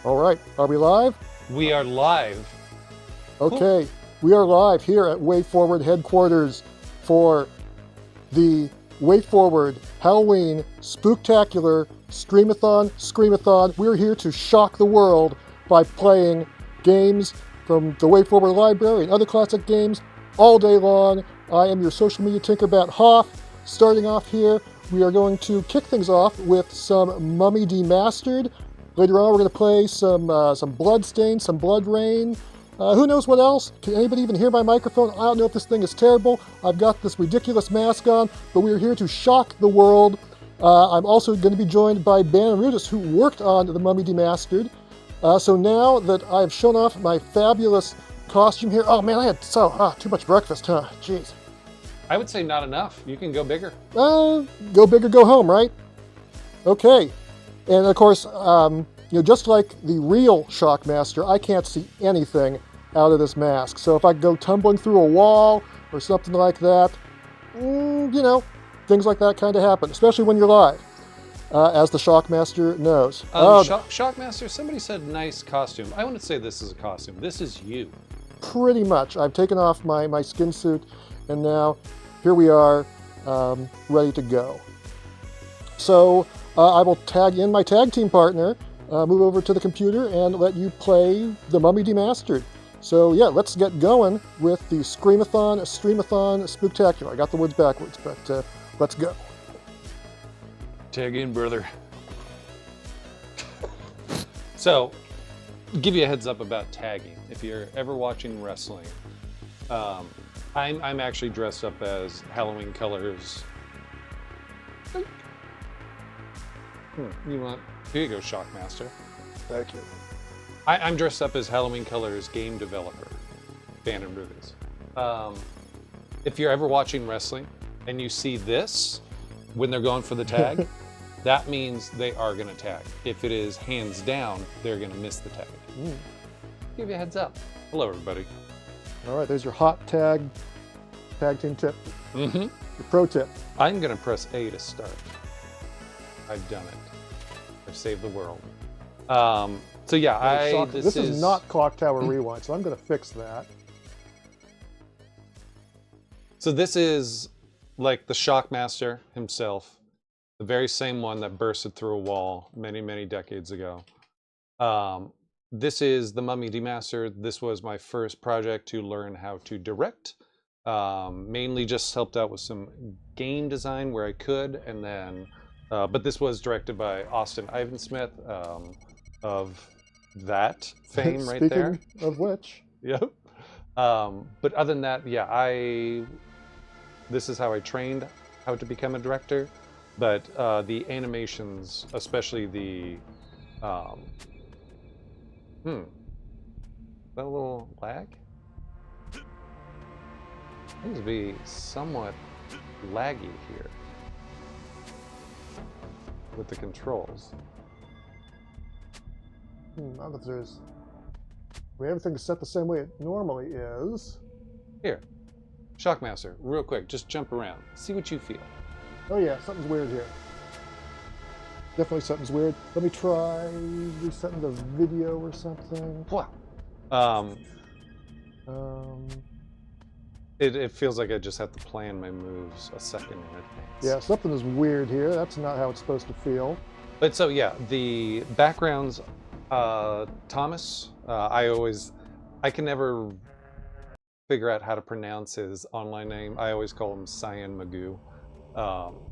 All right, are we live? We are live. Okay, we are live here at WayForward headquarters for the WayForward Halloween Spooktacular Screamathon. We're here to shock the world by playing games from the WayForward library and other classic games all day long. I am your social media tinkerbat Hoff. Starting off here, we are going to kick things off with some Mummy Demastered. Later on, we're going to play some Bloodstained, some Blood Rain. Who knows what else? Can anybody even hear my microphone? I don't know if this thing is terrible. I've got this ridiculous mask on, but we are here to shock the world. I'm also going to be joined by Ben and Rudis, who worked on the Mummy Demastered. So now that I've shown off my fabulous costume here, oh man, I had too much breakfast, huh? Jeez. I would say not enough. You can go bigger. Go big or go home, right? Okay. And of course, just like the real Shockmaster, I can't see anything out of this mask. So if I go tumbling through a wall or something like that, things like that kind of happen, especially when you're live, as the Shockmaster knows. Shockmaster, somebody said nice costume. I wouldn't say this is a costume. This is you. Pretty much. I've taken off my skin suit, and now here we are, ready to go. So I will tag in my tag team partner, move over to the computer, and let you play the Mummy Demastered. So yeah, let's get going with the Streamathon Spooktacular. I got the words backwards, but let's go. Tag in, brother. So, give you a heads up about tagging. If you're ever watching wrestling, I'm actually dressed up as Halloween colors. Here you go, Shockmaster. Thank you. I'm dressed up as Halloween colors game developer, Ben and Rudis. If you're ever watching wrestling and you see this when they're going for the tag, that means they are going to tag. If it is hands down, they're going to miss the tag. Give you a heads up. Hello, everybody. All right, there's your hot tag team tip. Your pro tip. I'm going to press A to start. I've done it. I've saved the world. So yeah, this is not Clock Tower Rewind, so I'm going to fix that. So this is like the Shockmaster himself, the very same one that bursted through a wall many, many decades ago. This is the Mummy Demastered. This was my first project to learn how to direct. Mainly just helped out with some game design where I could, and then, but this was directed by Austin Ivensmith of that fame right there. Speaking of which. Yep. But other than that, yeah, this is how I trained how to become a director. But the animations, especially the, that a little lag? Seems to be somewhat laggy here with the controls. I don't know if there's... everything's set the same way it normally is. Here, Shockmaster, real quick, just jump around. See what you feel. Oh yeah, something's weird here. Definitely something's weird. Let me try resetting the video or something. Wow. It feels like I just have to plan my moves a second in advance. Yeah, something is weird here. That's not how it's supposed to feel. But so yeah, the backgrounds, Thomas, I can never figure out how to pronounce his online name. I always call him Cyan Magoo.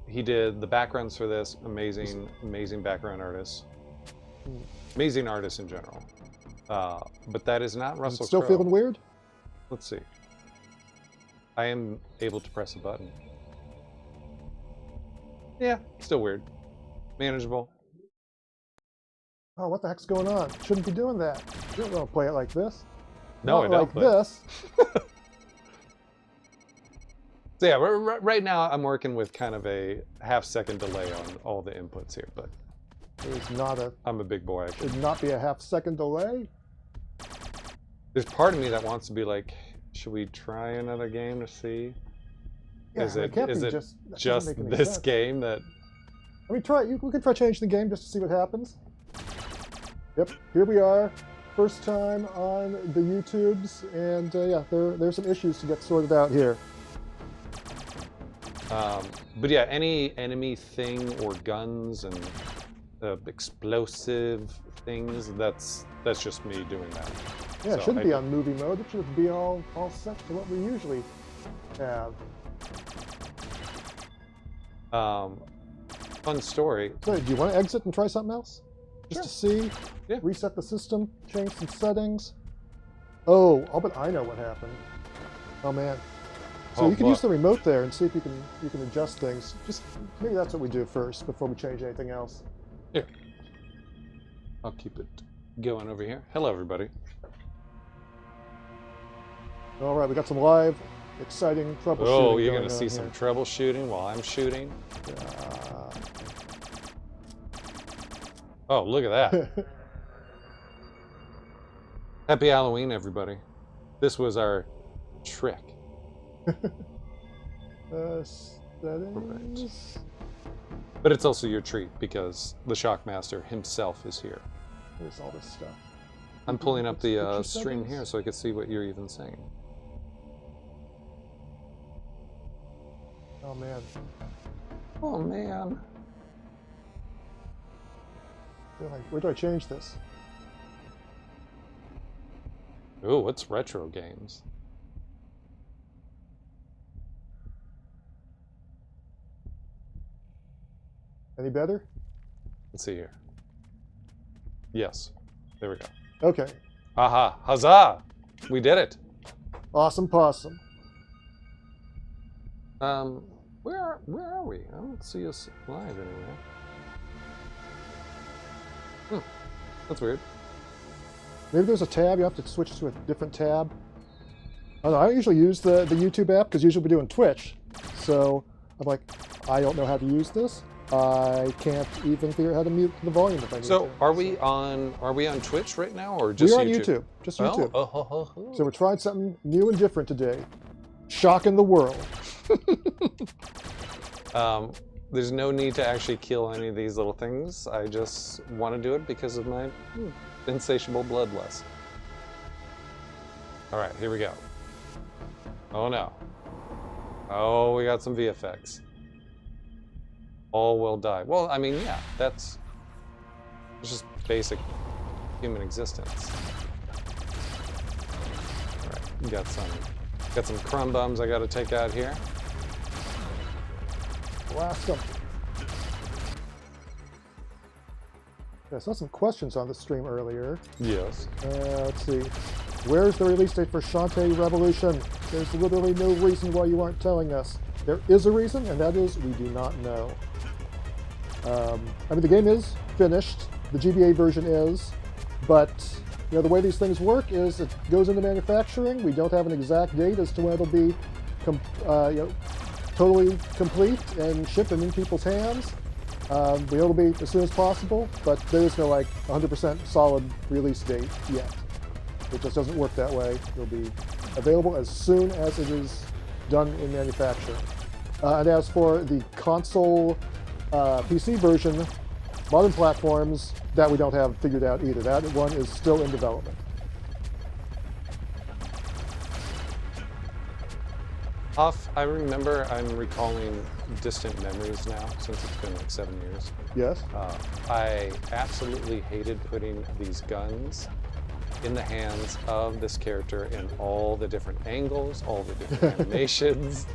He did the backgrounds for this. Amazing background artist. Amazing artist in general. But that is not Russell Still Crowe. feeling weird? Let's see. I am able to press a button. Yeah, still weird. Manageable. Oh, what the heck's going on? Shouldn't be doing that. You don't want to play it like this. No, Not I don't. Like this. So yeah, right now I'm working with kind of a half-second delay on all the inputs here, but There's not a... I'm a big boy. Should not be a half-second delay. There's part of me that wants to be like, should we try another game to see? Yeah, is it just this game that... I mean, we can try changing the game just to see what happens. Yep, here we are. First time on the YouTubes, and yeah, there's some issues to get sorted out here. But yeah, any enemy thing or guns and explosive things, that's just me doing that. Yeah, it shouldn't be on movie mode. It should be all set to what we usually have. Fun story. So, do you want to exit and try something else? Just to see? Yeah. Reset the system, change some settings. Oh, I'll bet I know what happened. Oh man. So you can use the remote there and see if you can adjust things. Just maybe that's what we do first before we change anything else. Here. I'll keep it going over here. Hello everybody. All right, we got some live, exciting troubleshooting. Oh, you're going to see some troubleshooting while I'm shooting. Oh, look at that. Happy Halloween, everybody. This was our trick. Settings. But it's also your treat because the Shockmaster himself is here. There's all this stuff. I'm pulling up the stream here so I can see what you're even saying. Oh man. Oh man. Where do I change this? Ooh, what's retro games? Any better? Let's see here. Yes. There we go. Okay. Aha. Huzzah! We did it. Awesome possum. Where are we? I don't see us live anywhere. That's weird. Maybe there's a tab. You have to switch to a different tab. I don't know. I usually use the YouTube app because usually we're doing Twitch. So I'm like, I don't know how to use this. I can't even figure out how to mute the volume if I need to. So are we on Twitch right now or just We're on YouTube? YouTube. Just YouTube. Oh. So we're trying something new and different today. Shocking the world. There's no need to actually kill any of these little things. I just want to do it because of my insatiable bloodlust. All right, here we go. Oh no. Oh, we got some VFX. All will die. Well, I mean, yeah, it's just basic human existence. All right, we got some crumb bums I got to take out here. Blast them. Yeah, I saw some questions on the stream earlier. Yes. Let's see. Where's the release date for Shantae Revolution? There's literally no reason why you aren't telling us. There is a reason, and that is we do not know. I mean, the game is finished. The GBA version is, but the way these things work is it goes into manufacturing. We don't have an exact date as to when it'll be, totally complete and shipped and in people's hands. We know it'll be as soon as possible, but there is no 100% solid release date yet. It just doesn't work that way. It'll be available as soon as it is done in manufacturing. And as for the console PC version, modern platforms, that we don't have figured out either. That one is still in development. I'm recalling distant memories now, since it's been 7 years. Yes? I absolutely hated putting these guns in the hands of this character in all the different angles, all the different animations.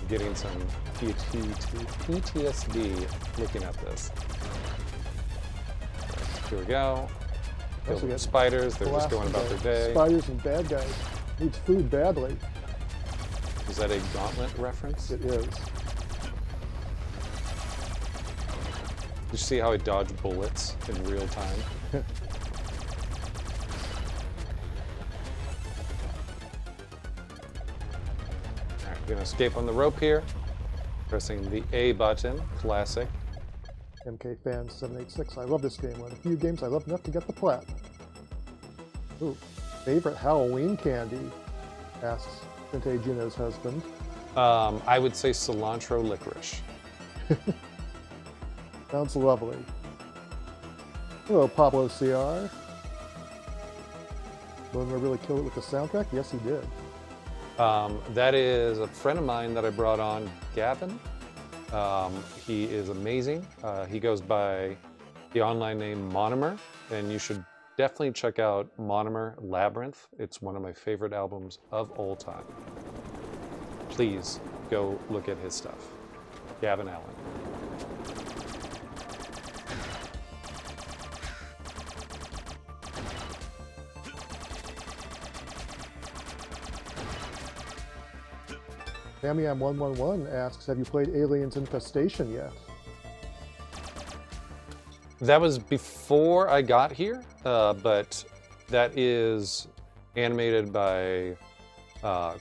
Getting some PTSD looking at this. Here we go. Kill the spiders, they're just going about their day. Spiders and bad guys. Needs food badly. Is that a Gauntlet reference? It is. Did you see how I dodge bullets in real time? Alright, we're gonna escape on the rope here. Pressing the A button, classic. MK Fan 786. I love this game. One of the few games I love enough to get the plat. Ooh, favorite Halloween candy? Asks Shintae Juno's husband. I would say cilantro licorice. Sounds lovely. Hello, Pablo CR. Will I really kill it with the soundtrack? Yes, he did. That is a friend of mine that I brought on, Gavin. He is amazing. He goes by the online name Monomer, and you should definitely check out Monomer Labyrinth. It's one of my favorite albums of all time. Please go look at his stuff. Gavin Allen. Tamiam111 asks, have you played Aliens Infestation yet? That was before I got here, but that is animated by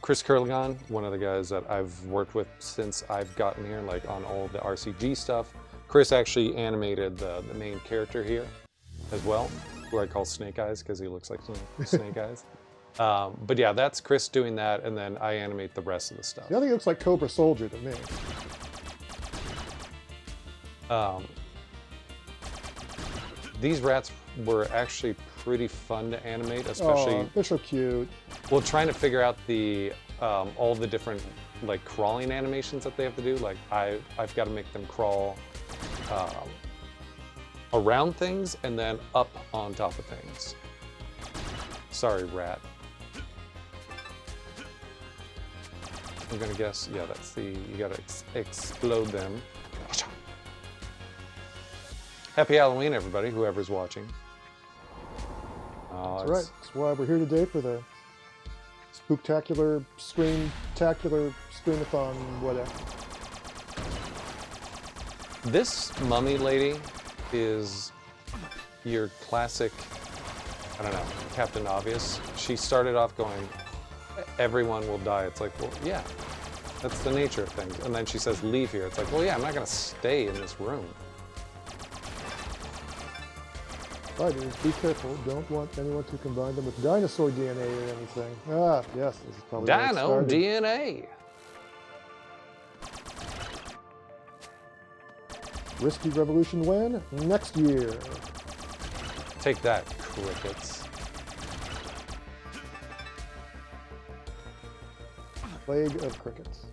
Chris Kurlagon, one of the guys that I've worked with since I've gotten here, like on all the RCG stuff. Chris actually animated the main character here as well, who I call Snake Eyes because he looks like Snake Eyes. But yeah, that's Chris doing that, and then I animate the rest of the stuff. The other looks like Cobra Soldier to me. These rats were actually pretty fun to animate, especially. Oh, they're so cute. Well, trying to figure out the all the different like crawling animations that they have to do. Like I've got to make them crawl around things and then up on top of things. Sorry, rat. I'm gonna guess, yeah, that's the, you gotta explode them. Happy Halloween, everybody, whoever's watching. That's right, that's why we're here today for the Spooktacular Screamathon, whatever. This mummy lady is your classic, I don't know, Captain Obvious. She started off going, everyone will die. It's like, well, yeah, that's the nature of things. And then she says, leave here. It's like, well, yeah, I'm not gonna stay in this room. Fighters, be careful. Don't want anyone to combine them with dinosaur DNA or anything. Ah, yes, this is probably Dino DNA. Risky Revolution when? Next year. Take that, crickets. Plague of crickets.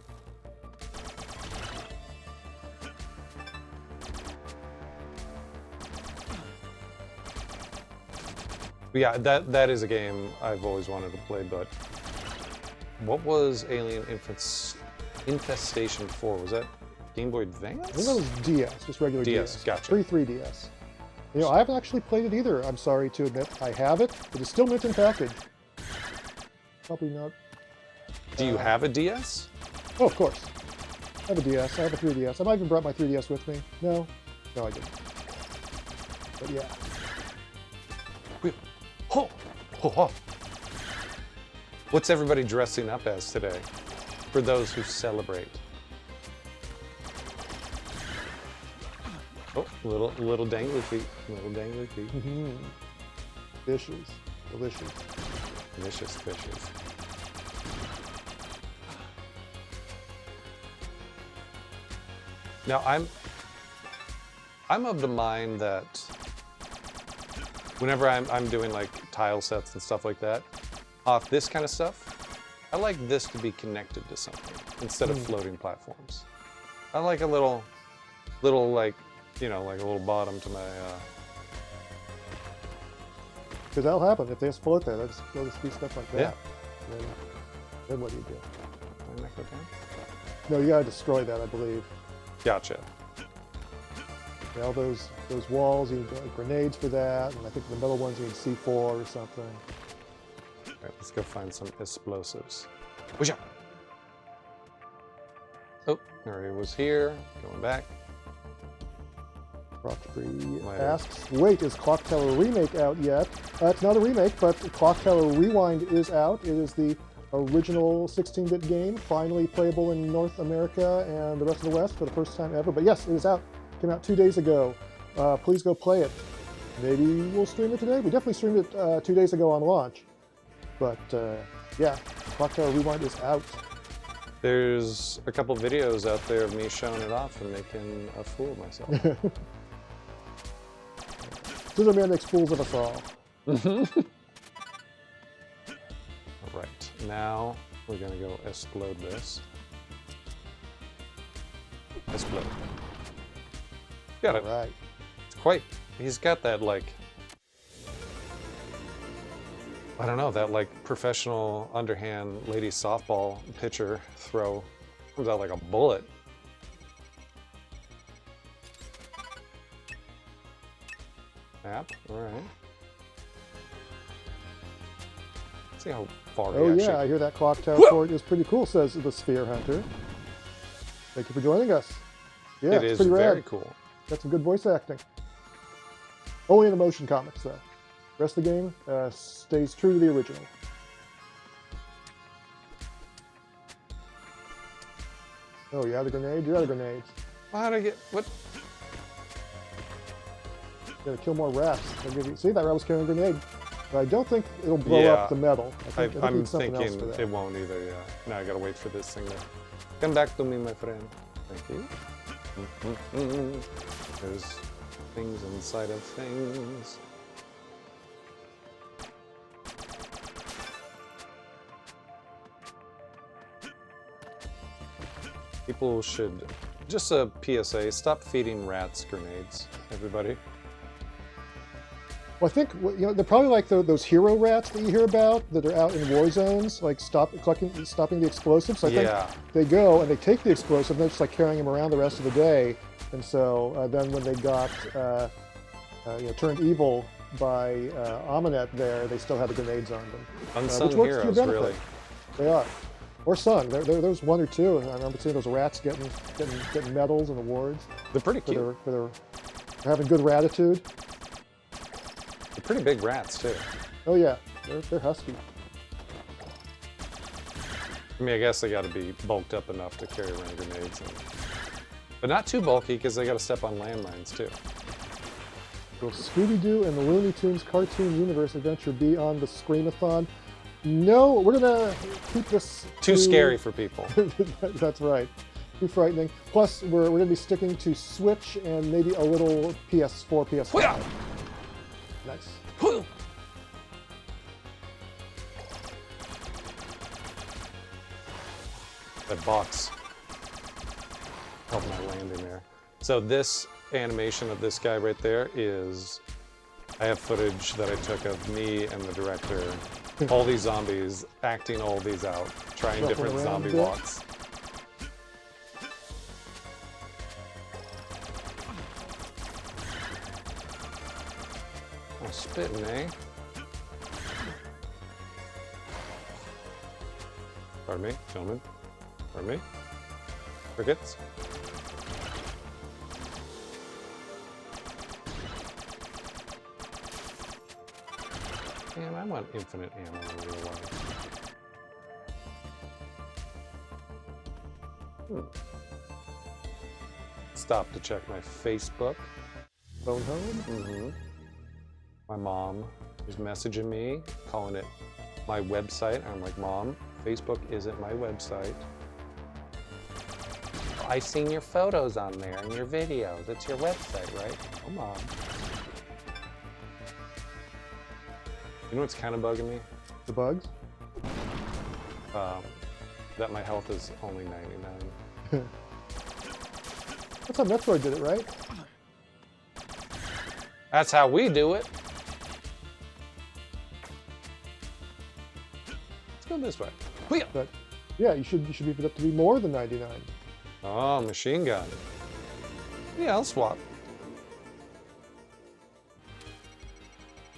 But yeah, that is a game I've always wanted to play, but what was Alien Infestation 4? Was that Game Boy Advance? I think that was DS, just regular DS. DS, gotcha. Pre-3DS. You know, I haven't actually played it either, I'm sorry to admit. I have it, but it's still mint in package. Probably not. Do you have a DS? Oh, of course. I have a DS, I have a 3DS. I might even brought my 3DS with me. No? No, I didn't. But yeah. Ho, ho, ho. What's everybody dressing up as today? For those who celebrate. Oh, little dangly feet. Little dangly feet. Fishes. Delicious. Delicious fishes. Now I'm of the mind that whenever I'm doing like tile sets and stuff like that, off this kind of stuff, I like this to be connected to something instead of floating platforms. I like a little like, you know, like a little bottom to my. Because that'll happen if they just float there. They'll just do stuff like that. Yeah. Then what do you do? Can I knock that down? No, you gotta destroy that, I believe. Gotcha. Yeah, all those walls, you need grenades for that, and I think the middle ones you need C4 or something. All right, let's go find some explosives. Push up. Oh, there he was here. Going back. Rocktree asks, wait, is Clock Tower Remake out yet? It's not a remake, but Clock Tower Rewind is out. It is the original 16-bit game, finally playable in North America and the rest of the West for the first time ever. But yes, it is out. Came out 2 days ago. Please go play it. Maybe we'll stream it today. We definitely streamed it 2 days ago on launch. But yeah, Clock Tower Rewind is out. There's a couple videos out there of me showing it off and making a fool of myself. Scissor Man makes fools of us all. All right, now we're gonna go explode this. Explode. Got it. Right. It's quite. He's got that like. I don't know, that like professional underhand lady softball pitcher throw. Comes out like a bullet. Map. All right. See how far. Oh we yeah, actually... I hear that clock tower sword is pretty cool, says the Sphere Hunter. Thank you for joining us. Yeah, it it's is pretty very rad. cool. Got some good voice acting. Only in the motion comics, though. The rest of the game stays true to the original. Oh, you out of grenades? You're out of grenades. How'd I get what? You gotta kill more rats. See, that rat was carrying a grenade. But I don't think it'll blow up the metal. I think I'm it's something else for thinking that. it won't either. Yeah. Now I gotta wait for this thing to come back to me, my friend. Thank you. There's things inside of things. People should, just a PSA, stop feeding rats grenades, everybody. Well, I think they're probably like those hero rats that you hear about that are out in war zones, like stopping the explosives. So I think they go and they take the explosive, and they're just like carrying them around the rest of the day. And so then when they got turned evil by Aminet, they still had the grenades on them. Unsung which works to your heroes, benefit. really. They are, or sung. There's one or two, and I remember seeing those rats getting medals and awards. They're pretty cute. For having good ratitude. They're pretty big rats too. Oh yeah, they're husky. I mean, I guess they got to be bulked up enough to carry around grenades, but not too bulky because they got to step on landmines too. Will Scooby-Doo and the Looney Tunes cartoon universe adventure be on the Screamathon? No, we're gonna keep this too scary for people. That's right. Too frightening. Plus, we're gonna be sticking to Switch and maybe a little PS4, PS5. Nice. That box helped my landing there. So this animation of this guy right there is, I have footage that I took of me and the director, all these zombies, acting all these out, trying different zombie walks. Oh, spitting, eh? Pardon me, gentlemen. Pardon me. Crickets. Man, I want infinite ammo in real life. Stop to check my Facebook. Phone home? Mm-hmm. My mom is messaging me, calling it my website. I'm like, Mom, Facebook isn't my website. I've seen your photos on there and your videos. It's your website, right? Oh, Mom. You know what's kind of bugging me? The bugs? That my health is only 99. That's how Metroid did it, right? That's how we do it. Let's go this way. But yeah, you should beef it up to be more than 99. Oh, machine gun. Yeah, I'll swap.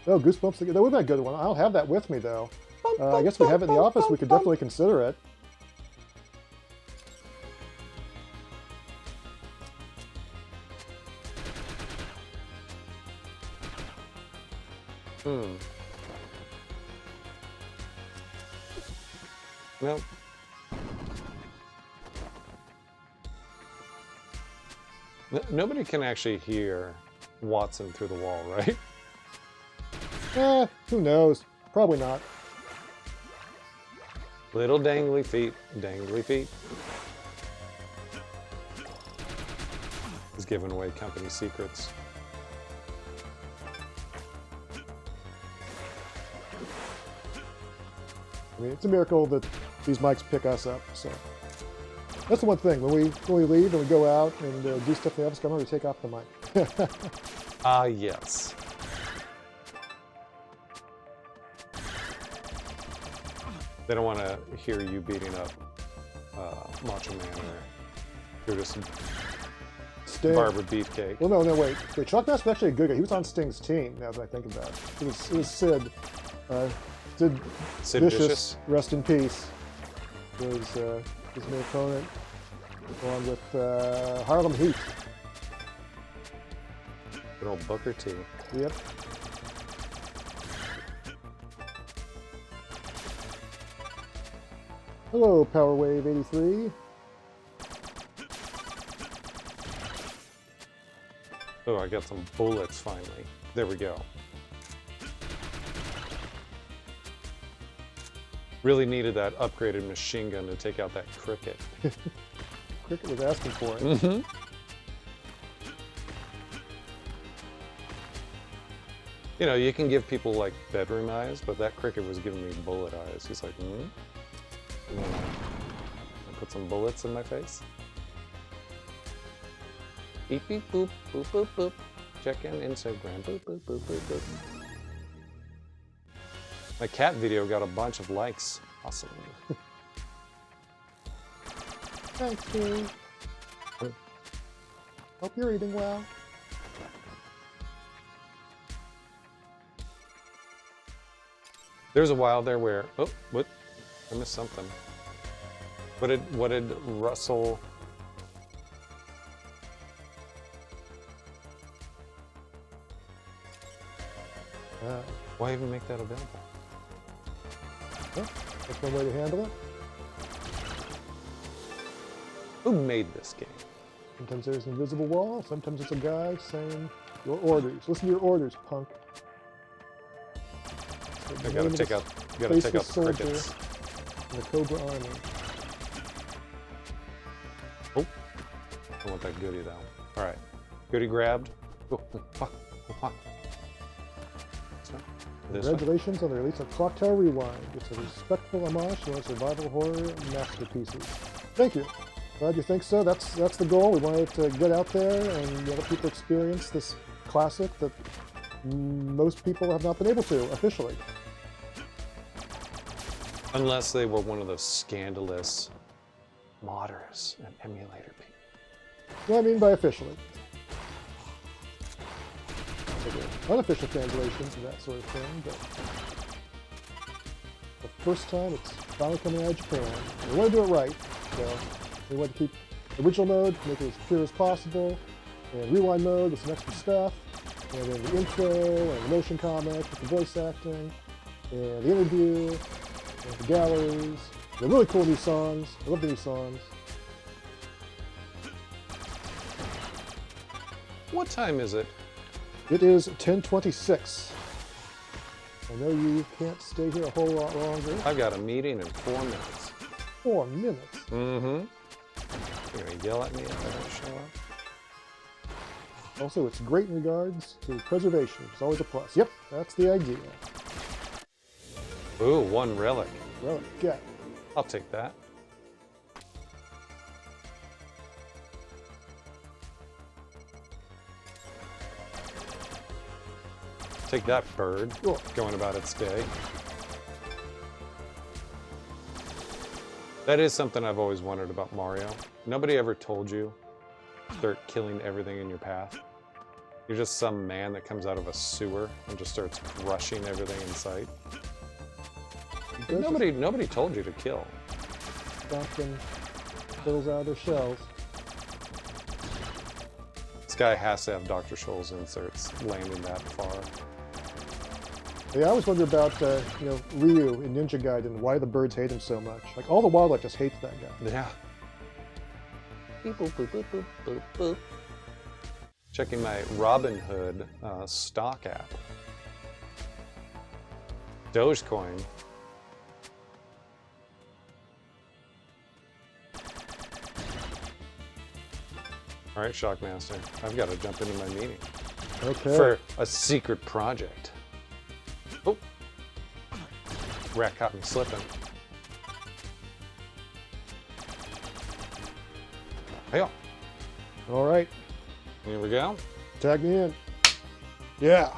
Oh, Goosebumps, that would be a good one. I don't have that with me, though. I guess we have it in the office. We could definitely consider it. No. Nobody can actually hear Watson through the wall, right? Who knows? Probably not. Little dangly feet, dangly feet. He's giving away company secrets. I mean, it's a miracle that these mics pick us up. So that's the one thing. When we leave and we go out and do stuff in the office, come over, we take off the mic. Ah, yes. They don't want to hear you beating up Macho Man or Judas Sting. Barber Beefcake. Well, no, wait. Shockmaster was actually a good guy. He was on Sting's team, now that I think about it. It was Sid. Sid Vicious, rest in peace, was his main opponent, along with Harlem Heat. Good old Booker T. Yep. Hello, Powerwave 83. Oh, I got some bullets finally. There we go. Really needed that upgraded machine gun to take out that cricket. Cricket was asking for it. Mm-hmm. You know, you can give people like bedroom eyes, but that cricket was giving me bullet eyes. He's like, You wanna put some bullets in my face? Beep beep boop, boop boop boop. Check in Instagram, boop boop boop boop boop. My cat video got a bunch of likes. Awesome. Thanks, Steve. Hope you're eating well. There's a while there where, oh, what? I missed something. What did Russell? Why even make that available? Well, that's one way to handle it. Who made this game? Sometimes there's an invisible wall, sometimes it's a guy saying your orders. Listen to your orders, punk. I gotta take out the crickets. In the Cobra Army. Oh, I want that goodie though. All right, goodie grabbed. Congratulations on the release of Clock Tower Rewind. It's a respectful homage to our survival horror masterpieces. Thank you. Glad you think so. That's the goal. We wanted to get out there and let people experience this classic that most people have not been able to officially. Unless they were one of those scandalous modders and emulator people. What I mean by officially. Unofficial translations and that sort of thing, but the first time it's finally coming out of Japan. We want to do it right, so we want to keep the original mode, make it as pure as possible, and rewind mode with some extra stuff, and then the intro and the motion comic with the voice acting, and the interview, and the galleries. They're really cool new songs. I love the new songs. What time is it? It is 10:26. I know you can't stay here a whole lot longer. I've got a meeting in 4 minutes. 4 minutes? Mm-hmm. You're gonna yell at me if I don't show up? Also, it's great in regards to preservation. It's always a plus. Yep, that's the idea. Ooh, 1 relic. Relic, get. I'll take that. Take that, bird. Cool. Going about its day. That is something I've always wondered about Mario. Nobody ever told you start killing everything in your path. You're just some man that comes out of a sewer and just starts crushing everything in sight. Nobody told you to kill. Stomping fills out of their shells. This guy has to have Dr. Scholl's inserts landing that far. Yeah, I always wonder about Ryu in Ninja Gaiden. Why the birds hate him so much? Like all the wildlife just hates that guy. Yeah. Beep, boop, boop, boop, boop, boop, boop. Checking my Robin Hood stock app. Dogecoin. All right, Shockmaster. I've got to jump into my meeting. Okay. For a secret project. Oh. Rat caught me slipping. Hey, All right, here we go. tag me in. Yeah.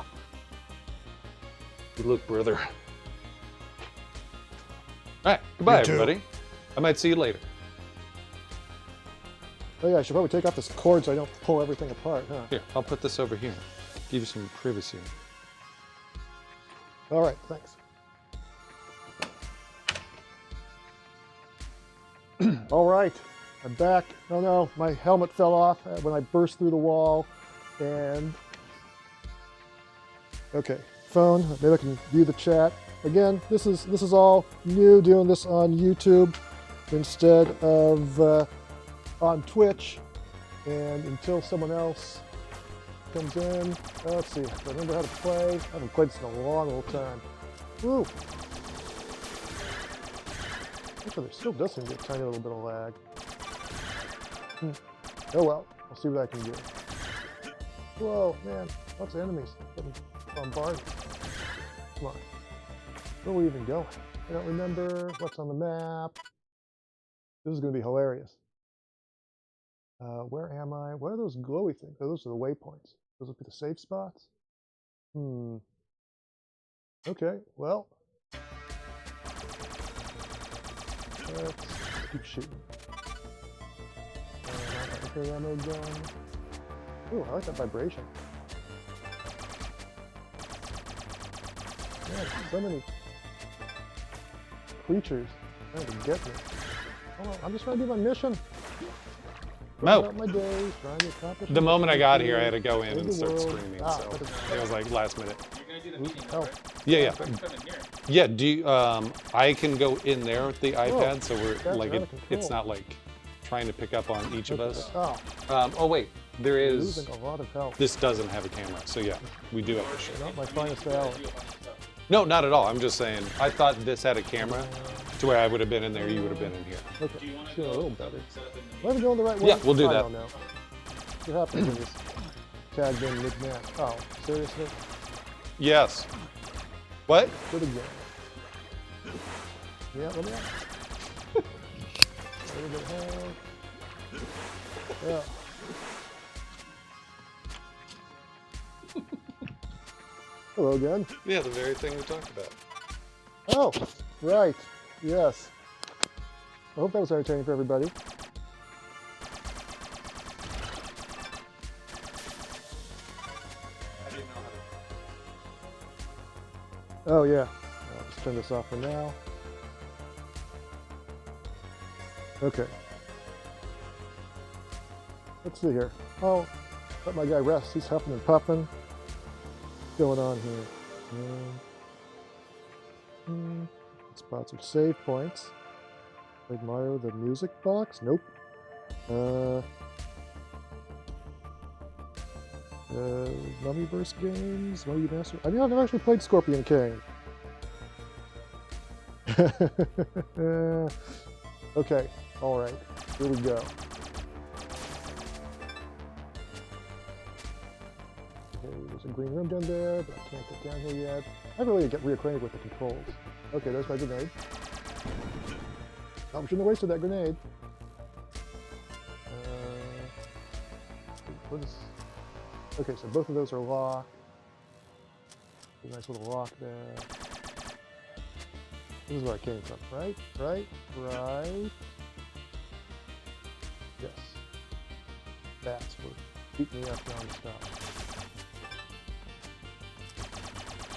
Good look, brother. All right, goodbye, You too. everybody. I might see you later. Oh yeah, I should probably take off this cord so I don't pull everything apart, huh? Here, I'll put this over here. Give you some privacy. All right, thanks. All right, I'm back. Oh no, my helmet fell off when I burst through the wall, and okay, phone. Maybe I can view the chat again. This is all new. Doing this on YouTube instead of on Twitch, and until someone else comes in, let's see. I remember how to play. I haven't played this in a long time. Woo! Actually, there still does seem to be a tiny little bit of lag. Oh well, I'll see what I can do. Whoa, man, lots of enemies getting bombarded. Come on, where are we even going? I don't remember what's on the map. This is going to be hilarious. Where am I? What are those glowy things? Oh, those are the waypoints. Those would be the safe spots. Okay, well, let's keep shooting. Okay, ammo gun. Ooh, I like that vibration. Man, so many creatures trying to get me. Hold on, I'm just trying to do my mission. No. My days, trying to accomplish The moment I got here, I had to to go in and start screaming, so it was like last minute. You're gonna do the meeting, Oh. right? Yeah, yeah. Come in here. Yeah, do you, I can go in there with the iPad, so we're that's like, out of it's control. not like trying to pick up on each of us. Oh, Oh wait, there is, losing a lot of health. this doesn't have a camera, so yeah, we do have to share. Not my finest hour. Do a bunch of stuff. No, not at all, I'm just saying, I thought this had a camera, to where I would have been in there, you would have been in here. Okay, Do you want to feel a go little better. set up in the Am I even going the right way? Yeah, we'll do I that. don't know. What happens when you tagged in mid-map? Oh, seriously? Yes. What? Good again. Yeah, let me out. A little bit of health. Yeah. Hello again. Yeah, the very thing we talked about. Oh, right. Yes. I hope that was entertaining for everybody. I didn't know how to. Oh, yeah. I'll just turn this off for now. Okay. Let's see here. Oh, let my guy rest. He's huffing and puffing. What's going on here? Spots of save points. Played Mario the music box? Nope. Mummyverse games? Mummy Master? I mean, I've never actually played Scorpion King. Okay, alright. Here we go. Okay, there's a green room down there, but I can't get down here yet. I really get reacquainted with the controls. Okay, there's my grenade. Oh, we shouldn't have wasted that grenade. What is... Okay, so both of those are locked. A nice little lock there. This is where I came from, right? Right? Yes. Bats were beating me up non-stop.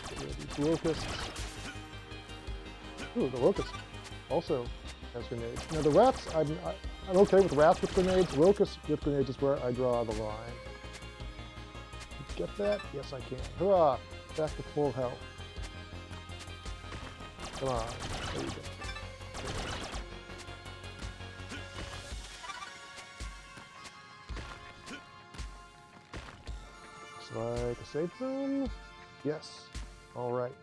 Get rid of these locusts. Ooh, the locust also has grenades. Now the rats, I'm okay with rats with grenades. Locusts with grenades is where I draw the line. Get that? Yes, I can. Hurrah! Back to full health. Come on. There you go. Looks like a safe zone. Yes. All right.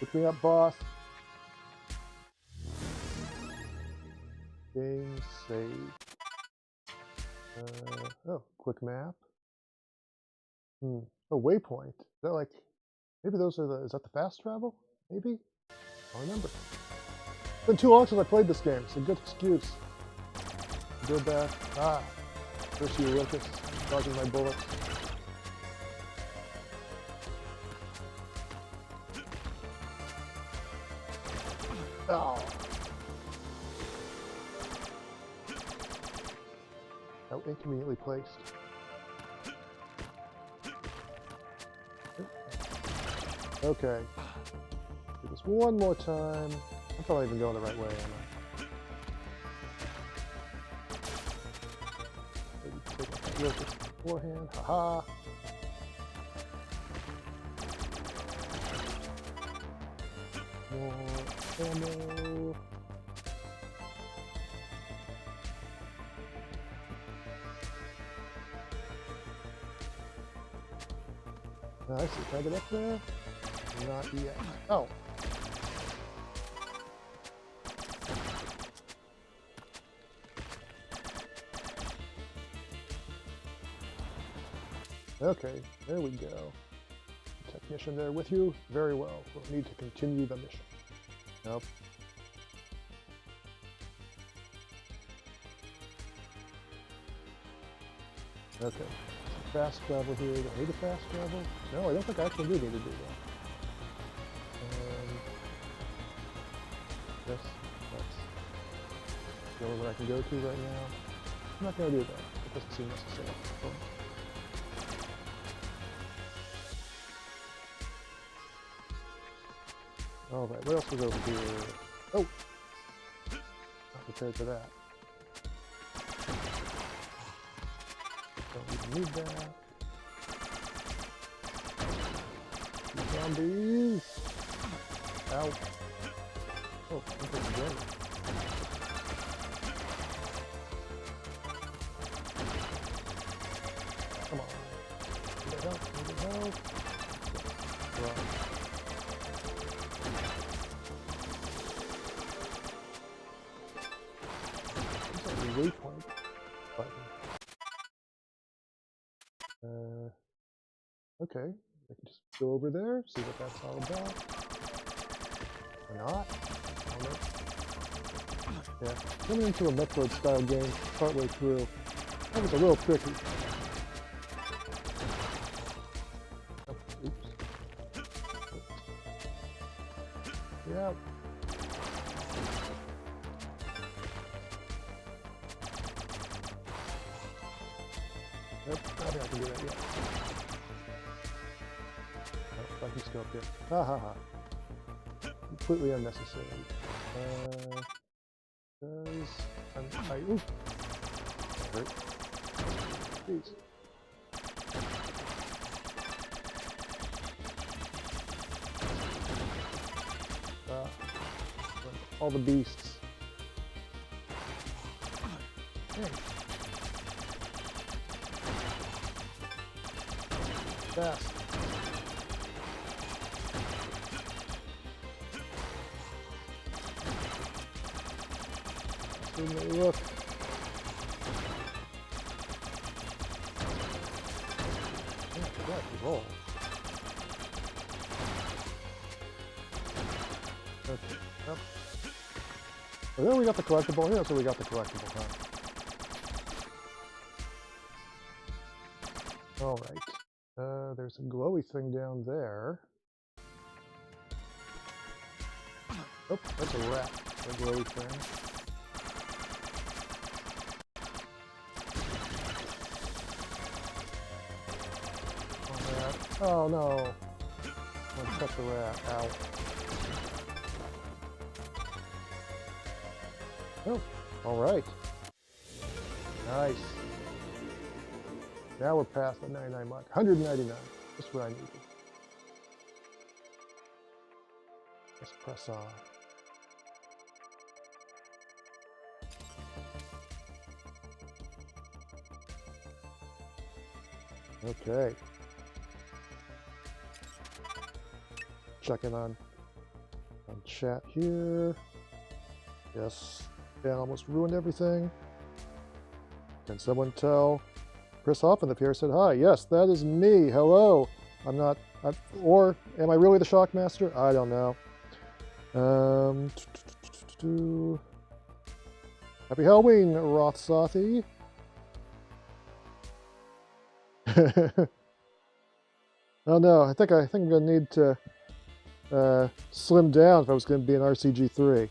Look me up, boss. Game save. Oh, quick map. Oh, waypoint. Is that like, maybe those are the, is that the fast travel? Maybe? I don't remember. It's been too long since I played this game. It's a good excuse. Go back. Ah! Curse you, Lucas. Dodging my bullets. Oh! How inconveniently placed. Okay. Do this one more time. I'm probably even going the right way, am I? Maybe take out that Lucas beforehand. Haha! More ammo. Nice, can I get up there? Not yet. Oh! Okay, there we go. Technician there with you. Very well. We'll need to continue the mission. Nope. Okay. Fast travel here. Do I need a fast travel? No, I don't think I actually do need to do that. Yes, that's the only one I can go to right now. I'm not going to do that. It doesn't seem necessary. Alright, what else was over here? Oh! Not prepared for that. Don't even need that. Zombies! Ow! Oh, I'm getting great. Come on. Need help? Need help? Right. Waypoint button. Okay, I can just go over there, see what that's all about. Or not. I don't know. Yeah, coming into a Metroid style game partway through, that was a little tricky. Oh, oops. Yeah. Nope, I don't think I can do that yet. Oh, I can still up here. Ha ha ha. Completely unnecessary. Ooh. Hurt. Jeez. All the beasts. Hey. Fast. Look. Yeah, roll. Okay. Yep. Oh, there we got the collectible. Yeah, so we got the collectible, huh? All right. There's a glowy thing down there. Oh, that's a rat. A glowy thing. Oh no! I'm gonna cut the rat. Ow. Oh, alright. Nice. Now we're past the 99 mark. 199. Just what I needed. Let's press on. Okay. Checking on chat here. Yes. Yeah, almost ruined everything. Can someone tell? Chris Hoffman up here said, hi, yes, that is me. Hello. Or am I really the Shockmaster? I don't know. Happy Halloween, Rothsothy. Oh no, I think I'm gonna need to slim down if I was gonna be an RCG3.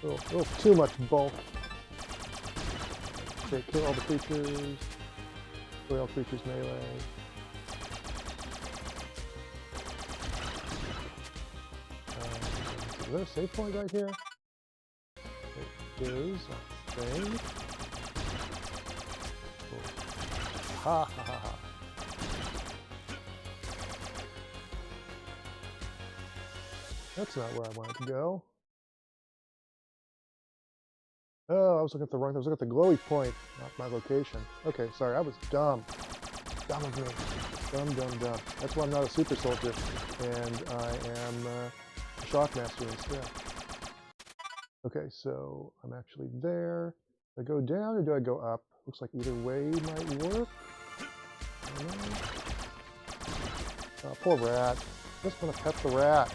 A little too much bulk. Okay, kill all the creatures. Kill all creatures melee. Is there a save point right here? It is, I think. Ha ha ha ha. That's not where I wanted to go. Oh, I was looking at the wrong. I was looking at the glowy point, not my location. Okay, sorry, I was dumb. Dumb of me. Dumb. That's why I'm not a super soldier, and I am a shockmaster instead. Okay, so I'm actually there. Do I go down or do I go up? Looks like either way might work. I don't know. Oh, poor rat. Just want to pet the rat.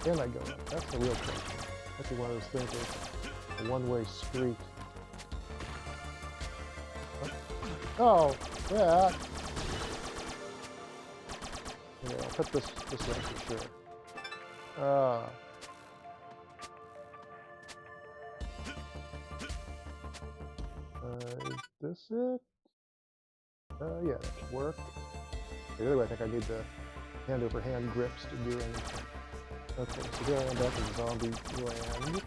Can I go up? That's the real question. That's one of those things with a one-way street. Oh, rat. Okay, I'll put this way for sure. Is this it? Yeah, that should work. The other way, I think I need the hand-over-hand grips to do anything. Okay, so here I am back in zombie land.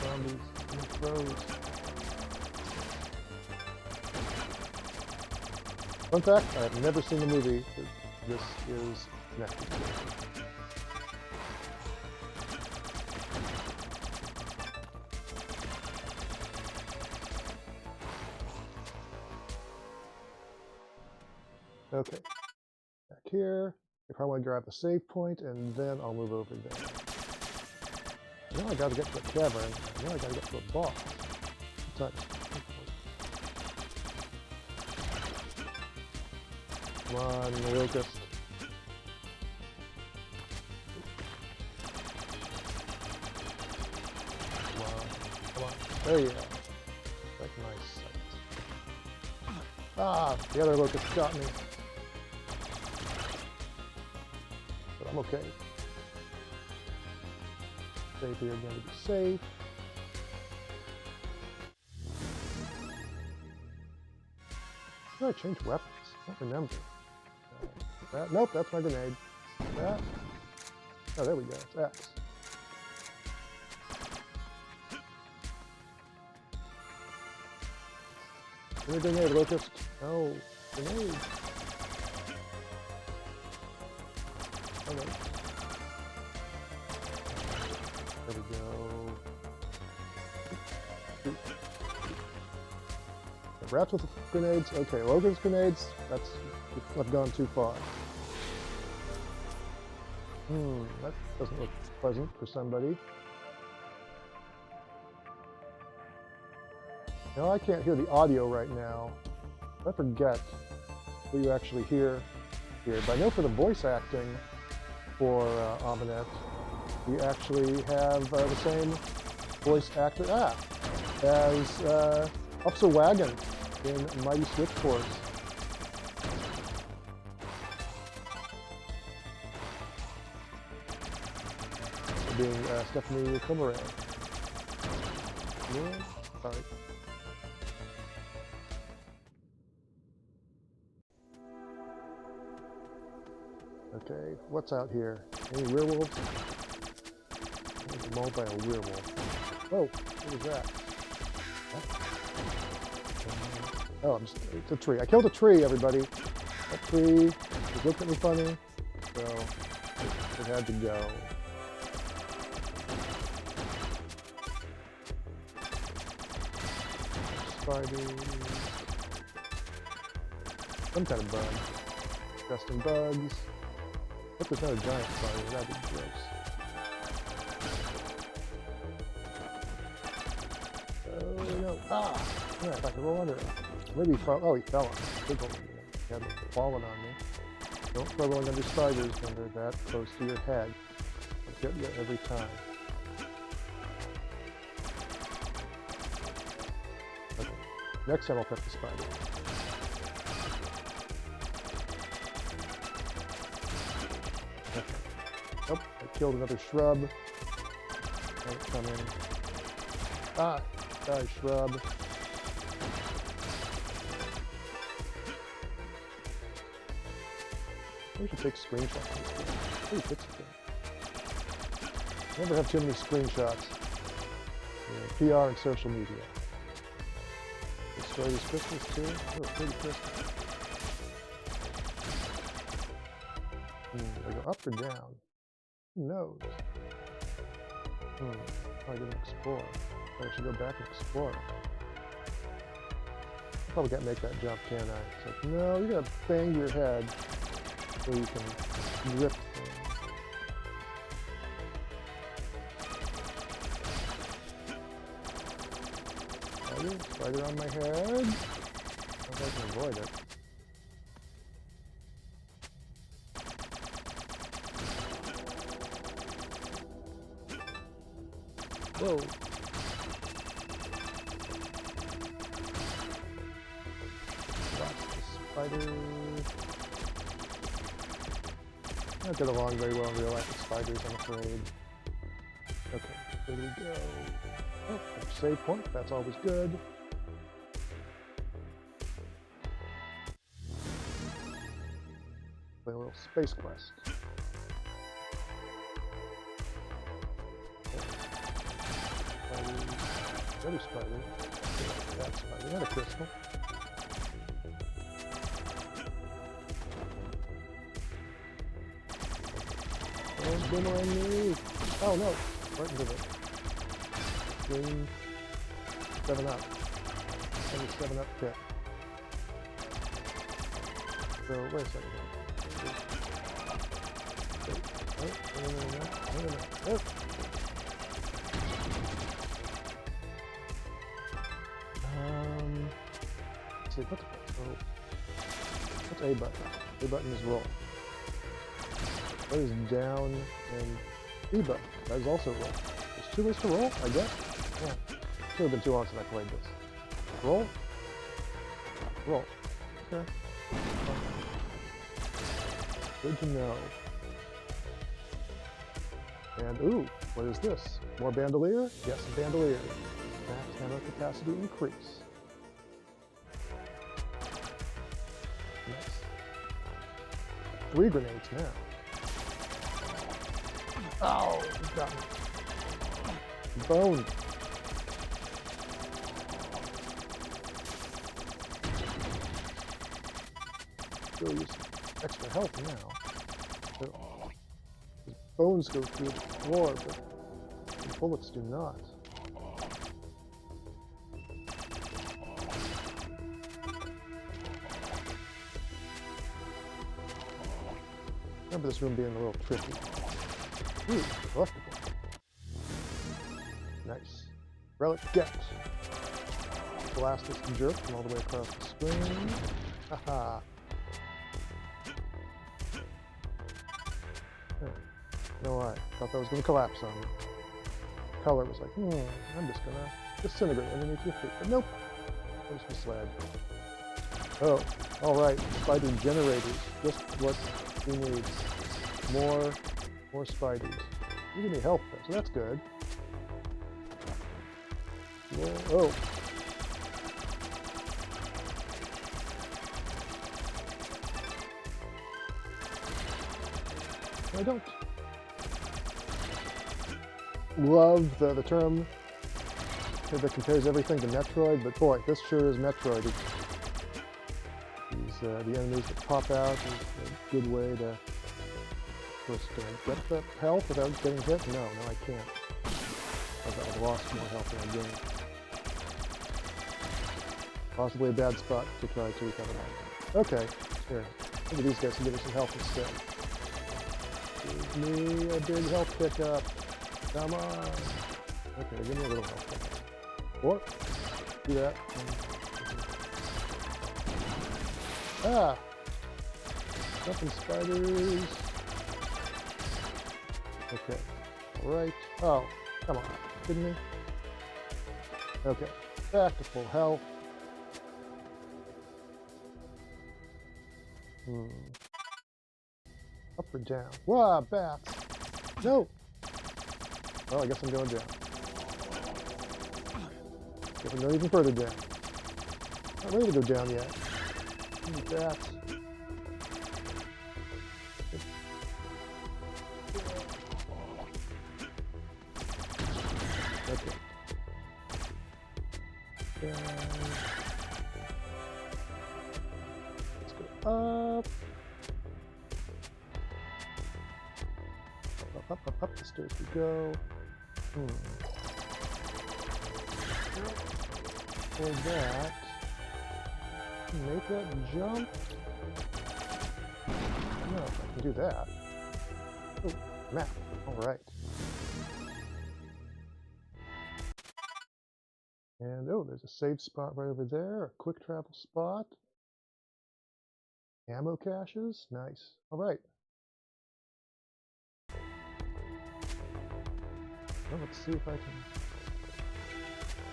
Zombies and crows. Fun fact, I have never seen the movie that this is connected to. Okay, back here. I probably want to grab the save point, and then I'll move over there. Now I gotta get to a cavern. Now I gotta get to a boss. Touch. Come on, locust. Come on. There you go. Like nice sight. Ah, the other locust got me. But I'm okay. Save here again to be safe. How do I change weapons? I don't remember. That, nope, that's my grenade. That. Oh, there we go. It's X. Give me a grenade, locust. No, grenade. Okay. There we go. Rats with grenades. Okay, locust grenades. That's I've gone too far. That doesn't look pleasant for somebody. Now I can't hear the audio right now. I forget what you actually hear here, but I know for the voice acting for Aminet, we actually have the same voice actor as Officer Wagon in Mighty Switch Force. Being Stephanie Comaray. Yeah, sorry. Okay, what's out here? Any werewolves? I was mauled by a werewolf. Oh, what was that? Oh, it's a tree. I killed a tree, everybody. That tree looked at me funny, so it had to go. Spiders. Some kind of bug. Disgusting bugs. Hope there's not a giant spider. That'd be gross. Oh no. Ah! Yeah, if I can roll under it. Maybe he fell. Oh, he fell on me. Big hole. He hadn't fallen on me. Don't try rolling under spiders when they're that close to your head. They'll get you every time. Okay. Next time I'll pet the spider. Okay. Oh, I killed another shrub. Let it come in. Ah, die, shrub. We should take screenshots of this game. Pretty pixel game. Never have too many screenshots. PR and social media. Destroy these crystals too? Oh, pretty crystals. They go up or down? Who knows? I didn't explore. I should go back and explore. Probably can't make that jump, can I? It's like, no, you gotta bang your head so you can rip things. Spider on my head. I hope I can avoid it. Whoa. Lots of spiders. I don't get along very well in real life with spiders, I'm afraid. Okay, here we go. Oh, save point, that's always good. Play a little space quest. Another spider. That spider. Another crystal. Don't boomerang me! Oh no! Right into the green 7-Up. 7-Up pit. So, wait a second. Oh. Let's see, what's A button? A button is roll. That is down, and B button. That is also roll. There's two ways to roll, I guess? Yeah. Should have been too long since I played this. Roll. Roll. Okay. Good to know. And ooh, what is this? More bandolier? Yes, bandolier. Max ammo capacity increase. Nice. 3 grenades now. Oh, got me. Bone. Go use extra health now. So, his bones go through the floor, but the bullets do not. Remember this room being a little tricky. Ooh, collectible. Nice. Relic get. Blast this jerk from all the way across the screen. Haha. No, I thought that was going to collapse on me. Color was like, I'm just going to disintegrate underneath your feet. But nope. There's the sled. Oh, alright. Spider generators. Just what we need. More spiders. You give me health though, so that's good. Oh. I don't love the term that compares everything to Metroid, but boy, this sure is Metroid. The enemies that pop out is a good way to just get the health without getting hit. No, I can't. I've lost more health than I gained. Possibly a bad spot to try to recover that. Okay, here. Maybe these guys can give me some health instead. Give me a big health pickup. Come on. Okay, give me a little health pickup. Or do that. Ah! Jumping spiders. Okay. Right. Oh, come on. Kidding me? Okay. Back to full health. Up or down? Wow, bats! No! Well, I guess I'm going down. Guess I'm going even further down. Not ready to go down yet. Bats. Okay. Let's go up. Up the stairs we go. For that, make that jump. No, I can do that. Oh, map. All right. And oh, there's a save spot right over there. A quick travel spot. Ammo caches. Nice. All right. Well, let's see if I can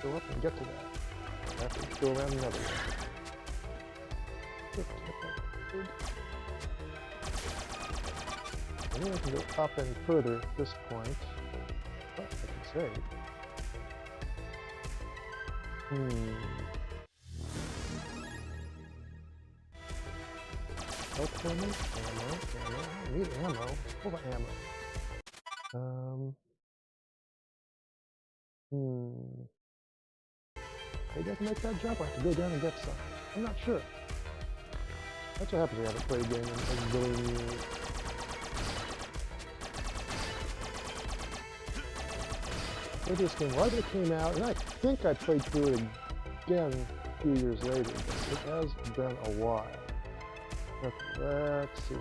go up and get to that. I have to go around another way. I think I can go up any further at this point. But I can save. Health ammo, ammo. I need ammo. Full of ammo. Maybe I can make that jump. I have to go down and get some. I'm not sure. That's what happens when you haven't played a game in a billion years. I played this game right when it came out, and I think I played through it again a few years later, but it has been a while. Let's see.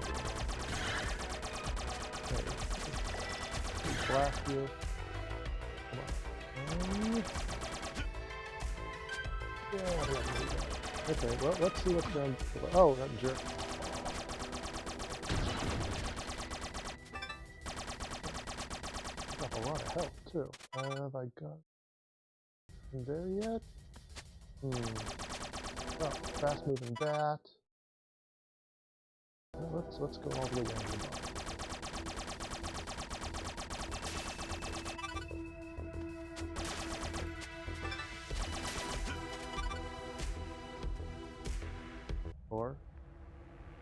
Okay. Blast you. Come on. Yeah, okay, well, let's see what's down below. Oh, that jerk. Got a lot of health, too. Have I got in there yet? Oh, fast moving bat. Well, let's go all the way down to the bottom.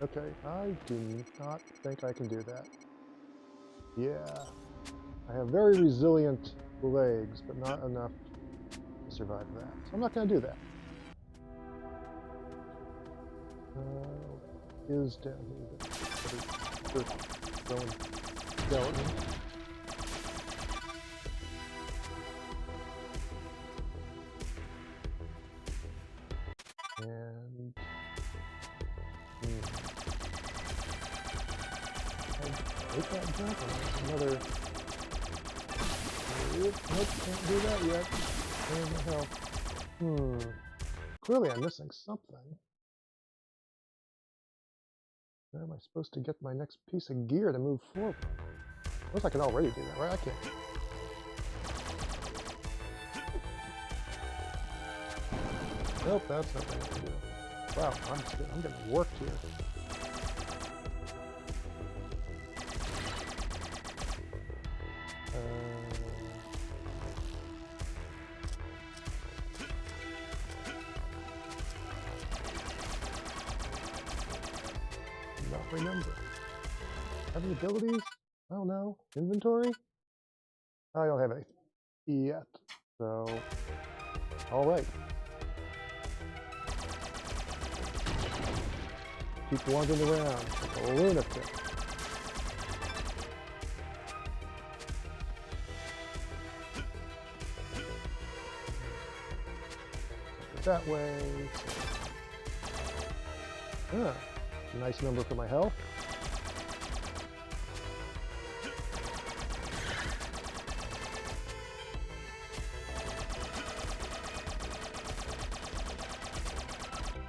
Okay, I do not think I can do that. Yeah, I have very resilient legs, but not enough to survive that. So I'm not going to do that. Is down here. Throwing skeleton. And make that jump on another. Nope, can't do that yet. And the health. Clearly I'm missing something. Where am I supposed to get my next piece of gear to move forward? Looks like I can already do that, right? I can't. Nope, that's not what I have to do. Wow, I'm getting worked here. Not remember. Have any abilities? I don't know. Inventory? I don't have any yet. So, all right. Keep wandering around like a lunatic. That way. Ah, nice number for my health.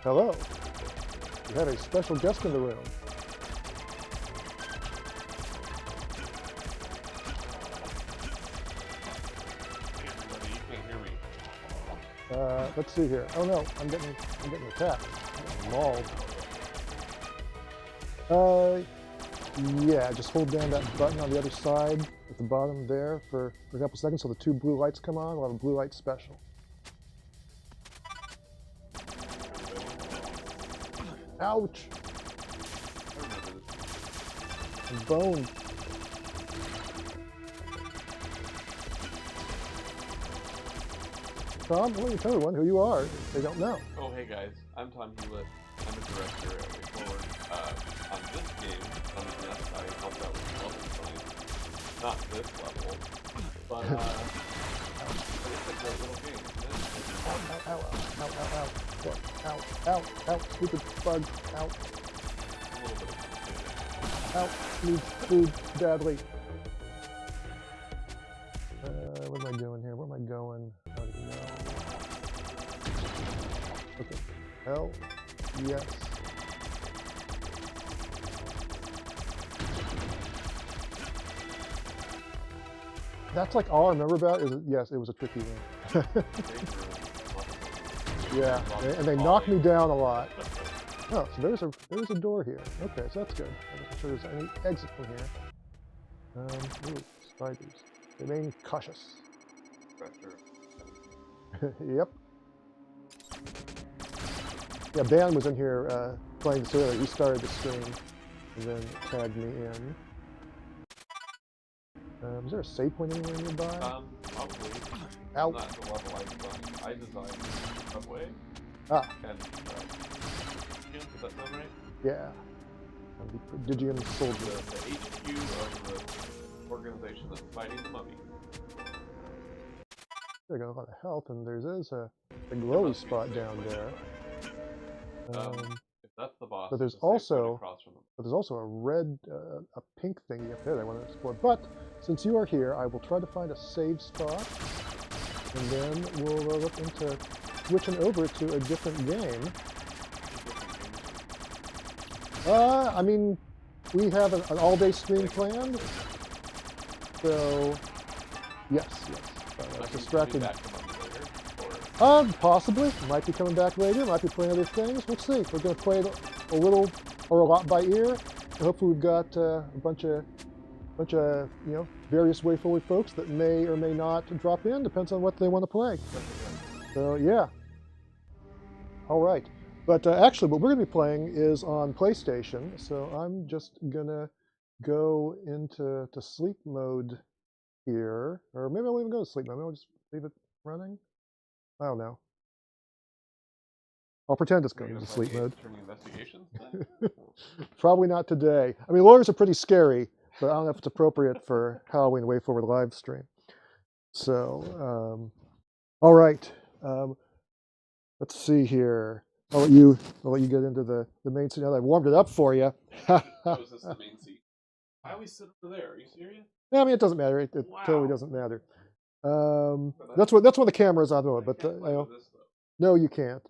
Hello. We have a special guest in the room. You can't hear me. Let's see here. Oh no, I'm getting attacked. I'm getting mauled. Yeah, just hold down that button on the other side at the bottom there for a couple seconds so the two blue lights come on. We'll have a blue light special. Ouch! I'm boned. Tom, why don't you tell everyone who you are if they don't know? Oh, hey guys, I'm Tom Hewlett. I'm a director at WayForward. On this game, on the NES, I helped out with level design. Not this level, but it's a great little game, isn't it? Ow, ow, ow, ow, ow, ow. What? Ow, ow, ow, stupid bug. Ow, A little bit of fun. ow, needs food badly. What am I doing here? Where am I going? I don't even know. Okay. Hell, yes. That's like all I remember about is, yes, it was a tricky room. Yeah, and they knocked me down a lot. Oh, so there's a door here. Okay, so that's good. I'm not sure there's any exit from here. Ooh, spiders. Remain cautious. Yep. Yeah, Dan was in here playing this earlier. He started the stream and then tagged me in. Is there a save point anywhere nearby? Probably. Ow. Not the level I designed Subway. Ah. And, does that sound right? Yeah. Prodigium soldier. The HQ of the organization that's fighting the mummy. They got a lot of health, and there's a glowy spot down there. If that's the boss, But there's the safe point also across from him. a red, a pink thingy up there that I want to explore. But since you are here, I will try to find a save spot, and then we'll look into switching over to a different game. I mean, we have an all-day stream planned, so yes. Distracted. Possibly. Might be coming back later. Might be playing other things. We'll see. We're going to play it a little or a lot by ear. And hopefully, we've got a bunch of various WayForward folks that may or may not drop in. Depends on what they want to play. So yeah. All right. But actually, what we're going to be playing is on PlayStation. So I'm just gonna go into sleep mode here, or maybe I won't even go to sleep mode. Maybe I'll just leave it running. I don't know. I'll pretend it's going into sleep mode. Probably not today. I mean, lawyers are pretty scary, but I don't know if it's appropriate for Halloween WayForward live stream. So, all right. Let's see here. I'll let you get into the main seat. Now that I warmed it up for you. Oh, is this the main seat? I always sit over there. Are you serious? I mean, it doesn't matter. It Wow. totally doesn't matter. That's when the camera's on. But no, you can't.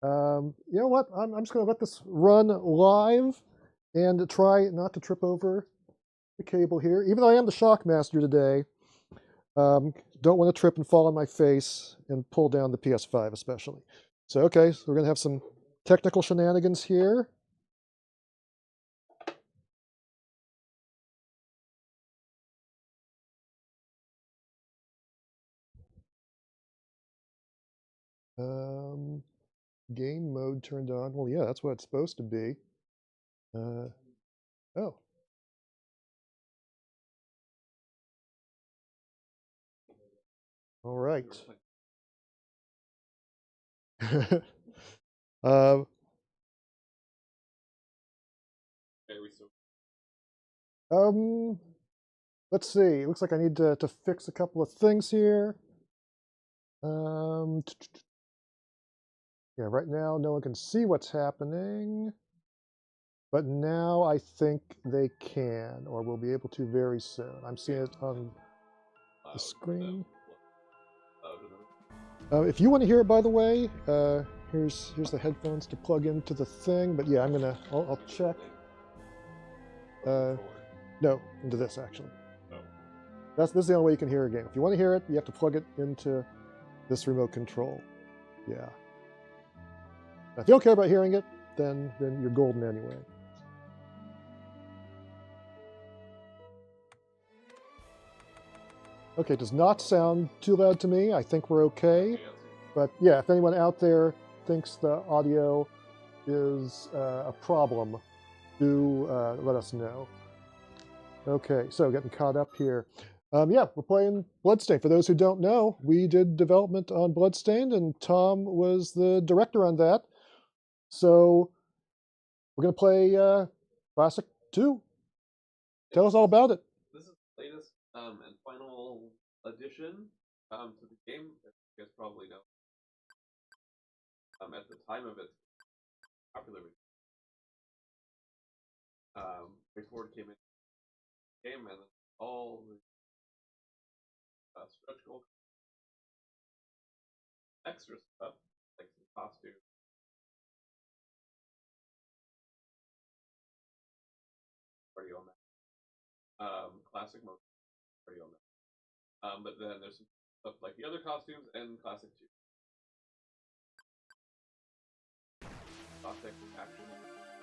You know what? I'm just going to let this run live and try not to trip over the cable here. Even though I am the shock master today, don't want to trip and fall on my face and pull down the PS5 especially. So okay, so we're going to have some technical shenanigans here. Game mode turned on. Well, yeah, that's what it's supposed to be. Oh. All right. Let's see. It looks like I need to fix a couple of things here. Yeah, right now no one can see what's happening, but now I think they can, or will be able to very soon. I'm seeing it on the screen. If you want to hear it, by the way, Here's the headphones to plug into the thing. But yeah, I'll check. No, into this actually. Oh. This is the only way you can hear a game. If you want to hear it, you have to plug it into this remote control. Yeah. Now, if you don't care about hearing it, then you're golden anyway. Okay, it does not sound too loud to me. I think we're okay. But yeah, if anyone out there thinks the audio is a problem, do let us know. Okay, so getting caught up here. Yeah, we're playing Bloodstained. For those who don't know, we did development on Bloodstained, and Tom was the director on that. So we're going to play Classic 2. Tell us all about it. This is the latest and final addition to the game. As you guys probably know. At the time of its popular WayForward came in the game, and all the stretch goals, extra stuff like some costumes, cardio map, classic mode, cardio map. But then there's some stuff like the other costumes and classic 2. Gothic action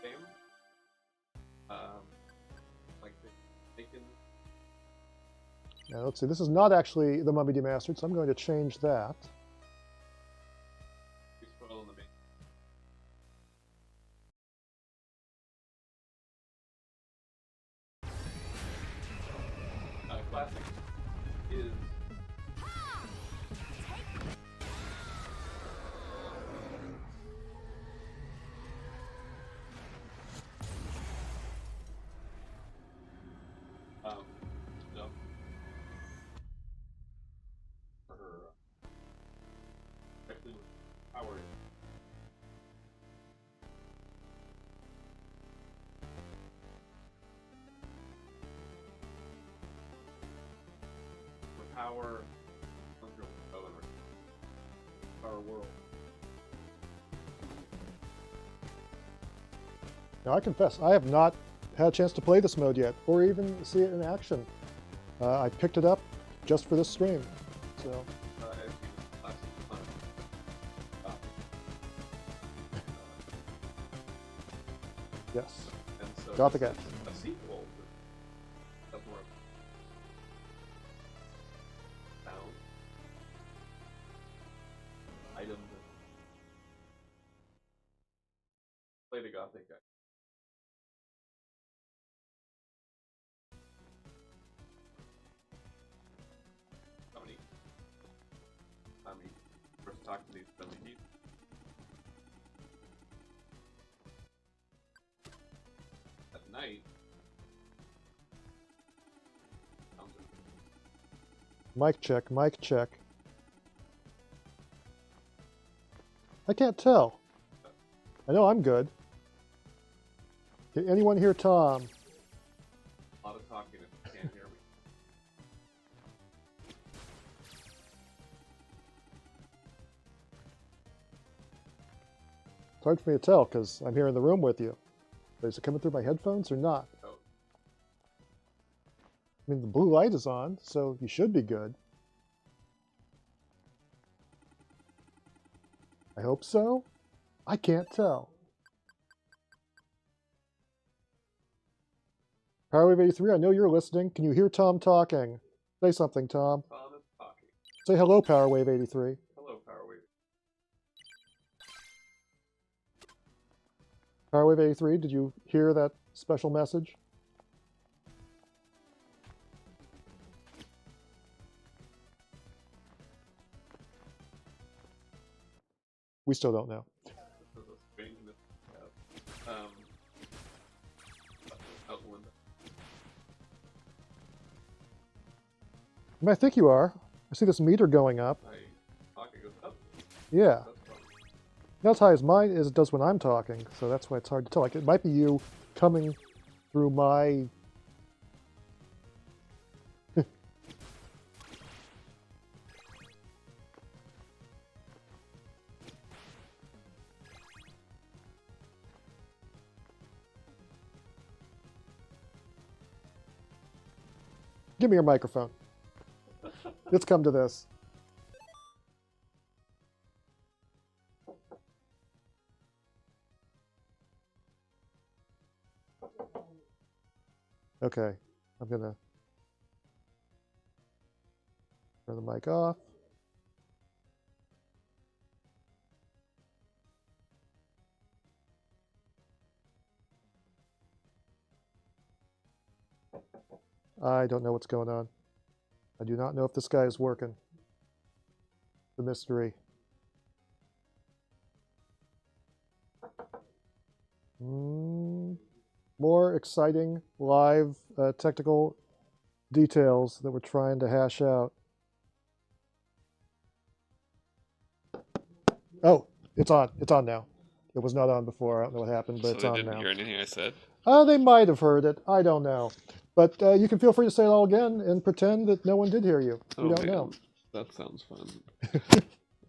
game. Like the taken. Now let's see, this is not actually the Mummy Demastered, so I'm going to change that. We spoil in the main. Classic is no. For her actually power. Power our world. Now I confess, I have not had a chance to play this mode yet, or even see it in action. I picked it up just for this stream, so. Yes. And so Gothic Ash. A sequel that's more sound items. Play the Gothic guy. First talk to these friendly people. At night. Mic check, mic check. I can't tell. I know I'm good. Can anyone hear Tom? A lot of talking if you can't hear me. It's hard for me to tell because I'm here in the room with you. But is it coming through my headphones or not? Oh. I mean, the blue light is on, so you should be good. I hope so. I can't tell. Powerwave 83, I know you're listening. Can you hear Tom talking? Say something, Tom. Tom is talking. Say hello, Powerwave 83. Hello, Powerwave. Powerwave 83, did you hear that special message? We still don't know. This is a strange mishap. Out the window. I mean, I think you are. I see this meter going up. Talking goes up. Yeah. That's fun. Not as high as mine as it does when I'm talking, so that's why it's hard to tell. Like, it might be you coming through my... Give me your microphone. Let's come to this. Okay, I'm gonna turn the mic off. I don't know what's going on. I do not know if this guy is working. The mystery. More exciting live technical details that we're trying to hash out. Oh, it's on. It's on now. It was not on before. I don't know what happened, but So it's they on didn't now. hear anything I said? They might have heard it. I don't know. But you can feel free to say it all again and pretend that no one did hear you. We don't know. That sounds fun.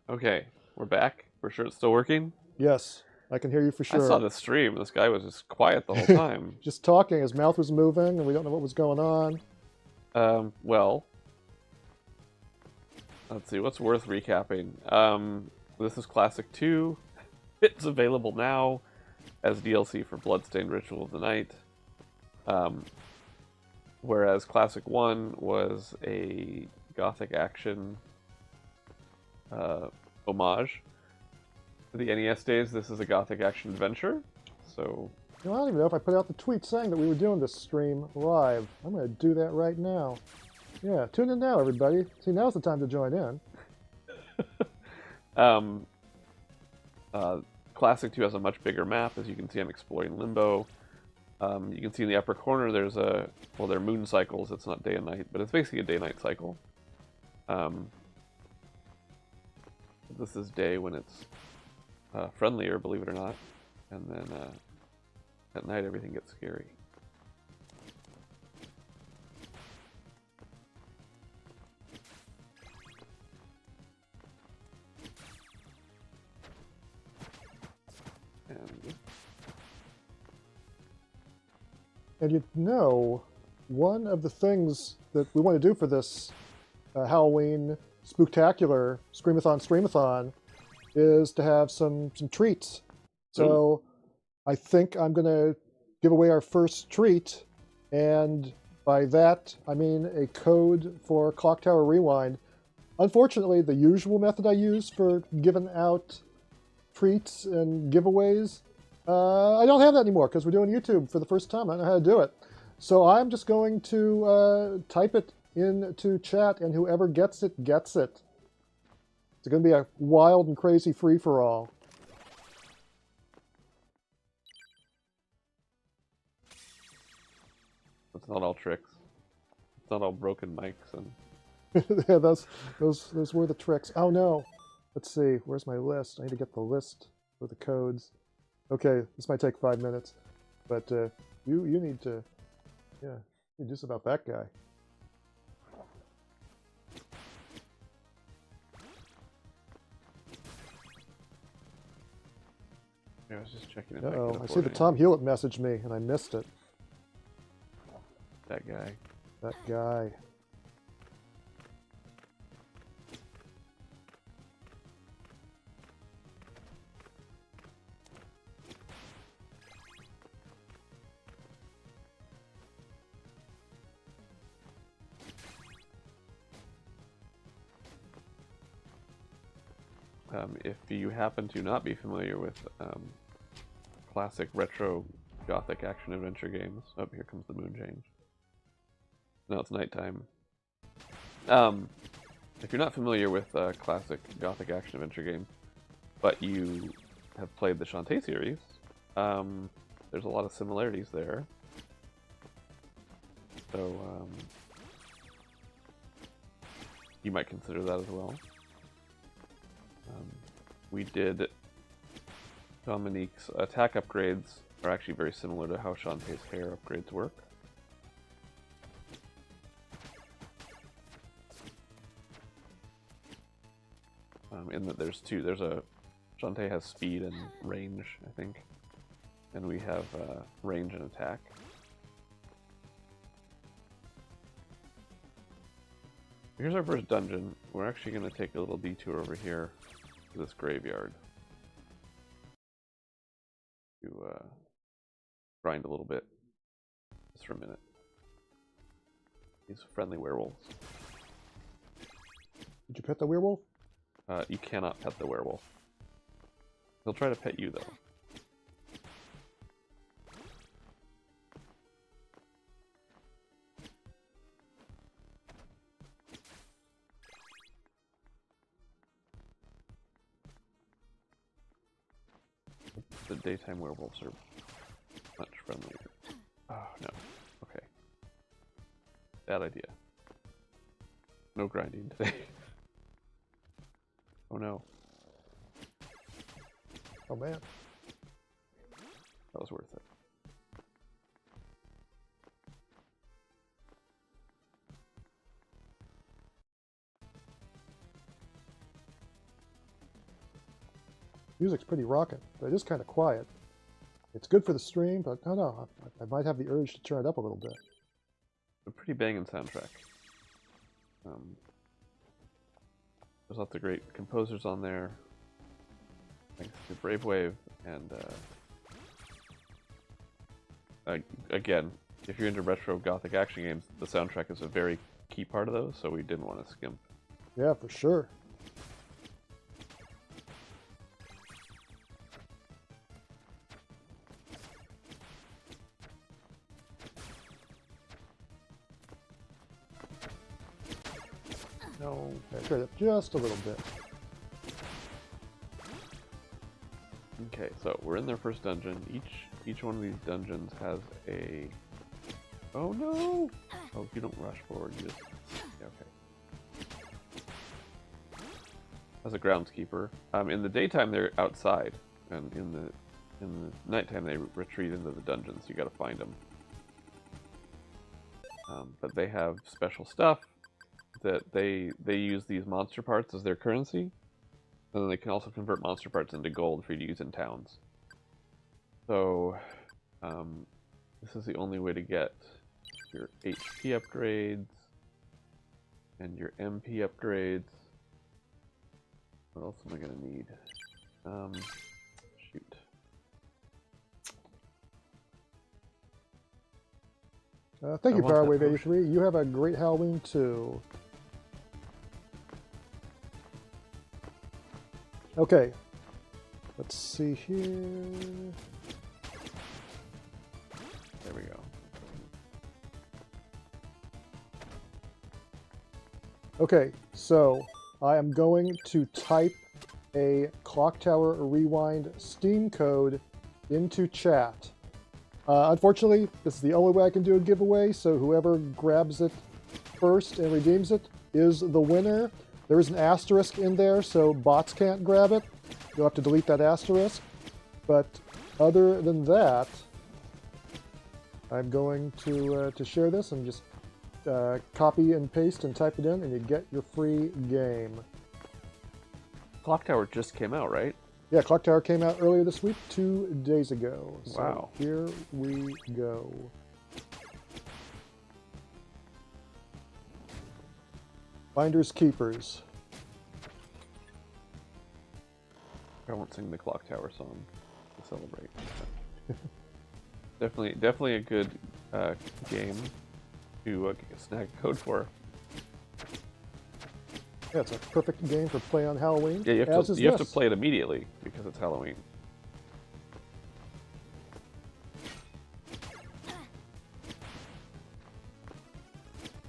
Okay, we're back. We're sure it's still working? Yes, I can hear you for sure. I saw the stream. This guy was just quiet the whole time. Just talking. His mouth was moving, and we don't know what was going on. Well, let's see. What's worth recapping? This is Classic 2. It's available now as DLC for Bloodstained Ritual of the Night. Whereas Classic 1 was a Gothic action homage. For the NES days, this is a Gothic action adventure. So, You know, I don't even know if I put out the tweet saying that we were doing this stream live. I'm going to do that right now. Yeah, tune in now, everybody. See, now's the time to join in. Classic 2 has a much bigger map. As you can see, I'm exploring Limbo. You can see in the upper corner there's a... Well, they're moon cycles. It's not day and night, but it's basically a day-night cycle. This is day when it's friendlier, believe it or not. And then at night everything gets scary. And you know, one of the things that we want to do for this Halloween Spooktacular Streamathon is to have some treats. So I think I'm going to give away our first treat, and by that I mean a code for Clock Tower Rewind. Unfortunately, the usual method I use for giving out treats and giveaways, I don't have that anymore because we're doing YouTube for the first time. I don't know how to do it. So I'm just going to type it into chat, and whoever gets it, gets it. It's going to be a wild and crazy free-for-all. It's not all tricks. It's not all broken mics and... Yeah, those were the tricks. Oh no. Let's see. Where's my list? I need to get the list for the codes. Okay, this might take 5 minutes, but you need to, yeah, you do something about that guy. Yeah, I was just checking if Uh-oh, I I see the Tom Hewitt messaged me, and I missed it. That guy. That guy. If you happen to not be familiar with classic retro Gothic action adventure games, oh, here comes the moon change. No, it's nighttime. If you're not familiar with classic Gothic action adventure game, but you have played the Shantae series, there's a lot of similarities there. So you might consider that as well. We did Dominique's attack upgrades are actually very similar to how Shantae's hair upgrades work. In that there's two. There's a Shantae has speed and range, I think, and we have range and attack. Here's our first dungeon. We're actually going to take a little detour over here to this graveyard to grind a little bit, just for a minute. These friendly werewolves. Did you pet the werewolf? You cannot pet the werewolf. He'll try to pet you, though. The daytime werewolves are much friendlier. Oh, no. Okay. Bad idea. No grinding today. Oh no. Oh man. That was worth it. Music's pretty rocking, but it is kind of quiet. It's good for the stream, but I don't know. I might have the urge to turn it up a little bit. A pretty banging soundtrack. There's lots of great composers on there. Thanks to Brave Wave, and again, if you're into retro gothic action games, the soundtrack is a very key part of those, so we didn't want to skimp. Yeah, for sure. No, I turned it up just a little bit. Okay, so we're in their first dungeon. Each one of these dungeons has a... Oh no! Oh, you don't rush forward, you just... Yeah, okay. As a groundskeeper. In the daytime they're outside, and in the nighttime they retreat into the dungeons. You gotta find them. But they have special stuff that they use these monster parts as their currency. And then they can also convert monster parts into gold for you to use in towns. So, this is the only way to get your HP upgrades and your MP upgrades. What else am I gonna need? Shoot. Thank you, want that Powerwave 83. You have a great Halloween too. Okay, let's see here. There we go. Okay, so I am going to type a Clock Tower Rewind Steam code into chat. Unfortunately, this is the only way I can do a giveaway, so whoever grabs it first and redeems it is the winner. There is an asterisk in there, so bots can't grab it. You'll have to delete that asterisk. But other than that, I'm going to share this and just copy and paste and type it in, and you get your free game. Clock Tower just came out, right? Yeah, Clock Tower came out earlier this week, 2 days ago. So wow. Here we go. Finders Keepers. I won't sing the Clock Tower song to celebrate. definitely a good game to snag code for. Yeah, it's a perfect game for play on Halloween. Yeah, you have to play it immediately because it's Halloween.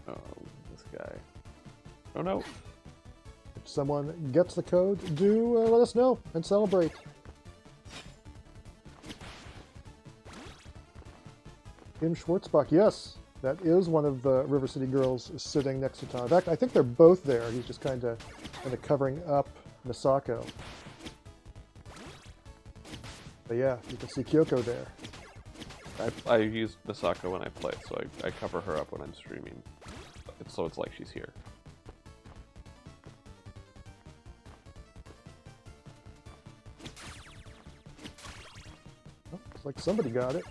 Oh, this guy. Oh no. If someone gets the code, do let us know and celebrate. Tim Schwartzbach, yes, that is one of the River City girls sitting next to Tom. In fact, I think they're both there. He's just kind of covering up Misako. But yeah, you can see Kyoko there. I use Misako when I play, so I cover her up when I'm streaming. So it's like she's here. Oh, looks like somebody got it.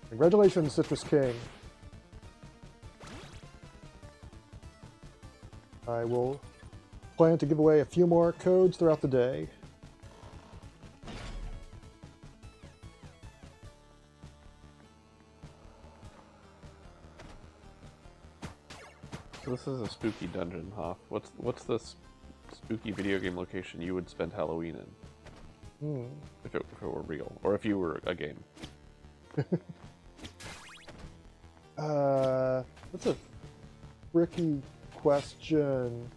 Congratulations, Citrus King. I will plan to give away a few more codes throughout the day. So this is a spooky dungeon, huh? What's the spooky video game location you would spend Halloween in? If it were real, or if you were a game. That's a tricky question.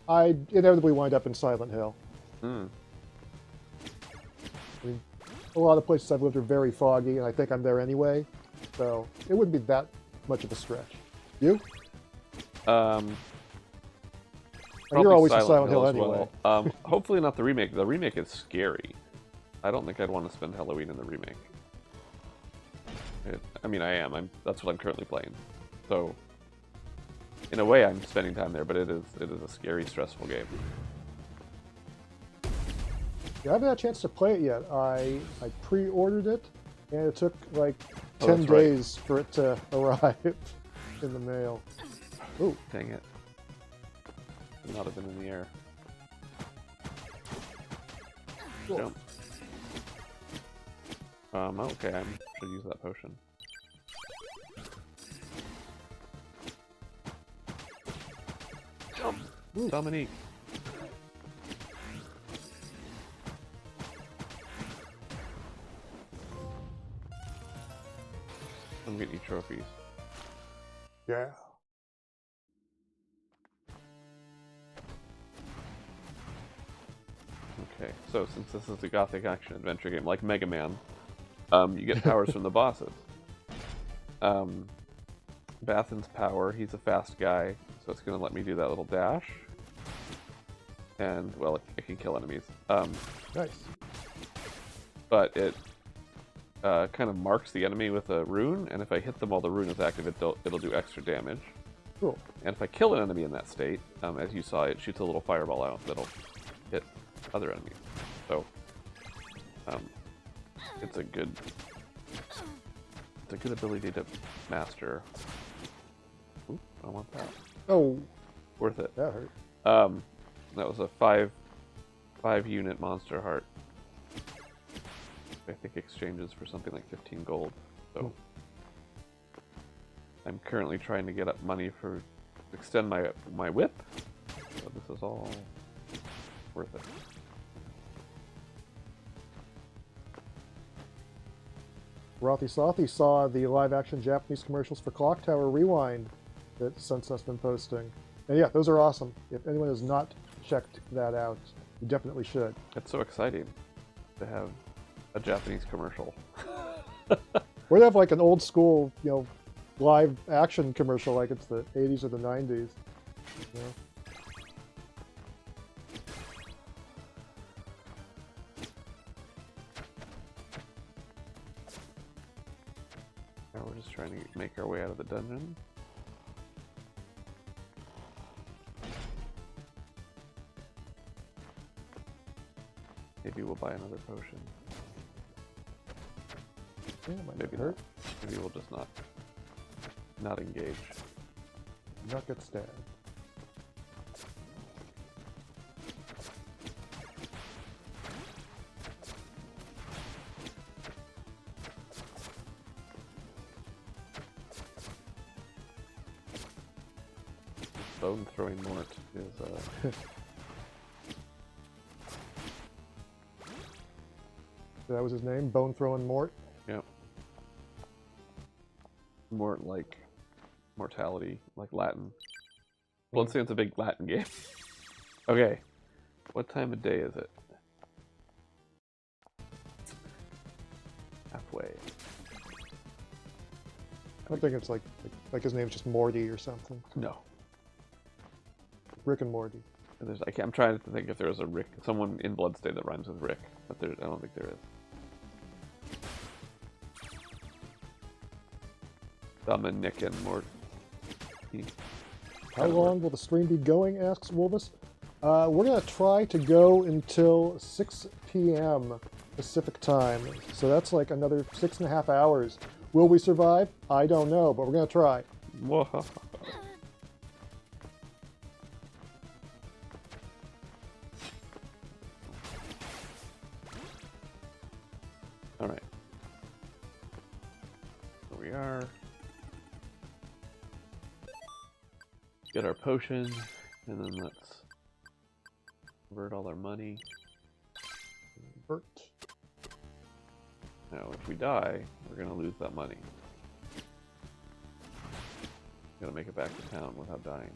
I'd inevitably wind up in Silent Hill. I mean, a lot of places I've lived are very foggy, and I think I'm there anyway, so it wouldn't be that much of a stretch. You? You're always in Silent Hill anyway. Well. Hopefully not the remake. The remake is scary. I don't think I'd want to spend Halloween in the remake. I mean, I am. That's what I'm currently playing. So, in a way, I'm spending time there, but it is a scary, stressful game. Yeah, I haven't had a chance to play it yet. I pre-ordered it, and it took like 10 days for it to arrive in the mail. Ooh. Dang it. Should not have been in the air. Cool. Jump. Okay, I should use that potion. Jump! Ooh. Dominique! I'm getting you trophies. Yeah. Okay, so since this is a gothic action adventure game like Mega Man, you get powers from the bosses. Bathen's power, he's a fast guy, so it's going to let me do that little dash. And, well, it can kill enemies. Nice. But it kind of marks the enemy with a rune, and if I hit them while the rune is active, it'll do extra damage. Cool. And if I kill an enemy in that state, as you saw, it shoots a little fireball out that'll hit other enemies. So, it's a good ability to master. Ooh, I don't want that. Oh, Worth it. that hurt. That was a 5 unit monster heart. I think exchanges for something like 15 gold. So I'm currently trying to get up money for extend my whip. So this is all worth it. Rothy Slothy saw the live-action Japanese commercials for Clock Tower Rewind that Sunset's been posting. And yeah, those are awesome. If anyone has not checked that out, you definitely should. It's so exciting to have a Japanese commercial. Or to have like an old school, live action commercial like it's the 80s or the 90s. You know? Now we're just trying to make our way out of the dungeon. Maybe we'll buy another potion. Yeah, it might Maybe hurt. not. Maybe we'll just not engage. Not get stabbed. Bone throwing mort is That was his name, Bone Throwing Mort. Yep. Mort like mortality, like Latin. Bloodstained's a big Latin game. Okay. What time of day is it? Halfway. I think it's like his name's just Morty or something. No. Rick and Morty. I'm trying to think if there is a Rick, someone in Bloodstained that rhymes with Rick, but I don't think there is. Dominic and Mort. How long will the stream be going, asks Wolvus. We're going to try to go until 6 p.m. Pacific time. So that's like another 6.5 hours. Will we survive? I don't know, but we're going to try. Whoa. All right. Here we are. Get our potion, and then let's convert all our money. Bert. Now, if we die, we're going to lose that money. Gotta make it back to town without dying,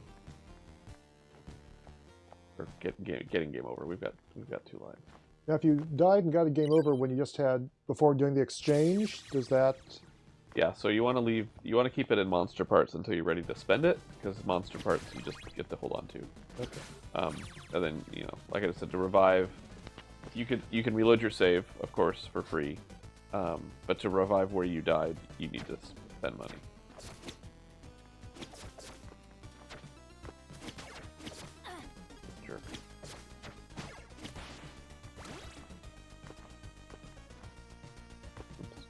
or getting game over. We've got 2 lives. Now, if you died and got a game over when you just had before doing the exchange, does that? Yeah. So you want to leave. You want to keep it in monster parts until you're ready to spend it, because monster parts you just get to hold on to. Okay. And then like I said, to revive, you can reload your save, of course, for free. But to revive where you died, you need to spend money. Jerk. Oops.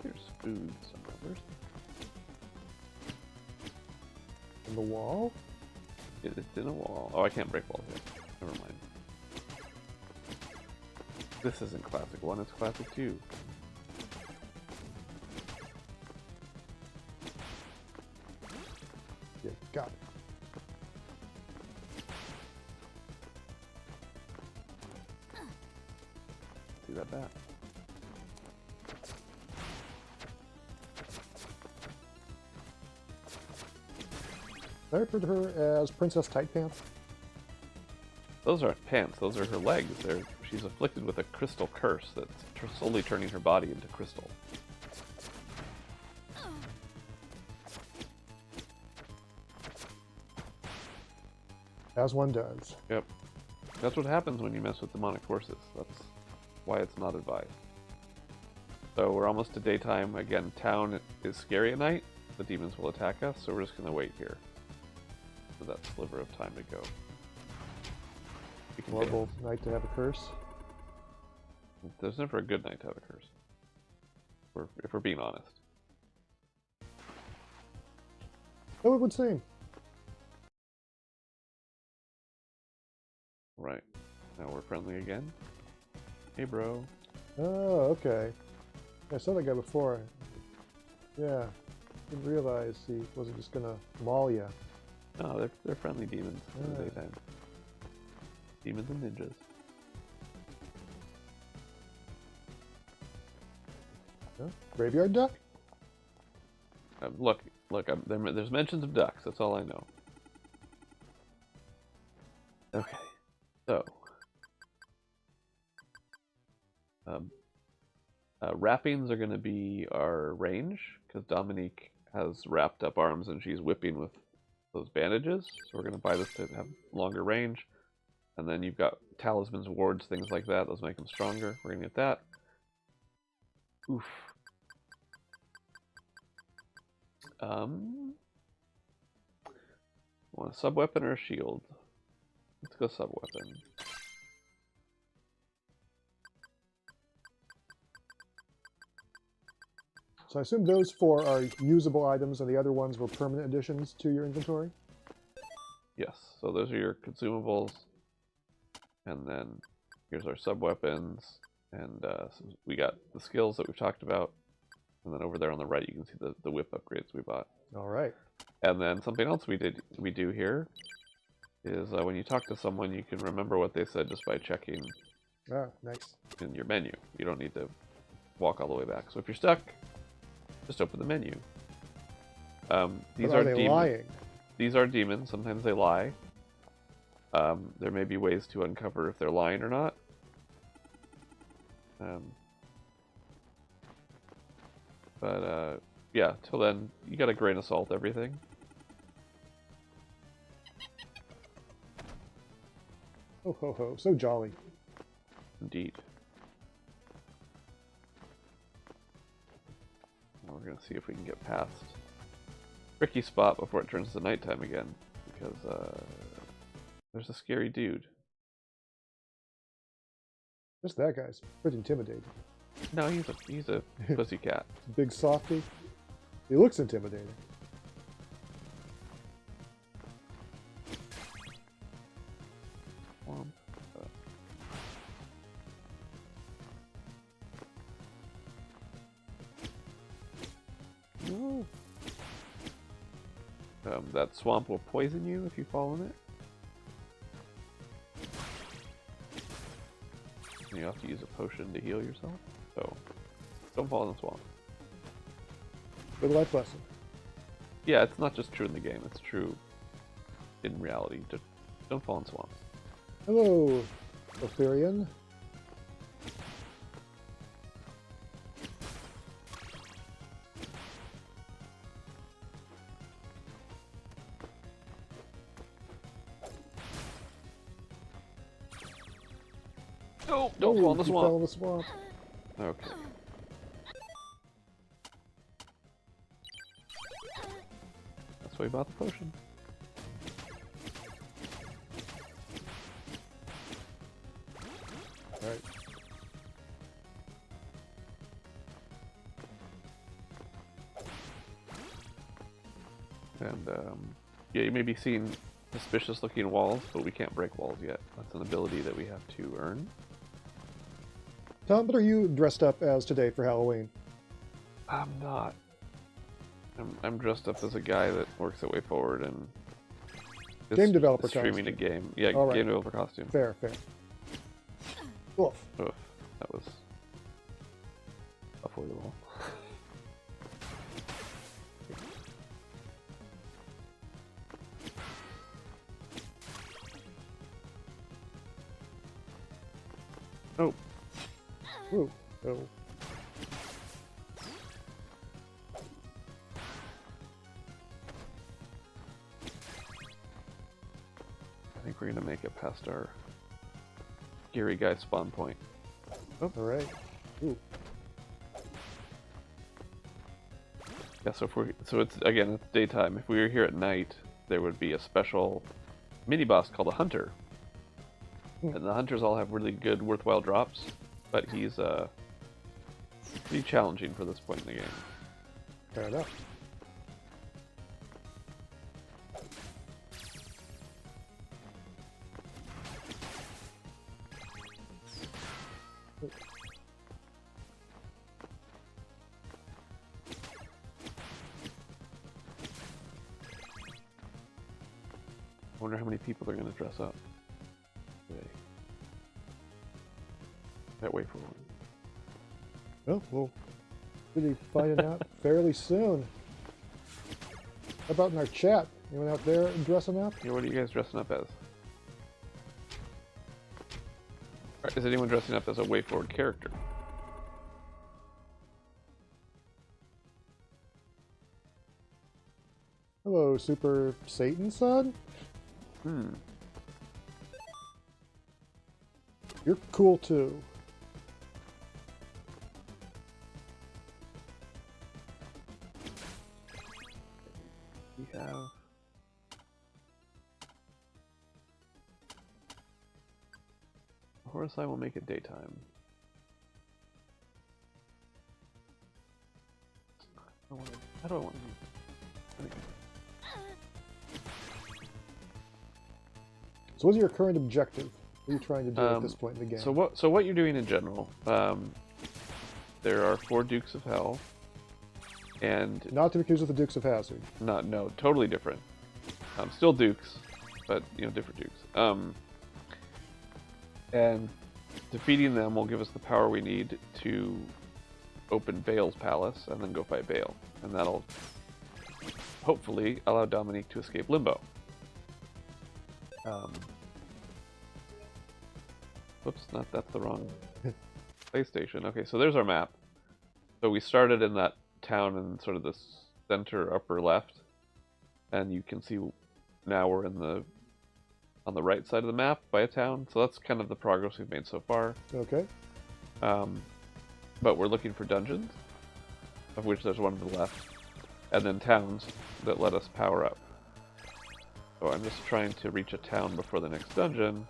There's food somewhere. Where's On the wall? it's in a wall? Oh, I can't break walls here. Never mind. This isn't classic 1, it's classic 2. Yeah, got it. See that bat? I refer to her as Princess Tight Pants. Those aren't pants, those are her legs. She's afflicted with a crystal curse that's slowly turning her body into crystal. As one does. Yep. That's what happens when you mess with demonic forces. That's why it's not advised. So we're almost to daytime. Again, town is scary at night. The demons will attack us, so we're just going to wait here for that sliver of time to go. We can Horrible night to have a curse. There's never a good night to have a curse. If we're being honest. So it would seem. Right. Now we're friendly again. Hey, bro. Oh, okay. I saw that guy before. Yeah. Didn't realize he wasn't just gonna maul you. No, they're friendly demons in the Yeah. daytime. Demons and ninjas. Huh? Graveyard duck? Look, there's mentions of ducks. That's all I know. Okay, so wrappings are going to be our range because Dominique has wrapped up arms and she's whipping with those bandages. So we're going to buy this to have longer range. And then you've got talismans, wards, things like that. Those make them stronger. We're going to get that. Oof. Want a sub-weapon or a shield? Let's go sub-weapon. So I assume those 4 are usable items and the other ones were permanent additions to your inventory? Yes, so those are your consumables. And then here's our sub-weapons. And so we got the skills that we've talked about. And then over there on the right, you can see the whip upgrades we bought. All right. And then something else we do here is when you talk to someone, you can remember what they said just by checking Ah, nice. in your menu. You don't need to walk all the way back. So if you're stuck, just open the menu. These But are they demons. lying? These are demons. Sometimes they lie. There may be ways to uncover if they're lying or not. But yeah, till then, you got a grain of salt everything. Ho ho ho, so jolly. Indeed. We're gonna see if we can get past tricky spot before it turns to nighttime again, because there's a scary dude. Just that guy's pretty intimidating. No, he's a pussycat. Big softy. He looks intimidating. Swamp. No. That swamp will poison you if you fall in it. And you have to use a potion to heal yourself. So, don't fall in the swamp. Good life lesson. Yeah, it's not just true in the game, it's true in reality. Just don't fall in swamps. Hello, Otherian. No, don't fall in the you swamp. fell in the swamp. Okay. That's why we bought the potion. Alright. And yeah, you may be seeing suspicious looking walls, but we can't break walls yet. That's an ability that we have to earn. Tom, what are you dressed up as today for Halloween? I'm not. I'm dressed up as a guy that works at WayForward and is Game developer streaming costume. a game. Yeah, All right. game developer costume. Fair, fair. Oof. Oof, that was avoidable. Oh, Ooh. Oh. I think we're gonna make it past our scary guy spawn point. Alright. Ooh. Yeah, so it's again, it's daytime. If we were here at night, there would be a special mini boss called a hunter. Hmm. And the hunters all have really good, worthwhile drops, but he's pretty challenging for this point in the game. Fair enough. I wonder how many people are going to dress up today. That WayForward. Well, we'll be finding out fairly soon. How about in our chat? Anyone out there dressing up? Yeah, what are you guys dressing up as? Is anyone dressing up as a WayForward character? Hello, Super Satan Son. Hmm. You're cool too. We have... Horus, I will make it daytime. How do I want to do? So what's your current objective? What are you trying to do at this point in the game? So what you're doing in general? There are 4 Dukes of Hell, and Not to be confused with the Dukes of Hazzard. no, totally different. Still Dukes, but different Dukes. And defeating them will give us the power we need to open Bale's palace and then go fight Bale, and that'll hopefully allow Dominique to escape Limbo. Whoops, that's the wrong PlayStation. Okay, so there's our map. So we started in that town in sort of the center upper left, and you can see now we're on the right side of the map by a town. So that's kind of the progress we've made so far. Okay. But we're looking for dungeons. of which there's one to the left, and then towns that let us power up. So I'm just trying to reach a town before the next dungeon,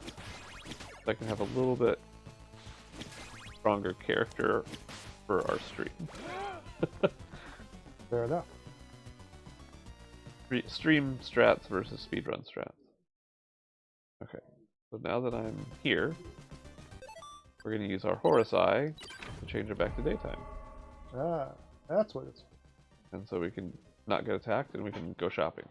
so I can have a little bit stronger character for our stream. Fair enough. Stream strats versus speedrun strats. Okay, so now that I'm here, we're going to use our Horus Eye to change it back to daytime. Ah, that's what it's. And so we can not get attacked and we can go shopping.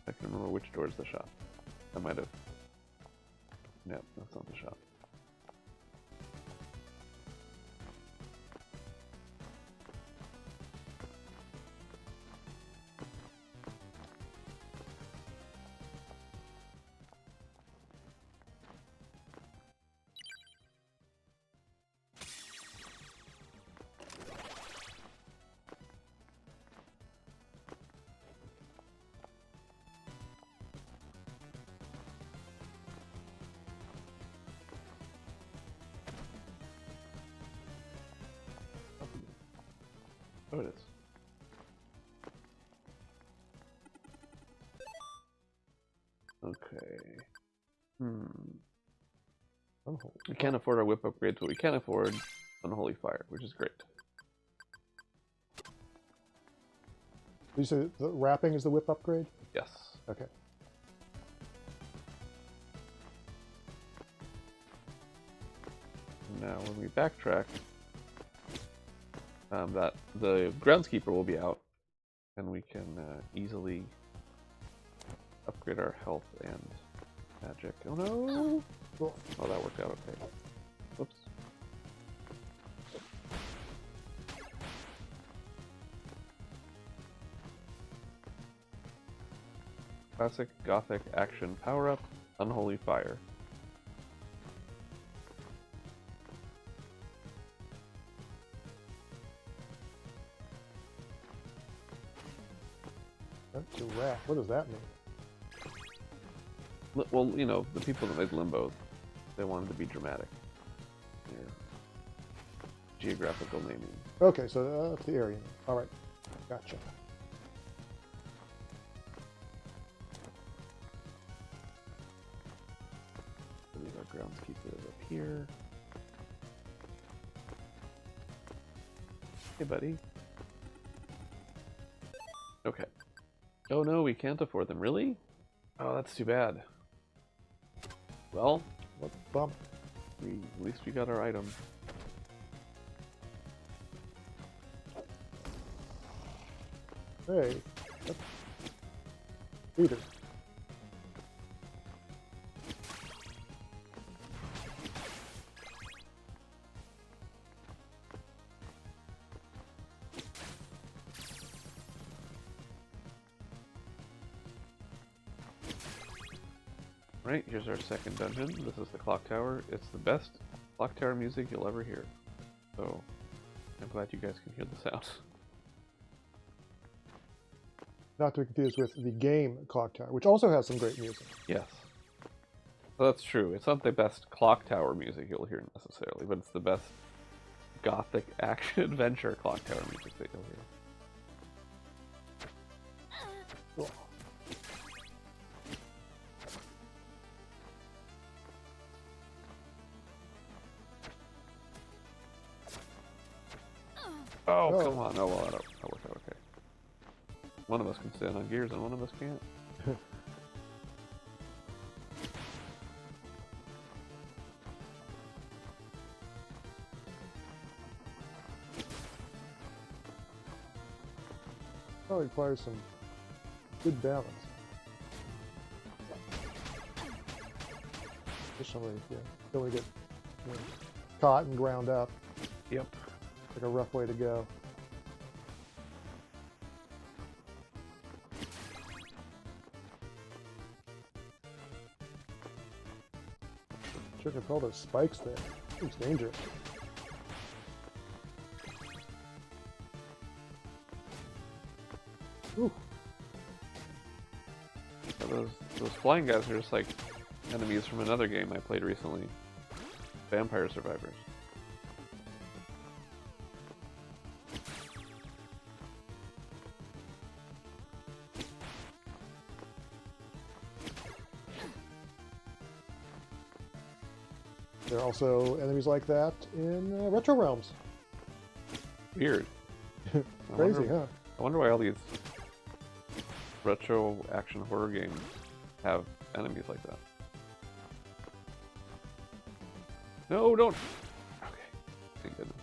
I can remember which door is the shop. I might have. No, that's not the shop. Oh, it is. Okay. We can't afford our whip upgrades, but we can afford Unholy Fire, which is great. You say the wrapping is the whip upgrade? Yes. Okay. Now, when we backtrack, that the groundskeeper will be out, and we can easily upgrade our health and magic. Oh no! Cool. Oh, that worked out okay. Whoops. Classic Gothic action power up, Unholy Fire. That's a wrap. What does that mean? Well, you know, the people that made Limbo, they wanted to be dramatic. Yeah. Geographical naming. Okay, so that's the area. All right, gotcha. Leave our groundskeeper up here. Hey, buddy. Okay. Oh no, we can't afford them. Really? Oh, that's too bad. Well, What bump? at least we got our item. Hey. Either. Right, here's our second dungeon. This is the clock tower. It's the best clock tower music you'll ever hear. So, I'm glad you guys can hear the sound. Not to be confused with the game Clock Tower, which also has some great music. Yes. So that's true. It's not the best clock tower music you'll hear necessarily, but it's the best gothic action adventure clock tower music that you'll hear. Cool. Oh, Oh. come on. Oh, well, that'll work out okay. One of us can stand on gears and one of us can't. Probably requires some good balance. Additionally, yeah, don't want to get caught and ground up. Yep. Like a rough way to go. Check out all those spikes there. It's dangerous. Ooh. Yeah, those flying guys are just like enemies from another game I played recently. Vampire Survivors. There are also enemies like that in RetroRealms. Weird. Crazy, huh? I wonder why all these retro action horror games have enemies like that. No, don't! Okay, thank goodness.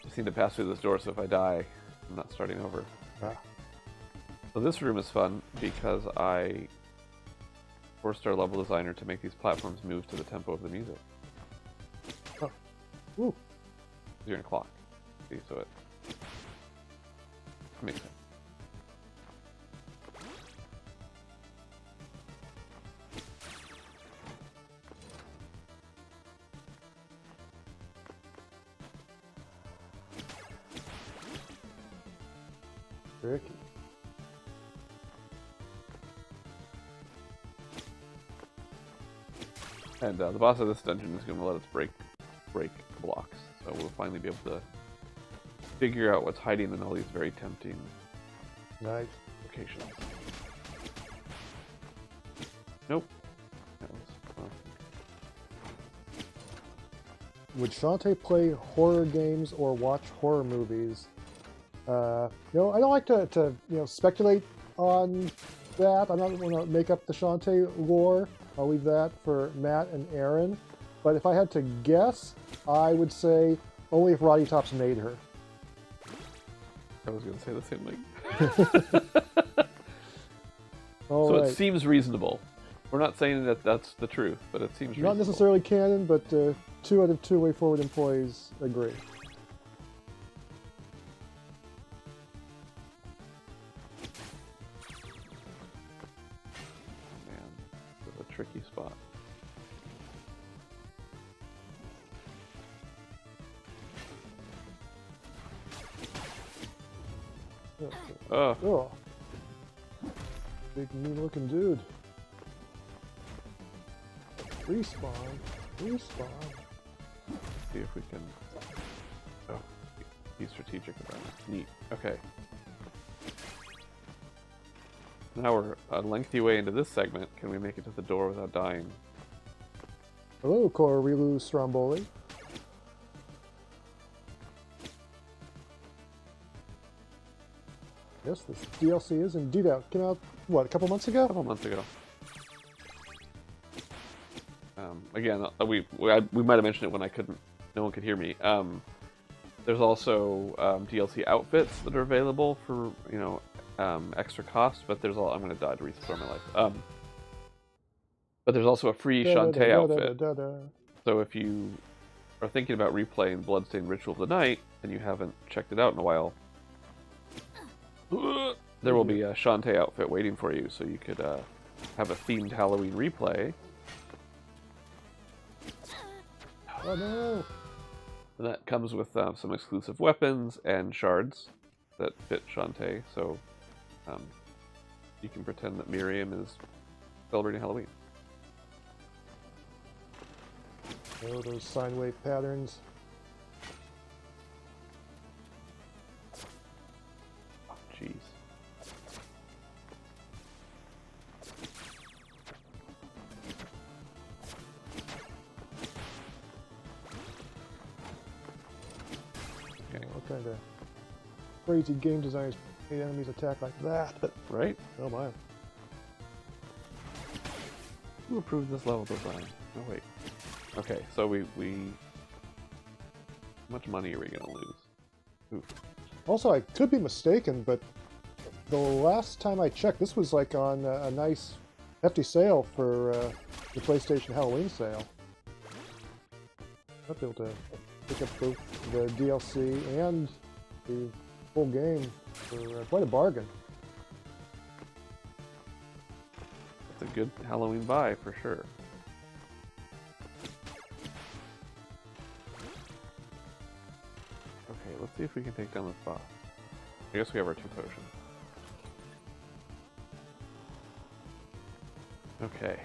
Just need to pass through this door, so if I die, I'm not starting over. Ah. So this room is fun because I forced our level designer to make these platforms move to the tempo of the music. Oh. Ooh. You're in a clock. See, so it makes sense. Tricky. And the boss of this dungeon is going to let us break blocks, so we'll finally be able to figure out what's hiding in all these very tempting Nice. locations. Nope. That was, well, Would Shantae play horror games or watch horror movies? I don't like to speculate on that. I'm not going to make up the Shantae lore. I'll leave that for Matt and Aaron. But if I had to guess, I would say only if Roddy Tops made her. I was going to say the same thing. All So right. it seems reasonable. We're not saying that that's the truth, but it seems reasonable. Not necessarily canon, but 2 out of 2 WayForward employees agree. Man, this is a tricky spot. Oh, Oh. Big mean looking dude. Respawn. Respawn. see if we can. Oh, be strategic about it. Neat. Okay. Now we're a lengthy way into this segment. Can we make it to the door without dying? Hello, Corilu Stromboli. Yes, this DLC is indeed out. Came out, what, a couple months ago? A couple months ago. Again, we might have mentioned it when no one could hear me. There's also DLC outfits that are available for extra cost, but there's I'm going to die to restore my life. But there's also a free Shantae outfit. So if you are thinking about replaying Bloodstained Ritual of the Night and you haven't checked it out in a while, there will be a Shantae outfit waiting for you, so you could have a themed Halloween replay. Oh no! And that comes with some exclusive weapons and shards that fit Shantae, so you can pretend that Miriam is celebrating Halloween. Oh, those sine wave patterns. Oh, jeez. Okay. What kind of crazy game designers made enemies attack like that? Right? Oh my. Who approved this level design? Oh, wait. Okay, so we how much money are we going to lose? Oof. Also, I could be mistaken, but the last time I checked, this was like on a nice, hefty sale for the PlayStation Halloween sale. I'll be able to pick up both the DLC and the full game for quite a bargain. It's a good Halloween buy for sure. Okay, let's see if we can take down this boss. I guess we have our 2 potions. Okay.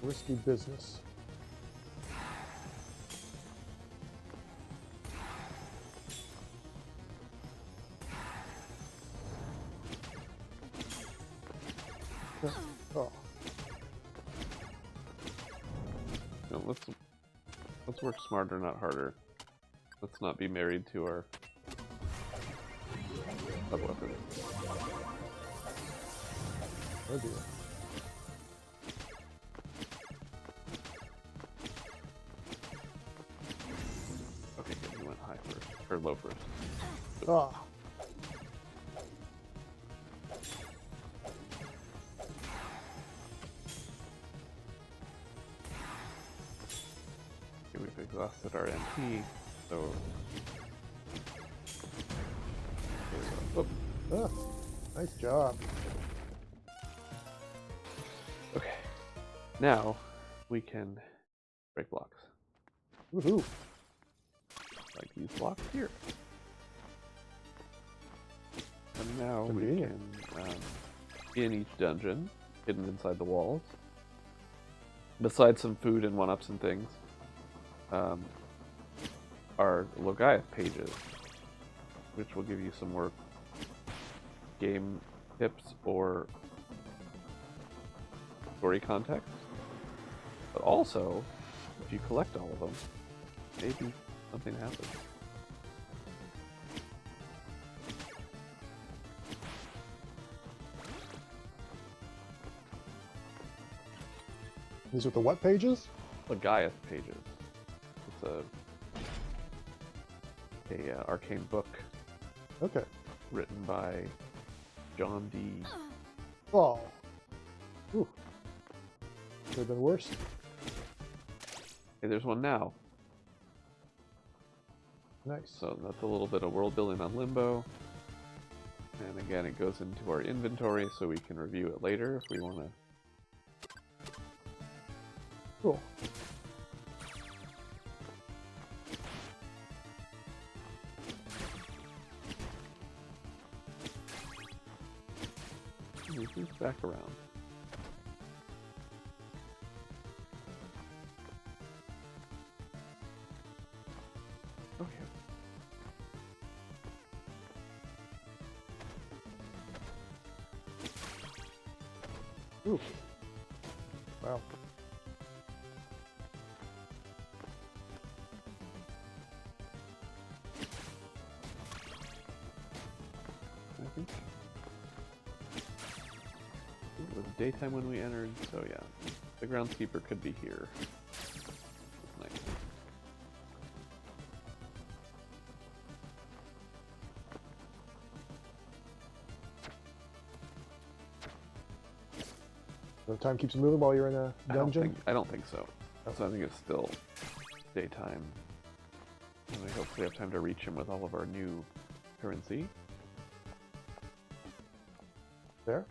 Risky business. Oh. No, let's work smarter, not harder. Let's not be married to our sub-weapons. Oh dear. Okay, good. You went high first, or low first. Ah. Okay, we've exhausted our MP, so. Oh, Ah. Nice job. okay. Now we can break blocks. Woohoo. Like these blocks here. And now Convenient. we can, in each dungeon, hidden inside the walls, besides some food and one-ups and things, are Logaeth pages, which will give you some more game tips or story context. But also, if you collect all of them, maybe something happens. These are the what pages? Logaeth pages. It's a arcane book Okay. written by John D. Oh. Ooh. Could have been worse. Hey, there's one now. Nice. So that's a little bit of world building on Limbo. And again, it goes into our inventory so we can review it later if we want to. Cool. Move these back around. Okay. Ooh. Wow. I think it was daytime when we entered, so yeah. The groundskeeper could be here. That's nice. So time keeps moving while you're in a dungeon? I don't think so. So I think it's still daytime. And we hopefully have time to reach him with all of our new currency. There?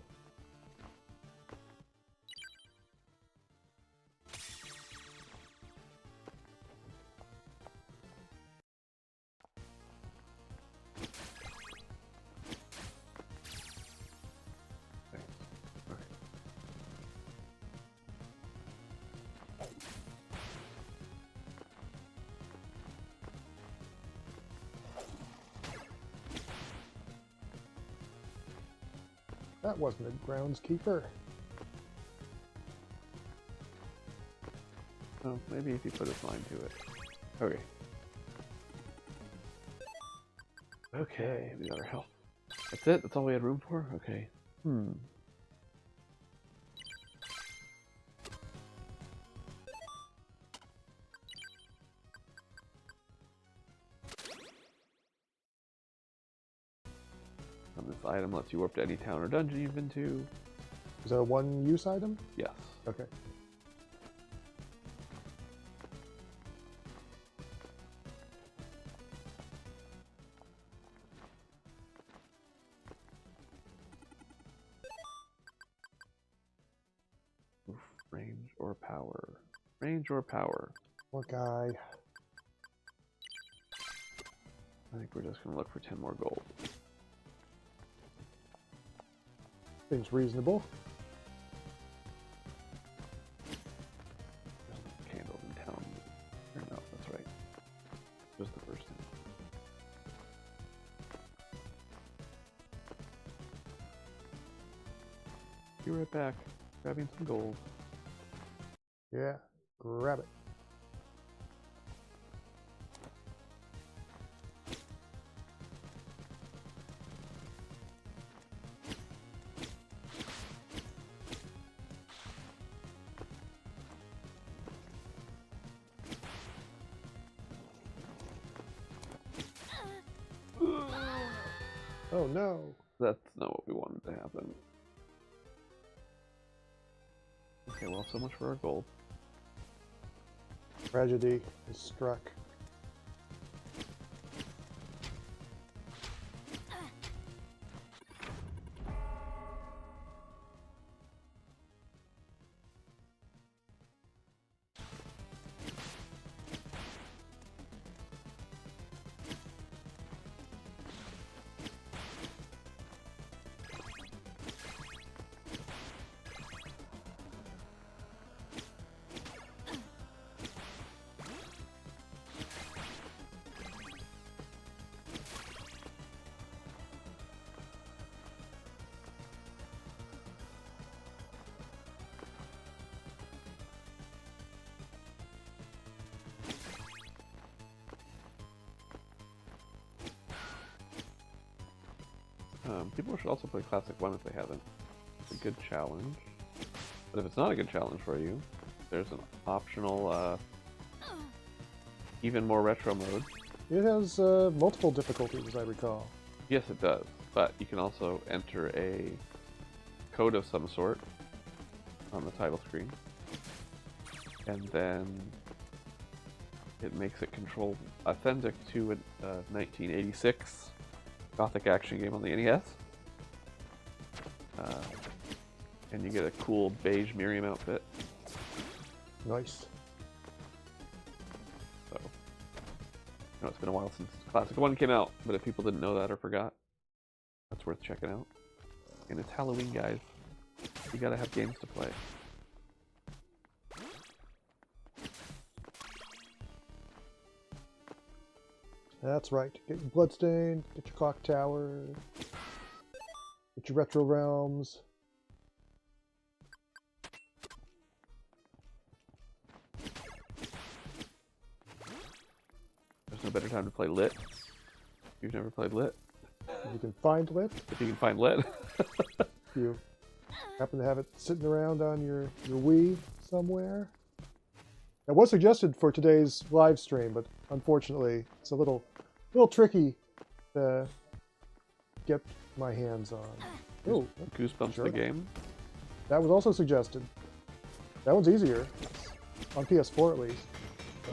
Thanks. Okay. That wasn't a groundskeeper. Oh, maybe if you put a sign to it. Okay. Okay, we got our health. That's it? That's all we had room for? Okay. And this item lets you warp to any town or dungeon you've been to. Is that a one-use item? Yes. Okay. Oof, range or power. Range or power. Poor guy. I think we're just going to look for 10 more gold. Seems reasonable. There's no candles in town. Or no, that's right. Just the first thing. Be right back. Grabbing some gold. Yeah, grab it. Oh no. That's not what we wanted to happen. Okay, well, so much for our gold. Tragedy is struck. People should also play Classic 1 if they haven't. It's a good challenge. But if it's not a good challenge for you, there's an optional, even more retro mode. It has multiple difficulties, as I recall. Yes, it does. But you can also enter a code of some sort on the title screen. And then it makes it control authentic to a 1986 Gothic action game on the NES. And you get a cool beige Miriam outfit. Nice. So, you know, it's been a while since Classic 1 came out, but if people didn't know that or forgot, that's worth checking out. And it's Halloween, guys. You gotta have games to play. That's right. Get your Bloodstained, get your Clock Tower, get your RetroRealms. There's no better time to play Lit. You've never played Lit? If you can find Lit, If you can find Lit. if you happen to have it sitting around on your Wii somewhere. It was suggested for today's live stream, but unfortunately it's a little tricky to get my hands on. Oh, Goosebumps sure. the game. That was also suggested. That one's easier. On PS4 at least.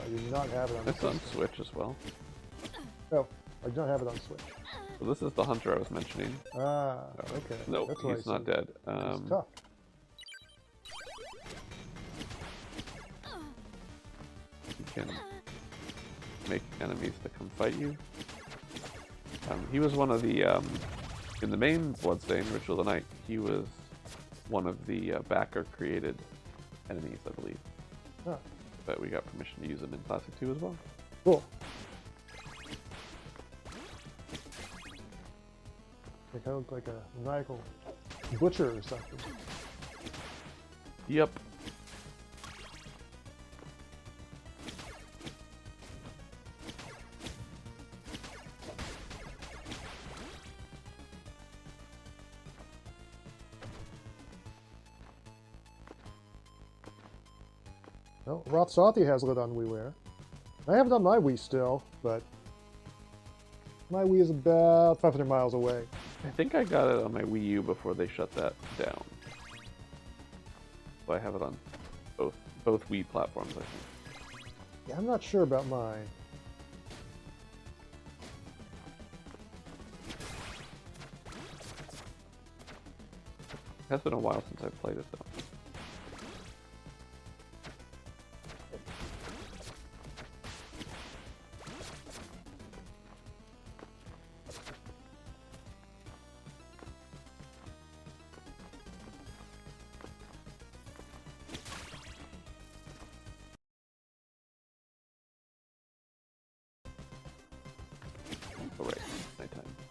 I do not have it on It's on Switch as well. No, I do not have it on Switch. So this is the hunter I was mentioning. Ah, okay. No, That's why he's I not said dead. it's tough. You can make enemies to come fight you. He was one of the, in the main Bloodstained Ritual of the Night, he was one of the backer created enemies, I believe. Huh. But we got permission to use them in Classic 2 as well. Cool. They kind of look like a maniacal butcher or something. Yep. Well, Rothsathy has Lit on WiiWare. I have it on my Wii still, but my Wii is about 500 miles away. I think I got it on my Wii U before they shut that down. So I have it on both Wii platforms, I think. Yeah, I'm not sure about mine. It has been a while since I've played it, though.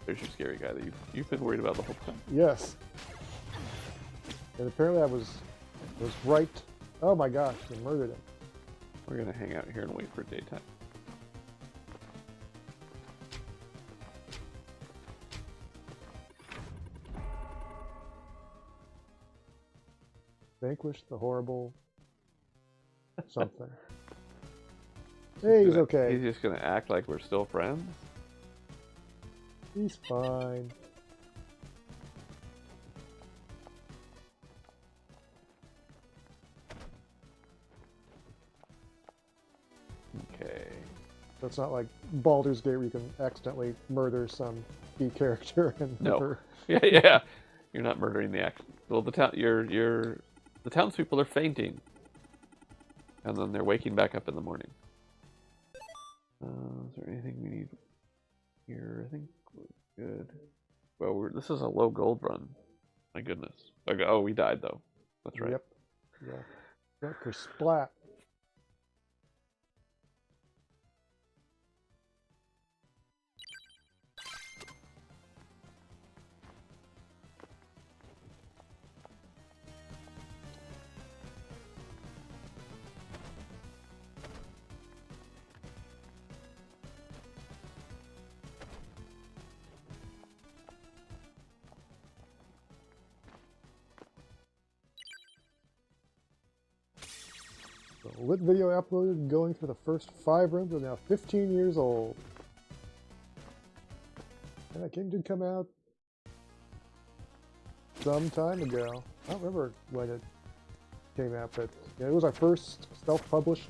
There's your scary guy that you've been worried about the whole time. Yes. And apparently I was right. Oh my gosh, they murdered him. We're gonna hang out here and wait for daytime. Vanquish the horrible something. Hey, he's okay. He's just gonna act like we're still friends? He's fine. Okay. So it's not like Baldur's Gate where you can accidentally murder some key character and No. never... Yeah. You're not murdering the act. Well, the townspeople are fainting, and then they're waking back up in the morning. Is there anything we need here? I think we're good. Well, this is a low gold run. My goodness. Okay, oh, we died though. That's right. Yep. Yeah. Dr. Splat. The lit video uploaded and going for the first 5 rooms are now 15 years old. And that game did come out some time ago. I don't remember when it came out, but yeah, it was our first self-published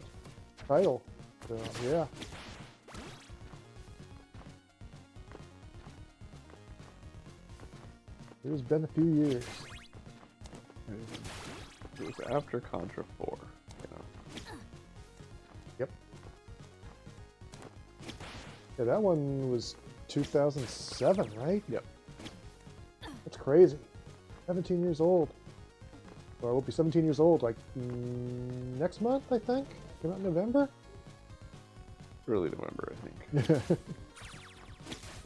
title. So yeah. It has been a few years. It was after Contra 4. Yep. Yeah, that one was 2007, right? Yep. That's crazy. 17 years old. Well, I will be 17 years old, like, next month, I think? Came out in November? Early November, I think.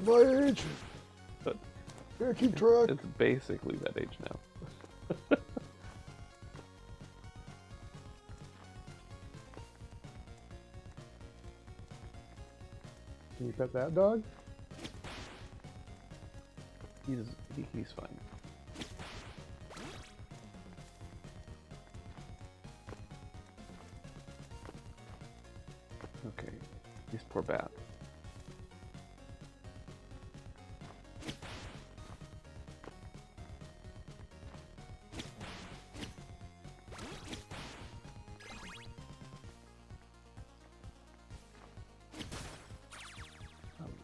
My age! But Can't keep track. it's basically that age now. Can you pet that dog? He's fine. Okay, these poor bats.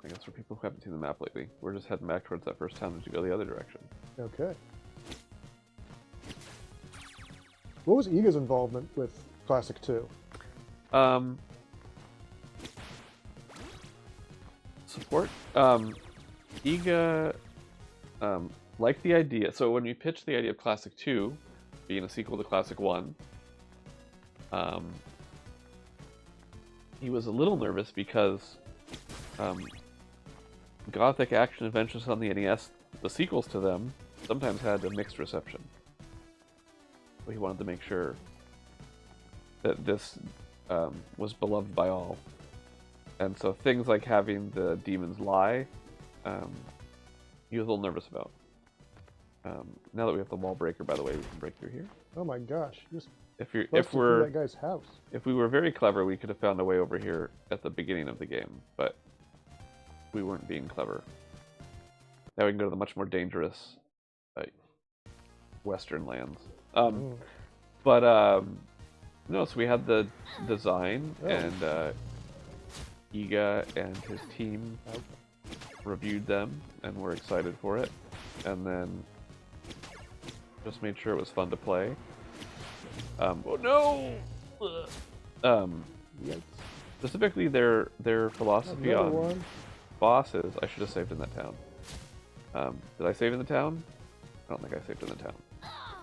I guess for people who haven't seen the map lately, we're just heading back towards that first town as you go the other direction. Okay. What was Iga's involvement with Classic 2? Support. Iga liked the idea. So when we pitched the idea of Classic 2 being a sequel to Classic 1, he was a little nervous because Gothic action adventures on the NES, the sequels to them, sometimes had a mixed reception. So he wanted to make sure that this was beloved by all. And so things like having the demons lie, he was a little nervous about. Now that we have the wall breaker, by the way, we can break through here. Oh my gosh! Just If busted through that guy's house. If we were very clever, we could have found a way over here at the beginning of the game, but we weren't being clever. Now we can go to the much more dangerous western lands. But no, so we had the design, and Iga and his team reviewed them and were excited for it, and then just made sure it was fun to play. Oh no! Specifically, their philosophy on bosses. I should have saved in that town. Did I save in the town? I don't think I saved in the town.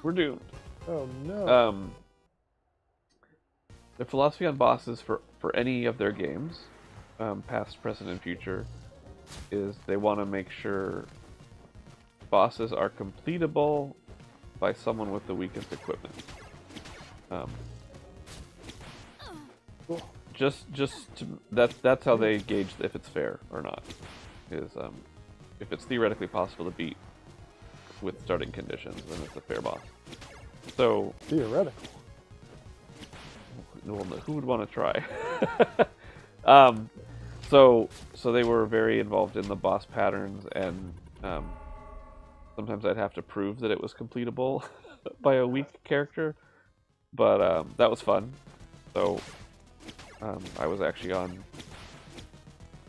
We're doomed. Oh no. Their philosophy on bosses for any of their games, past, present, and future, is they want to make sure bosses are completable by someone with the weakest equipment. That's how they gauge if it's fair or not. Is if it's theoretically possible to beat with starting conditions, then it's a fair boss. So Theoretical. well, who would want to try? So they were very involved in the boss patterns, and sometimes I'd have to prove that it was completable by a weak character, but that was fun. So I was actually on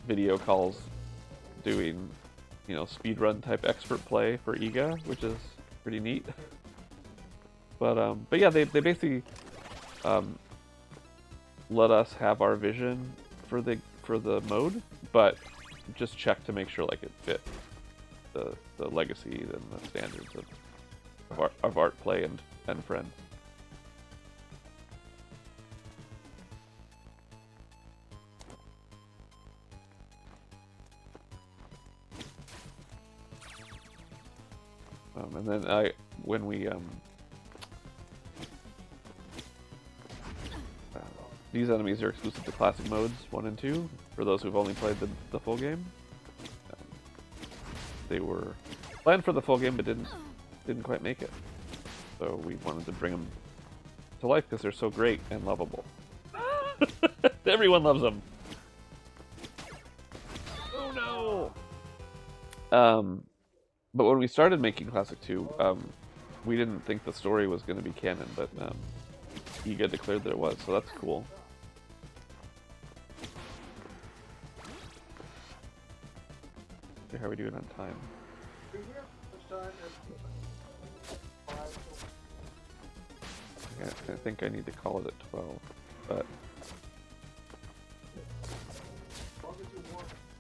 video calls doing, speedrun type expert play for Iga, which is pretty neat. But yeah, they basically let us have our vision for the mode, but just check to make sure like it fit the legacy and the standards of art play and friends. And then when we these enemies are exclusive to classic modes 1 and 2 for those who've only played the full game. They were planned for the full game but didn't quite make it. So we wanted to bring them to life because they're so great and lovable. Everyone loves them. Oh no. But when we started making Classic 2, we didn't think the story was going to be canon, but Iga declared that it was, so that's cool. Okay, how are we doing on time? I think I need to call it at 12, but...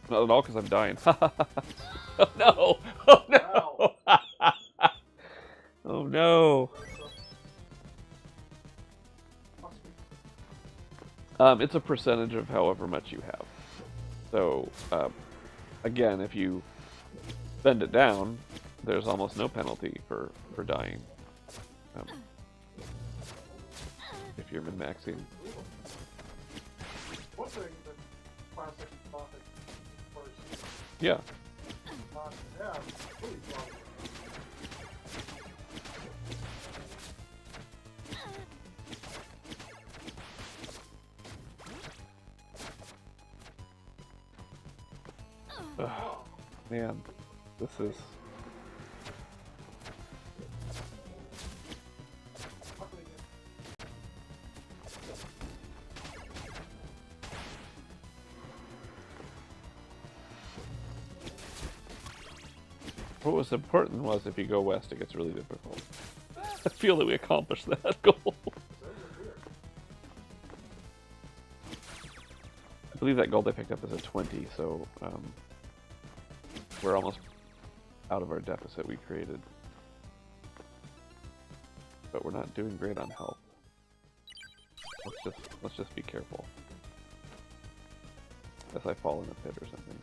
Not at all, because I'm dying. Oh no! Oh no! Oh no! It's a percentage of however much you have. So, again, if you bend it down, there's almost no penalty for dying. If you're min-maxing. Yeah. Man, this is... What was important was if you go west, it gets really difficult. I feel that we accomplished that goal. I believe that gold I picked up is a 20, so we're almost out of our deficit we created. But we're not doing great on health. Let's just be careful. As I fall in a pit or something.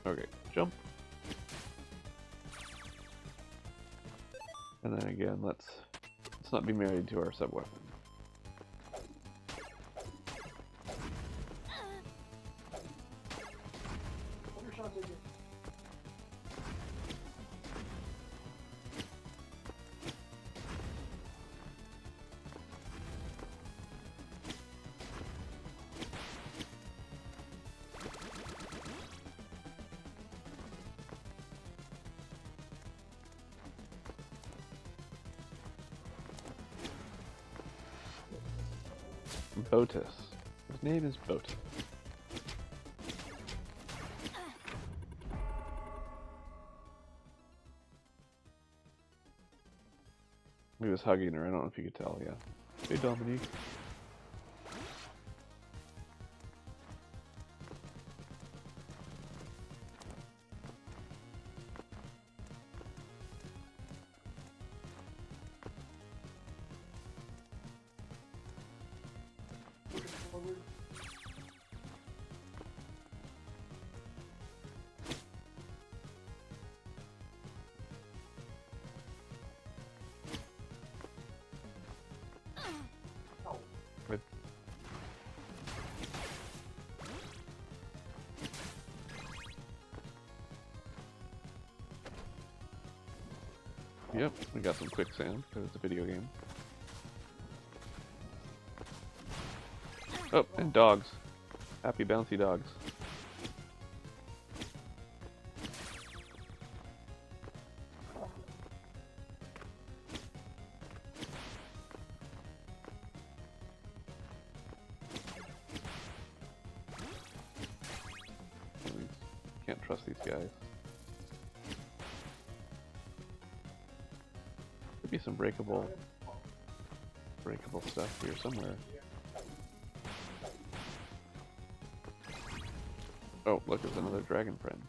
Okay, jump. And then again, let's not be married to our sub-weapon. Botus. His name is Botus. He was hugging her, I don't know if you could tell, yeah. Hey, Dominique. Yep, we got some quicksand because it's a video game. Oh, and dogs. Happy bouncy dogs. Can't trust these guys. Could be some breakable stuff here somewhere. Oh, look, there's another dragon friend.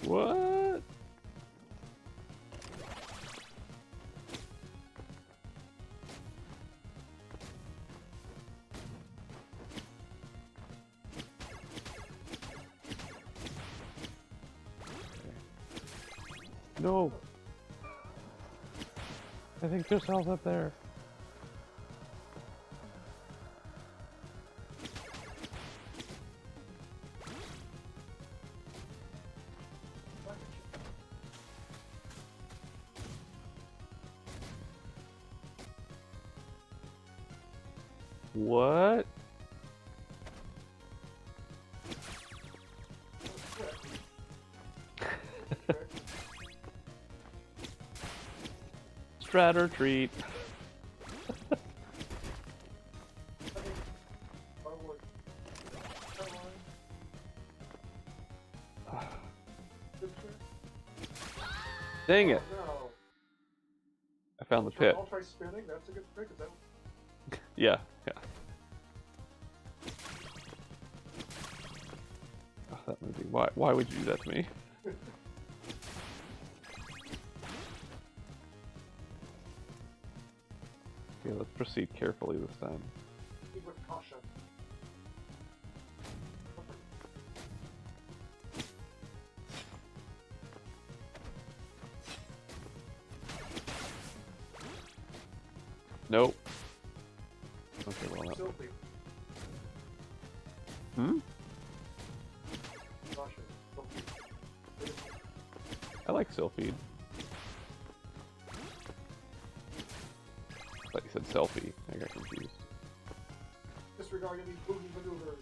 What? No. I think there's cells up there. What? Strat or treat. Dang it. I found the pit. I'll try spinning. That's a good trick. Is that... Yeah, yeah. Oh, that movie. Why would you do that to me? Okay, let's proceed carefully this time. Proceed with caution. Nope. Okay, well, not. Silky. Hmm? Caution. Silky. I like Sylphie. I thought you said selfie. I got confused. Disregard any boogie maneuver.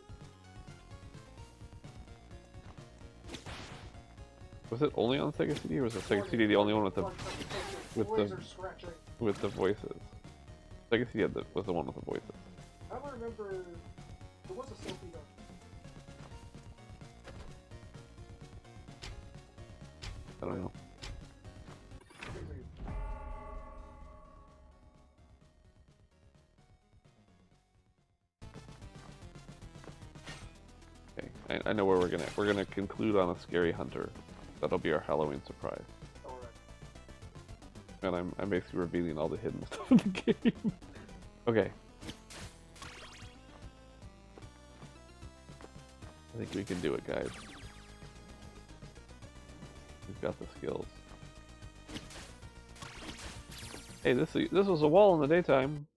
Was it only on Sega CD, or was the Sega CD the only one with the voices? Sega CD was the one with the voices. I don't remember. There was a selfie though. I don't know. Okay, I know where we're gonna conclude on a scary hunter. That'll be our Halloween surprise. Alright. And I'm basically revealing all the hidden stuff in the game. Okay. I think we can do it, guys. We've got the skills. Hey, this was a wall in the daytime.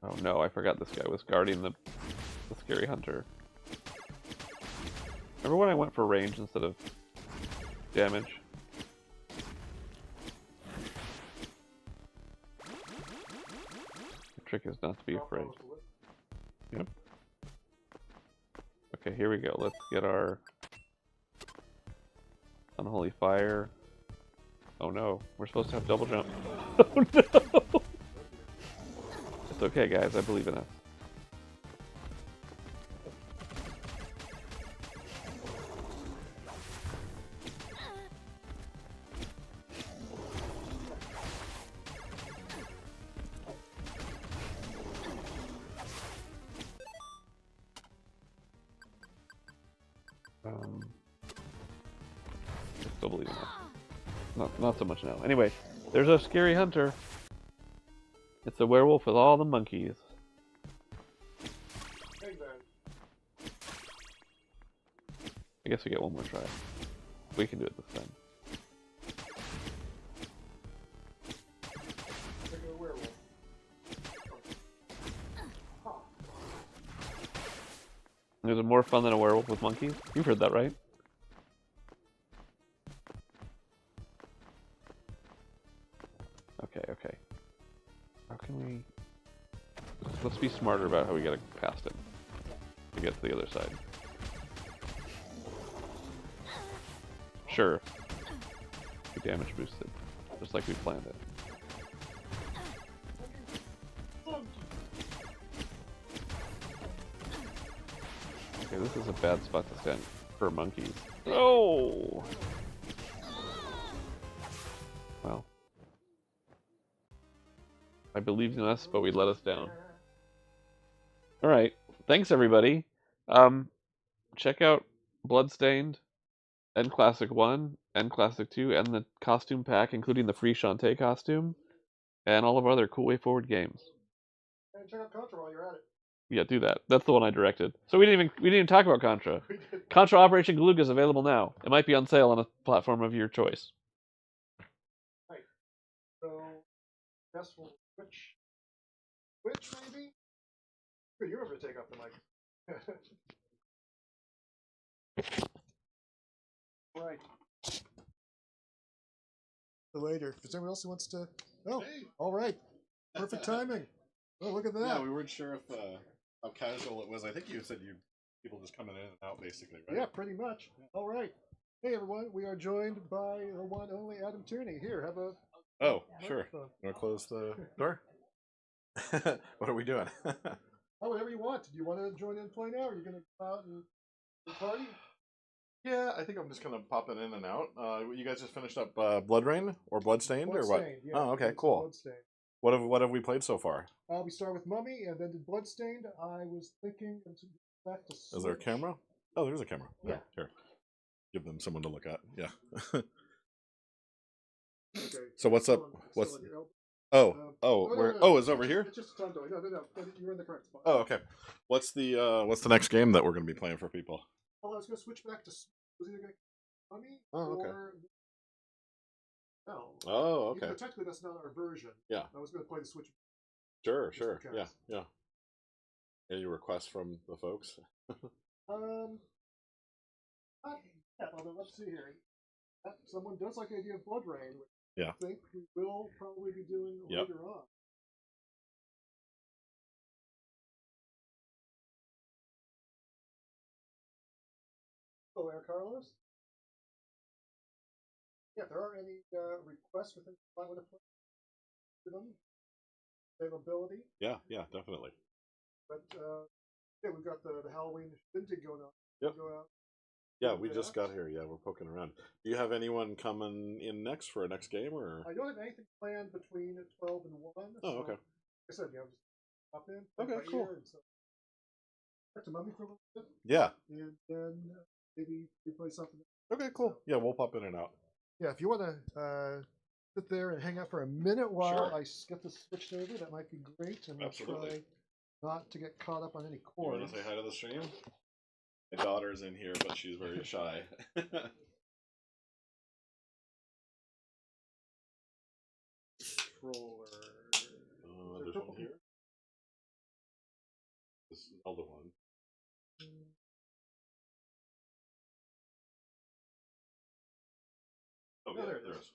Oh no, I forgot this guy was guarding the scary hunter. Remember when I went for range instead of damage? The trick is not to be afraid. Yep. Okay, here we go. Let's get our unholy fire. Oh no, we're supposed to have double jump. Oh no! It's okay, guys. I believe in us. I still believe in us. Not so much now. Anyway, there's a scary hunter. It's a werewolf with all the monkeys. Hey then. I guess we get one more try. We can do it this time. Look at a werewolf. Is it more fun than a werewolf with monkeys? You've heard that, right? Okay, okay. How can we... Let's be smarter about how we get past him to get to the other side. Sure. Be damage boosted, just like we planned it. Okay, this is a bad spot to stand for monkeys. Oh! Well. I believed in us, but we let us down. Alright, thanks everybody. Check out Bloodstained, and Classic 1, and Classic 2, and the costume pack, including the free Shantae costume, and all of our other cool WayForward games. And check out Contra while you're at it. Yeah, do that. That's the one I directed. So we didn't even talk about Contra. Contra Operation Galuga is available now. It might be on sale on a platform of your choice. Right. So, guess we'll switch. Switch, maybe? Good, you're over to take off the mic. Right. Later. Is there anyone else who wants to? Oh, hey. All right. Perfect timing. Oh, look at that. Yeah, we weren't sure if how casual it was. I think you said people just coming in and out, basically, right? Yeah, pretty much. Yeah. All right. Hey, everyone. We are joined by the one only Adam Tierney. Here, have a. Oh, sure. You want to close the door? What are we doing? Oh, whatever you want. Do you want to join in and play now, or are you going to go out and party? Yeah, I think I'm just kind of popping in and out. You guys just finished up Blood Rain or Bloodstained or what? Yeah, oh, okay, cool. Bloodstained. What have we played so far? We started with Mummy and then did Bloodstained. I was thinking back to Switch. Is there a camera? Oh, there's a camera. Yeah. Here. Give them someone to look at. Yeah. Okay. So what's up? What's where? Oh, it's over here. It's just a time delay. No. You're in the correct spot. Oh, okay. What's the next game that we're going to be playing for people? Well, I was going to switch back to was either going to Mummy okay. or no. Oh, okay. Even though technically that's not our version. Yeah. I was going to play the Switch. Sure. Yeah. Any requests from the folks? Not yet, although let's see here. Someone does like the idea of Blood Rain, which yeah. I think we will probably be doing later on. Hello, Air Carlos. Yeah, if there are any requests within the want to play them, availability. Yeah, definitely. But yeah, we've got the Halloween shindig going on. Yep. Go out. Yeah, we just got here. Yeah, we're poking around. Do you have anyone coming in next for a next game, or? I don't have anything planned between 12 and 1. Oh, okay. Like I said, just pop in. Okay, cool. So, back to Mummy for a little bit. Yeah. And then maybe we play something. Okay, cool. So, yeah, we'll pop in and out. Yeah, if you want to sit there and hang out for a minute while I get this switched over, that might be great. And we'll try not to get caught up on any cords. You want to say hi to the stream? My daughter's in here, but she's very shy. Controller. There's one here. This is another one. Oh, yeah, there it is.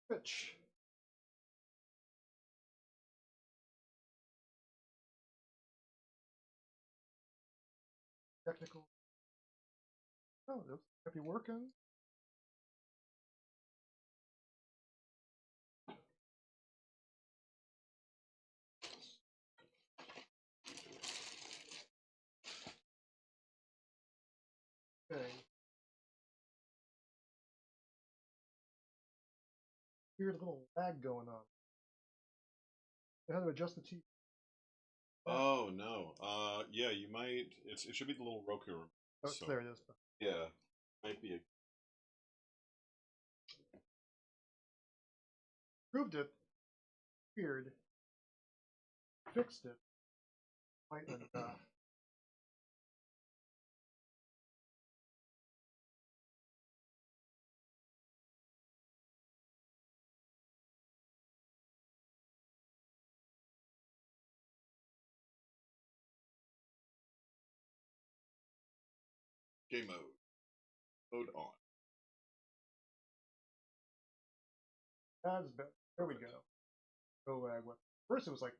Switch. Technical. Oh, this might be working. Okay. Weird little lag going on. How to adjust the TV. Oh no. Yeah, you might. It should be the little Roku. Oh, So, there it is. yeah, might be a. Proved it. Weird. Fixed it. Quite enough. Game mode. Mode on. That's better. There we go. Go what? First it was like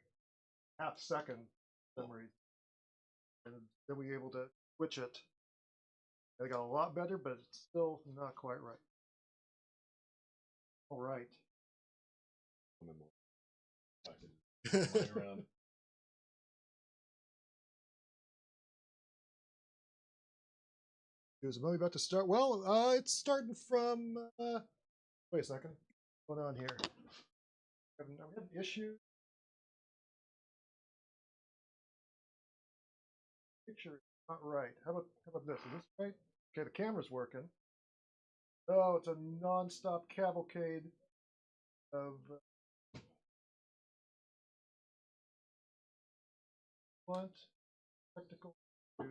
half second memory, and then we were able to switch it. It got a lot better, but it's still not quite right. All right. Lying around. Is the movie about to start? Well, it's starting from. Wait a second. What's going on here? Are we having an issue? Picture is not right. How about this? Is this right? Okay, the camera's working. Oh, it's a non-stop cavalcade of want spectacle to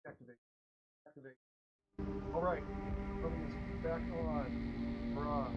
activate. Activate. All right, movie is back on. We're on.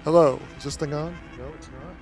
Hello, is this thing on? No, it's not.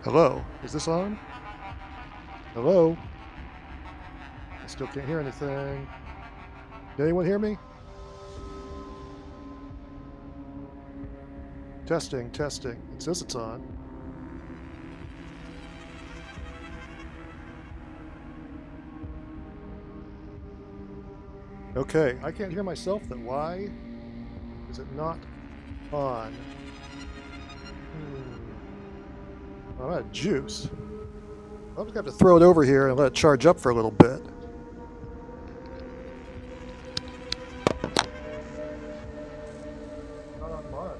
Hello? Is this on? Hello? I still can't hear anything. Can anyone hear me? Testing, testing. It says it's on. Okay, I can't hear myself then. Why is it not on? I'm out of juice. I'm just going to have to throw it over here and let it charge up for a little bit. Not on mine.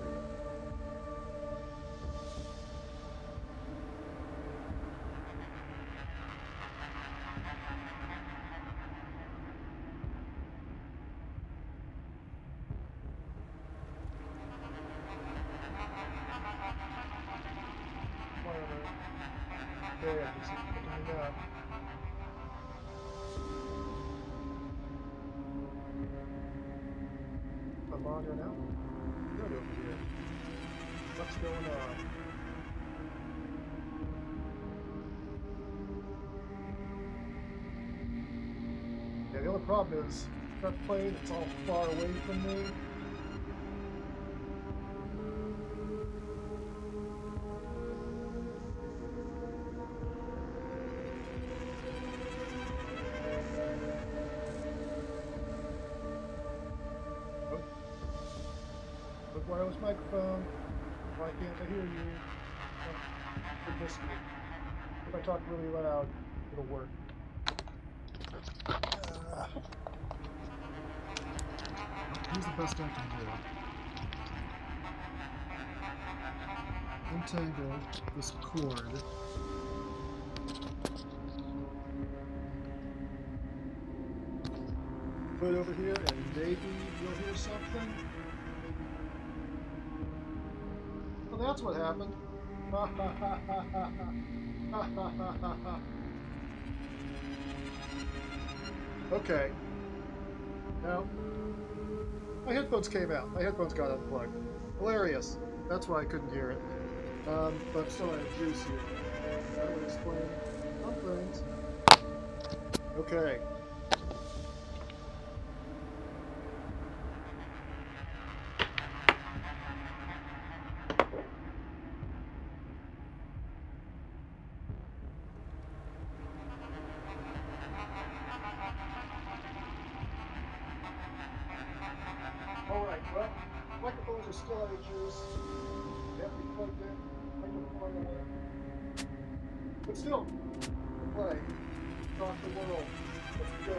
Okay, I can see it picking it up. I'm on here now. Good over here. What's going on? Yeah, the only problem is that plane, it's all far away from me. With wireless microphone. Why can't I hear you? Oh, goodness me. If I talk really loud, it'll work. Here's the best I can do. Untangle this cord. Put it over here and maybe you'll hear something. Well, that's what happened. Okay. Now, my headphones came out. My headphones got unplugged. Hilarious. That's why I couldn't hear it. But still I have juice here. That would explain some things. Okay. Alright, well, microphones are still out of juice. They have to be plugged in. Microphone away. But still, play. Rock the world. Let's go.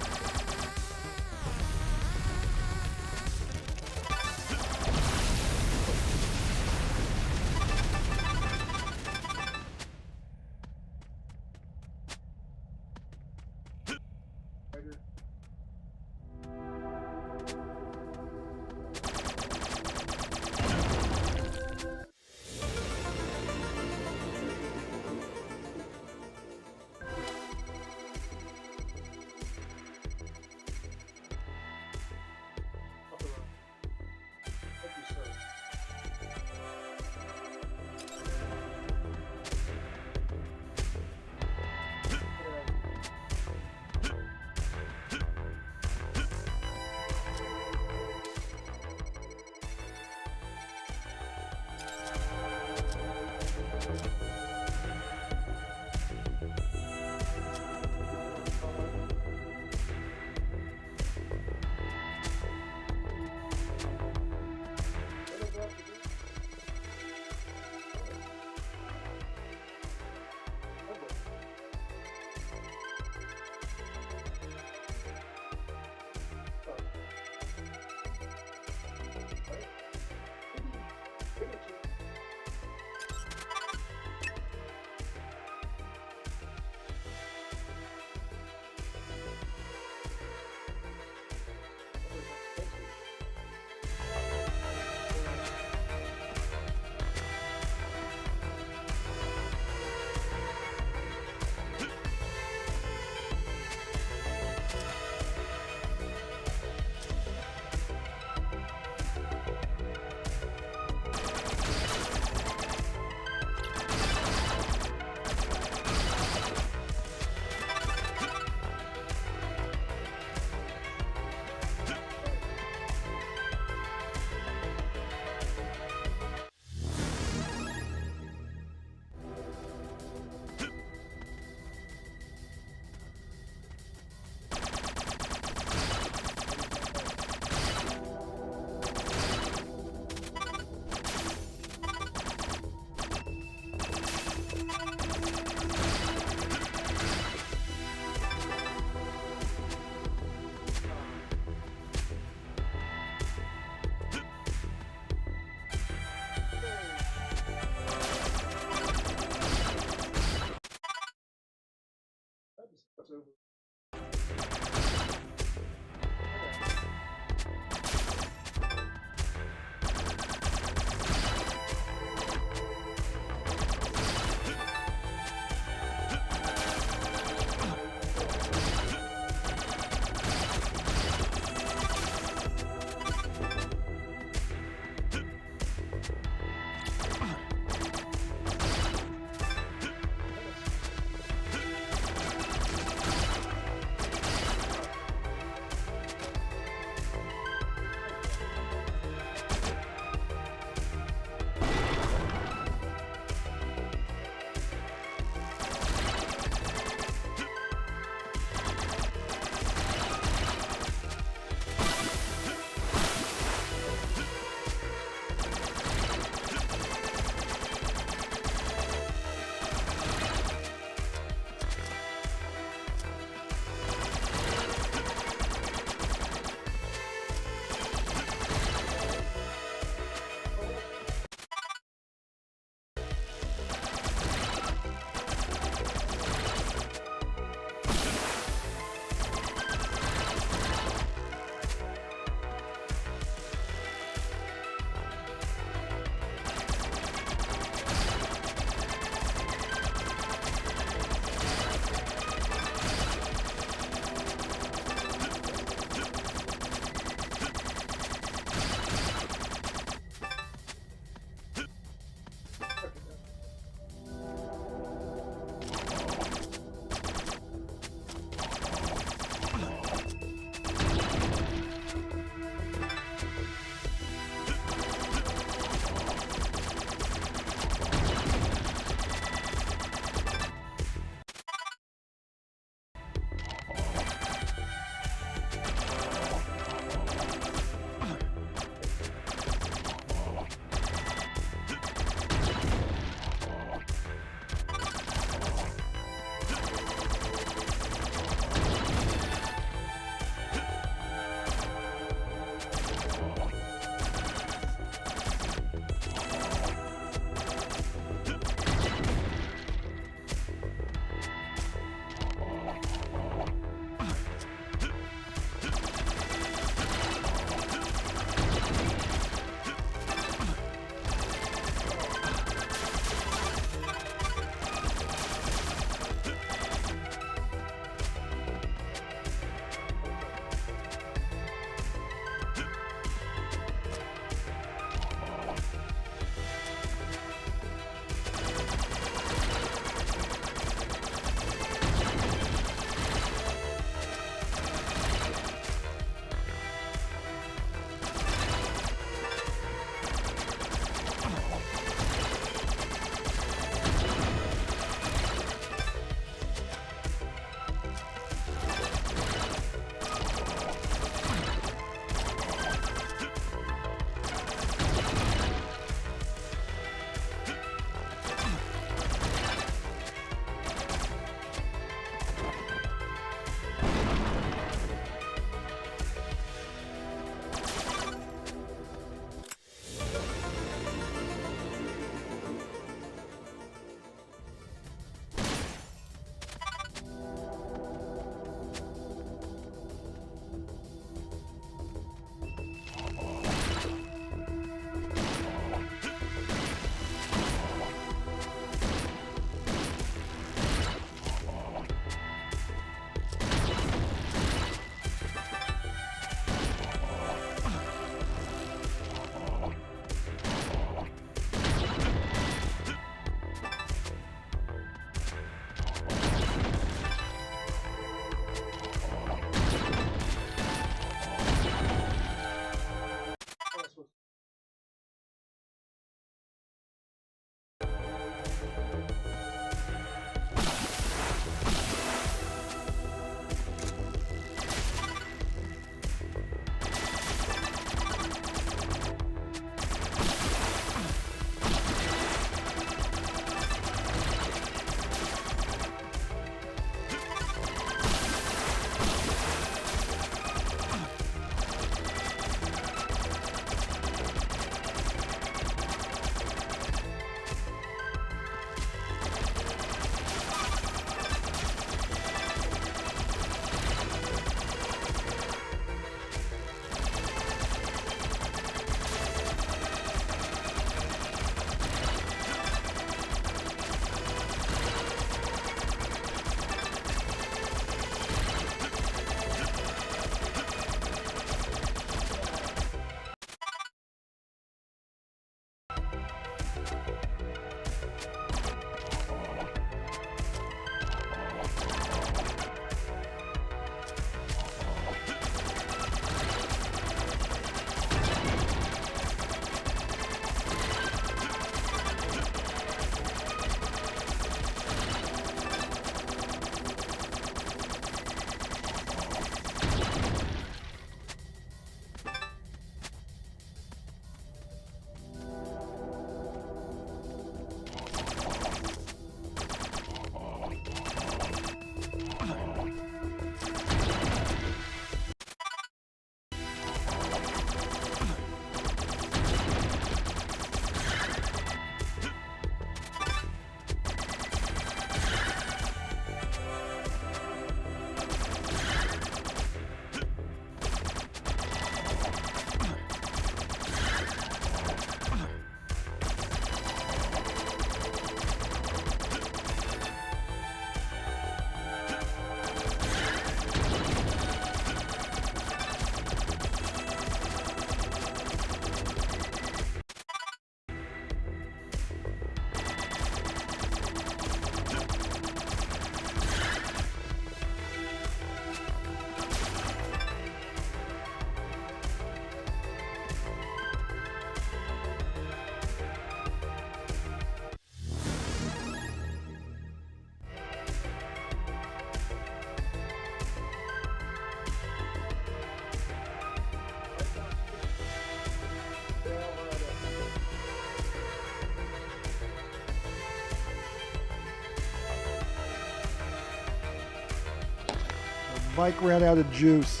Mike ran out of juice.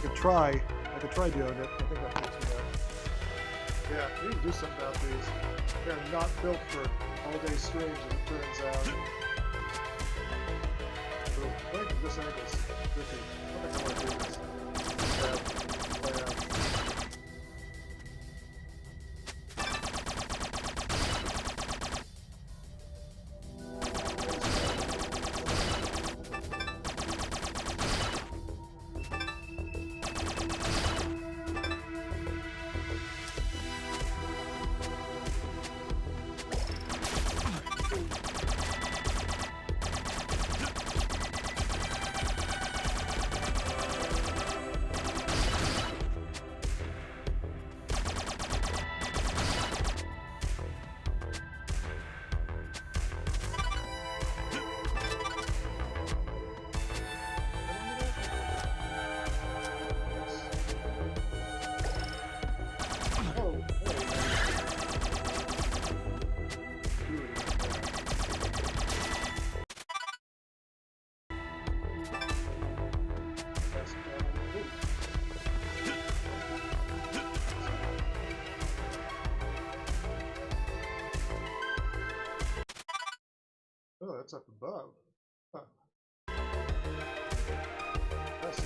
I could try doing it. I think that takes me back. Yeah, we need to do something about these. They're not built for all-day streams, as it turns out. So, I think this angle's tricky. I think I want to do this. Oh, that's up above. Huh. That's...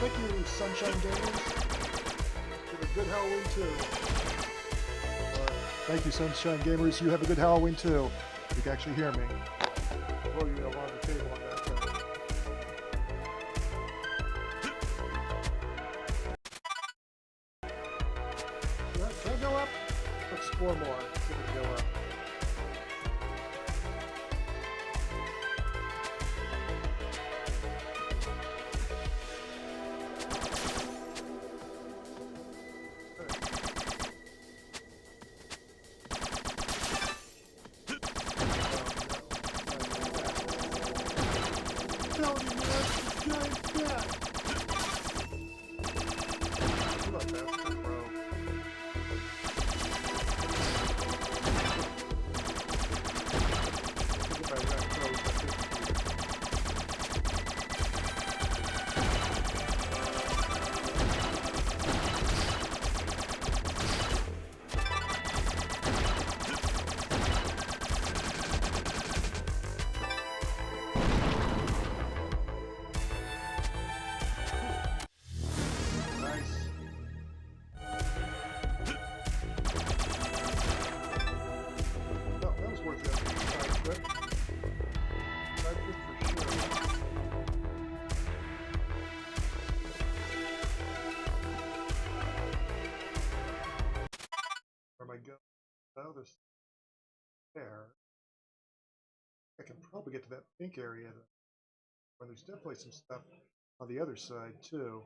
Thank you, Sunshine Gamers. Have a good Halloween too. Thank you, Sunshine Gamers. You have a good Halloween too. You can actually hear me. Well, you along the table on that. Can I go up? Explore more. See if we can go up. Giant cat! What about that, bro? there's there. I can probably get to that pink area. Where there's definitely some stuff on the other side too.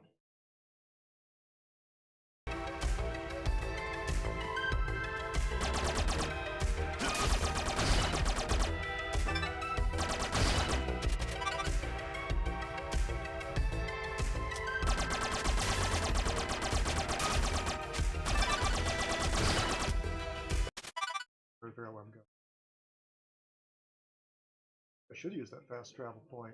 Figure out where I'm going. I should use that fast travel point.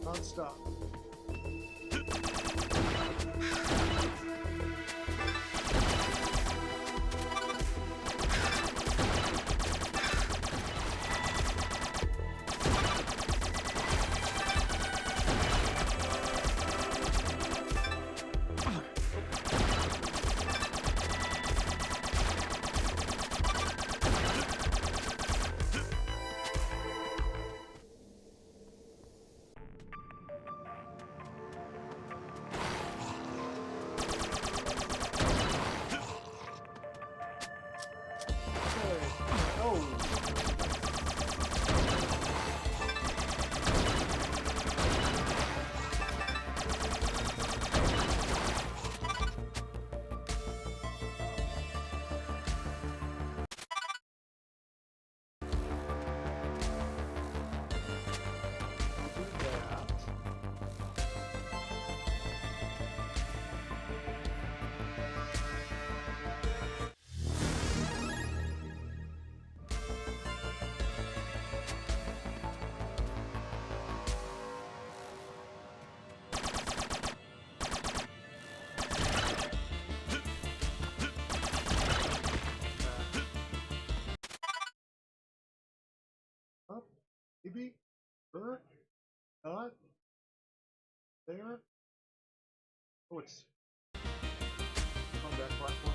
Non-stop. Up, maybe, not there. Oh, it's on that platform.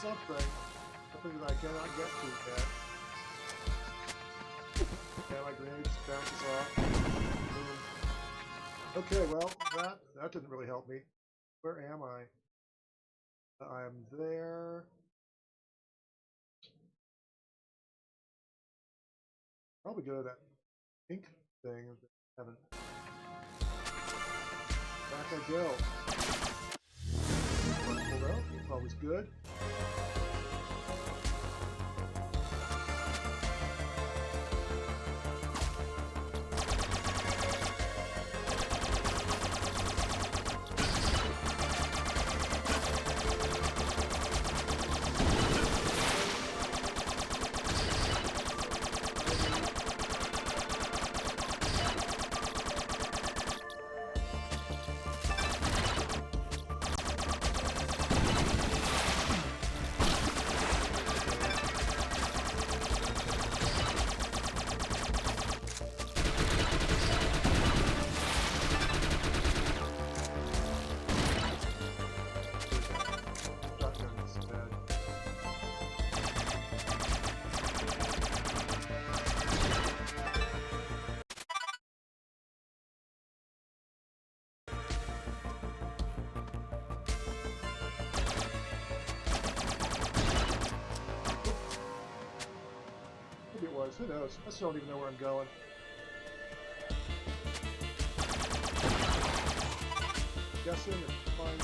something. Something that I cannot get to yet. Yeah, my grenade just bounces off. Boom. Okay, well, that didn't really help me. Where am I? I'm there. Probably go to that pink thing. Haven't. Back I go. Pulled out. It's always good. Maybe it was. Who knows? I still don't even know where I'm going. Guessing and find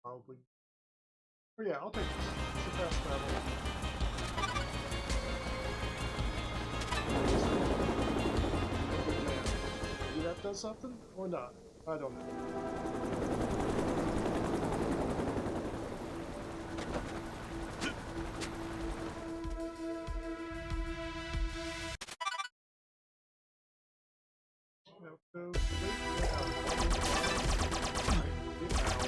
probably. Oh yeah, I'll take this. It's a fast travel. Maybe that does something or not. I don't know. Now go straight down. Get out.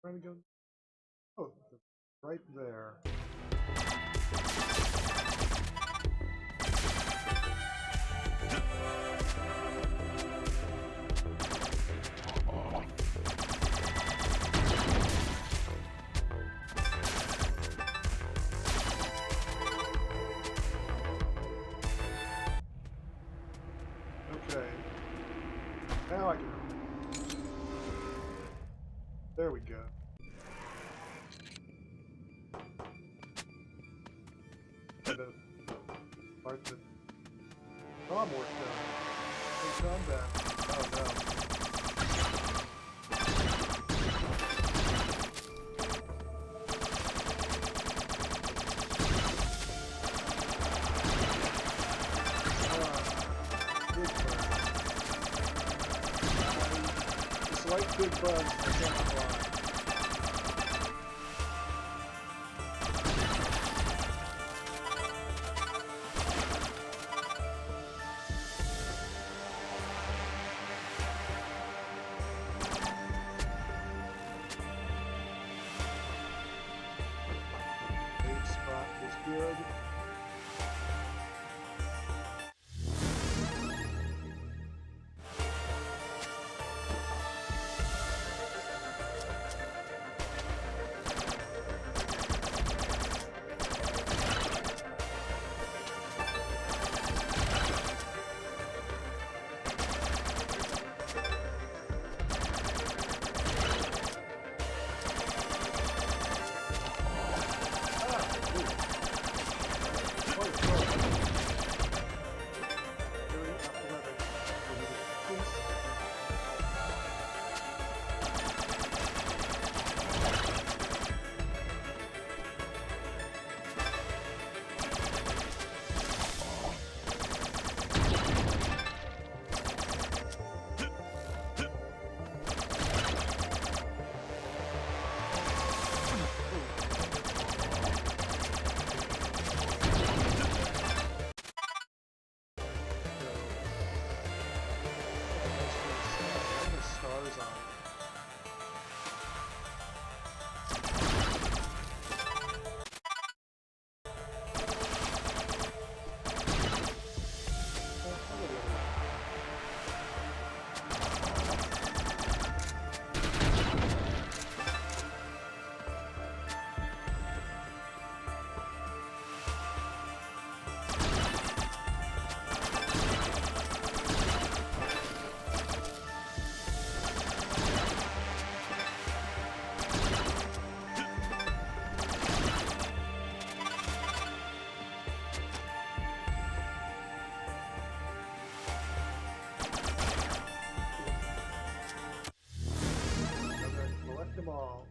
Trying to go. Oh, right there. Okay. Now I can. There we go. Part that Tom worked on. Hey, Tom back. Oh no. Big bug. I dislike big bugs, I cannot lie. Main spot is good. Stars on it. Collect them all.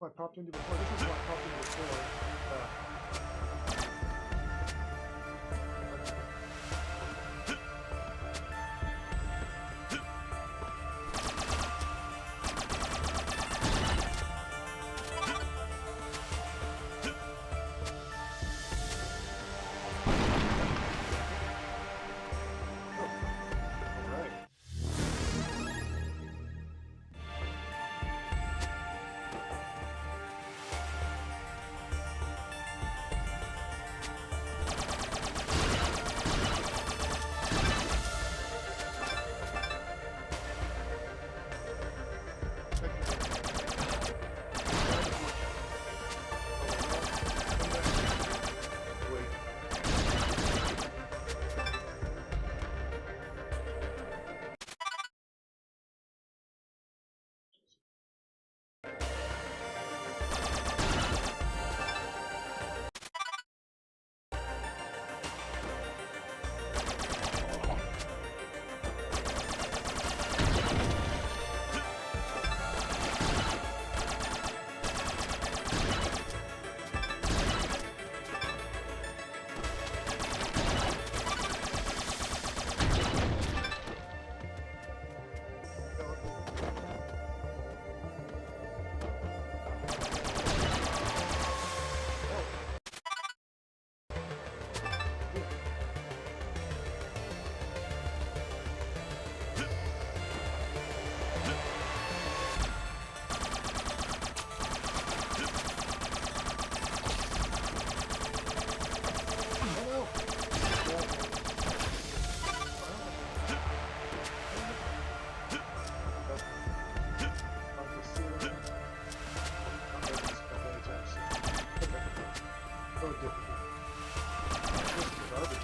I popped into before. This is what I popped into before. so difficult. This is garbage.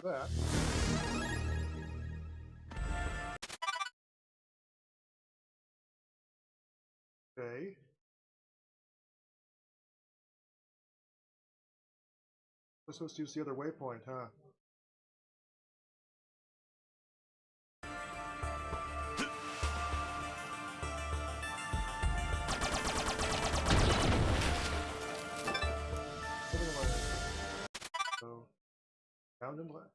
That. Okay. We're supposed to use the other waypoint, huh? So, down and left.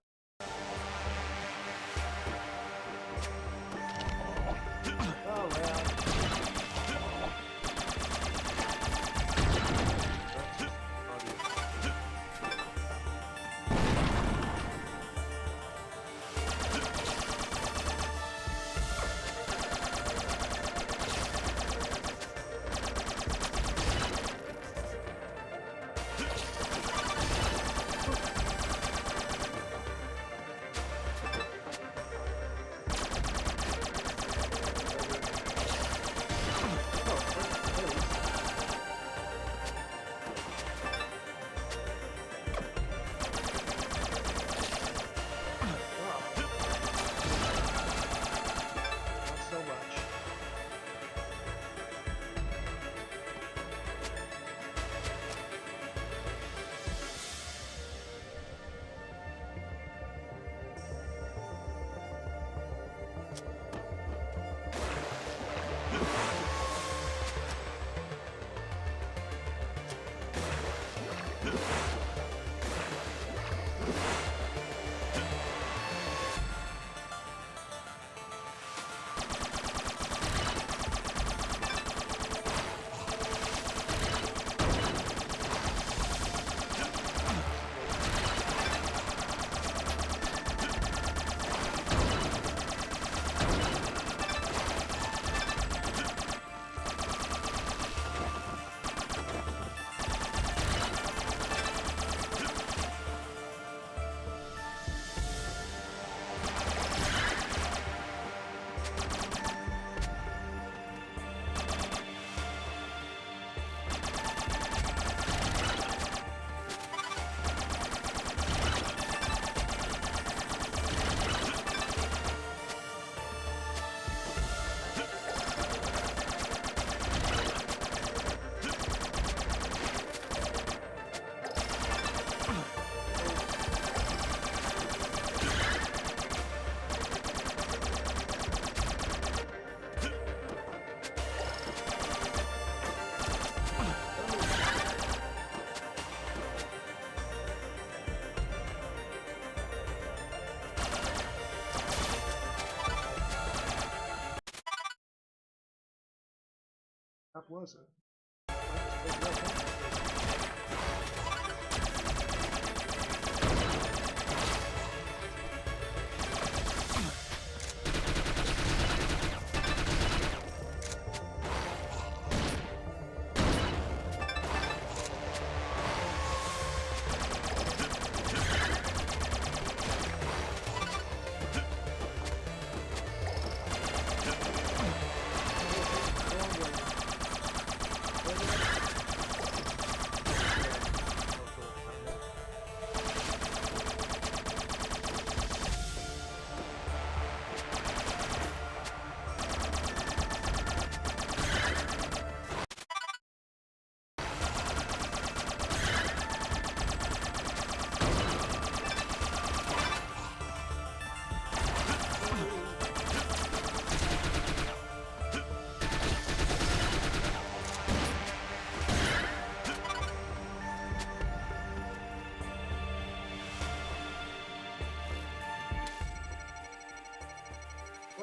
Oh, well. What was it?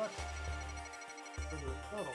stuck for the tunnels.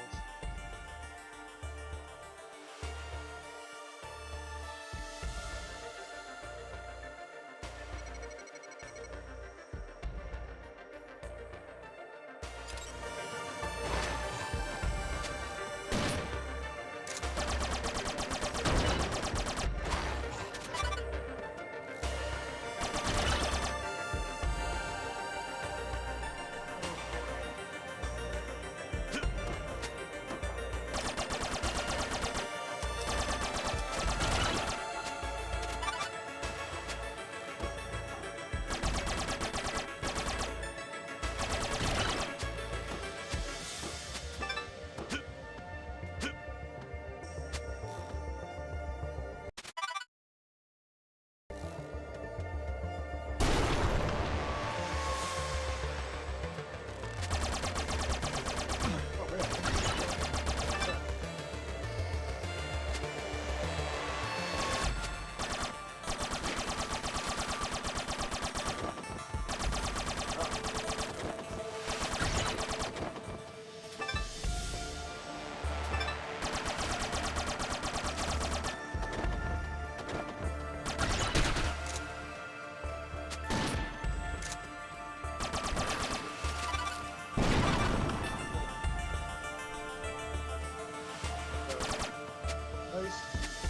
Nice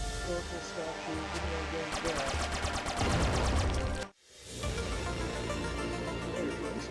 historical statue, against that. There it is.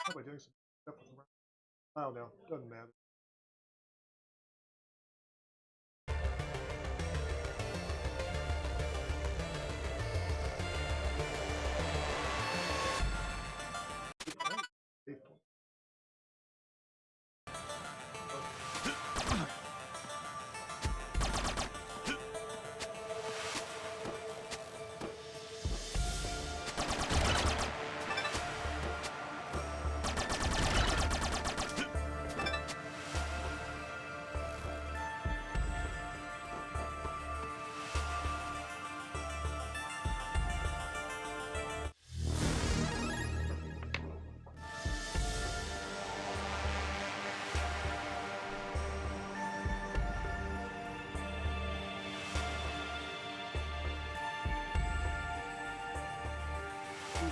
Probably doing some stuff with the file now. Doesn't matter.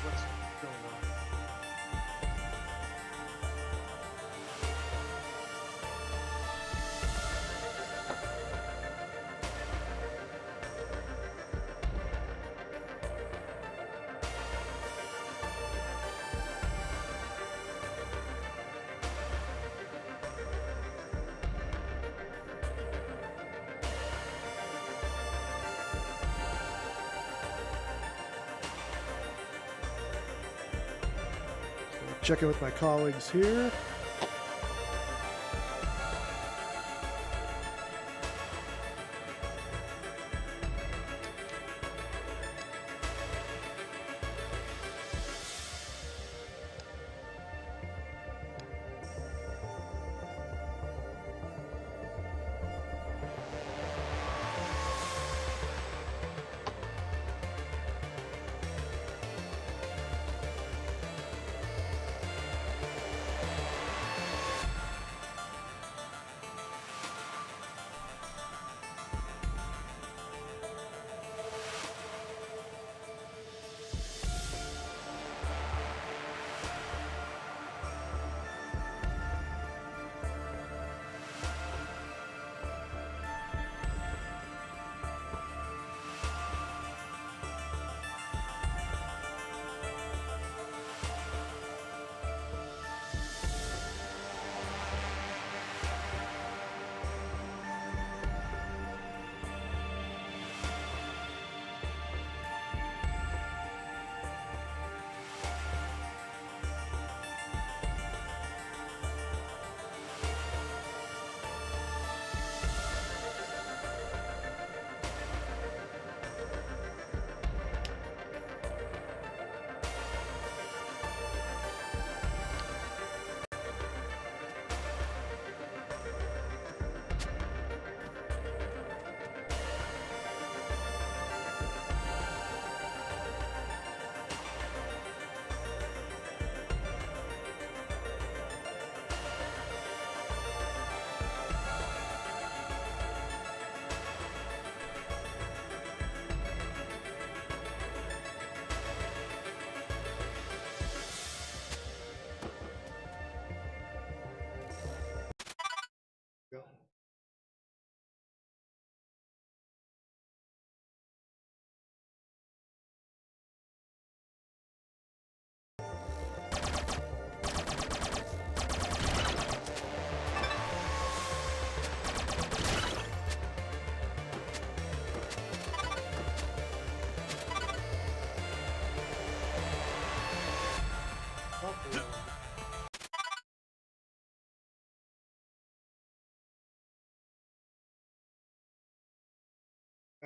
What's going on? Checking with my colleagues here.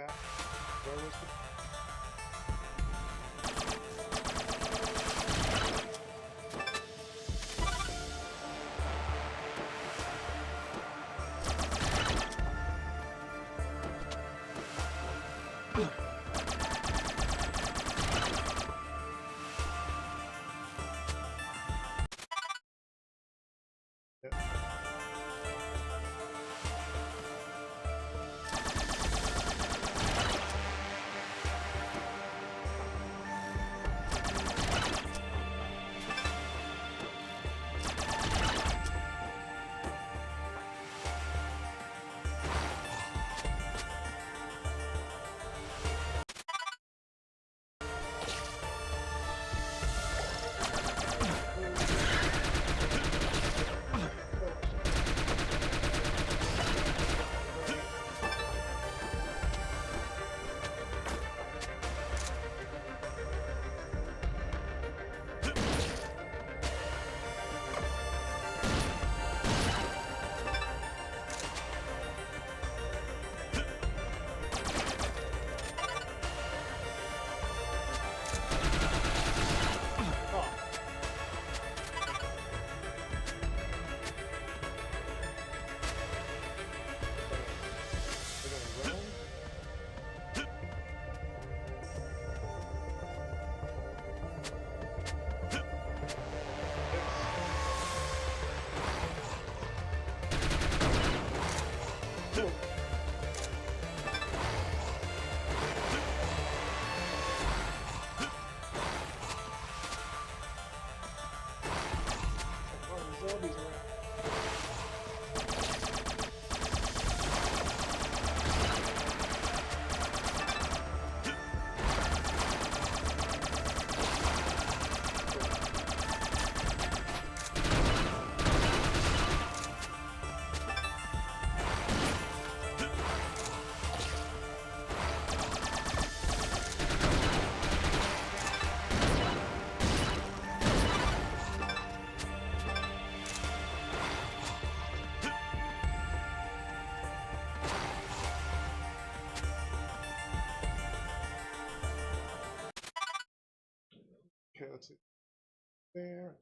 back. Where was the... Okay, let's see. There.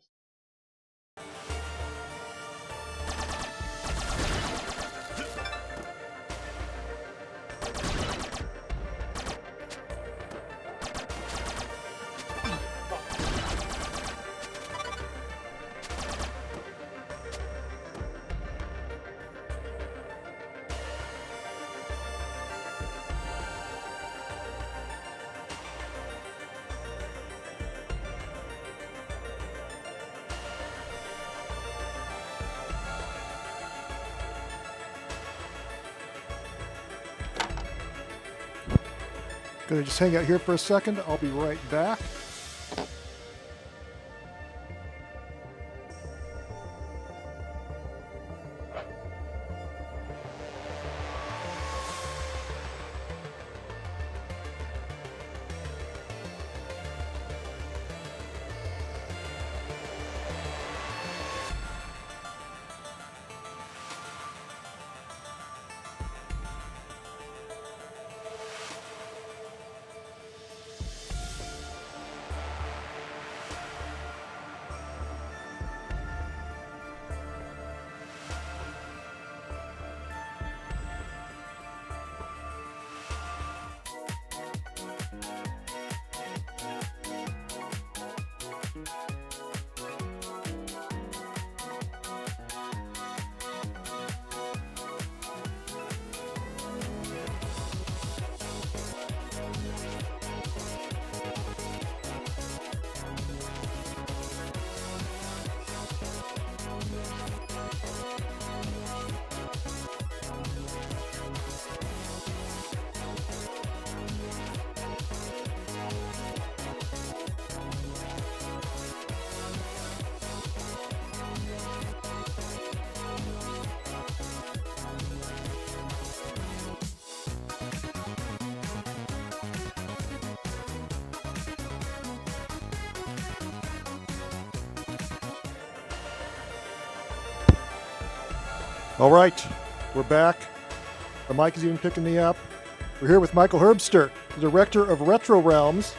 Gonna just hang out here for a second. I'll be right back. All right, we're back. The mic is even picking me up. We're here with Michael Herbster, the director of RetroRealms.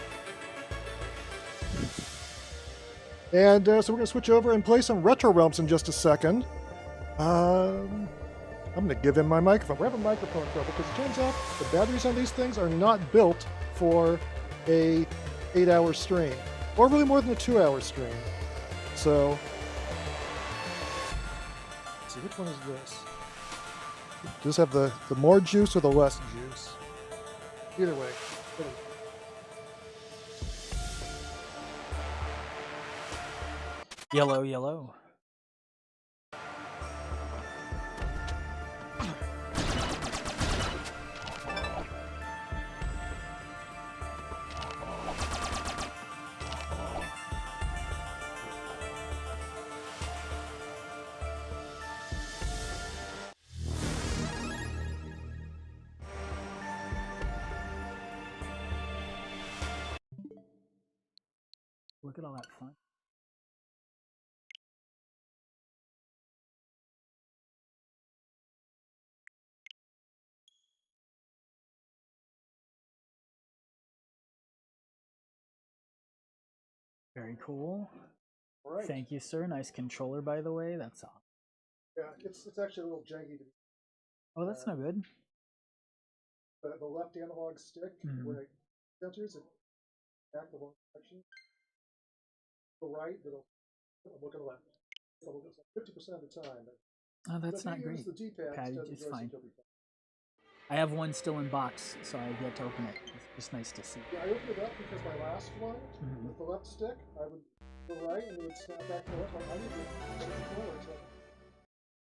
And so we're going to switch over and play some RetroRealms in just a second. I'm going to give him my microphone. We're having microphone trouble because it turns out the batteries on these things are not built for a 8-hour stream, or really more than a 2-hour stream. So, let's see, which one is this? Does this have the more juice or the less juice? Either way. Yellow, yellow. Look at all that fun. Very cool. All right. Thank you, sir. Nice controller, by the way. That's awesome. Yeah, it's actually a little janky. Oh, that's no good. The left analog stick, where it centers it back the wrong direction. The right, it'll look at the left. So it's like 50% of the time. Oh, that's not great. The D-pad Pad, instead of it's the fine. joystick, it'll be fine. I have one still in box, so I get to open it. It's just nice to see. Yeah, I opened it up because my last one, with the left stick, I would go right and it would snap back to the left. I need to change the color.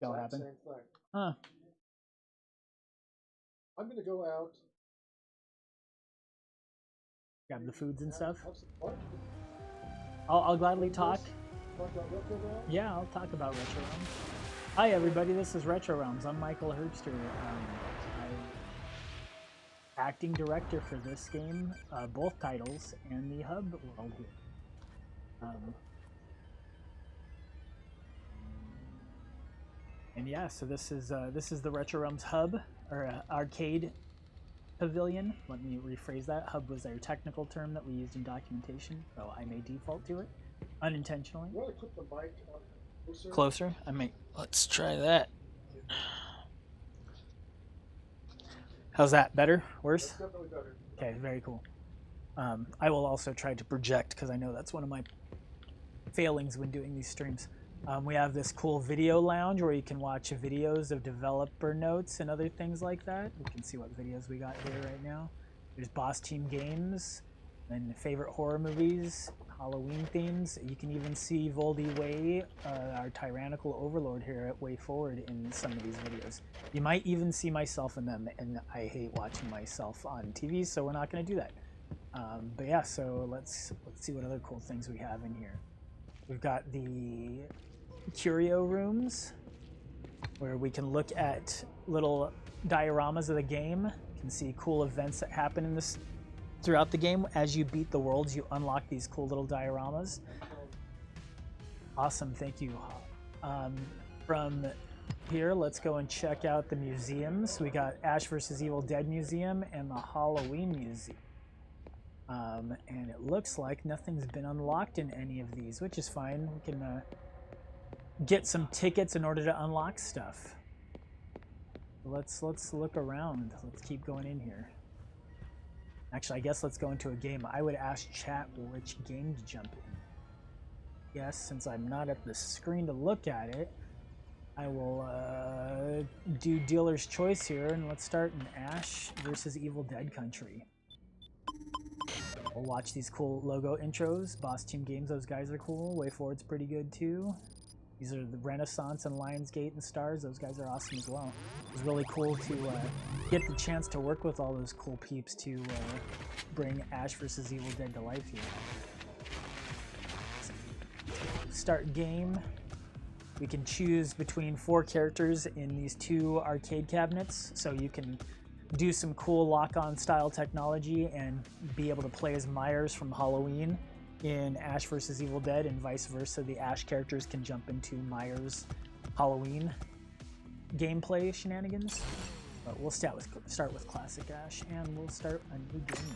That'll happen. Same thing. Huh. I'm going to go out. Grab the foods and stuff. Have some lunch. I'll gladly talk. Talk about RetroRealms. Yeah, I'll talk about RetroRealms. Hi, everybody. This is RetroRealms. I'm Michael Herbster. I'm acting director for this game, both titles, and the hub world here. And yeah, so this is the RetroRealms hub, or arcade pavilion. Let me rephrase that. Hub was our technical term that we used in documentation, so I may default to it unintentionally. You want to put the mic on closer? Closer? I may. Let's try that. How's that? Better? Worse? That's definitely better. Okay, very cool. I will also try to project because I know that's one of my failings when doing these streams. We have this cool video lounge where you can watch videos of developer notes and other things like that. We can see what videos we got here right now. There's boss team games and favorite horror movies, Halloween themes. You can even see Voldy Way, our tyrannical overlord here at WayForward in some of these videos. You might even see myself in them, and I hate watching myself on TV, so we're not going to do that. But yeah, so let's see what other cool things we have in here. We've got the curio rooms, where we can look at little dioramas of the game. You can see cool events that happen in this throughout the game. As you beat the worlds, you unlock these cool little dioramas. Awesome, thank you. From here, let's go and check out the museums. We got Ash vs. Evil Dead Museum and the Halloween Museum. And it looks like nothing's been unlocked in any of these, which is fine. We can get some tickets in order to unlock stuff. Let's look around. Let's keep going in here. Actually, I guess let's go into a game. I would ask chat which game to jump in. Yes, since I'm not at the screen to look at it, I will do dealer's choice here, and let's start in Ash versus Evil Dead Country. We'll watch these cool logo intros. Boss Team Games, those guys are cool. WayForward's pretty good too. These are the Renaissance and Lionsgate and Stars. Those guys are awesome as well. It was really cool to get the chance to work with all those cool peeps to bring Ash vs. Evil Dead to life here. Start game. We can choose between 4 characters in these 2 arcade cabinets, so you can do some cool lock-on style technology and be able to play as Myers from Halloween in Ash vs. Evil Dead, and vice versa. The Ash characters can jump into Myers Halloween gameplay shenanigans. But we'll start with Classic Ash, and we'll start a new game.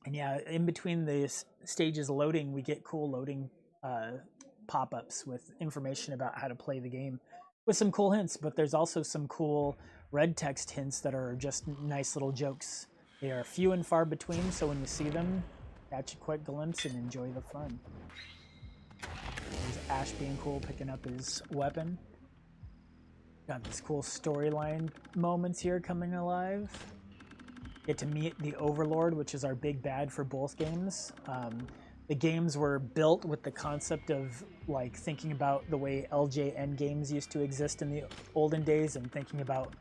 And yeah, in between the stages loading, we get cool loading pop-ups with information about how to play the game with some cool hints, but there's also some cool red text hints that are just nice little jokes. They are few and far between, so when you see them, catch a quick glimpse and enjoy the fun. There's Ash being cool, picking up his weapon. Got this cool storyline moments here coming alive. Get to meet the Overlord, which is our big bad for both games. The games were built with the concept of like thinking about the way LJN games used to exist in the olden days and thinking about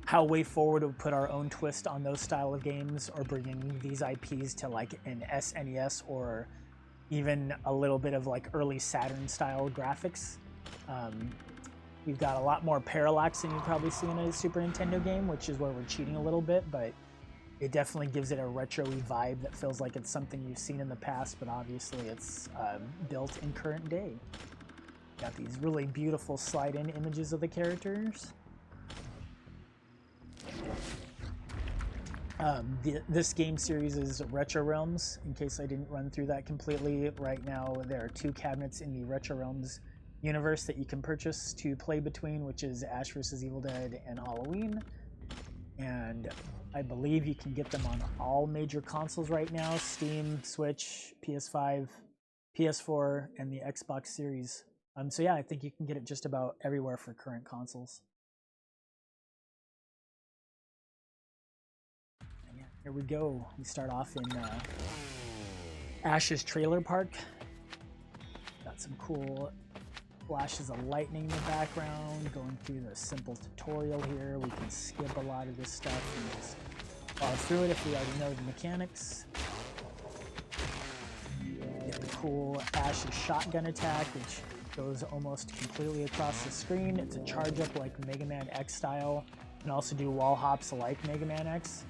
how WayForward would put our own twist on those style of games, or bringing these IPs to like an SNES or even a little bit of like early Saturn style graphics. We've got a lot more parallax than you'd probably see in a Super Nintendo game, which is where we're cheating a little bit, but it definitely gives it a retro-y vibe that feels like it's something you've seen in the past, but obviously it's built in current day. Got these really beautiful slide-in images of the characters. This game series is RetroRealms, in case I didn't run through that completely. Right now there are 2 cabinets in the RetroRealms universe that you can purchase to play between, which is Ash vs. Evil Dead and Halloween. And I believe you can get them on all major consoles right now: Steam, Switch, PS5, PS4, and the Xbox Series. So yeah, I think you can get it just about everywhere for current consoles. And yeah, here we go. We start off in Ash's trailer park. Got some cool flashes of lightning in the background, going through the simple tutorial here. We can skip a lot of this stuff and just follow through it if we already know the mechanics. Get the cool Ash's shotgun attack, which goes almost completely across the screen. It's a charge up like Mega Man X style. You can also do wall hops like Mega Man X.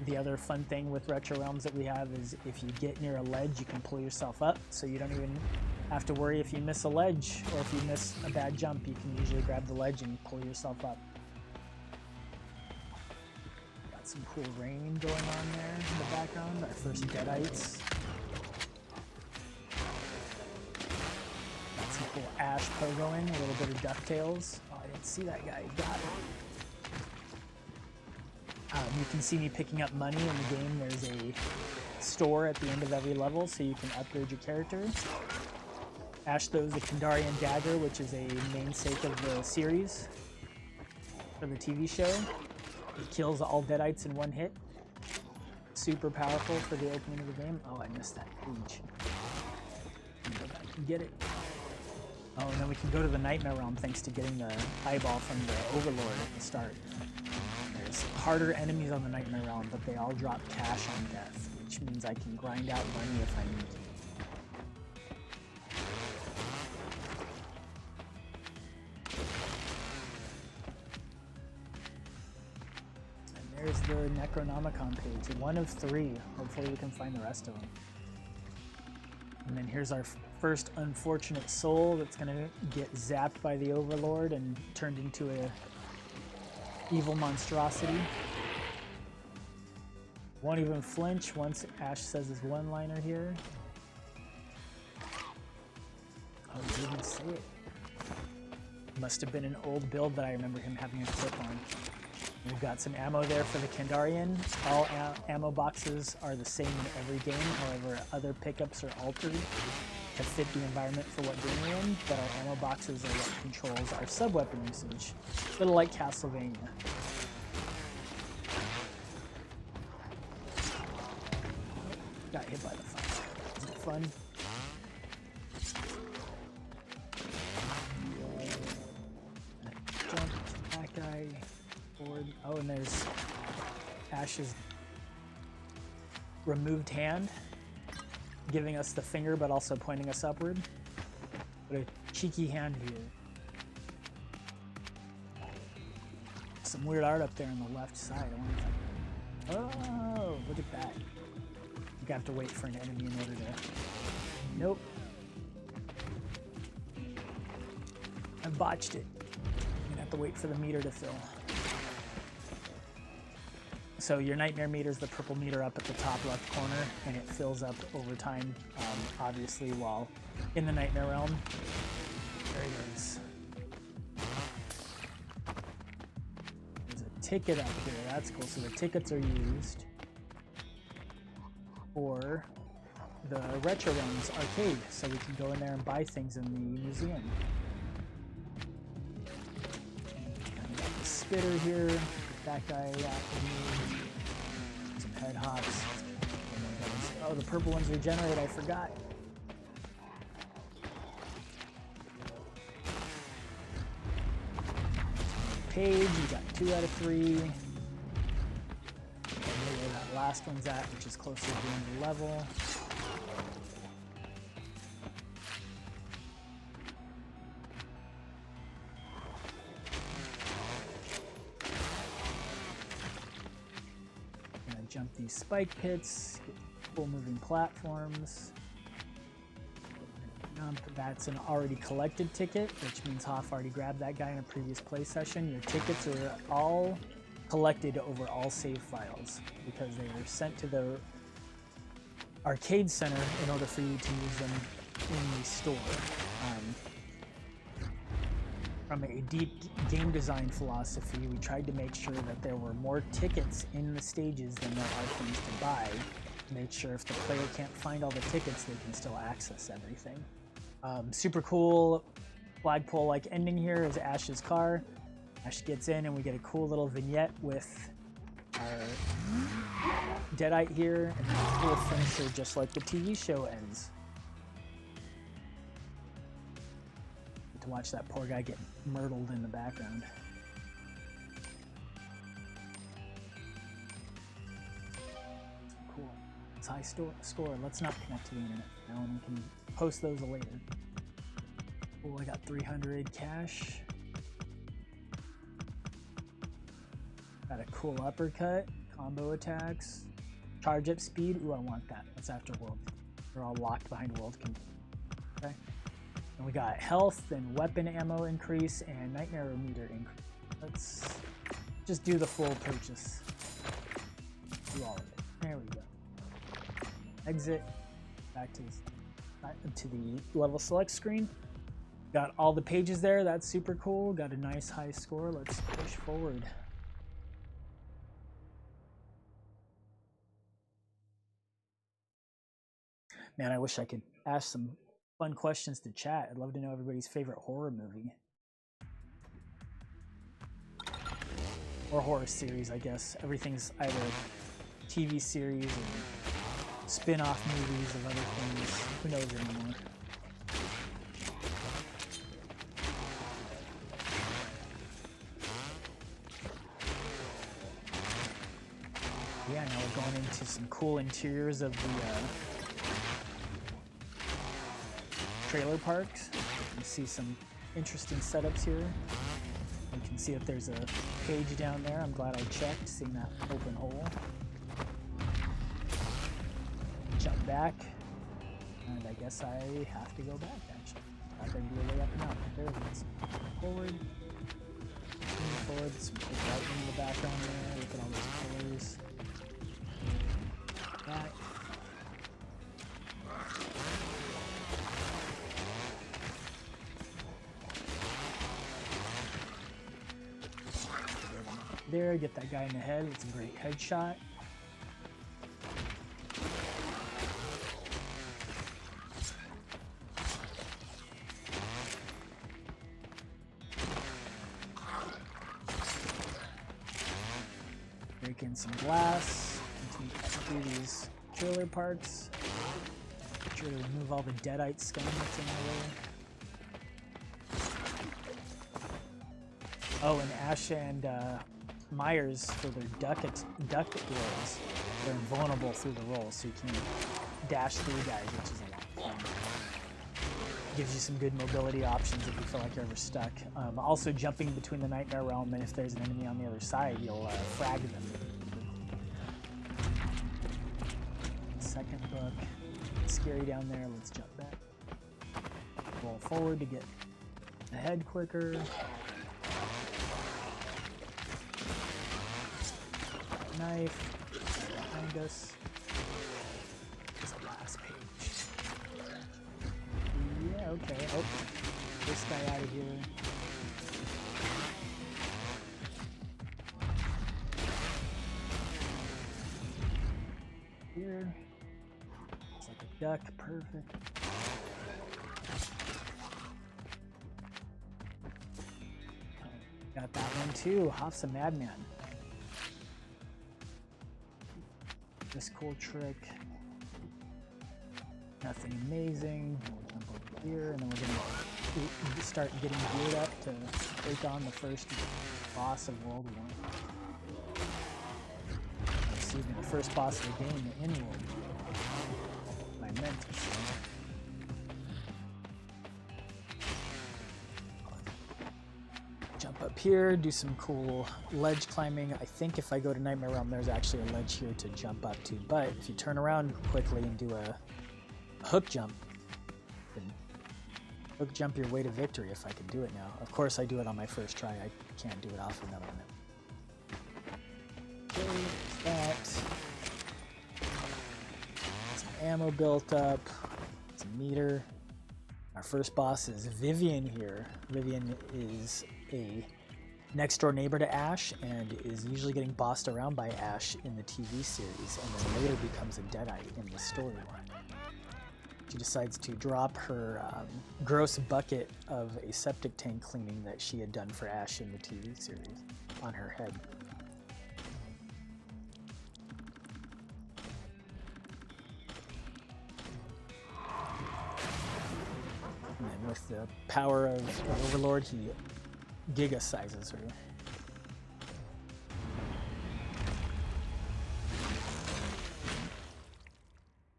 The other fun thing with RetroRealms that we have is if you get near a ledge, you can pull yourself up, so you don't even have to worry if you miss a ledge or if you miss a bad jump. You can usually grab the ledge and pull yourself up. Got some cool rain going on there in the background. Our first Deadites. Got some cool Ash pogoing, a little bit of DuckTales. Oh, I didn't see that guy. Got it. You can see me picking up money in the game. There's a store at the end of every level, so you can upgrade your characters. Ash throws a Kandarian dagger, which is a namesake of the series for the TV show. It kills all Deadites in one hit. Super powerful for the opening of the game. Oh, I missed that page. Let me go back and get it. Oh, and then we can go to the Nightmare Realm thanks to getting the eyeball from the Overlord at the start. There's harder enemies on the Nightmare Realm, but they all drop cash on death, which means I can grind out money if I need to. There's the Necronomicon page, 1 of 3. Hopefully we can find the rest of them. And then here's our first unfortunate soul that's gonna get zapped by the Overlord and turned into a evil monstrosity. Won't even flinch once Ash says his one-liner here. Oh, he didn't say it. Must have been an old build that I remember him having a clip on. We've got some ammo there for the Kandarian. All ammo boxes are the same in every game, however other pickups are altered to fit the environment for what game we're in, but our ammo boxes are what controls our sub-weapon usage. A little like Castlevania. Got hit by the fire. Isn't it fun? Jump to that guy. Forward. Oh, and there's Ash's removed hand, giving us the finger but also pointing us upward. What a cheeky hand here. Some weird art up there on the left side. I wonder if I can... Oh, look at that. You have to wait for an enemy in order to... Nope. I botched it. I'm gonna have to wait for the meter to fill. So your nightmare meter is the purple meter up at the top left corner, and it fills up over time, obviously, while in the nightmare realm. There it is. There's a ticket up here. That's cool. So the tickets are used for the RetroRealms arcade, so we can go in there and buy things in the museum. And got the spitter here. That guy removed. Some head hops. Oh, the purple ones regenerate. I forgot. Page, you got 2 out of 3. Where that last one's at, which is closer to the end of the level. Gonna jump these spike pits, get full moving platforms. That's an already collected ticket, which means Hoff already grabbed that guy in a previous play session. Your tickets are all collected over all save files because they were sent to the arcade center in order for you to use them in the store. From a deep game design philosophy, we tried to make sure that there were more tickets in the stages than there are things to buy. Make sure if the player can't find all the tickets, they can still access everything. Super cool flagpole-like ending here is Ash's car. Ash gets in and we get a cool little vignette with our Deadite here, and then a cool finisher just like the TV show ends. To watch that poor guy get murdered in the background. Cool. It's high score. Let's not connect to the internet now, and we can post those later. Oh, I got 300 cash. Got a cool uppercut, combo attacks, charge up speed. Ooh, I want that. That's after world. They're all locked behind world. Okay. And we got health and weapon ammo increase and nightmare meter increase. Let's just do the full purchase. Do all of it. There we go. Exit. Back to the level select screen. Got all the pages there. That's super cool. Got a nice high score. Let's push forward. Man, I wish I could ask some fun questions to chat. I'd love to know everybody's favorite horror movie. Or horror series, I guess. Everything's either TV series or spin-off movies of other things. Who knows anymore? Yeah, now we're going into some cool interiors of the trailer parks. You see some interesting setups here. You can see if there's a page down there. I'm glad I checked, seeing that open hole. Jump back, and I guess I have to go back actually. I think we're way up and out. There it is. Forward. Forward. Some quick lightning in the background there. Look at all those colors. Back. There, get that guy in the head. It's a great headshot. Break in some glass. Continue through these trailer parks. Make sure to remove all the deadite scum that's in the way. Oh, and Ash and Myers, for their duck rolls, they're invulnerable through the rolls, so you can dash through guys, which is a lot of fun. Gives you some good mobility options if you feel like you're ever stuck. Also, jumping between the Nightmare Realm, and if there's an enemy on the other side, you'll frag them. Second book. Scary down there. Let's jump back. Roll forward to get ahead quicker. Knife behind us. It's the last page. Yeah, okay. Oh, this guy out of here. Here. It's like a duck. Perfect. Got that one too. Hoff's a madman. This cool trick. Nothing amazing. We'll jump over here, and then we're gonna start getting geared up to take on the first boss of World War. Excuse me, the first boss of the game in World War. I meant to say. Jump up here, do some cool ledge climbing. I think if I go to Nightmare Realm, there's actually a ledge here to jump up to. But if you turn around quickly and do a hook jump, then hook jump your way to victory if I can do it now. Of course, I do it on my first try. I can't do it off another one. Okay, that. Some ammo built up. Some meter. Our first boss is Vivian here. Vivian is a next door neighbor to Ash and is usually getting bossed around by Ash in the TV series and then later becomes a Deadite in the storyline. She decides to drop her gross bucket of a septic tank cleaning that she had done for Ash in the TV series on her head. And then with the power of Overlord, he giga sizes her.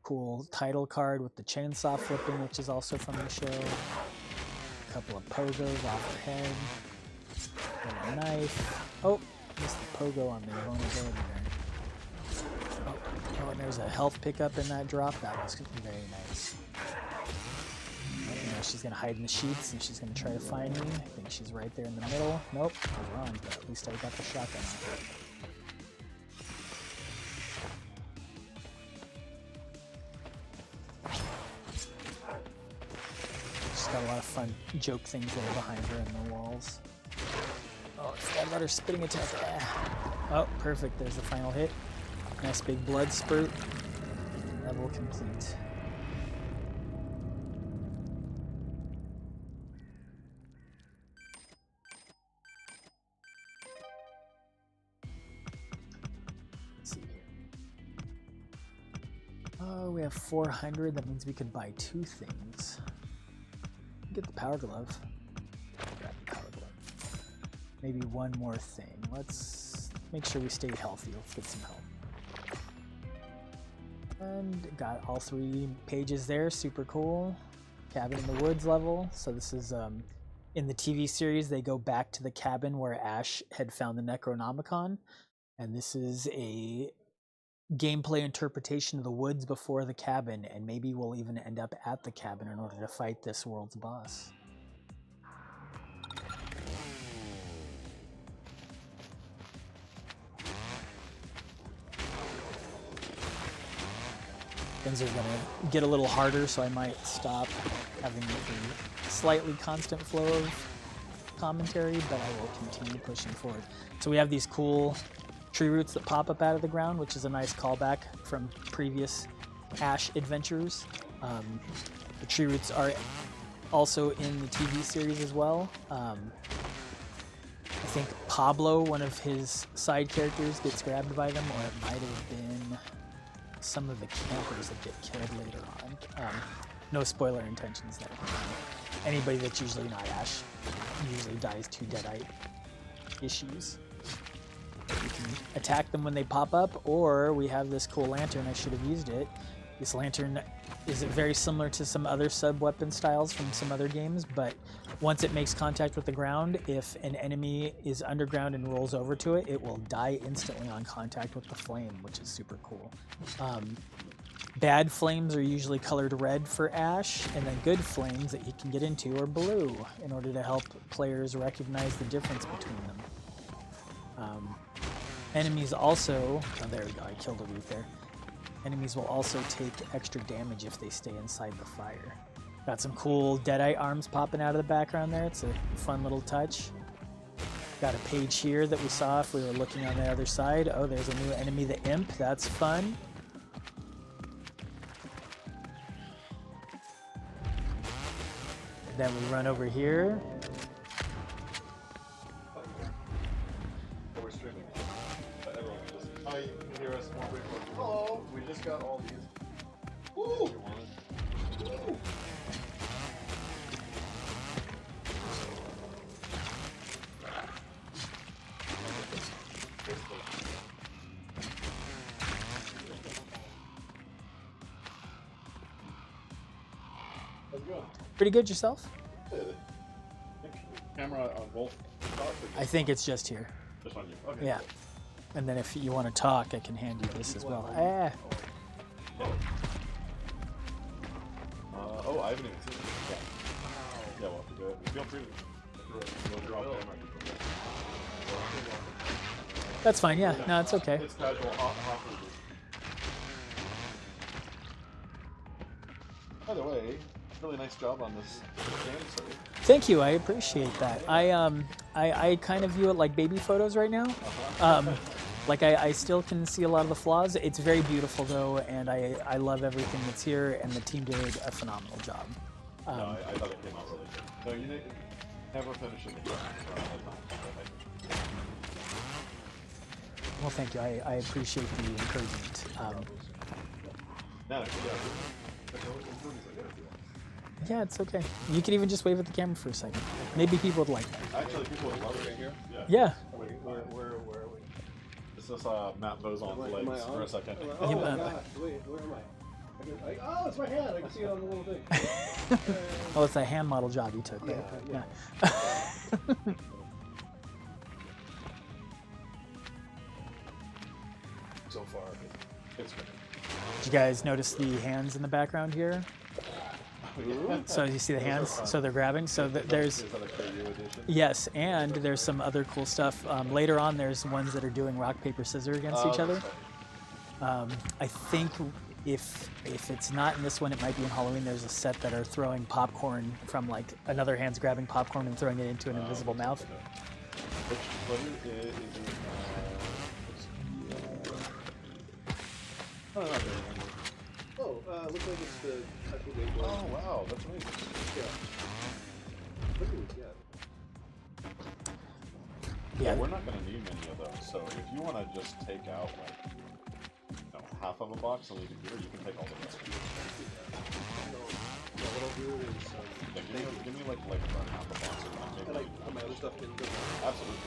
Cool title card with the chainsaw flipping, which is also from the show. A couple of pogos off her head. And a knife. Oh, missed the pogo on the vulnerability there. Oh, and there's a health pickup in that drop. That was very nice. You know, she's gonna hide in the sheets and she's gonna try to find me. I think she's right there in the middle. Nope, I was wrong, but at least I got the shotgun off her. She's got a lot of fun joke things there behind her in the walls. Oh, I forgot about her spitting attack. Ah. Oh, perfect. There's the final hit. Nice big blood spurt. Level complete. Let's see here. Oh, we have 400. That means we could buy 2 things. Get the power glove. Grab the power glove. Maybe one more thing. Let's make sure we stay healthy. Let's get some help. And got all 3 pages there. Super cool. Cabin in the Woods level. So this is in the TV series. They go back to the cabin where Ash had found the Necronomicon, and this is a gameplay interpretation of the woods before the cabin, and maybe we'll even end up at the cabin in order to fight this world's boss. Things are going to get a little harder, so I might stop having a slightly constant flow of commentary, but I will continue pushing forward. So we have these cool tree roots that pop up out of the ground, which is a nice callback from previous Ash adventures. The tree roots are also in the TV series as well. I think Pablo, one of his side characters, gets grabbed by them, or it might have been some of the campers that get killed later on. No spoiler intentions there. Anybody that's usually not Ash usually dies to Deadite issues. You can attack them when they pop up, or we have this cool lantern. I should have used it. This lantern is very similar to some other sub-weapon styles from some other games, but once it makes contact with the ground, if an enemy is underground and rolls over to it, it will die instantly on contact with the flame, which is super cool. Bad flames are usually colored red for Ash, and then good flames that you can get into are blue in order to help players recognize the difference between them. Enemies also, oh there we go, I killed a root there. Enemies will also take extra damage if they stay inside the fire. Got some cool Deadeye arms popping out of the background there. It's a fun little touch. Got a page here that we saw if we were looking on the other side. Oh, there's a new enemy, the Imp. That's fun. Then we run over here. We're streaming. Everyone can listen. Oh, you can hear us more quickly. Oh, we just got all these. Woo! Woo! How's it going? Pretty good yourself? Camera on both. I think it's just here. Just on you. Okay. Yeah. And then if you want to talk, I can hand you this as well. Ah. Oh, I haven't even seen it. Yeah, we'll have to do it. Feel free to drop camera. That's fine, yeah. No, it's okay. It's casual. By the way, really nice job on this game, sir. Thank you, I appreciate that. I kind of view it like baby photos right now. Like I still can see a lot of the flaws. It's very beautiful though, and I love everything that's here, and the team did a phenomenal job. No, I thought it came out really good. So you never finish it. Well, thank you. I appreciate the encouragement. Yeah, it's okay. You can even just wave at the camera for a second. Maybe people would like that. Actually, people would love it right here. Yeah. Wait, where are we? Is this Matt Bozon's legs for a second? Oh Yeah, my god, wait, where am I? Oh, it's my hand. I can see it on the little thing. Oh, it's a hand model job you took. Right? Yeah. So far, it's good. Did you guys notice the hands in the background here? So you see the hands? So they're grabbing. So there's Is that a KU edition? yes, and there's some other cool stuff. Later on, there's ones that are doing rock paper scissors against each other. I think if it's not in this one, it might be in Halloween. There's a set that are throwing popcorn from like another hand's grabbing popcorn and throwing it into an invisible mouth. Which flavor is it? Looks like it's the actual game. Oh wow, that's amazing. Yeah. We're not going to need many of those, so if you want to just take out like half of a box and leave it here, you can take all the rest. What I'll do is Give me like about half a box or maybe my other stuff can go. absolutely.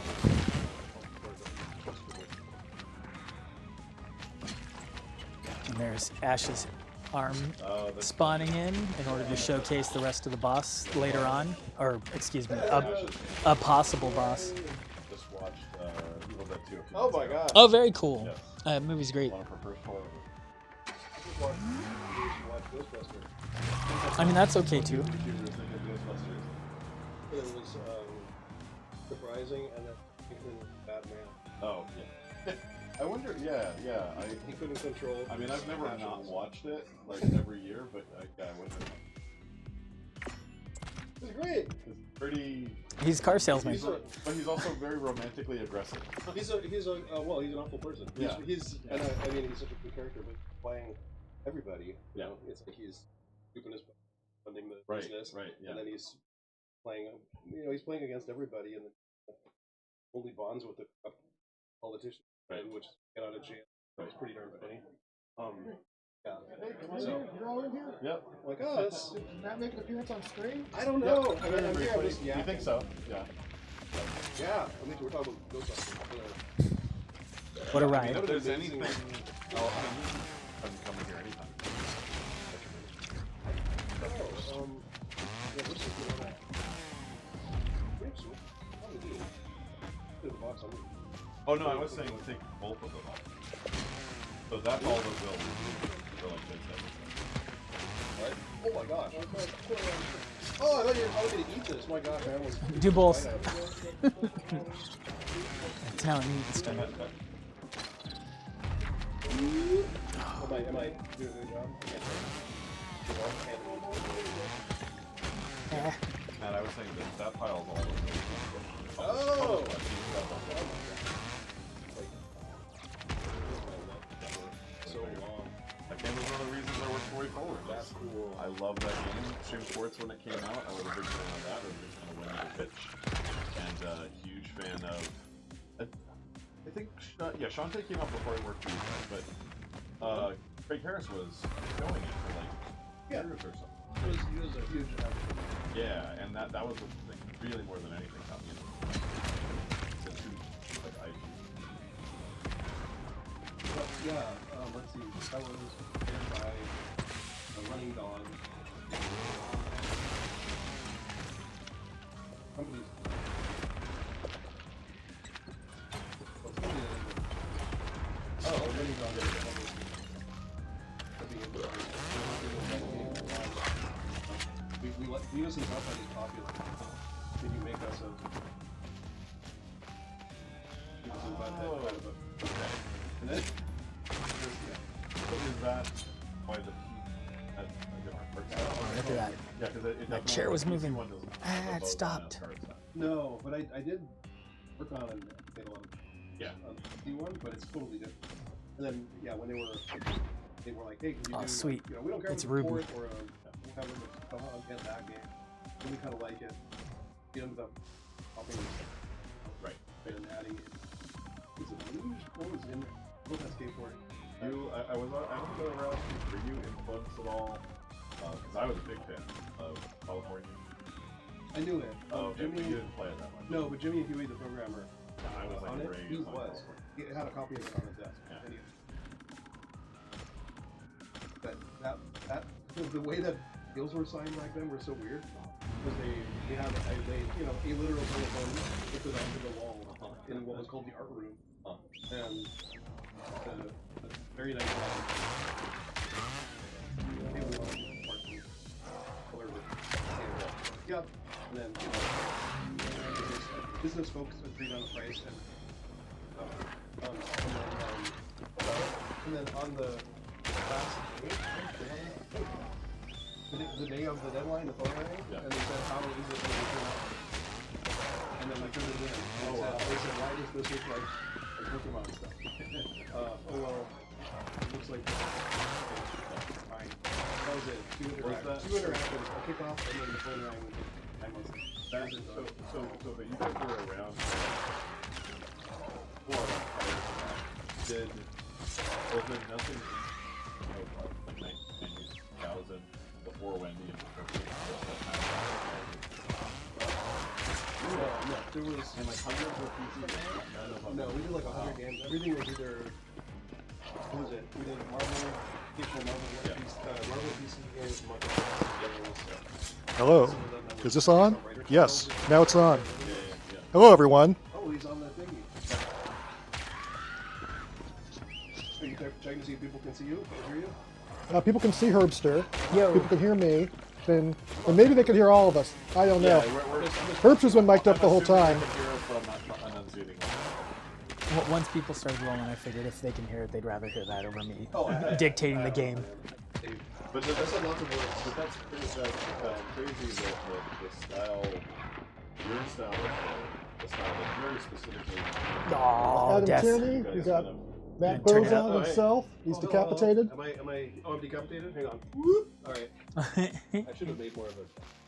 And there's Ash's arm spawning in order to showcase the rest of the boss later on, or excuse me, a possible boss. Just watched Evil Dead 2. Oh my god. Oh, very cool. Yes. Movie's great. One of her first horror. I just watched Ghostbusters. I mean, that's okay too. What did you think of Ghostbusters? It was surprising and then even bad man. Oh yeah. I wonder. Yeah. He couldn't control. I mean, I've never passions. not watched it like every year, but I wonder. It's great. It's pretty. He's a car salesman. But he's also very romantically aggressive. He's an awful person. Yeah. I mean, he's such a good character, but playing everybody. You know, it's like he's scooping his funding the business, Right. Yeah. and then he's playing. He's playing against everybody, and only bonds with a politician, Right. which get out of jail. It's pretty darn funny. Yeah. Hey, come on So- in. You're all in here? Yep. Like, oh, that's. Did Matt make an appearance on screen? I don't know. Yep. I mean, I'm here. I'm just You yapping. think so? Yeah. Yeah. I mean, we're talking about Ghostbusters. What a I mean, ride. if there's anything, I'm coming here anytime. Yeah, what's this one? The box on Oh no, I was saying take both of them off. So that's all the bills. for like good stuff. What? Oh my gosh. Oh, I thought you were going to eat this. My gosh, I almost... Do both. That's how it needs to. Am I doing a good job? Eh. Matt, I was saying that pile's all over. Oh! So long. That game was one of the reasons I worked for WayForward. That's cool. I love that game. Stream Sports when it came out, I was a big fan of that. I was a big fan of Winning the Pitch. And huge fan of... I think, Shantae came out before I worked for you guys, but Craig Harris was showing it for like years or something. He was a huge advocate. Yeah, and that was the thing, really more than anything got me into the two, like I. But yeah, let's see. That was paired by a running dog. Somebody's. Oh, a running dog. We use this up and it's popular. Did you make us a... Okay. And then... So is that why the has a different perk? Look at that. Yeah, because it My definitely- chair was the PC moving. one doesn't Ah, have a it bow stopped. on it, card set. No, but I did work on an Yeah. D1, but it's totally different. And then, yeah, when they were like, hey, can you Oh, do, sweet. you know, we don't care It's if it's a Ruby. port or a whatever, but somehow get that game. Really kind of like it. He ended up helping Right. and adding it. Was it Luge? What was in there? What was that skateboarding? I don't know around. Were you influenced at all? Because I was a big fan of California. I knew it. Oh, okay, but Jimmy. you didn't play it that much. No, but Jimmy Huey, the programmer, I was like on it. raised He on was. California. He had a copy of it on his desk. Yeah. And the way that deals were signed back then were so weird because they had a literal telephone put it onto the wall in what was called the art room, and a very nice yep, and then business folks agreed on the price and then on the last day, the day of the deadline, the phone rang, and they said, how is it going to turn out? And then I turned it in, and they said, why does this look like Pokemon stuff? Oh well, it looks like fine. That was it. Two interactions, a kickoff, and then the phone rang. But you guys were around for was there nothing like 19,000 before Wendy and No, there was and like hundreds of PCs? no, we did like 100 games. Everything was either what was it? We did Marvel PC games, Marvel games. Hello. Is this on? Yes. Now it's on. Hello, everyone. Oh, he's on that thingy. Are you checking to see if people can see you? Can they hear you? People can see Herbster. Yo. People can hear me. And maybe they can hear all of us. I don't know. Herbster's been mic'd up the whole time. Well, once people started rolling, I figured if they can hear it, they'd rather hear that over me Oh, dictating the game. But I said lots of words. But that's crazy that the style, your style, the style that's very specifically. Oh, Adam death. Tierney. We got Matt Turn it Bozon up. himself. He's decapitated. Am I? Oh, I'm decapitated. Hang on. Whoop. All right. I should have made more of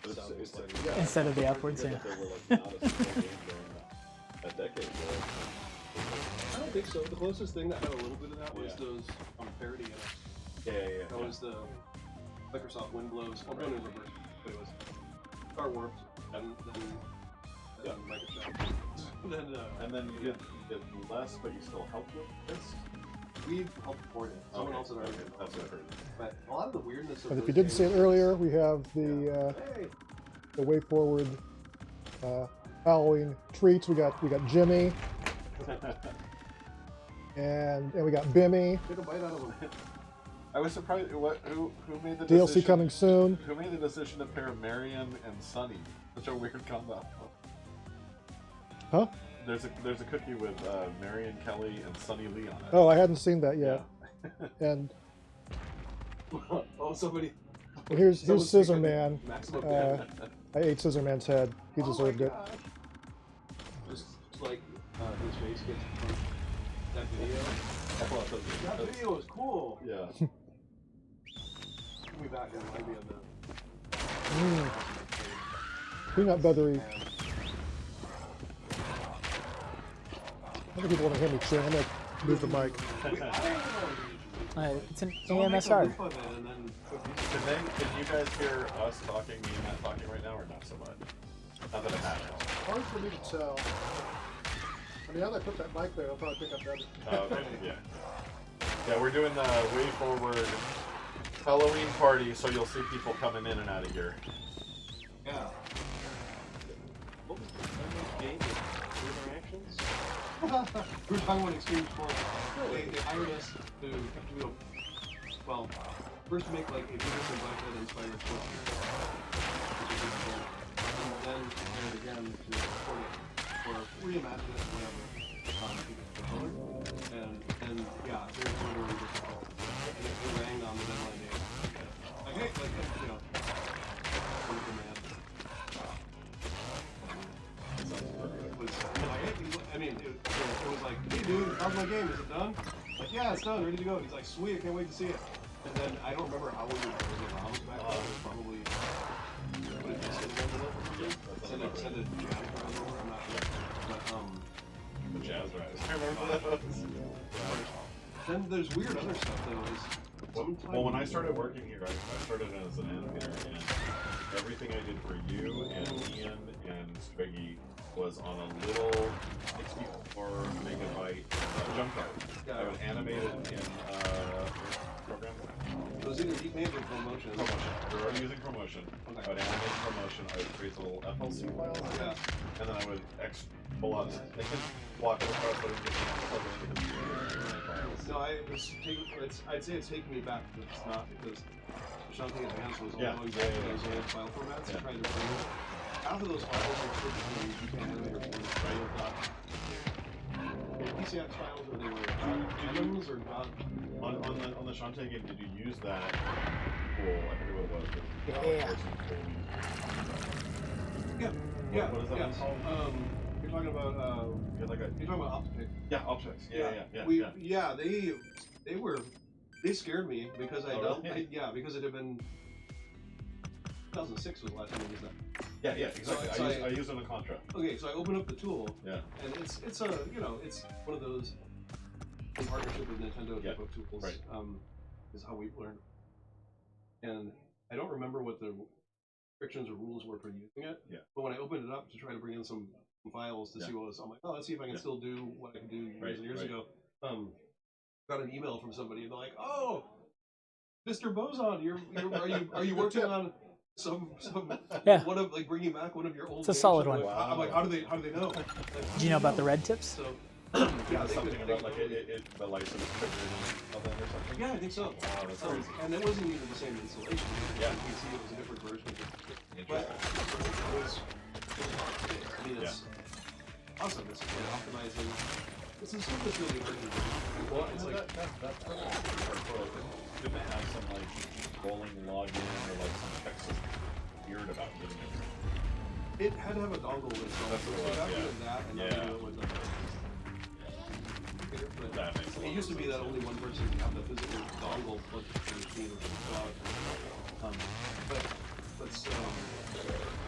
a sound. Instead of the upwards, yeah. A decade ago. I don't think so. The closest thing that had a little bit of that was those parody. Yeah. That was the Microsoft Windblows. Well, done in reverse, but it was Star Warped, and then Microsoft. And then you did less, but you still helped with this. We helped support it. Someone else had already. That's what I heard. But a lot of the weirdness of And if those you didn't see it games- earlier, we have the WayForward Halloween treats. We got Jimmy, and we got Bimmy. Take a bite out of them. I was surprised. Who made the DLC decision? coming soon. Who made the decision to pair Marion and Sunny? Such a weird combo. Huh? There's a cookie with Marion Kelly and Sunny Lee on it. Oh, I hadn't seen that yet. And Oh, somebody. here's someone's Scissor picking Man. Maximum I ate Scissor Man's head. He deserved it. Just like his face gets from that video. That video was cool. Yeah. Put me back and remind me of the. Peanut buttery. Other people want to hear me cheering. I'm gonna move the mic. It's an Someone make a AMSR. loop of it and then put these- Can you guys hear us talking, me and Matt talking right now, or not so much? Not that it matters. Hard for me to tell. I mean, now that I put that mic there, I'll probably pick up better. Okay, yeah. Yeah, we're doing the WayForward Halloween party, so you'll see people coming in and out of here. Yeah. What was the game? Interactions? We were talking about Extreme Sports. They hired us to do a, well, first to make like a Beavis and Butthead inspired sports game, which is really cool. And then hired again to record it or reimagine it, whatever. And yeah, they were really difficult. And it rang on the deadline day. Like, hey, you know, wonderful man. It was like, hey, I mean, it was like, hey dude, how's my game? Is it done? Like, yeah, it's done, ready to go. And he's like, sweet, I can't wait to see it. And then I don't remember how we were doing it. Back then, it was probably put it just in the envelope or something. Send a jazz around over. I'm not sure. But The Jazz Rise. I remember those. then there's weird other stuff that was. Well, when I started working here, I started as an animator, and everything I did for you and Ian and Striggy was on a little 64 megabyte jump card. I would animate it in program. It was either deep or promotion. Promotion. We're already using promotion. Okay. I would animate promotion. I would create the little FLC files. Yeah. And then I would pull out. They can block it across, but it can No, I'd say it's taking me back, but it's not because Shantae Advance was allowing those old file formats and trying to bring half of those files are perfectly you can animate or PCX files or they were items or not. On the Shantae game, did you use that tool? I forget what it was. Yeah. What is that one called? You're talking about You're talking about Optipic. Yeah, Optics. Yeah. They scared me because Really? because it had been 2006 was the last time I used that. Yeah, exactly. So I used it on Contra. Okay, so I open up the tool. Yeah. And it's it's one of those in partnership with Nintendo type of tools. Right. Is how we've learned. And I don't remember what the restrictions or rules were for using it. Yeah. But when I opened it up to try to bring in some files to see what was, I'm like, oh, let's see if I can still do what I could do years and years ago. Got an email from somebody and they're like, oh, Mr. Boson, are you working on some one of like bringing back one of your old? It's a solid games? one. I'm like, how do they know? Like, Do you know about the red tips? So Yeah, something about like the license triggered or something. Yeah, I think so. Wow, that's crazy. And it wasn't even the same installation. Yeah. You can see it was a different version. But it was I mean, it's awesome. It's optimizing. It's some stuff that's really hard to do. Well, It's like that's good to have some like rolling login or like some text weird about getting it. it had to have a dongle installed. That's So what it was, without yeah. doing that, and not doing it with but That makes a lot it used to of be that sense. only one person could have the physical dongle plugged into the machine or the cloud.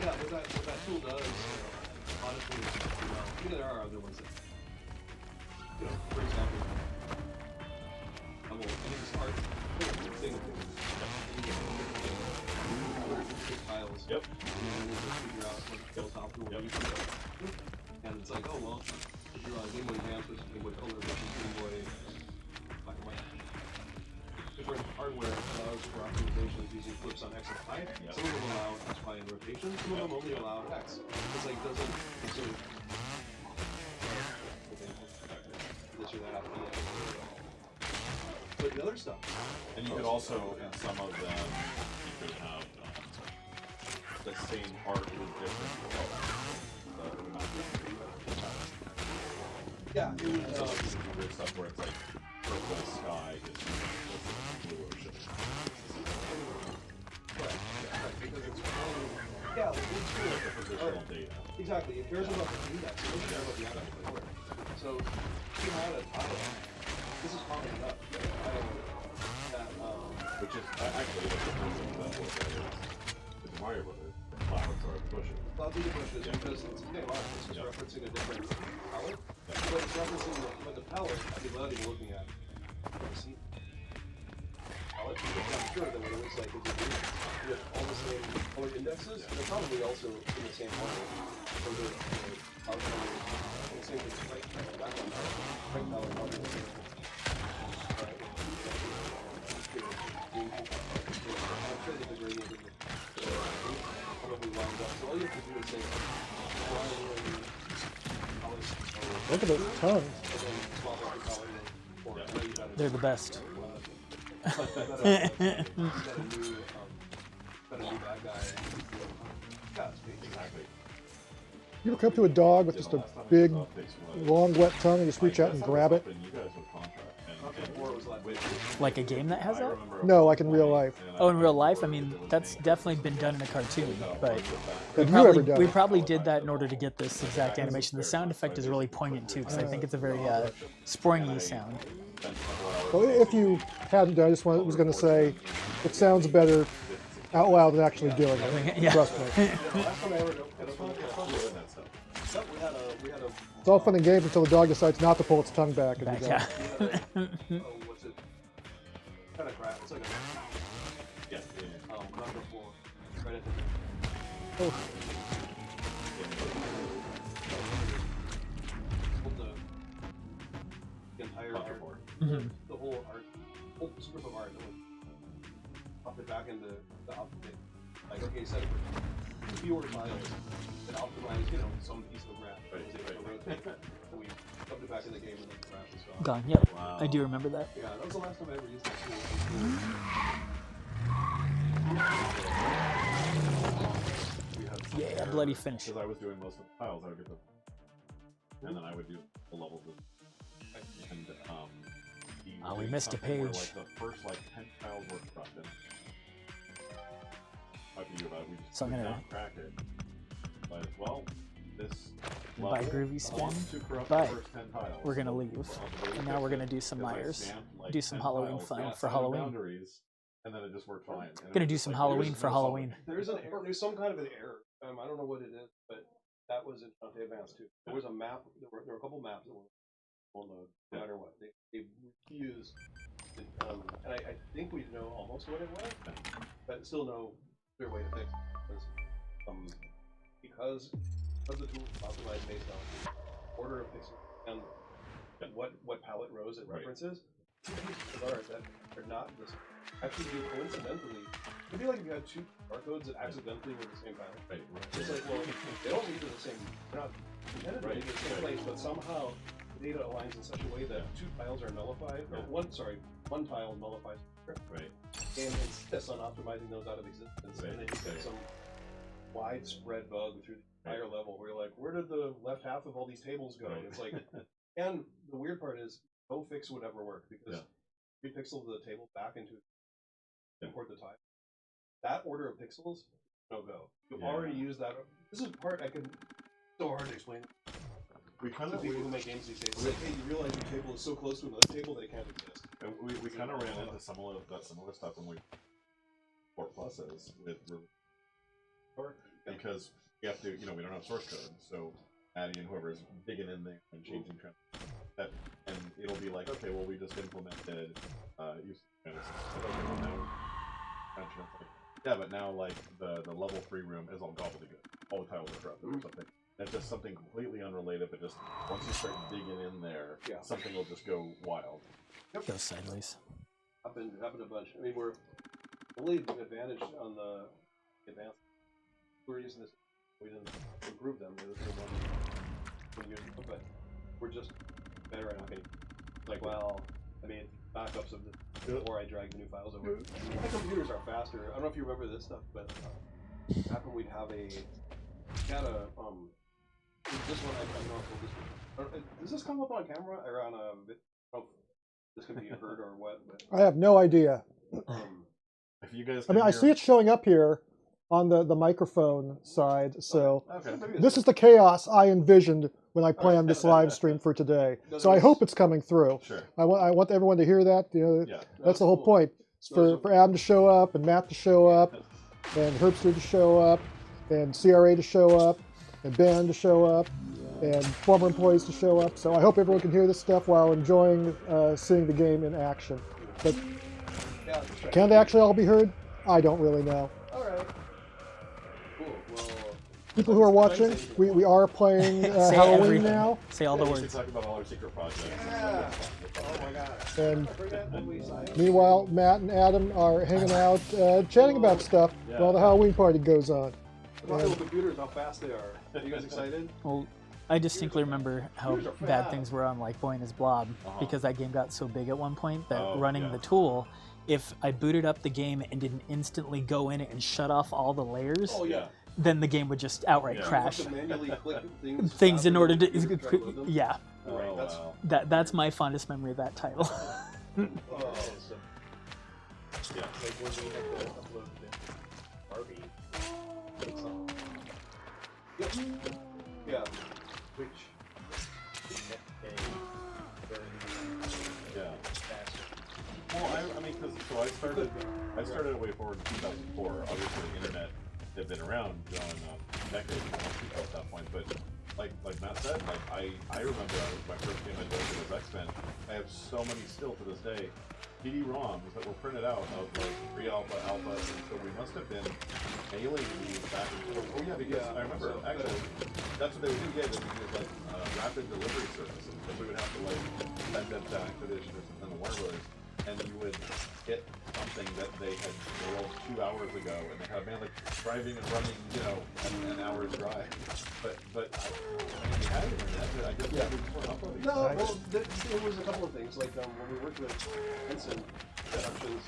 Yeah, what that tool does, honestly, there are other ones that, for example, I think it's art thing. Tiles. Yep. And then we'll just figure out what goes out through what you can do. And it's like, oh well, if you're on Game Boy Advance versus Game Boy Color versus Game Boy black and white. Different hardware allows for optimizations using flips on X and Y. Yep. Some of them allow X, Y, and rotation. Some of them only allow X. It's like doesn't consider this or that. But the other stuff. And you could also, in some of them, you could have the same art with different colors. Yeah, it was. So like, you can do weird stuff where it's like purple sky is blue ocean. Because it's yeah, like, it's cool. Like the positional data. Exactly. It cares about the index. It doesn't care about the outcome of the order. So if you had a tile, this is common enough. You had a tile that Which is actually like the first example of that is with Mario Brothers. Clouds are bushes. clouds are the bushes because it's the same art. It's just referencing a different palette. But it's referencing the palette I'd be glad even looking at. See? Palette, because I'm sure that what it looks like is with all the same color indexes, they're probably also in the same order. So the cloud colors, the same thing, right? Background color, right palette, color, the same. Right? I'm sure that the gradient is probably lined up. So all you have to do is say, Look at those tongues. They're the best. You ever come to a dog with just a big, long, wet tongue and just reach out and grab it? Like a game that has that? No, like in real life. Oh, in real life? I mean, that's definitely been done in a cartoon, but Have you ever done we it? probably did that in order to get this exact animation. The sound effect is really poignant too, because I think it's a very springy sound. Well, if you hadn't done it, I just was going to say, it sounds better out loud than actually doing it. Yeah. Trust me. It's all fun and games until the dog decides not to pull its tongue back. And you Yeah. What's it? Kind of crap. It's like a number 4, right at the Oh, the entire art, the whole art, whole strip of art that was up and back into the optic. Like, okay, set it for fewer tiles and optimize, some piece of graph. Right. And we dumped it back in the game and then the graph was gone. Gone. Yep. Wow. I do remember that. Yeah, that was the last time I ever used that tool. We had some Yeah, errors, bloody finish. Because I was doing most of the tiles, I would get the, and then I would do the levels of, and Oh, we missed a something where, page. like the first 10 tiles were corrupted. Talk to you about it. We just So I'm could gonna- not crack it. But well, this By level Groovy Spin, wants to corrupt but the first 10 tiles. we're gonna leave. And now we're gonna do some Because I Myers. stamped, Do some 10 Halloween tiles, fun yeah, for 10 Halloween. boundaries, and then it just worked fine. And it Gonna was do just some like, Halloween there's for no Halloween. There's an error. There's some kind of an error. I don't know what it is, but that was in Shantae Advance too. There was a map. There were a couple maps that were on the no matter what. They refused. And I think we know almost what it was, but still no clear way to fix it. Because the tool is optimized based on order of pixels and what palette rows it references. Pieces of art that are not this. Actually, do coincidentally. It'd be like if you had two barcodes that accidentally were the same palette. Right. It's like, well, they don't lead to the same. They're not intended to lead to the same place, but somehow the data aligns in such a way that two tiles are nullified, or one tile nullifies. Right. And insists on optimizing those out of existence, and then you get some widespread bug through the entire level where you're like, where did the left half of all these tables go? Right. It's like, and the weird part is, no fix would ever work because 3 pixels of the table back into import the tile. That order of pixels, no go. You already use that. This is part I can. So hard to explain We kind to of people who make games these days. It's like, hey, you realize your table is so close to another table that it can't exist. And we kind of ran into some of that similar stuff when we 4 pluses with because we have to, we don't have source code, so Maddie and whoever is digging in there and changing that, and it'll be like, okay, well, we just implemented use okay, well, now, yeah, but now like the level 3 room is all gobbledygook, all the tiles are corrupted or something. It's just something completely unrelated, but just once you start digging in there, something will just go wild. Go sideways. Happened a bunch. I mean, we're only advantage on the advanced. We're using this. We didn't improve them. They were one years ago, but we're just better at hacking. Like, well, I mean, backups of the before I drag the new files over. My computers are faster. I don't know if you remember this stuff, but back when we'd have this one, I don't know if does this come up on camera or on a? I don't know if this can be heard or what. But, I have no idea. If you guys, I mean, I see it showing up here on the microphone side. So Okay. this is the chaos I envisioned when I planned this live stream for today. So I hope it's coming through. Sure. I want everyone to hear that. You know, Yeah. that's the whole point. It's for Adam to show up and Matt to show up and Herbster to show up and CRA to show up and Ben to show up and former employees to show up. So I hope everyone can hear this stuff while enjoying seeing the game in action. But can they actually all be heard? I don't really know. all right. Cool. Well, People who are watching, we are playing Say Halloween everything. now. Say all the We should words. talk about all our secret projects. yeah. Oh my god. And I forget when we signed. meanwhile, Matt and Adam are hanging out, chatting about stuff while the Halloween party goes on. About little computers, how fast they are. Are you guys excited? Well, I distinctly remember how bad things were on like Boy and His Blob because that game got so big at one point that running the tool, if I booted up the game and didn't instantly go in and shut off all the layers, Oh yeah. then the game would just outright Yeah. crash. You have to manually click Things in order try to load to, them. yeah. Right, Oh, that's wow. That's my fondest memory of that title. so Yeah. like when we have to upload the Barbie. Yep. Yeah. Which Yeah. Well, I mean, so I started at WayForward in 2004. Obviously, the internet had been around, decades at that point. But like Matt said, like I remember my first game I did was X-Men. I have so many still to this day. CD-ROMs that were printed out of like pre-alpha, alpha, and so we must have been mailing these back and forth. Oh yeah, because I remember actually that's what they would do. Yeah, they would use like rapid delivery services. So we would have to like send them to Activision or something to Warner Brothers, and you would get something that they had rolled 2 hours ago, and they had like driving and running, an hour's drive. But I mean, we had internet. I guess we weren't uploading. No, well, there was a couple of things. Like when we worked with Henson Productions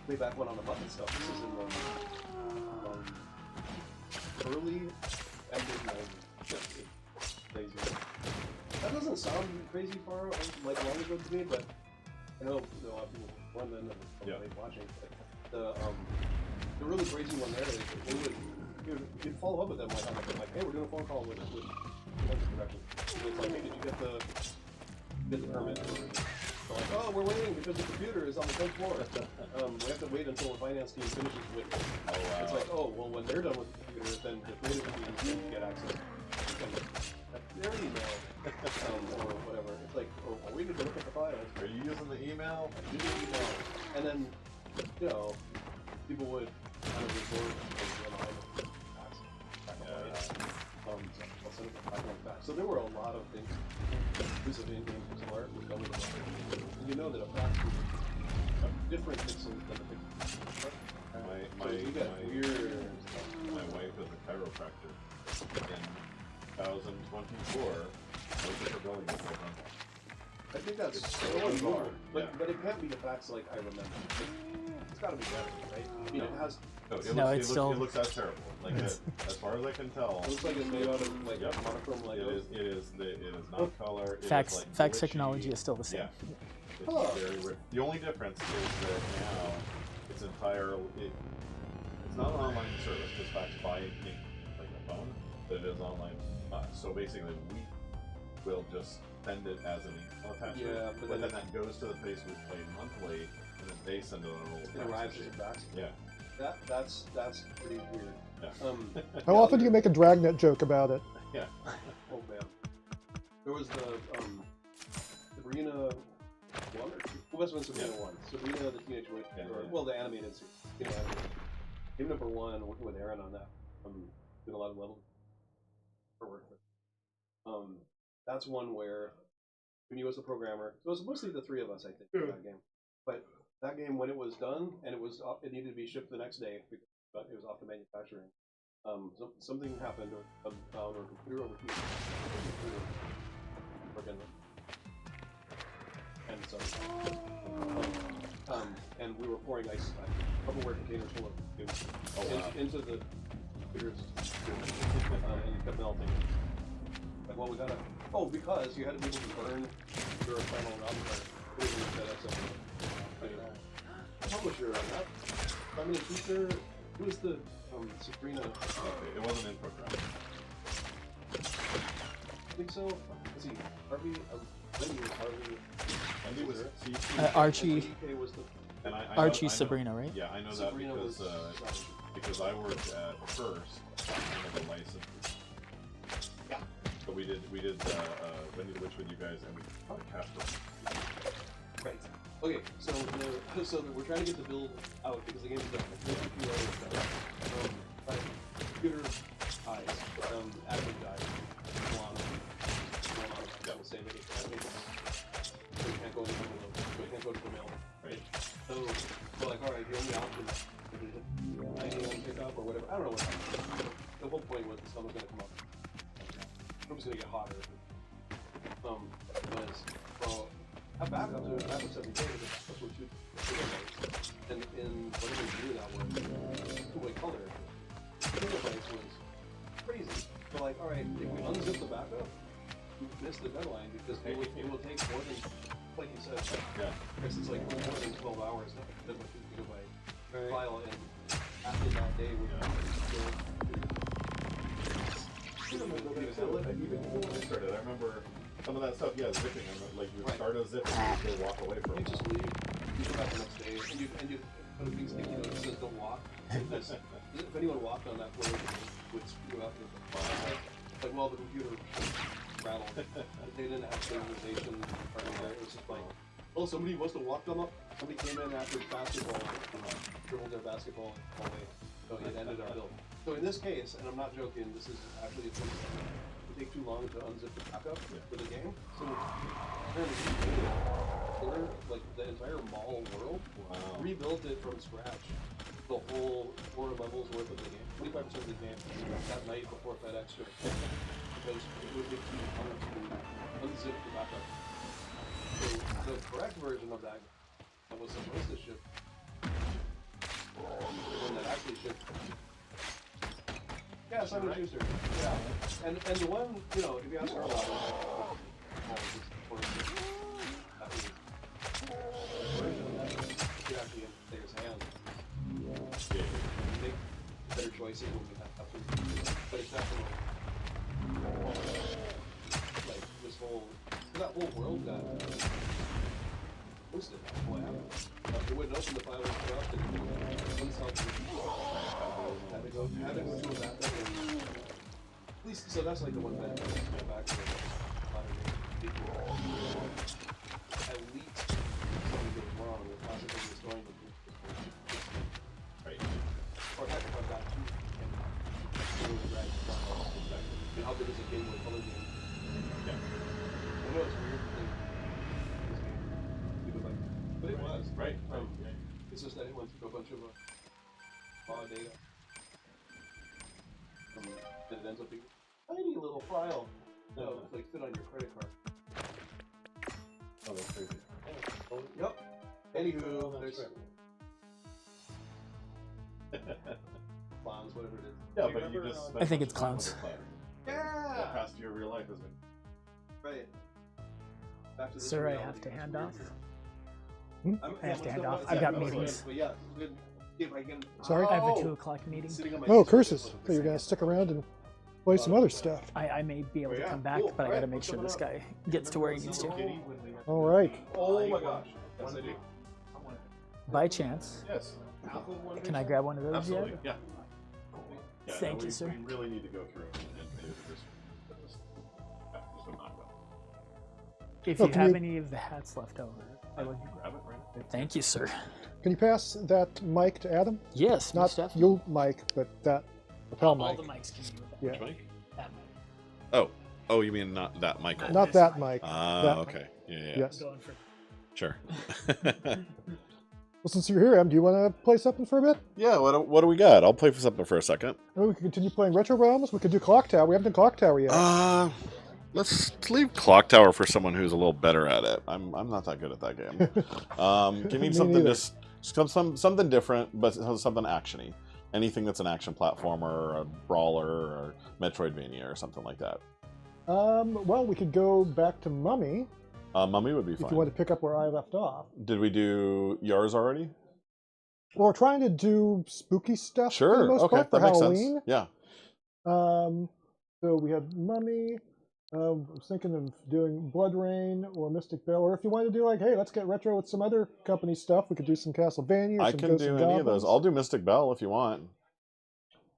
way back when on the Muppet stuff. This is in the early and mid-90s. Crazy. That doesn't sound crazy far like long ago to me, but I know a lot of people more than probably watching. But the really crazy one there, you'd follow up with them like, hey, we're doing a phone call with Henson Productions. It's like, hey, did you get the permit? They're like, oh, we're waiting because the computer is on the 10th floor. We have to wait until the finance team finishes with it. Oh, wow. It's like, oh, well, when they're done with the computer, then the creative team can get access to their email or whatever. It's like, oh, are we going to look at the files? Are you using the email? Using the email. And then, people would kind of resort to so there were a lot of things. This of in-game pixel art was done with a and you know that a fax was a different pixel than the pixel. My wife is a chiropractor. In 2024, what's her billing is I think that's It's so so bizarre. but it can't be the facts like I remember. It's got to be better, right? I mean, it has. It looks as terrible. Like as far as I can tell, It looks like it's made out of like monochrome Lego. it is not color. It is, Fax like, technology glitchy. is still the same. Yeah. It's very rich. The only difference is that now it's it's not an online service because fax buy ink like a phone, but it is online. So basically, we will just send it as an email attachment. Yeah, but then that goes to the place we pay monthly, and then they send it on a little It fax arrives as machine. a fax. Yeah. That's pretty weird. Yeah. How often do you make a Dragnet joke about it? Yeah. Oh man, there was the Sabrina 1 or 2. Who was Sabrina 1? Sabrina the Teenage Witch, the animated series. Game number 1, working with Aaron on that. Did a lot of levels for work with. That's one where when you as a programmer, it was mostly the 3 of us, I think, in that game. But that game, when it was done and it needed to be shipped the next day because it was off the manufacturing. Something happened or found or computer overheated. And so and we were pouring ice, Tupperware containers full of fumes into the computers, and it kept melting. Like, well, we gotta. Oh, because you had to be able to burn your final round card. Publisher on that. I'm a teacher. Who is the Sabrina? Okay, it wasn't in program. I think so. Let's see. Harvey. Wendy was Harvey. Wendy was Archie. Was the, and I Archie know, Sabrina, right? Yeah, I know Sabrina that was because I worked at First on the license. Yeah. So we did Wendy the Witch with you guys, and we caught Casper. Right. Okay, so we're trying to get the build out because the game's done. Computer eyes, admin guys, that will say that it can't make it. So we can't go to the mail. So we can't go to the mail. Right. So we're like, all right, the only option is to 91 pickup or whatever. I don't know what happened. The whole point was the sun was going to come up. It was going to get hotter. Well, have backups. There was backups every day. The backups were 2 gigabytes. And in whatever year that was, 2-way color, gigabytes was crazy. So like, all right, if we unzip the backup, we missed the deadline because it will take more than, like you said, Yeah. Chris, it's like more than 12 hours to fit a 2 gigabyte file, and after that day, we I remember some of that stuff. Yeah, zipping. I remember, like you would start a zip and you would walk away from You it. just leave. You come back the next day, and you put a big sticky note that says "Don't walk." If anyone walked on that floor, it would screw up. Like, well, the computer rattled. They didn't have stabilization. It was just like, oh, somebody must have walked on up. Somebody came in after basketball, dribbled their basketball all the way. So it ended our build. So in this case, and I'm not joking, this is actually a thing. It would take too long to unzip the backup for the game. So like the entire mall world, rebuilt it from scratch. The whole 4 levels worth of the game, 25% of the game, that night before FedEx shipped. Because it would take too long to unzip the backup. So the correct version of that was supposed to ship. The one that actually shipped. Yeah, Simon Schuster. Yeah, and the one, you know, if you ask Carl, that was you actually take his hand. Make better choices when you have to. But it's definitely like this whole world got posted. What happened? It wouldn't open the file was corrupted. Had to go to a backup. At least, so that's like the one thing. Back to people. At least something goes wrong. The possibility is going to be right. Or heck, if I've got 2 right. How good is a game with color game? Yeah. I know it's weird to think this game. People like, but it was right. It's just that it went through a bunch of raw data. And it ends up being a tiny little file that would like fit on your credit card. Oh, that's crazy. Yep. Anywho, there's clowns, whatever it is. Yeah, but you just. I think it's clowns. Yeah. What past your real life has been. Right. Back to this Sir, I reality, have to it's hand weird off. here. I have to hand off. Yeah, I've got go for it. meetings. But yeah, good. If I can. Sorry? I have a 2 o'clock meeting. Sitting on my Oh, knees, curses. so So you're going to stick around and play some other stuff. I may be able to yeah, come back, cool. but I got to Alright, make what's sure this coming guy gets to where he needs to. All right. Oh my gosh. Yes, I do. By chance, Yes. can I grab one of those Absolutely. yet? Yeah. Yeah, Thank no, you, sir. We really need to go through and do this. Just a knockout. If Oh, you can have you- any of the hats left over, I would. Grab it right now. Thank you, sir. Can you pass that mic to Adam? Yes, Not most definitely. you, Mike, but that lapel All mic. the mics can be with that. Yeah. Which mic? That mic. Oh, you mean not that Michael? Not that mic. Ah, that- okay. Yeah. Yes. Going for Sure. Well, since you're here, Em, do you want to play something for a bit? Yeah, what do we got? I'll play for something for a second. Or we can continue playing RetroRealms. We could do Clock Tower. We haven't done Clock Tower yet. Let's leave Clock Tower for someone who's a little better at it. I'm not that good at that game. Give me Me something neither. just something different, but something actiony. Anything that's an action platformer, or a brawler, or Metroidvania, or something like that. Well, we could go back to Mummy Mummy would be if fine. you want to pick up where I left off. Did we do yours already? Well, we're trying to do spooky stuff for the Sure. most Okay, part for that makes Halloween. sense. Yeah. So we have Mummy. I was thinking of doing Blood Rain or Mystic Bell, or if you want to do like, hey, let's get retro with some other company stuff, we could do some Castlevania. Or I some can Ghosts do and any of those. Goblins. I'll do Mystic Bell if you want,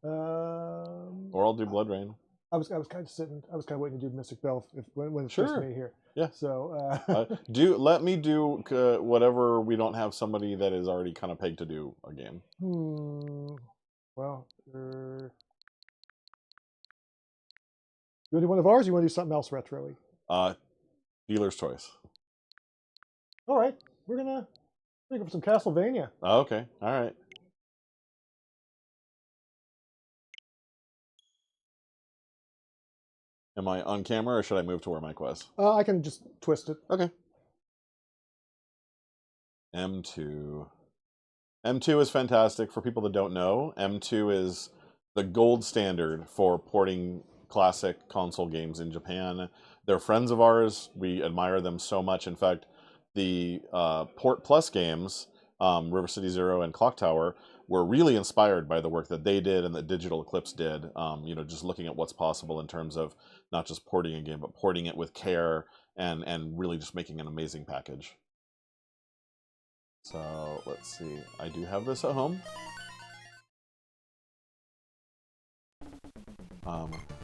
Um, or I'll do Blood Rain. I was kind of waiting to do Mystic Bell when it's Sure. just me here. Yeah. So Let me do whatever we don't have somebody that is already kind of pegged to do a game. Well, you want to do one of ours? Or you want to do something else retro-y? Dealer's choice. All right, we're gonna think of some Castlevania. Oh, okay. All right. Am I on camera, or should I move to where Mike was? I can just twist it. Okay. M2. M2 is fantastic. For people that don't know, M2 is the gold standard for porting classic console games in Japan. They're friends of ours. We admire them so much. In fact, the Port Plus games, River City Zero and Clock Tower, were really inspired by the work that they did and that Digital Eclipse did. You know, just looking at what's possible in terms of not just porting a game, but porting it with care and really just making an amazing package. So let's see. I do have this at home.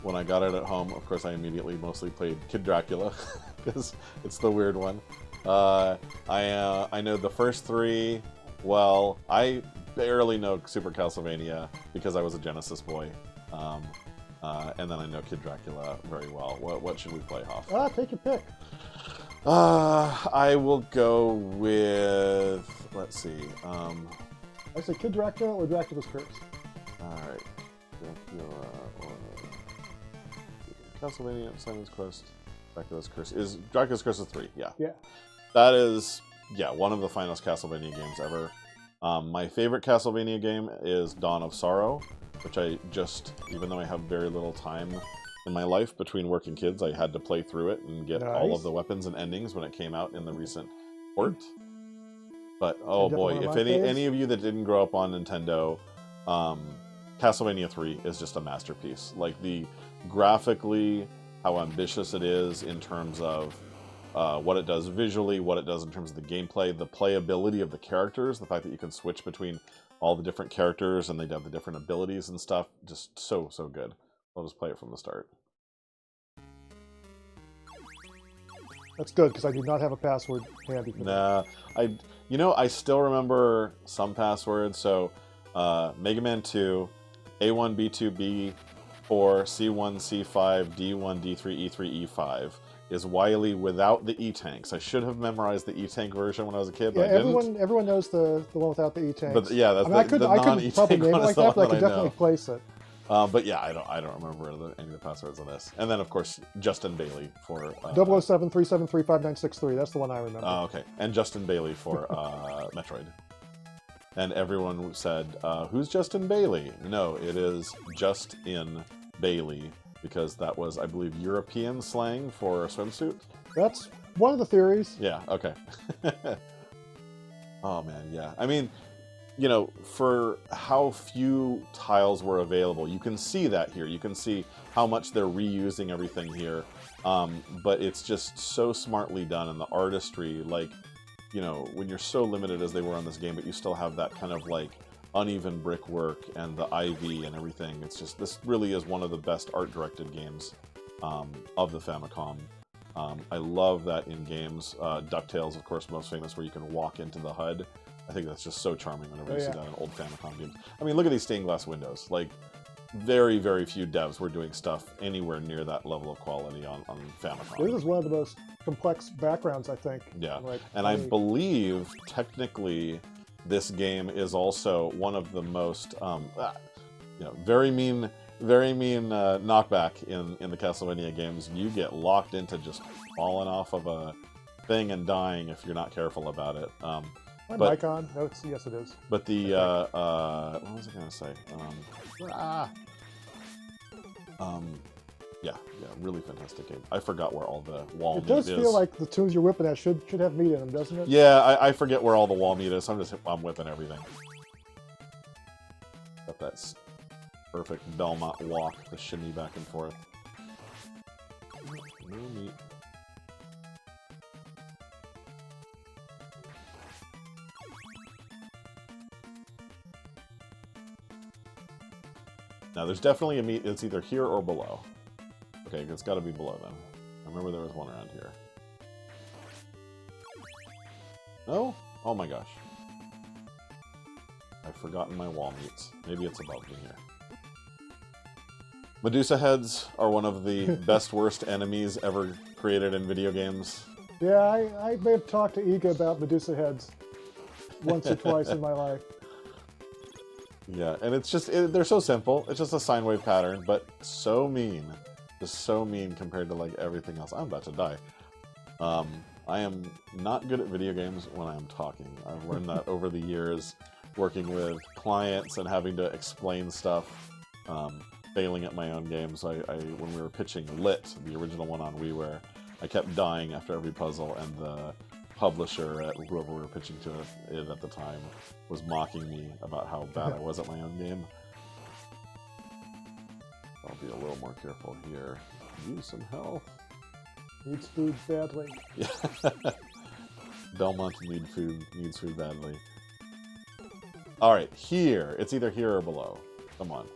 When I got it at home, of course, I immediately mostly played Kid Dracula because it's the weird one. I know the first three. Well, I barely know Super Castlevania because I was a Genesis boy, and then I know Kid Dracula very well. What should we play, Hoff? Take your pick. I will go with. Let's see. I say Kid Dracula or Dracula's Curse. All right, Dracula or Castlevania, Simon's Quest, Dracula's Curse. Dracula's Curse is 3? Yeah. Yeah. That is, one of the finest Castlevania games ever. My favorite Castlevania game is Dawn of Sorrow, which I just, even though I have very little time in my life between work and kids, I had to play through it and get all of the weapons and endings when it came out in the recent port. But oh boy, if any of you that didn't grow up on Nintendo, Castlevania 3 is just a masterpiece. Like graphically, how ambitious it is in terms of what it does visually, what it does in terms of the gameplay, the playability of the characters, the fact that you can switch between all the different characters and they have the different abilities and stuff, just so good. I'll just play it from the start. That's good because I do not have a password handy for that. Nah, I still remember some passwords. So, Mega Man 2, A1, B2, B4, C1, C5, D1, D3, E3, E5 is Wily without the E-tanks. I should have memorized the E-tank version when I was a kid, but I didn't. Everyone knows the one without the E-tanks. But yeah, that's I could probably name it like that, but I could definitely place it. But yeah, I don't remember any of the passwords on this. And then of course Justin Bailey for 007-373-5963. That's the one I remember. Okay, and Justin Bailey for Metroid. And everyone said, "Who's Justin Bailey?" No, it is Just in Bailey because that was, I believe, European slang for a swimsuit. That's one of the theories. Yeah. Okay. Oh man, yeah. I mean, for how few tiles were available, you can see that here. You can see how much they're reusing everything here. But it's just so smartly done, and the artistry, like, when you're so limited as they were on this game, but you still have that kind of like uneven brickwork and the IV and everything. It's just, this really is one of the best art-directed games of the Famicom. I love that in games. DuckTales, of course, most famous, where you can walk into the HUD. I think that's just so charming whenever you see that in old Famicom games. I mean, look at these stained glass windows. Like, very, very few devs were doing stuff anywhere near that level of quality on Famicom. This is one of the most complex backgrounds, I think. Yeah, I believe, technically, this game is also one of the most, very mean knockback in the Castlevania games. You get locked into just falling off of a thing and dying if you're not careful about it. My But- mic on? No, yes, it is. But the what was I gonna say? Yeah, really fantastic game. I forgot where all the wall It meat does is. feel like the tunes you're whipping at should have meat in them, doesn't it? Yeah, I forget where all the wall meat is. I'm whipping everything. Got that perfect Belmont walk, the shimmy back and forth. No meat. Now, there's definitely a meat that's either here or below. Okay, it's got to be below then. I remember there was one around here. No? Oh my gosh. I've forgotten my wall meats. Maybe it's above me here. Medusa heads are one of the best worst enemies ever created in video games. Yeah, I may have talked to Iga about Medusa heads once or twice in my life. Yeah, and it's just, they're so simple. It's just a sine wave pattern, but so mean. Just so mean compared to like everything else. I'm about to die. I am not good at video games when I'm talking. I've learned that over the years, working with clients and having to explain stuff, failing at my own games. When we were pitching Lit, the original one on WiiWare, I kept dying after every puzzle, and the publisher, at whoever we were pitching to it at the time, was mocking me about how bad I was at my own game. I'll be a little more careful here. Use some health. Needs food badly. Yeah. Belmont needs food badly. Alright, here. It's either here or below. Come on.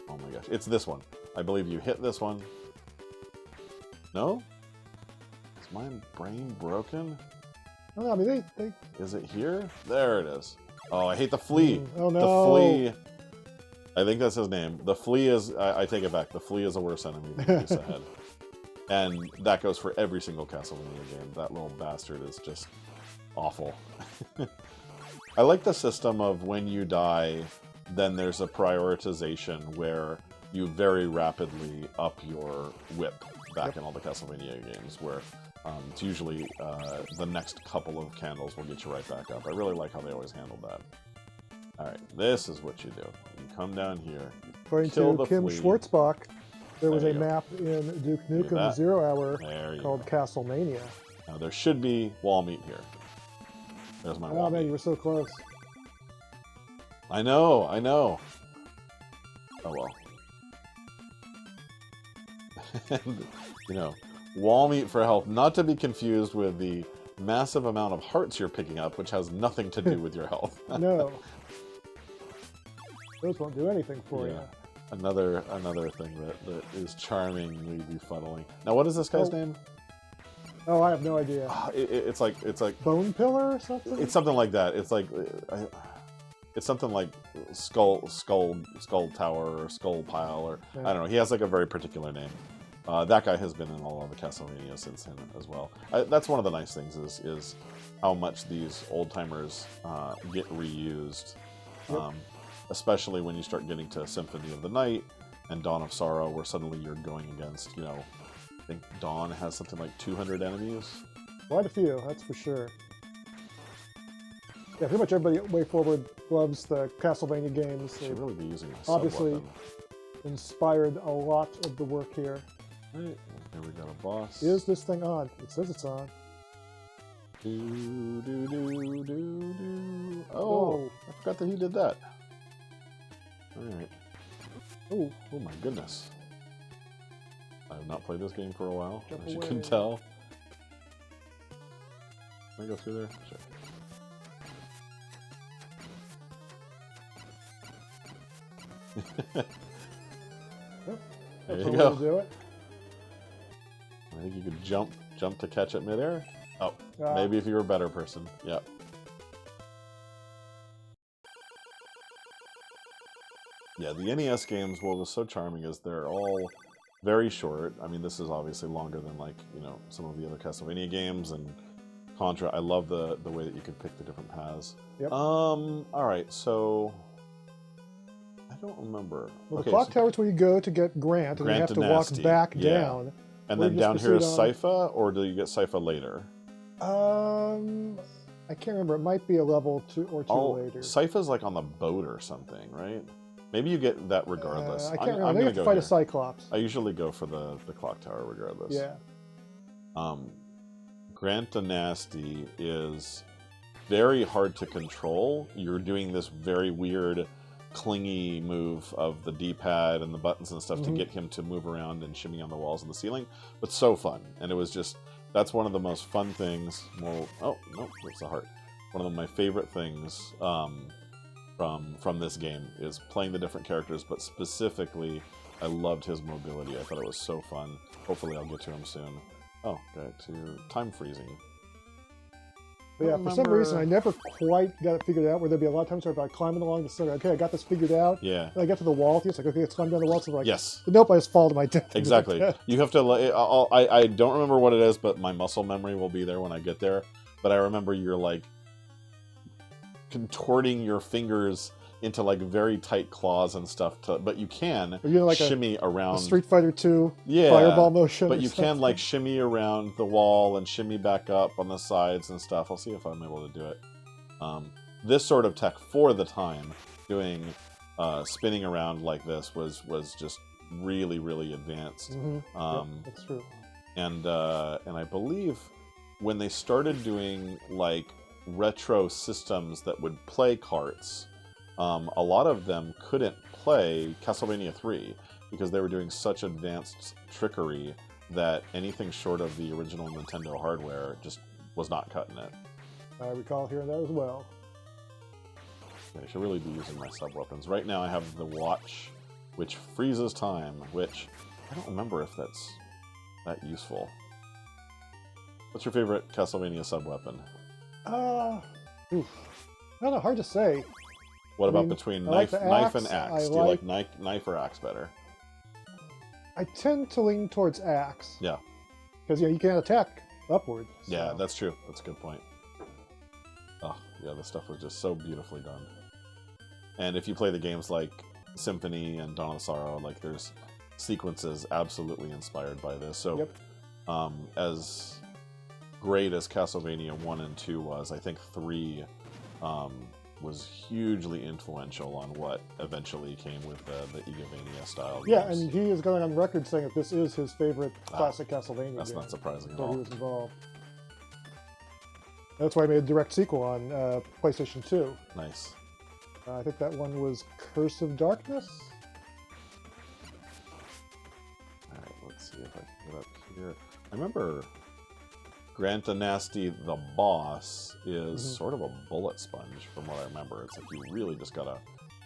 Oh my gosh. It's this one. I believe you hit this one. No? Is my brain broken? No, I mean, they Is it here? There it is. Oh, I hate the flea. Oh no. The flea. I think that's his name. The flea is... I take it back. The flea is a worse enemy than Medusa Head. And that goes for every single Castlevania game. That little bastard is just awful. I like the system of when you die, then there's a prioritization where you very rapidly up your whip back in all the Castlevania games, where it's usually the next couple of candles will get you right back up. I really like how they always handled that. Alright, this is what you do. You come down here, according kill to the Kim flea. Schwartzbach, there was There a you go. map in Duke Look at Nukem that. Zero Hour There you called go. Castlevania. Now there should be wall meat here. There's my Oh wall man, meat. you were so close. I know. Oh well. And, you know, wall meat for health, not to be confused with the massive amount of hearts you're picking up, which has nothing to do with your health. No. Those won't do anything for Yeah. you. Another thing that is charmingly befuddling. Now, what is this guy's Oh. name? Oh, I have no idea. It's like Bone Pillar or something? it's something like that. It's like it's something like skull tower or skull pile, or Yeah. I don't know. He has like a very particular name. That guy has been in all of the Castlevania since him as well. That's one of the nice things is how much these old timers get reused, Yep. especially when you start getting to Symphony of the Night and Dawn of Sorrow, where suddenly you're going against, you know, I think Dawn has something like 200 enemies. Quite a few, that's for sure. Yeah, pretty much everybody at WayForward loves the Castlevania games. I should They've really be using my obviously sub-weapon. inspired a lot of the work here. Right, here we got a boss. Is this thing on? It says it's on. Do, do, do, do, do. Oh, Oh. I forgot that he did that. Alright. Oh, Oh my goodness. I have not played this game for a while, Jump as you away. can tell. Can I go through there? Sure. Yep, There that's you one way go. to do it. I think you could jump to catch it midair. Oh, Ah. maybe if you were a better person. Yep. Yeah, the NES games, what was so charming is they're all very short. I mean, this is obviously longer than, like, you know, some of the other Castlevania games, and Contra. I love the way that you could pick the different paths. Yep. Alright, so I don't remember. Well, Okay, the clock so- tower is where you go to get Grant, and Grant you have to to walk Nasty, back yeah. down. and or then you just down here is proceed on. Sypha, or do you get Sypha later? I can't remember. It might be a level 2 or 2 later. Sypha's like on the boat or something, right? Maybe you get that regardless. I can't remember. I'm I think gonna you have to go fight here. a Cyclops. I usually go for the clock tower regardless. Yeah. Grant the Nasty is very hard to control. You're doing this very weird, clingy move of the D-pad and the buttons and stuff to get him to move around and shimmy on the walls and the ceiling, but so fun. And it was just, that's one of the most fun things. Well, oh, no, it's a heart. One of my favorite things from this game is playing the different characters, but specifically, I loved his mobility. I thought it was so fun. Hopefully I'll get to him soon. Oh, got to time freezing. But yeah, for some reason, I never quite got it figured out, where there'd be a lot of times where I'd be climbing along the center. Okay, I got this figured out. Yeah. And I get to the wall. It's like, okay, let's climb down the wall. So like, Yes. Nope, I just fall to my death. Exactly. You have to, I don't remember what it is, but my muscle memory will be there when I get there. But I remember you're like contorting your fingers into like very tight claws and stuff, but you can like shimmy around. Street Fighter 2 Yeah, fireball motion. but you can like shimmy around the wall and shimmy back up on the sides and stuff. I'll see if I'm able to do it. This sort of tech for the time, doing spinning around like this was just really, really advanced. That's true. And I believe when they started doing like retro systems that would play carts, a lot of them couldn't play Castlevania 3 because they were doing such advanced trickery that anything short of the original Nintendo hardware just was not cutting it. I recall hearing that as well. I should really be using my sub-weapons. Right now I have the watch, which freezes time, which I don't remember if that's that useful. What's your favorite Castlevania sub-weapon? I don't know, hard to say. What about mean, between I like knife the and axe. axe? Do you like knife or axe better? I tend to lean towards axe. Yeah. Because you can't attack upward. So. Yeah, that's true. That's a good point. Oh, yeah, this stuff was just so beautifully done. And if you play the games like Symphony and Dawn of Sorrow, like there's sequences absolutely inspired by this. So, as great as Castlevania 1 and 2 was, I think 3 was hugely influential on what eventually came with the Igavania style Yeah, games. and he is going on record saying that this is his favorite classic Castlevania That's game. not surprising at Where all. he was involved. That's why I made a direct sequel on PlayStation 2. Nice. I think that one was Curse of Darkness? Alright, let's see if I can get up here. I remember Grant the Nasty, the boss, is sort of a bullet sponge from what I remember. It's like you really just gotta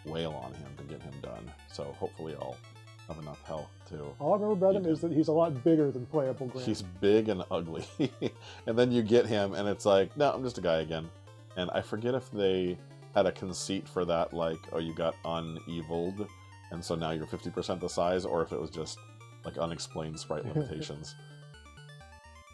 wail on him to get him done. So hopefully I'll have enough health to... All I remember about him is that he's a lot bigger than playable Grant. He's big and ugly. And then you get him and it's like, no, I'm just a guy again. And I forget if they had a conceit for that, like, oh, you got uneviled, and so now you're 50% the size, or if it was just like unexplained sprite limitations.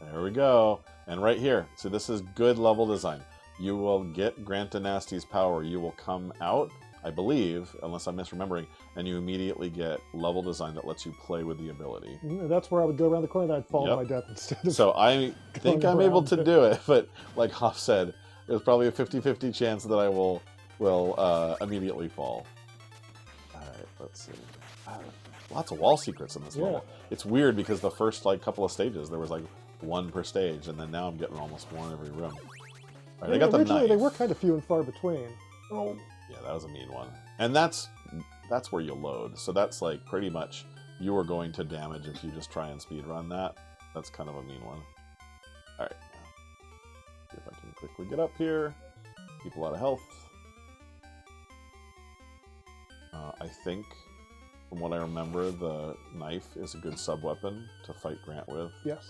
There we go. And right here, so this is good level design. You will get Grant the Nasty's power. You will come out, I believe, unless I'm misremembering, and you immediately get level design that lets you play with the ability. That's where I would go around the corner and I'd fall to my death instead of... So I think I'm able to around. do it, but like Hoff said, there's probably a 50-50 chance that I will immediately fall. Alright, let's see. Lots of wall secrets in this level. It's weird because the first like couple of stages there was like one per stage, and then now I'm getting almost one in every room. Alright, I got the originally knife. they were kind of few and far between. Oh, yeah, that was a mean one. And that's where you load. So that's like pretty much you are going to damage if you just try and speed run that. That's kind of a mean one. Alright. See if I can quickly get up here. Keep a lot of health. I think, from what I remember, the knife is a good sub-weapon to fight Grant with. Yes.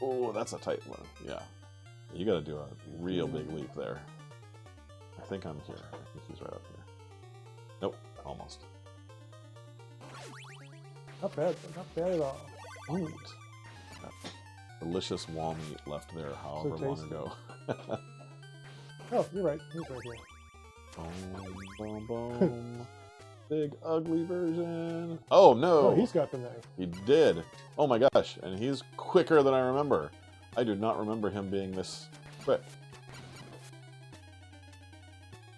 Oh, that's a tight one. Yeah. You gotta do a real big leap there. I think I'm here. I think he's right up here. Nope, almost. Not bad at all. That delicious wall meat left there however long ago. Oh, you're right. He's right here. Boom, boom, boom. Big ugly version. Oh no! Oh, he's got the knife. He did. Oh my gosh! And he's quicker than I remember. I do not remember him being this quick.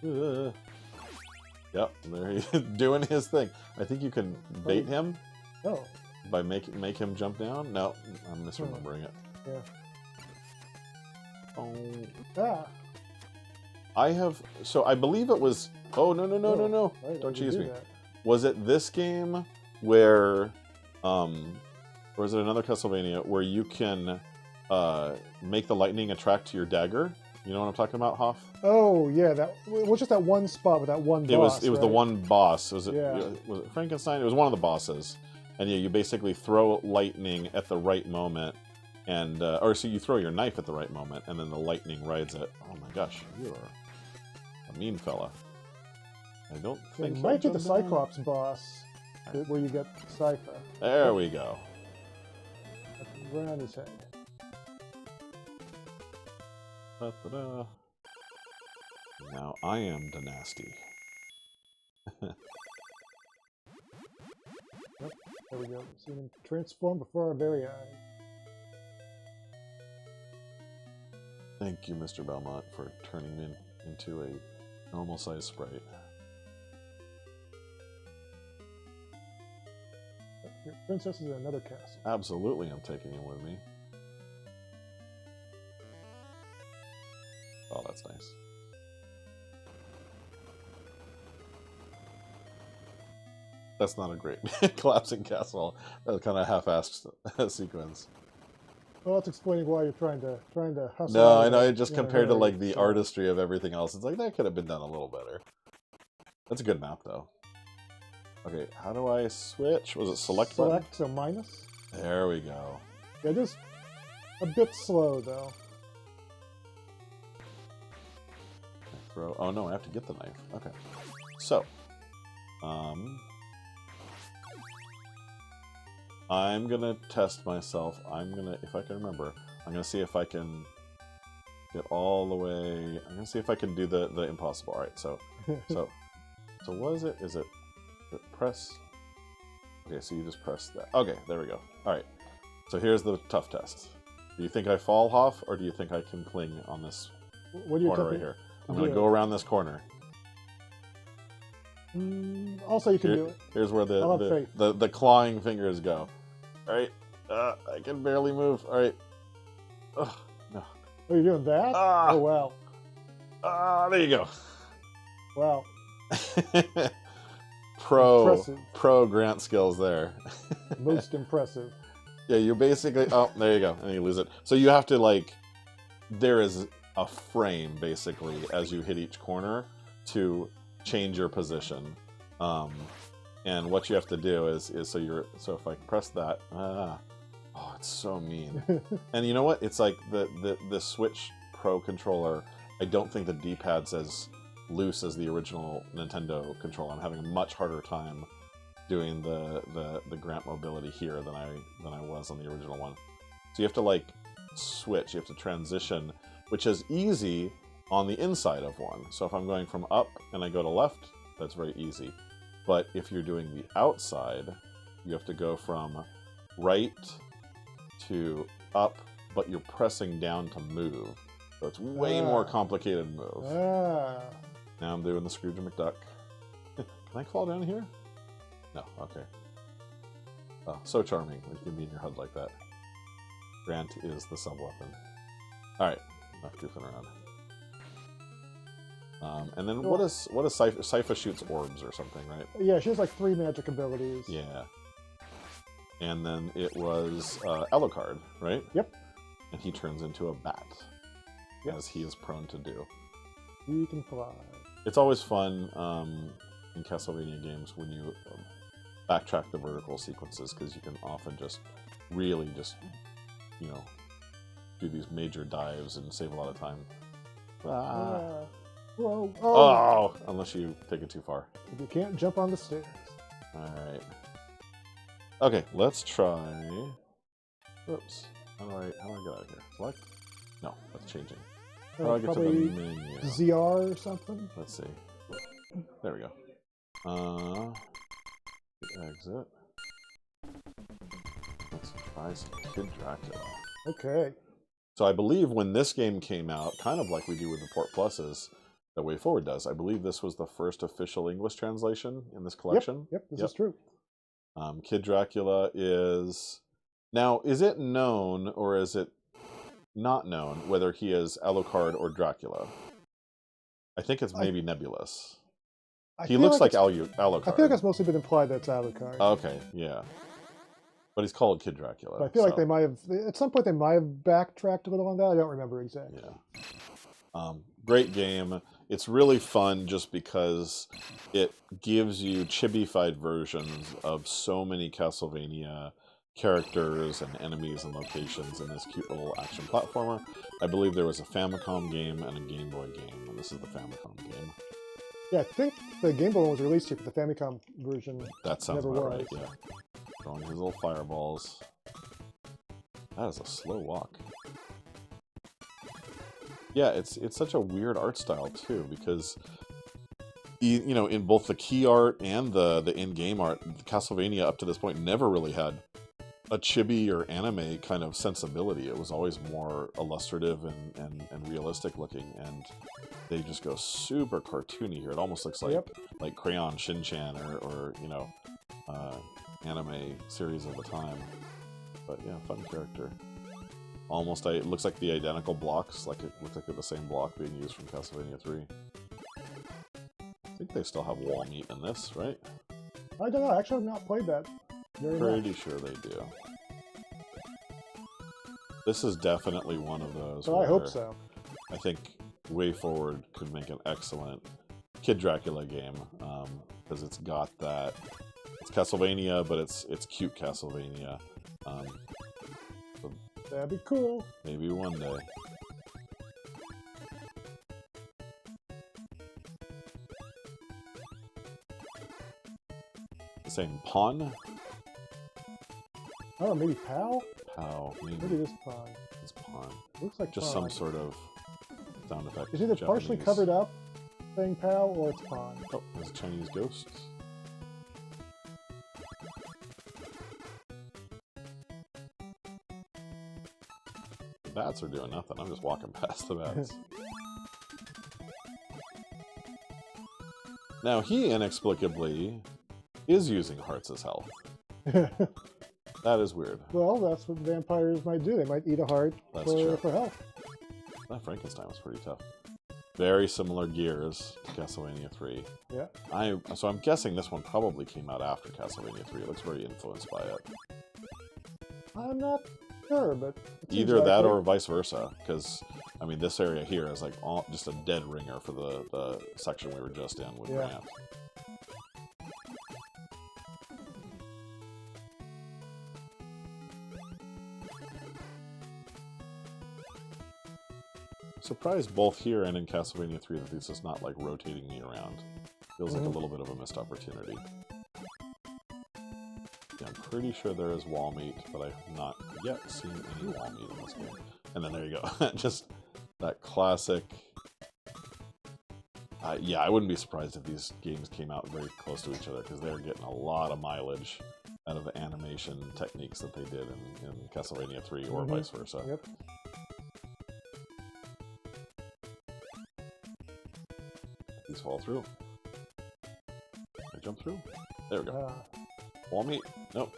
Yep, there he is doing his thing. I think you can bait him Oh, by make him jump down. No, I'm misremembering it. yeah. Oh, Ah. I believe it was. Oh no! Right, Don't you cheese do me. that. Was it this game where, or is it another Castlevania where you can make the lightning attract to your dagger? You know what I'm talking about, Hoff? Oh, yeah. That it was just that one spot with that one boss. It was the right? one boss. Was it Yeah. was it Frankenstein? It was one of the bosses. And yeah, you basically throw lightning at the right moment, and or so you throw your knife at the right moment, and then the lightning rides it. Oh my gosh, you are a mean fella. I don't Yeah, think it so, might be the Jumbo. Cyclops boss where you get Cypher There we go. right on his head. Da-da-da. Now I am Demastered. There we go. Seeing him transform before our very eyes. Thank you, Mr. Belmont, for turning me into a normal-sized sprite. Your princess is in another castle. Absolutely, I'm taking him with me. Oh, that's nice. That's not a great collapsing castle. That was kind of half-assed sequence. Well, it's explaining why you're trying to hustle. No, out I of know. it Just in a compared to hurry, like the so- artistry of everything else, it's like that could have been done a little better. That's a good map, though. Okay, how do I switch? Was it select button? Select, so minus. There we go. Yeah, just a bit slow though. Throw. Oh no, I have to get the knife. Okay. So, I'm gonna test myself. If I can remember, I'm gonna see if I can get all the way. I'm gonna see if I can do the impossible. All right. So what is it? Is it press? Okay, so you just press that. Okay, there we go. All right. So here's the tough test. Do you think I fall, Hoff, or do you think I can cling on this What are you corner right attempting? here? I'm gonna go around this corner. Also, you can do it. Here's where I'll have faith. the clawing fingers go. All right, I can barely move. All right. Ugh, no. Oh, you're doing that? Ah. Oh, wow. There you go. Wow. Impressive. Pro Grant skills there. Most impressive. Yeah, you basically. Oh, there you go, and you lose it. So you have to like. There is a frame basically as you hit each corner to change your position. And what you have to do is so if I press that, oh, it's so mean. And you know what? It's like the Switch Pro controller. I don't think the D-pad's as loose as the original Nintendo controller. I'm having a much harder time doing the Grant mobility here than I was on the original one. So you have to like switch. You have to transition, which is easy on the inside of one. So if I'm going from up and I go to left, that's very easy. But if you're doing the outside, you have to go from right to up, but you're pressing down to move. So it's way more complicated move. Ah. Now I'm doing the Scrooge McDuck. Can I fall down here? No, okay. Oh, so charming when you can be in your HUD like that. Grant is the sub-weapon. Alright, enough goofing around. And then what is Sypha? Sypha shoots orbs or something, right? Yeah, she has like 3 magic abilities. Yeah. And then it was Alucard, right? Yep. And he turns into a bat, Yep. as he is prone to do. He can fly. It's always fun in Castlevania games when you backtrack the vertical sequences, because you can often just really just, you know, do these major dives and save a lot of time. Whoa. Oh, unless you take it too far. If you can't jump on the stairs. Alright. Okay, let's try. Oops. How do I get out of here? Select? No, that's changing. How do I get to the Probably menu? ZR or something. Let's see. There we go. Exit. Let's try some Kid Dracula. Okay. So I believe when this game came out, kind of like we do with the Port Pluses that WayForward does, I believe this was the first official English translation in this collection. Yep, this is true. Kid Dracula is... Now, is it known or is it not known whether he is Alucard or Dracula? I think it's maybe nebulous. He looks like Alucard. I feel like it's mostly been implied that it's Alucard. Okay, yeah. But he's called Kid Dracula. But I feel like they might have, at some point they might have backtracked a little on that. I don't remember exactly. Yeah. Great game. It's really fun just because it gives you chibi-fied versions of so many Castlevania characters and enemies and locations in this cute little action platformer. I believe there was a Famicom game and a Game Boy game, and this is the Famicom game. Yeah, I think the Game Boy one was released here, but the Famicom version That sounds never about was. right, yeah. Throwing his little fireballs. That is a slow walk. Yeah, it's such a weird art style too, because you know, in both the key art and the in-game art, Castlevania up to this point never really had a chibi or anime kind of sensibility. It was always more illustrative and realistic looking, and they just go super cartoony here. It almost looks like Crayon Shin-Chan or you know, anime series of the time. But yeah, fun character. Almost, it looks like the identical blocks, like it looks like they're the same block being used from Castlevania 3. I think they still have wall meat in this, right? I don't know. Actually, I've not played that very much. Pretty sure they do. This is definitely one of those. But I hope so. I think WayForward could make an excellent Kid Dracula game, because it's got that. It's Castlevania, but it's cute Castlevania. So That'd be cool. maybe one day. Saying pawn? Oh, maybe PAL? How? Maybe this pawn. It's pawn. Looks like Just pawn. some sort of sound effect. It's either partially Japanese. covered up saying PAL or it's pawn. Oh, there's Chinese ghosts. The bats are doing nothing. I'm just walking past the bats. Now, he inexplicably is using hearts as health. That is weird. Well, that's what vampires might do. They might eat a heart That's true. for health. That Frankenstein was pretty tough. Very similar gears to Castlevania 3. Yeah. So I'm guessing this one probably came out after Castlevania 3. It looks very influenced by it. I'm not sure, but it seems Either that likely. or vice versa, because I mean this area here is like just a dead ringer for the section we were just in with Grant. Surprised both here and in Castlevania 3 that this is not like rotating me around. Feels like a little bit of a missed opportunity. Yeah, I'm pretty sure there is wall meat, but I've not yet seen any wall meat in this game. And then there you go. Just that classic... yeah, I wouldn't be surprised if these games came out very close to each other, because they're getting a lot of mileage out of the animation techniques that they did in Castlevania 3, or vice versa. Yep. These fall through. I jump through? There we go. Wall meat? Nope.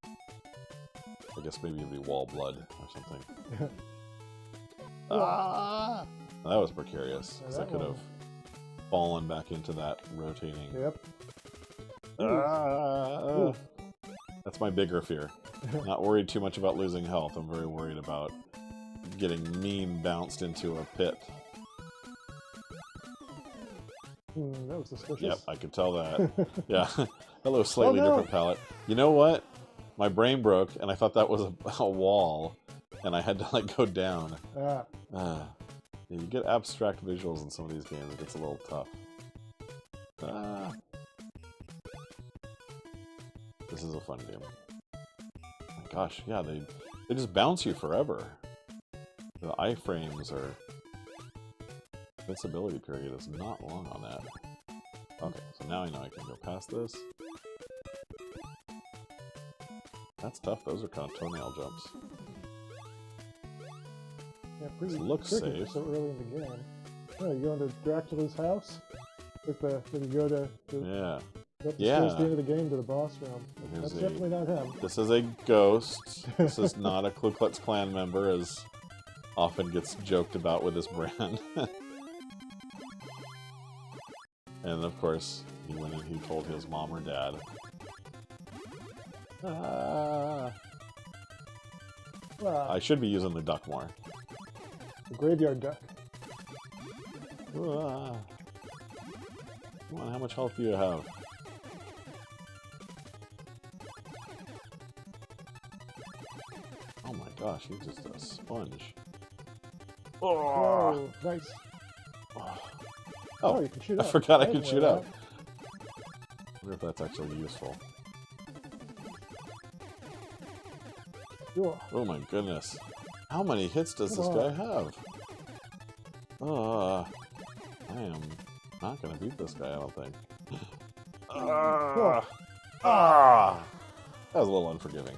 I guess maybe it'd be wall blood or something. Ah! That was precarious, because I could have fallen back into that rotating. Yep. Ah! That's my bigger fear. Not worried too much about losing health. I'm very worried about getting mean bounced into a pit. That was suspicious. Yep, I could tell that. Yeah. Hello, slightly different palette. You know what? My brain broke, and I thought that was a wall, and I had to like go down. Yeah, you get abstract visuals in some of these games. It gets a little tough. This is a fun game. Oh my gosh, yeah, they just bounce you forever. The iframes are... Invincibility period is not long on that. Okay, so now I know I can go past this. That's tough. Those are kind of toenail jumps. Yeah, pretty This looks tricky safe. so early in the game. Oh, you go into Dracula's house? With the, when you go to Yeah. up the Yeah. stairs at the end of the game to the boss room. Here's That's a- definitely not him. This is a ghost. This is not a Ku Klux Klan member, as often gets joked about with this brand. And of course, he went and he told his mom or dad. Ah. Wow, I should be using the duck more. the graveyard duck. Ah. Come on, how much health do you have? Oh my gosh, you're just a sponge. Oh, nice. Oh, you can shoot I up. forgot I didn't could shoot know up. I wonder if that's actually useful. that. Cool. Oh my goodness. How many hits does this Come guy on. have? I am not gonna beat this guy, I don't think. That was a little unforgiving.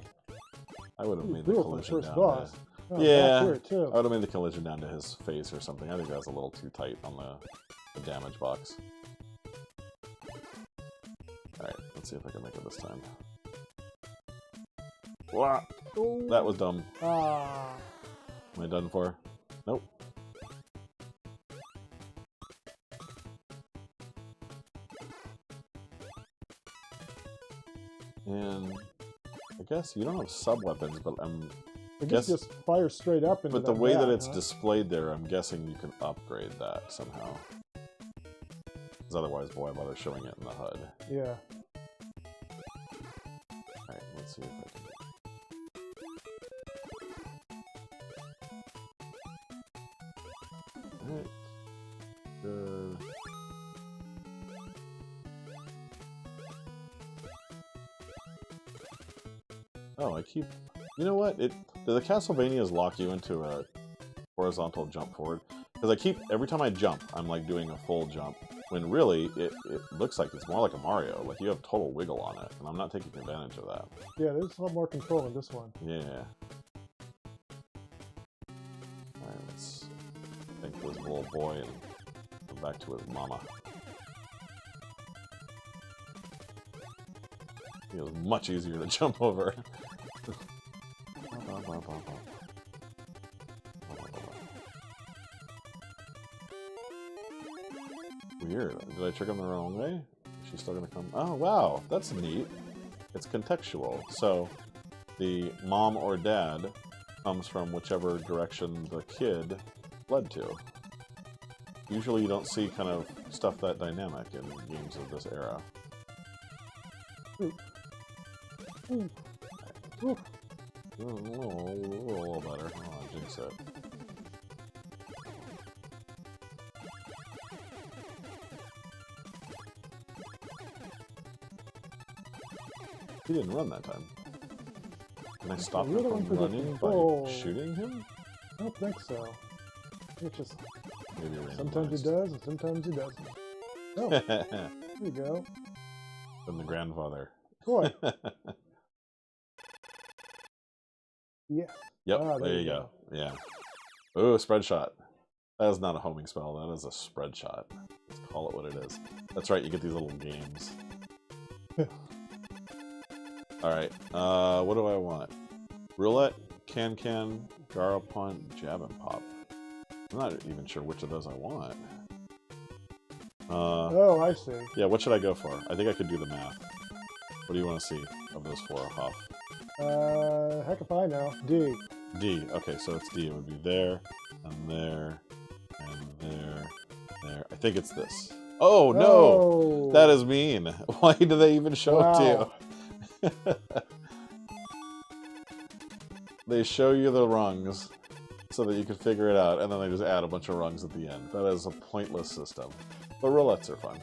I would have Ooh, made the cool for the collision first down boss. to... Oh, Yeah. back here too. I would have made the collision down to his face or something. I think that was a little too tight on the damage box. Alright, let's see if I can make it this time. Wow. That was dumb. Ah. Am I done for? Nope. And I guess you don't have sub weapons, but I guess- guess just fire straight up into but the way that bat, it's huh? displayed there, I'm guessing you can upgrade that somehow. Because otherwise, why bother showing it in the HUD? Yeah. Alright, let's see if I can. Alright. Oh, I keep. You know what? Do the Castlevanias lock you into a horizontal jump forward? Because I keep every time I jump, I'm like doing a full jump. When really, it looks like it's more like a Mario. Like you have total wiggle on it, and I'm not taking advantage of that. Yeah, there's a lot more control in this one. Yeah. Alright, let's thank this little boy and go back to his mama. It was much easier to jump over. Weird. Did I trick him the wrong way? She's still gonna come. Oh, wow. That's neat. It's contextual. So, the mom or dad comes from whichever direction the kid led to. Usually you don't see kind of stuff that dynamic in games of this era. Ooh. Ooh. Ooh. A little better. Oh, I jinx it. He didn't run that time. Can I stop him really from running unpredictable. by shooting him? I don't think so. It's just Maybe sometimes he does and sometimes he doesn't. Oh, there you go. From the grandfather. Boy. Yeah. Yep, Ah, there you go. Yeah. Ooh, spread shot. That is not a homing spell, that is a spread shot. Let's call it what it is. That's right, you get these little games. Alright, what do I want? Roulette, Can, Garapon, Jab and Pop. I'm not even sure which of those I want. Oh, I see. Yeah, what should I go for? I think I could do the math. What do you want to see of those four, Hoff? Heck if I know. D. D. Okay, so it's D. It would be there, and there, and there, there. I think it's this. Oh, no! Oh. That is mean. Why do they even show it to you? They show you the rungs so that you can figure it out, and then they just add a bunch of rungs at the end. That is a pointless system. But roulettes are fun.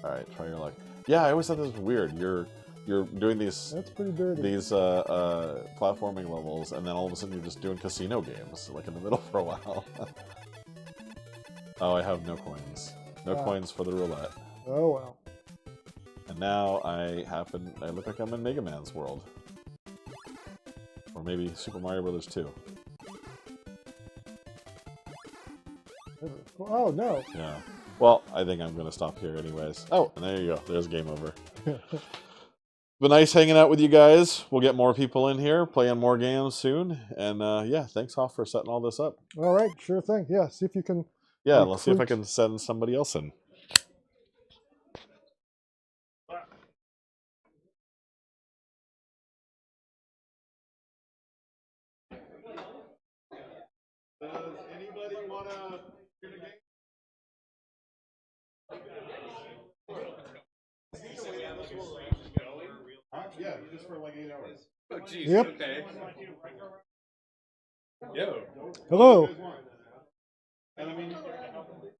Alright, try your luck. Yeah, I always thought this was weird. You're doing these That's pretty dirty. platforming levels, and then all of a sudden you're just doing casino games, like in the middle for a while. Oh, I have no coins. No coins for the roulette. Oh well. And now I look like I'm in Mega Man's world. Or maybe Super Mario Brothers 2. Oh no. Yeah. Well, I think I'm going to stop here anyways. Oh, and there you go. There's game over. Been nice hanging out with you guys. We'll get more people in here, playing more games soon. And yeah, thanks, Hoff, for setting all this up. All right, sure thing. Yeah, see if you can. Yeah, let's see if I recruit- can send somebody else in. Does anybody want to shoot a game? Yeah, just for like 8 hours. Oh, geez. Yep. Okay. Yo. Hello. And I mean,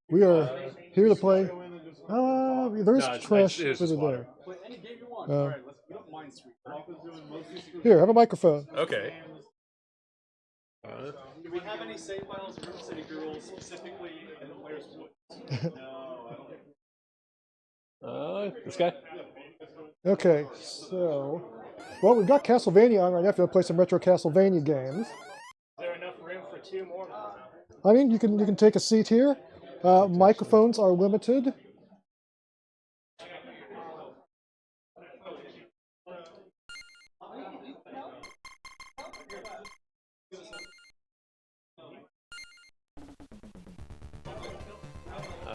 We are here to play. go in and just There's No, it's trash just over water. there. Play any game you want. Uh, All right, we don't mind sweet. Hoff is doing mostly Super Here, have a microphone. Okay. Do we have any save files for City Girls specifically in the player's voice? No, I don't think. This guy? Okay, so well, we've got Castlevania on right now. If you want to play some retro Castlevania games, Is there enough room for 2 more? I mean, you can take a seat here. Microphones are limited.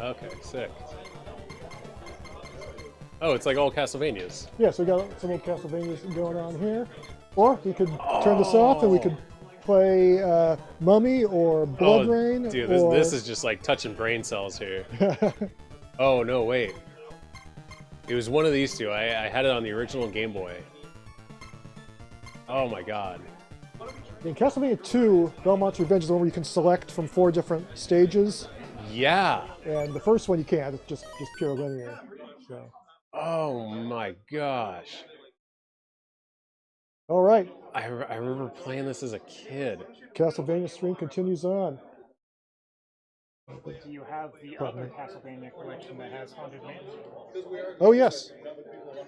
Okay, sick. Oh, it's like all Castlevanias. Yeah, so we got some old Castlevanias going on here. Or we could turn this off and we could play Mummy or Blood Rain. Dude, or... this is just like touching brain cells here. Oh, no, wait. It was one of these two. I had it on the original Game Boy. Oh my god. In Castlevania 2, Belmont's Revenge is the one where you can select from 4 different stages. Yeah. And the first one you can't. It's just pure linear. So. Oh my gosh. All right. I remember playing this as a kid. Castlevania stream continues on. Do you have the other Castlevania collection that has Haunted Mansion? Oh, yes.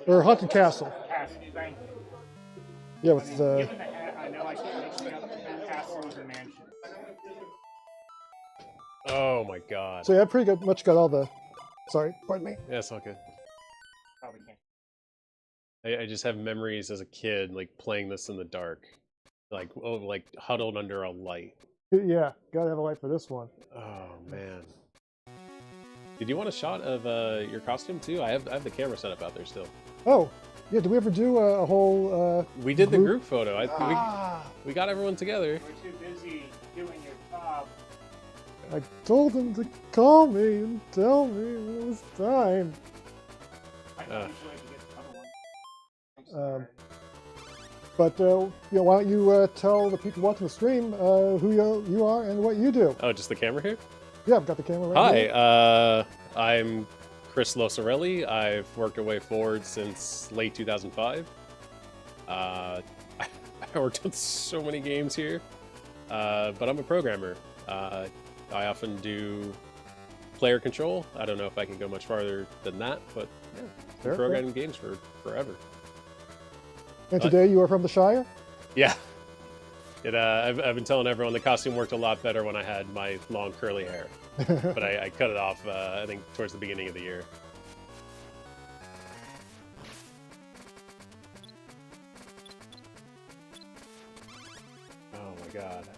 Or Haunted Castle. Castle, thank you. Yeah, with the... Given the I know I can't mix up the castles and mansions. Oh my god. So yeah, I pretty much got all the... Sorry, pardon me. Yeah, it's all good. Probably can't. I just have memories as a kid, like playing this in the dark, like huddled under a light. Yeah, gotta have a light for this one. Oh man! Did you want a shot of your costume too? I have the camera set up out there still. Oh, yeah. Did we ever do a whole? We did the group? group photo. We got everyone together. We're too busy doing your job. I told them to call me and tell me it was time. I thought you wanted to get the other one. But why don't you tell the people watching the stream who you are and what you do? Oh, just the camera here? Yeah, I've got the camera right here. Hi, I'm Chris Losarelli. I've worked at WayForward since late 2005. I worked on so many games here, but I'm a programmer. I often do player control. I don't know if I can go much farther than that, but yeah, Fair, I've been programming games for forever. And today you are from the Shire? Yeah. I've been telling everyone the costume worked a lot better when I had my long curly hair. But I cut it off, I think, towards the beginning of the year. Oh my god.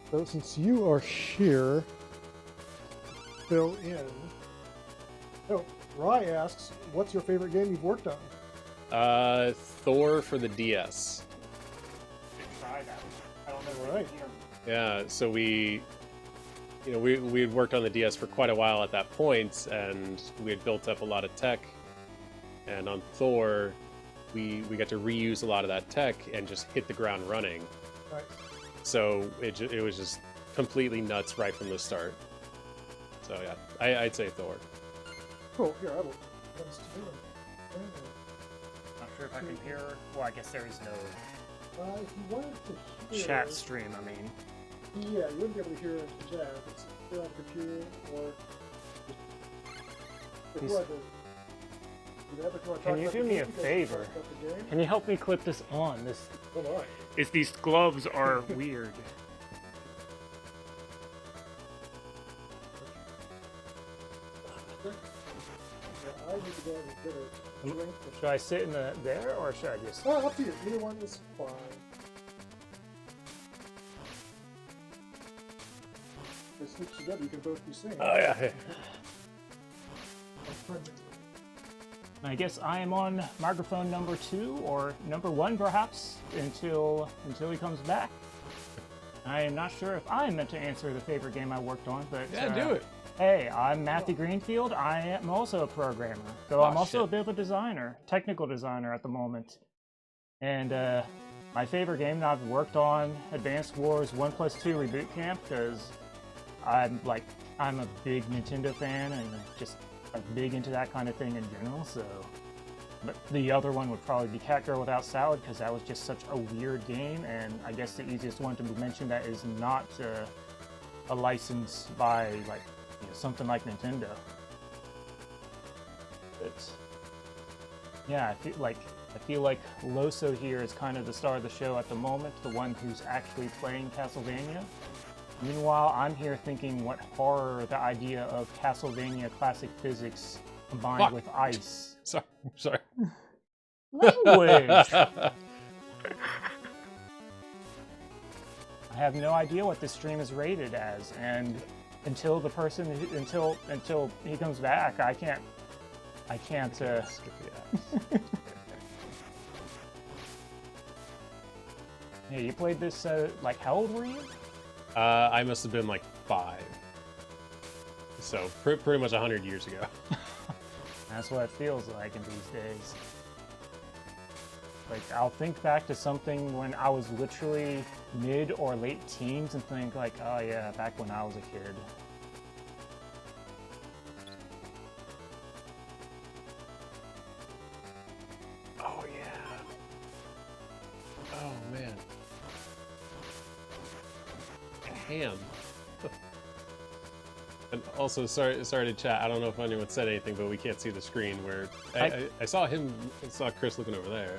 So since you are here, fill in. Oh, Rye asks, what's your favorite game you've worked on? Thor for the DS. Try that. I don't know. All right. Yeah, so we had worked on the DS for quite a while at that point, and we had built up a lot of tech. And on Thor, we got to reuse a lot of that tech and just hit the ground running. Right. So it was just completely nuts right from the start. So yeah, I'd say Thor. Cool. Here, I will. Not sure if I can hear. Well, I guess there is no If you wanted to hear... Chat stream, I mean. Yeah, you wouldn't be able to hear it in chat. It's either on the computer or... Can you do me a favor? Can you help me clip this on? These gloves are weird. I need to go and get a drink. Should I sit in there or should I just? Well, up to you. Either one is fine. If it switch together, you can both be singing. Oh yeah. I guess I am on microphone number 2 or number 1 perhaps until he comes back. I am not sure if I am meant to answer the favorite game I worked on, but Yeah, do it. Hey, I'm Matthew Greenfield. I am also a programmer, so I'm also a bit of a designer, technical designer at the moment. And my favorite game that I've worked on, Advanced Wars 1+2 Reboot Camp, because I'm a big Nintendo fan and just big into that kind of thing in general. So, but the other one would probably be Cat Girl Without Salad, because that was just such a weird game, and I guess the easiest one to mention that is not a license by something like Nintendo. But yeah, I feel like Loso here is kind of the star of the show at the moment, the one who's actually playing Castlevania. Meanwhile, I'm here thinking what horror the idea of Castlevania classic physics combined with ice. Sorry. Language! I have no idea what this stream is rated as, and until he comes back, I can't skip the ads. Yeah, you played this, how old were you? I must have been like 5. So pretty much 100 years ago. That's what it feels like in these days. I'll think back to something when I was literally mid or late teens and think oh yeah, back when I was a kid. Oh yeah. Oh man. Ham. And also, sorry to chat. I don't know if anyone said anything, but we can't see the screen. Where I saw Chris looking over there.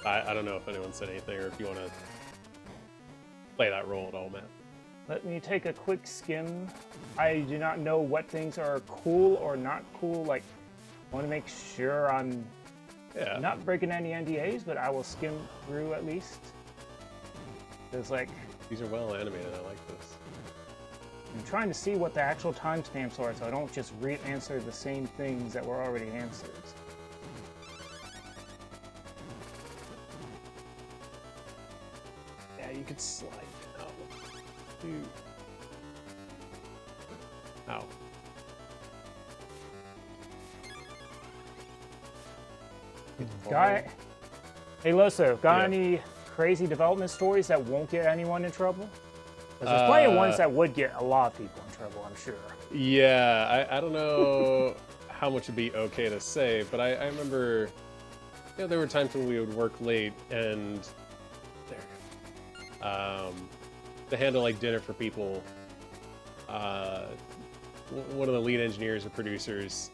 I don't know if anyone said anything or if you want to play that role at all, Matt. Let me take a quick skim. I do not know what things are cool or not cool. I want to make sure I'm not breaking any NDAs, but I will skim through at least. It's these are well animated. I like this. I'm trying to see what the actual timestamps are, so I don't just re-answer the same things that were already answered. Yeah, you could slide down. Dude. Ow. Hey Loso, got any crazy development stories that won't get anyone in trouble? Because there's plenty of ones that would get a lot of people in trouble, I'm sure. Yeah, I don't know how much would be okay to say, but I remember, there were times when we would work late and to handle dinner for people. One of the lead engineers or producers,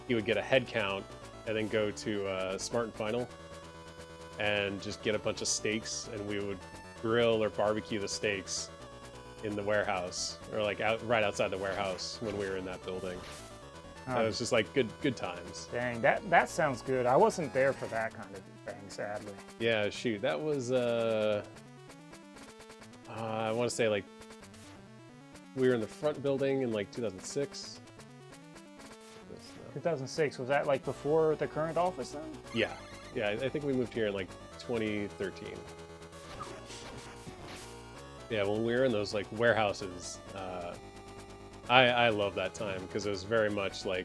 he would get a head count and then go to Smart and Final and just get a bunch of steaks, and we would grill or barbecue the steaks in the warehouse, or right outside the warehouse when we were in that building. It was just good times. Dang, that sounds good. I wasn't there for that kind of thing, sadly. Yeah, shoot, that was I want to say we were in the front building in 2006. 2006, was that before the current office then? Yeah, I think we moved here in 2013. Yeah, when we were in those warehouses, I love that time because it was very much an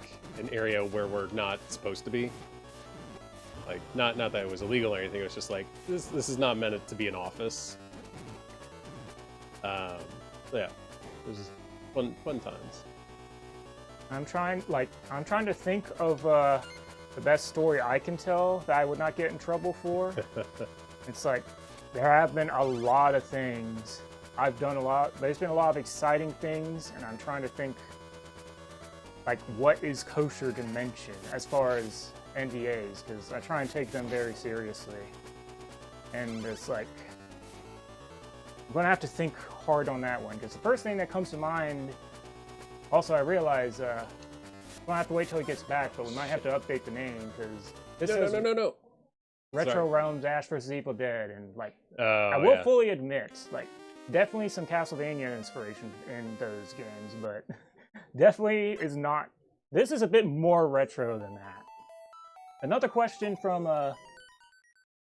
area where we're not supposed to be. Not that it was illegal or anything. It was just this is not meant to be an office. Yeah, it was just fun times. I'm trying to think of the best story I can tell that I would not get in trouble for. It's there have been a lot of things. I've done a lot. There's been a lot of exciting things, and I'm trying to think, like, what is kosher to mention as far as NDAs, because I try and take them very seriously. And it's like, I'm gonna have to think hard on that one, because the first thing that comes to mind, also I realize, we're gonna have to wait till he gets back, but we might have to update the name, because this is No. RetroRealms Ash vs. Evil Dead, and like, Oh, I will yeah. fully admit, like, definitely some Castlevania inspiration in those games, but definitely is not. This is a bit more retro than that. Another question from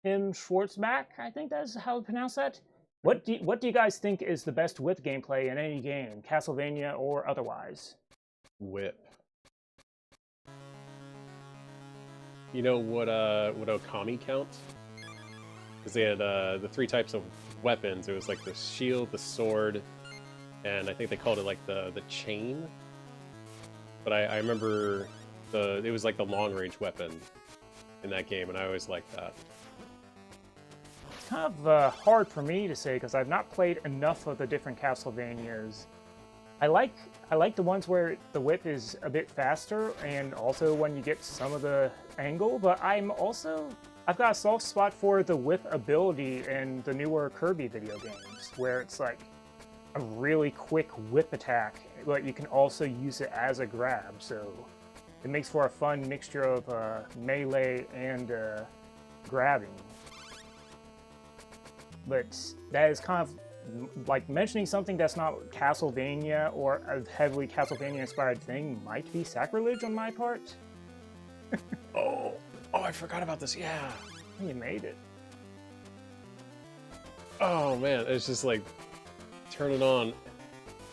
Tim Schwartzbach, I think that's how we pronounce that. What do you guys think is the best whip gameplay in any game, Castlevania or otherwise? Whip. You know what Okami counts? Because they had the 3 types of weapons. It was like the shield, the sword, and I think they called it like the chain. But I remember it was like the long range weapon in that game, and I always liked that. It's kind of hard for me to say because I've not played enough of the different Castlevanias. I like the ones where the whip is a bit faster, and also when you get some of the angle. But I've got a soft spot for the whip ability in the newer Kirby video games, where it's like a really quick whip attack, but you can also use it as a grab. So it makes for a fun mixture of melee and grabbing. But that is kind of like mentioning something that's not Castlevania or a heavily Castlevania inspired thing might be sacrilege on my part. Oh, I forgot about this. Yeah. You made it. Oh man, it's just like turn it on.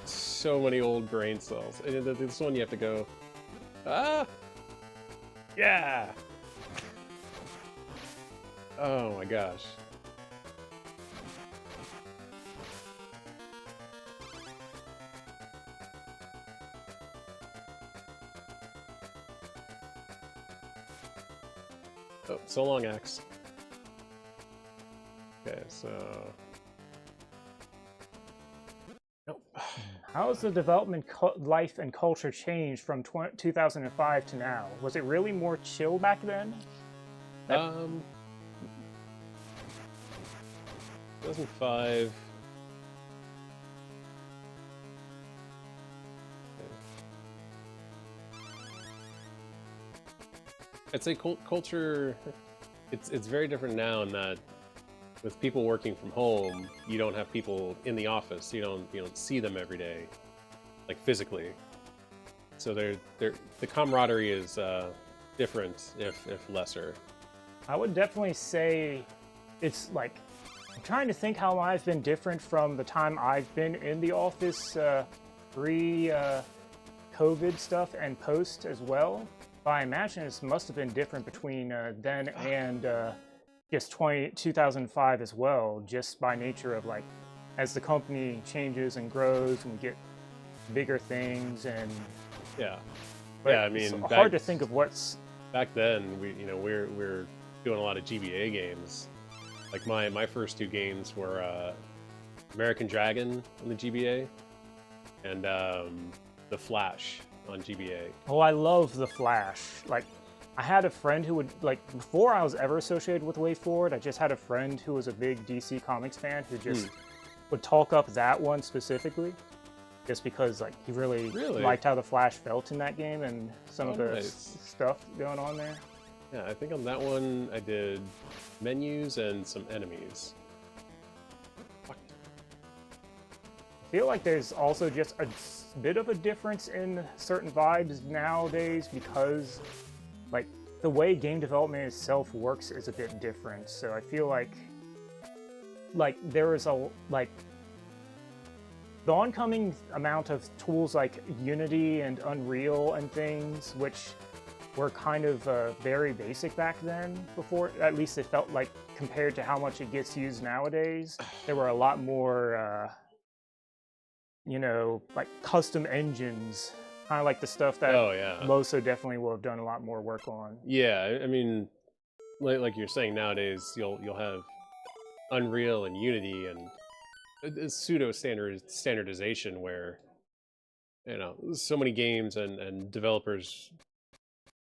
So many old brain cells. And this one you have to go. Ah. Yeah. Oh my gosh. Oh, so long, Axe. Okay, so... Nope. How has the development life and culture changed from 2005 to now? Was it really more chill back then? 2005... I'd say culture, it's very different now in that with people working from home, you don't have people in the office. You don't see them every day, like physically. So the camaraderie is different, if lesser. I would definitely say it's like, I'm trying to think how I've been different from the time I've been in the office pre-COVID stuff and post as well. But I imagine it must have been different between then and just 2005 as well, just by nature of like, as the company changes and grows and we get bigger things and... Yeah. But yeah, I mean... it's hard to think of what's... Back then, we're doing a lot of GBA games. Like my first 2 games were American Dragon on the GBA and The Flash on GBA. Oh, I love The Flash. Like, I had a friend who would, like, before I was ever associated with WayForward, I just had a friend who was a big DC Comics fan who just would talk up that one specifically, just because, like, he really liked how The Flash felt in that game and some of the stuff going on there. Yeah, I think on that one I did menus and some enemies. I feel like there's also just a bit of a difference in certain vibes nowadays because, like, the way game development itself works is a bit different. So I feel like there is the oncoming amount of tools like Unity and Unreal and things, which were kind of very basic back then before, at least it felt like compared to how much it gets used nowadays. There were a lot more like custom engines, kind of like the stuff that Loso definitely will have done a lot more work on. Yeah, I mean, like you're saying, nowadays you'll have Unreal and Unity and a pseudo standardization where, you know, so many games and developers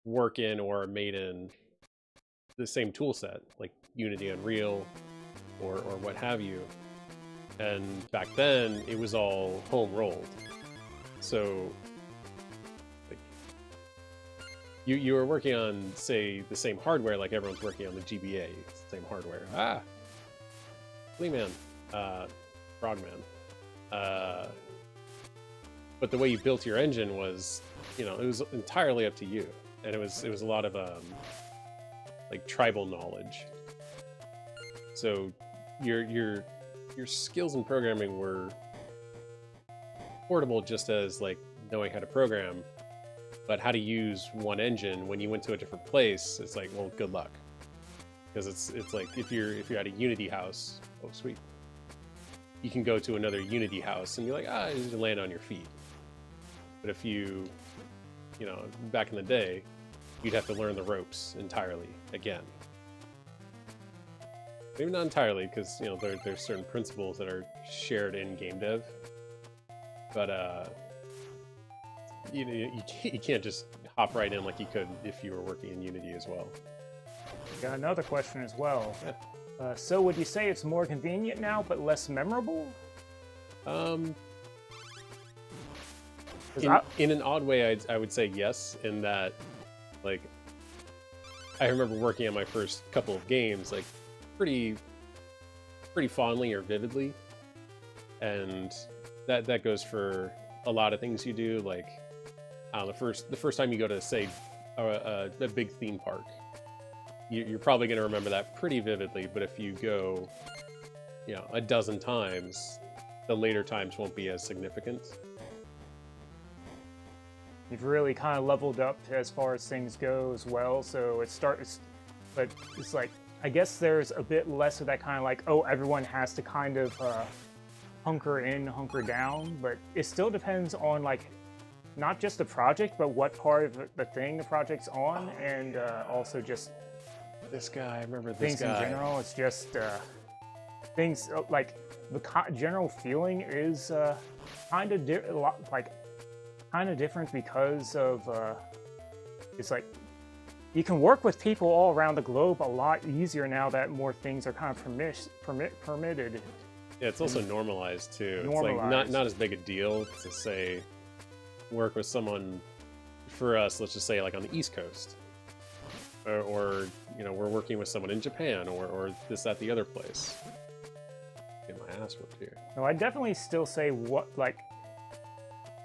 work in or are made in the same tool set, like Unity, Unreal, or what have you. And back then, it was all home rolled. So, like, you were working on, say, the same hardware, like everyone's working on the GBA, it's the same hardware. Flea-Man, Frogman. But the way you built your engine was, you know, it was entirely up to you, and it was a lot of like tribal knowledge. So your skills in programming were portable just as like knowing how to program, but how to use one engine when you went to a different place, it's like, well, good luck. Because it's like if you're at a Unity house, oh sweet, you can go to another Unity house and be like, you just land on your feet. But if you know, back in the day, you'd have to learn the ropes entirely again. Maybe not entirely, because, you know, there's certain principles that are shared in game dev. But you can't just hop right in like you could if you were working in Unity as well. Got another question as well. Yeah. So would you say it's more convenient now, but less memorable? In an odd way, I would say yes, in that, like, I remember working on my first couple of games, like, pretty fondly or vividly, and that goes for a lot of things you do. Like, the first time you go to, say, a big theme park, you're probably going to remember that pretty vividly. But if you go, you know, a dozen times, the later times won't be as significant. You've really kind of leveled up as far as things go as well, so but it's like, I guess there's a bit less of that kind of like, oh, everyone has to kind of hunker in, hunker down, but it still depends on, like, not just the project, but what part of the thing the project's on, and also just This guy, I remember this things guy. in general. It's just things like the general feeling is kind of different because of it's like you can work with people all around the globe a lot easier now that more things are kind of permitted. Yeah, it's also normalized too. It's like not as big a deal to say work with someone. For us, let's just say like on the East Coast, or you know, we're working with someone in Japan, or this, that, the other place. Get my ass whooped here. No, I definitely still say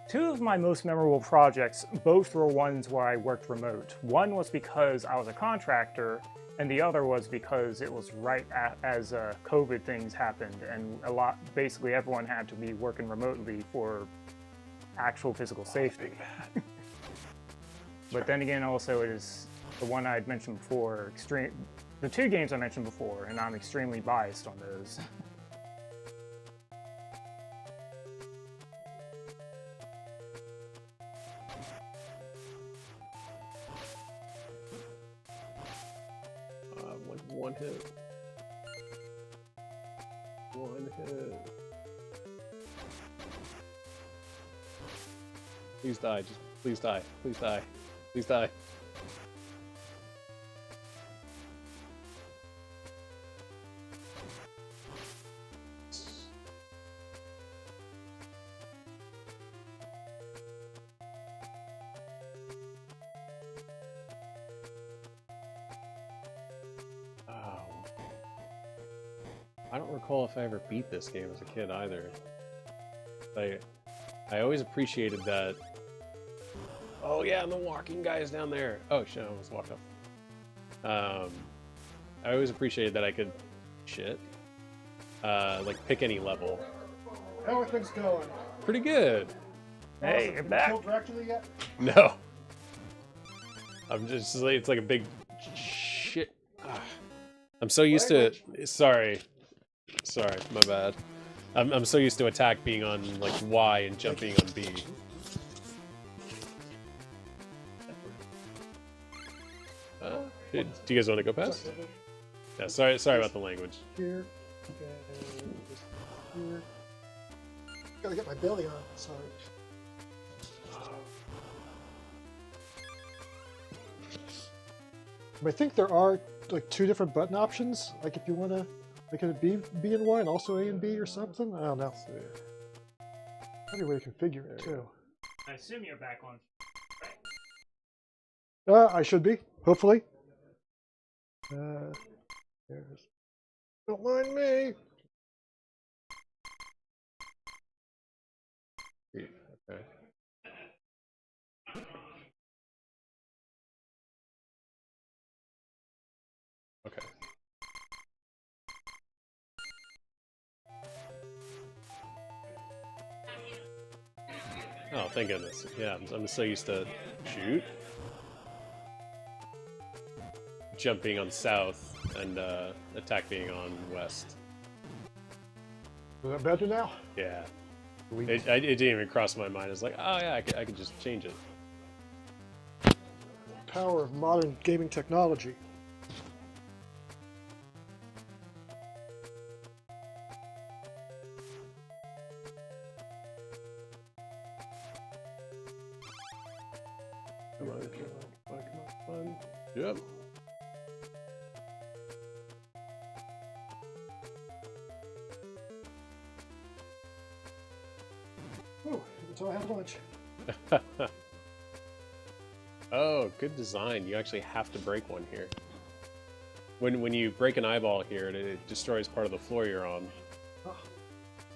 two of my most memorable projects, both were ones where I worked remote. One was because I was a contractor, and the other was because it was right as COVID things happened, and basically everyone had to be working remotely for actual physical safety. But then again, also it is the one I had mentioned before, the two games I mentioned before, and I'm extremely biased on those. One hit. One hit. Please die. Just please die. Please die. Please die. I don't recall if I ever beat this game as a kid either. I always appreciated that. Oh yeah, and the walking guy is down there. Oh shit, I almost walked up. I always appreciated that I could like pick any level. How are things going? Pretty good. Hey, you're back. Killed Dracula yet? No. I'm just like, it's like a big shit. I'm so used to. Sorry, my bad. I'm so used to attack being on like Y and jumping on B. Do you guys want to go past? Yeah, sorry about the language. Here. Okay, just here. Gotta get my belly on. Sorry. I think there are like 2 different button options. Like if you want to make it a B and Y and also A and B or something. I don't know. Every way to configure it too. I assume you're back on. I should be, hopefully. There's... Don't mind me. Okay. Okay. Oh, thank goodness. Yeah, I'm so used to shoot. Jump being on south and attack being on west. Is that better now? Yeah. It didn't even cross my mind. It's like, oh yeah, I could just change it. Power of modern gaming technology. Come on. Yep. Oh, until I have lunch. Oh, good design. You actually have to break one here. When you break an eyeball here, it destroys part of the floor you're on. Oh.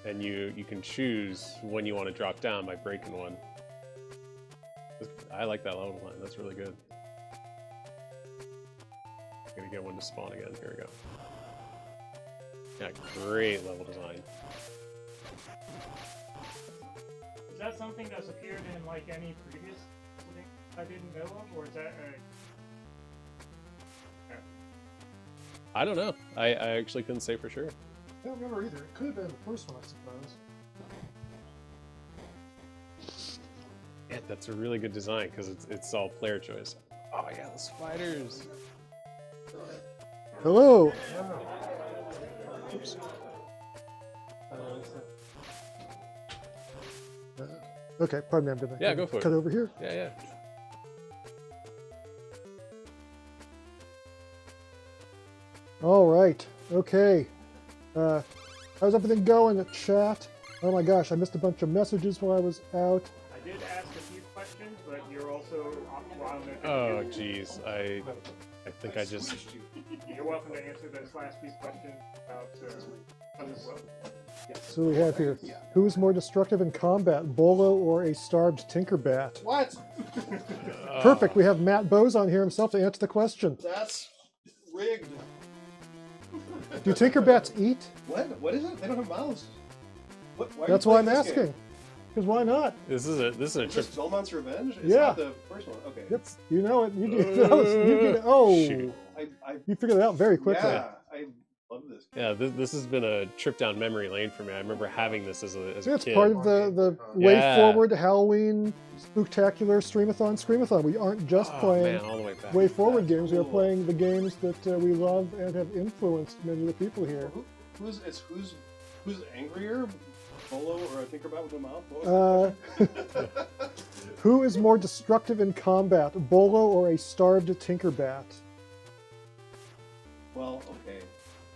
And you can choose when you want to drop down by breaking one. I like that level design. That's really good. I'm gonna get one to spawn again. Here we go. Yeah, great level design. Is that something that's appeared in like any previous thing I didn't know of, or is that I don't know. I actually couldn't say for sure. I don't remember either. It could have been the first one, I suppose. Yeah, that's a really good design because it's all player choice. Oh yeah, the spiders. Hello. Oops. Okay, pardon me. I'm gonna Yeah, go for it. cut over here. Yeah, yeah. All right. Okay. How's everything going at chat? Oh my gosh, I missed a bunch of messages while I was out. I did ask a few questions, but you're also on the Oh jeez, I think I just. You're welcome to answer those last few questions about as well. So we have here, who is more destructive in combat, Bolo or a starved Tinkerbat? What? Perfect, we have Matt Bose on here himself to answer the question. That's rigged. Do Tinkerbats eat? What? What is it? They don't have mouths. What? Why are That's you why I'm playing this game? asking. Because why not? This is a Is trip. this Belmont's Revenge? It's Yeah. not the first one. Okay. Yep, you know it. You did. That was, you did. Oh, Shoot. I you figured it out very quickly. yeah, I love this game. Yeah, this has been a trip down memory lane for me. I remember having this as a It's kid. part of the Yeah. WayForward Halloween Spooktacular Screamathon. We aren't just Oh, playing man, all the way back. WayForward games. We are cool. playing the games that we love and have influenced many of the people here. Who's angrier, Bolo or a Tinkerbat with a mouth? What was Who is more destructive in combat, Bolo or a starved Tinkerbat? Well, okay.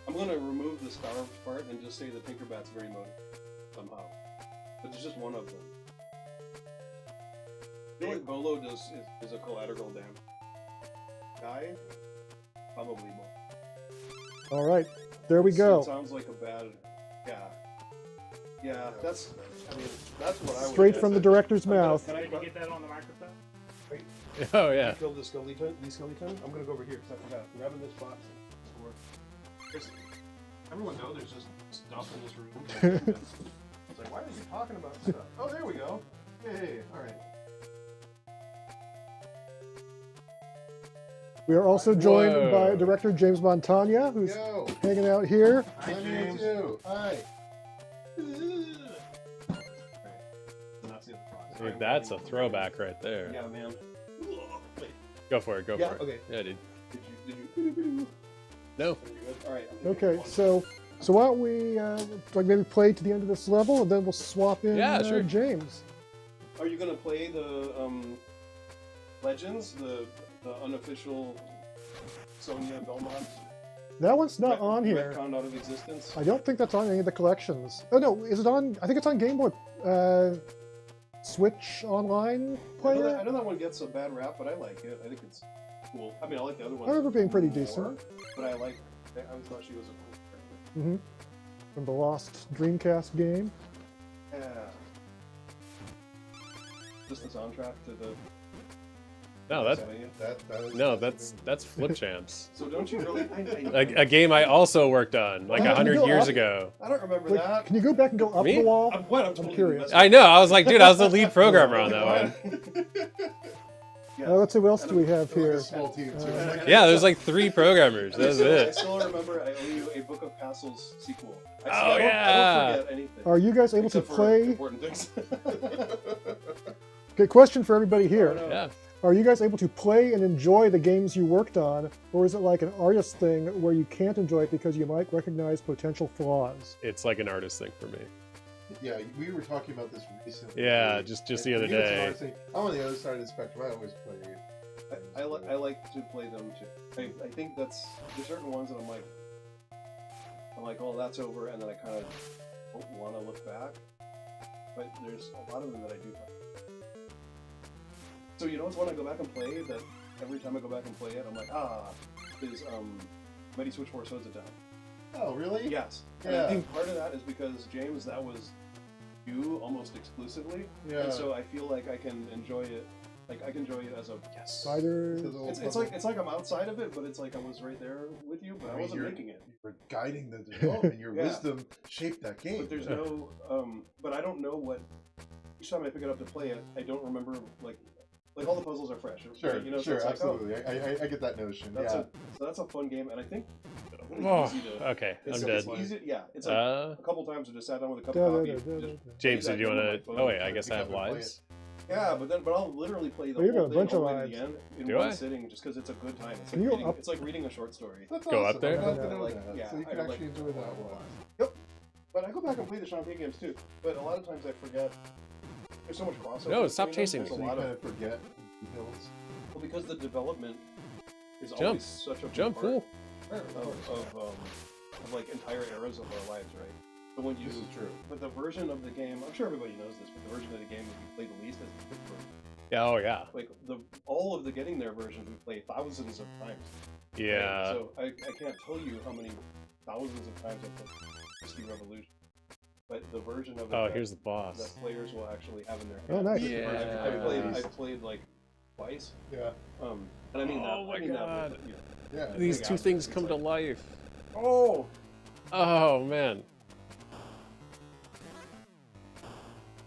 I'm gonna remove the starved part and just say the Tinkerbat's very motive somehow. But it's just one of them. I feel like Bolo is a collateral damage. Guy? Probably more. All right, there we go. It sounds like a bad. Yeah. Yeah, that's what I would Straight guess. from the director's mouth. Can I Did you get that on the microphone? Oh yeah. kill the skeleton? I'm gonna go over here because I forgot. Grabbing this box. Everyone knows there's just stuff in this room. It's like, why are you talking about stuff? Oh, there we go. Hey, all right. We are also joined Whoa. by director James Montagna, who's Yo, hanging out here. hi James. Too. Hi. Dude, that's a throwback right there. Yeah, man. Wait. Go for it. Go Yeah, for it. okay. Yeah, dude. Did you? No. Are you good? All right. I'm gonna Okay, do one. so So why don't we like maybe play to the end of this level, and then we'll swap in Yeah, sure. James. Are you gonna play the Legends, the unofficial Sonya Belmont? That one's not on here. Retconned out of existence. I don't think that's on any of the collections. Oh no, is it on? I think it's on Game Boy Switch Online player. I know that one gets a bad rap, but I like it. I think it's cool. I mean, I like the other one. I remember being pretty more, decent. But I always thought she was a cool character. Mm-hmm. From the Lost Dreamcast game. Yeah. Just the soundtrack to the. No, that's Flip Champs. So don't you really? A game I also worked on like 100 years ago. I don't remember Wait, that. Can you go back and go up Me? the wall? I'm totally curious. I know. I was like, dude, I was the lead programmer on that one. Let's see, what else do we have here? A small team too. Yeah, there's like 3 programmers. That was I it. still remember. I owe you a Book of Castles sequel. I Oh, don't yeah. forget anything. Are you guys able to except for play? important things? Okay, question for everybody here. Oh, no. Yeah. Are you guys able to play and enjoy the games you worked on, or is it like an artist thing where you can't enjoy it because you might recognize potential flaws? It's like an artist thing for me. Yeah, we were talking about this recently. Yeah, just the other day. I'm on the other side of the spectrum. I always play. I like to play them too. I think there's certain ones that I'm like, oh, that's over, and then I kind of don't want to look back. But there's a lot of them that I do play. So you know, it's when I go back and play that every time I go back and play it, I'm like, is Mighty Switch 4 Swords of Down. Oh, really? Yes. And I think part of that is because, James, that was you almost exclusively. Yeah. And so I feel like I can enjoy it. Like I can enjoy it as a Fighter. It's like I'm outside of it, but it's like I was right there with you, but I wasn't making it. You were guiding the development. Your wisdom shaped that game. But there's no, but I don't know what. Each time I pick it up to play it, I don't remember like all the puzzles are fresh. Sure, you know, so sure, it's like, absolutely. I get that notion. So that's a fun game, and I think. Oh, easy to, okay, I'm it's dead. Easy, yeah, it's like a couple times I just sat down with a cup of coffee. James, did you want to? Oh wait, I guess I have lives. Yeah, but I'll literally play the Oh, you got whole a thing bunch of all the way to lives. the end in Do one I? sitting, just because it's a good time. It's Can like, you reading, up- it's like reading a short story. That's Go awesome. up there? I'm glad to know Like, that. yeah, So you can I like- actually enjoy that one. Yep. But I go back and play the Champagne games too. But a lot of times I forget. There's so much crossover. No, stop between chasing them. me. There's a So you lot kind of of forget details. well, because the development is Jump. always such a big Jump, part fool. of like entire eras of our lives, right? But when you This is true. But the version of the game, I'm sure everybody knows this, but the version of the game that we play the least is the quick version. Yeah. Oh yeah. Like all of the Getting There versions we play thousands of times. Yeah. So I can't tell you how many thousands of times I've played Risky Revolution. But the version of it Oh, that, here's the boss. that players will actually have in their Oh, hands. nice. Yeah. I've played like twice. Yeah. And I mean Oh that. my I mean God. That with, Yeah. These big two aspects, things it's come to like- life. Oh. Oh man.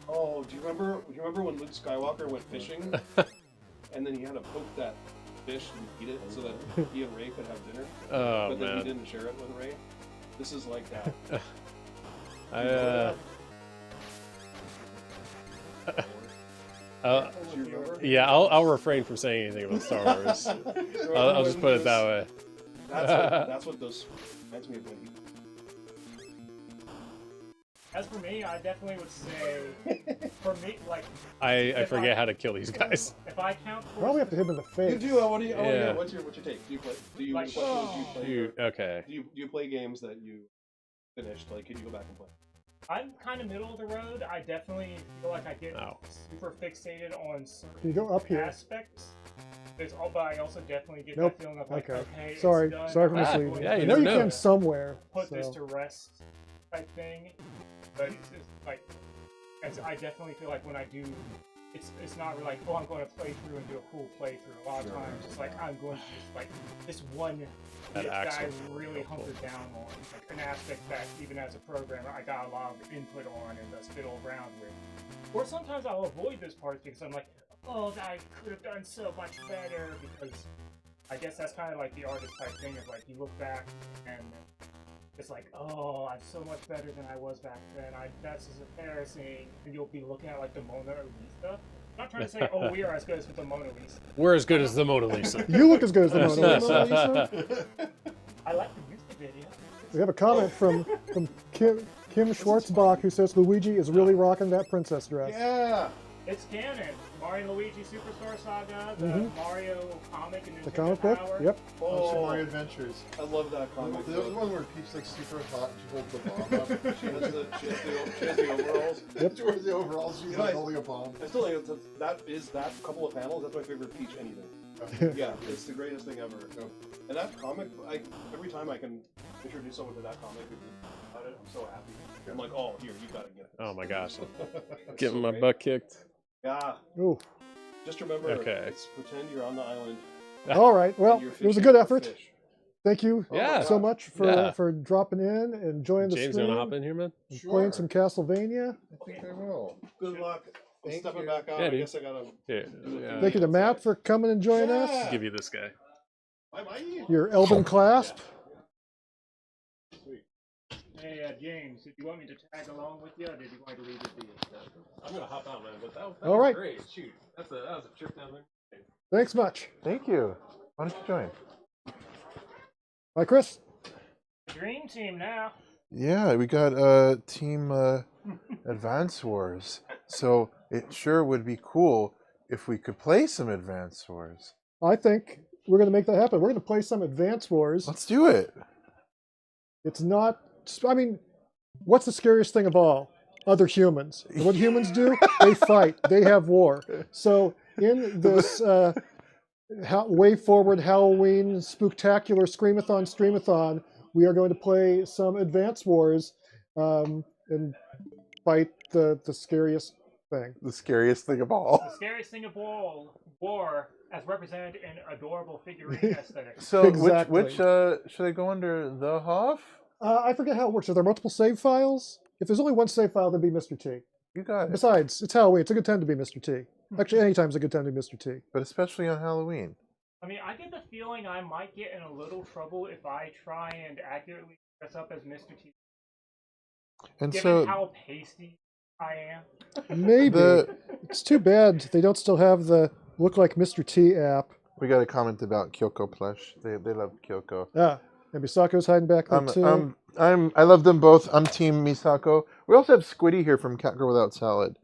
Oh, do you remember when Luke Skywalker went fishing, and then he had to poke that fish and eat it so that he and Rey could have dinner, Oh but then he man. didn't share it with Rey? This is like that. Do you remember? Yeah, I'll refrain from saying anything about Star Wars. I'll just put it that way. That's what those reminds me of when he. As for me, I definitely would say, for me, like, I forget how to kill these guys. if I count Probably have to hit him in the face. You do. What do you? Oh Yeah. yeah. What's your take? Do you play? Do you? Like, what games do you play? Dude, okay. Do you play games that you finished? Like, can you go back and play? I'm kind of middle of the road. I definitely feel like I get Oh. super fixated on certain Can you go up here? aspects. But I also definitely get Nope. that feeling of like, Okay. okay, Sorry. it's done. Sorry for I'm misleading going you. Yeah, you I know never you know. can somewhere. put this so. to rest type thing. But it's just like, I definitely feel like when I do, it's not really like, oh, I'm going to play through and do a cool playthrough. A lot of times it's like I'm going to just like this one That bit that I axle. really hunkered down on, like an aspect that even as a programmer I got a lot of input on and just fiddle around with. Or sometimes I'll avoid those parts because I'm like, oh, I could have done so much better, because I guess that's kind of like the artist type thing of like you look back and it's like, oh, I'm so much better than I was back then. That's just embarrassing. And you'll be looking at like the Mona Lisa. I'm not trying to say, oh, we are as good as with the Mona Lisa. We're as good as the Mona Lisa. You look as good as the Mona Lisa. I like the music video. We have a comment from Kim Schwartzbach who says Luigi is really rocking that princess dress. Yeah. It's canon. Mario and Luigi Superstar Saga, the Mario comic and The Nintendo comic book. Power. Yep. Super Mario Adventures. I love that comic. There's one where Peach like super hot and she holds the bomb up. She has the overalls. She wears the overalls. She's You know, like holding a bomb. I still think that couple of panels. That's my favorite Peach anything. Yeah, it's the greatest thing ever. And that comic, every time I can introduce someone to that comic about it, I'm so happy. I'm like, oh, here, you gotta get it. Oh my gosh. Getting my butt kicked. Yeah. Ooh. Just remember, Okay. pretend you're on the island. All right. Well, you're it was a fishing good for effort. fish. Thank you Yeah. so much for Yeah. for dropping in and joining the James, you stream. want to hop in here, man? and playing some Castlevania. I think I will. Good luck. I'm Thank stepping you. back out. Yeah, I dude. guess I gotta. Here. Thank you to Matt for coming and joining us. I'll give you this guy. Bye-bye. Your Elven clasp. Hey, James, did you want me to tag along with you, or did you want me to leave it to you? I'm gonna hop out, man. But that was All right. great. Shoot, that was a trip down there. Thanks much. Thank you. Why don't you join? Bye, Chris. Dream team now. Yeah, we got Team Advance Wars. So it sure would be cool if we could play some Advance Wars. I think we're going to make that happen. We're going to play some Advance Wars. Let's do it. It's not. I mean, what's the scariest thing of all? Other humans. And what humans do? They fight. They have war. So in this WayForward Halloween Spooktacular Screamathon Streamathon, we are going to play some Advance Wars and fight the scariest thing. The scariest thing of all. The scariest thing of all, war, as represented in adorable figurine aesthetic. So Exactly. which should I go under the Hoff? I forget how it works. Are there multiple save files? If there's only one save file, then be Mr. T. You got it. Besides, it's Halloween. It's a good time to be Mr. T. Actually, any time's a good time to be Mr. T. But especially on Halloween. I mean, I get the feeling I might get in a little trouble if I try and accurately dress up as Mr. T. And Given so how pasty I am. Maybe. It's too bad they don't still have the Look Like Mr. T app. we got a comment about Kyoko plush. They love Kyoko. Ah, and Misako's hiding back there too. I love them both. I'm Team Misako. We also have Squiddy here from Cat Girl Without Salad.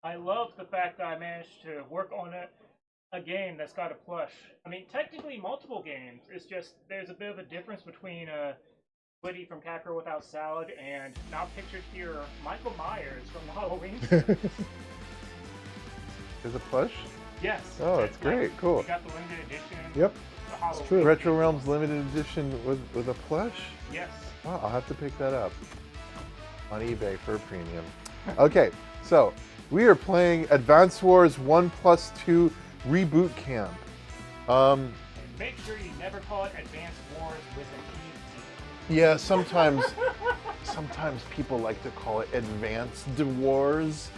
I love the fact that I managed to work on a game that's got a plush. I mean, technically multiple games. It's just there's a bit of a difference between Woody from Cat Girl Without Salad and not pictured here Michael Myers from the Halloween series. Is it plush? Yes. Oh, that's great. Cool. We got the limited edition. Yep. The Halloween. true. RetroRealms limited edition with a plush? Yes. Wow, I'll have to pick that up on eBay for a premium. Okay, so we are playing Advance Wars 1+2 Reboot Camp. Make sure you never call it Advanced Wars with an E. Yeah, sometimes people like to call it Advanced Wars.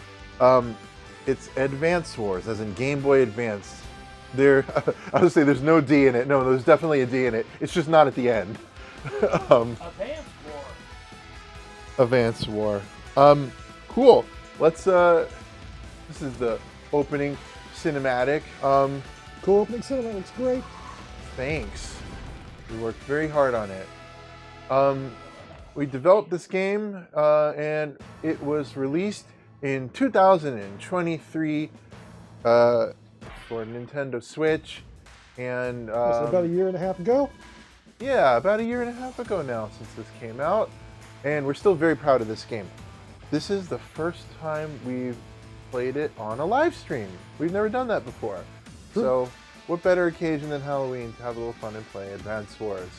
It's Advance Wars, as in Game Boy Advance. I would say there's no D in it. No, there's definitely a D in it. It's just not at the end. Advanced War. Advance War. Cool. Let's. This is the opening cinematic. Cool opening cinema. Looks great. Thanks. We worked very hard on it. We developed this game, and it was released in 2023 for Nintendo Switch. And So about a year and a half ago. yeah, about a year and a half ago now since this came out, and we're still very proud of this game. This is the first time we've played it on a live stream. We've never done that before. So what better occasion than Halloween to have a little fun and play Advance Wars.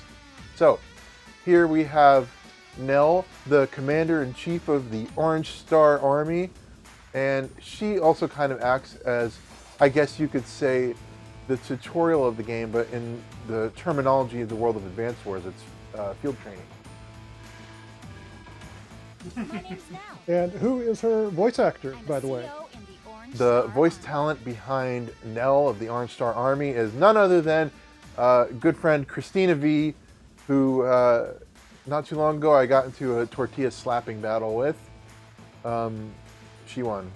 So here we have Nell, the commander-in-chief of the Orange Star Army, and she also kind of acts as, I guess you could say, the tutorial of the game, but in the terminology of the world of Advance Wars, it's field training. And who is her voice actor, by the way? The voice talent behind Nell of the Orange Star Army is none other than good friend Christina V, who not too long ago I got into a tortilla slapping battle with. She won.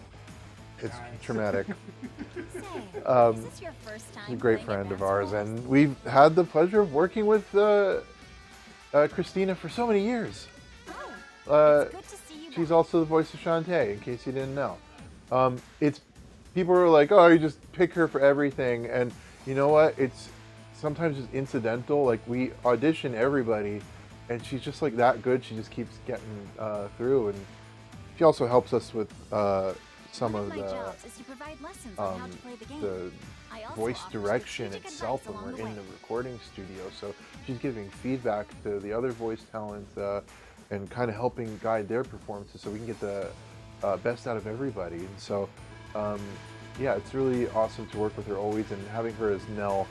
It's traumatic. She's a great friend of ours, and we've had the pleasure of working with Christina for so many years. Oh, it's good to see you She's back. also the voice of Shantae, in case you didn't know. It's people are like, oh, you just pick her for everything, and you know what? It's sometimes it's incidental. Like we audition everybody, and she's just like that good. She just keeps getting through, and she also helps us with some One of my the jobs is to provide lessons on how to play the game. I also voice offer direction strategic itself advice when we're along in the the way. recording studio. So she's giving feedback to the other voice talent and kind of helping guide their performances so we can get the best out of everybody. And so, yeah, it's really awesome to work with her always, and having her as Nell,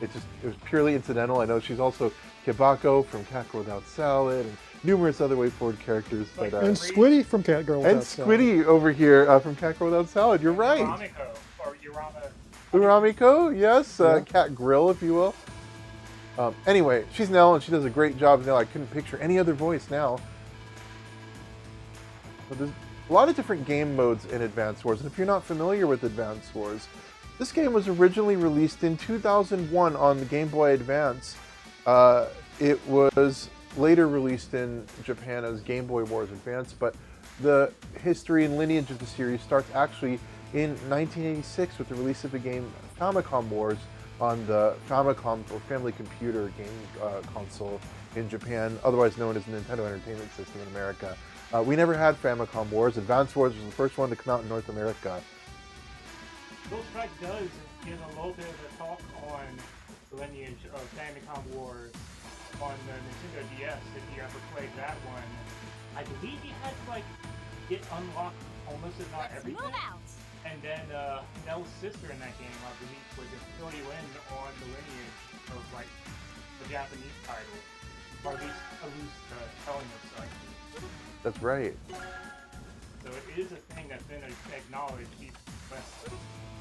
it was purely incidental. I know she's also Kibako from Cat Girl Without Salad and numerous other WayForward characters. But, And Squiddy from Cat Girl Without and Salad. Squiddy over here from Cat Girl Without Salad. You're right. Uramiko, or Urama. Uramiko, yes, Yeah. Cat Grill, if you will. Anyway, she's Nell, and she does a great job as Nell. I couldn't picture any other voice now. But there's a lot of different game modes in Advance Wars, and if you're not familiar with Advance Wars, this game was originally released in 2001 on the Game Boy Advance. It was later released in Japan as Game Boy Wars Advance, but the history and lineage of the series starts actually in 1986 with the release of the game Famicom Wars on the Famicom or Family Computer game console in Japan, otherwise known as Nintendo Entertainment System in America. We never had Famicom Wars. Advance Wars was the first one to come out in North America. Ghost Strike does give a little bit of a talk on the lineage of Famicom Wars on the Nintendo DS. If you ever played that one, I believe you had to like get unlocked almost if not Let's everything. move out. And then Nell's sister in that game, I believe, would just fill you in on the lineage of like the Japanese title, or at least a loose telling of such. That's right. So it is a thing that's been acknowledged.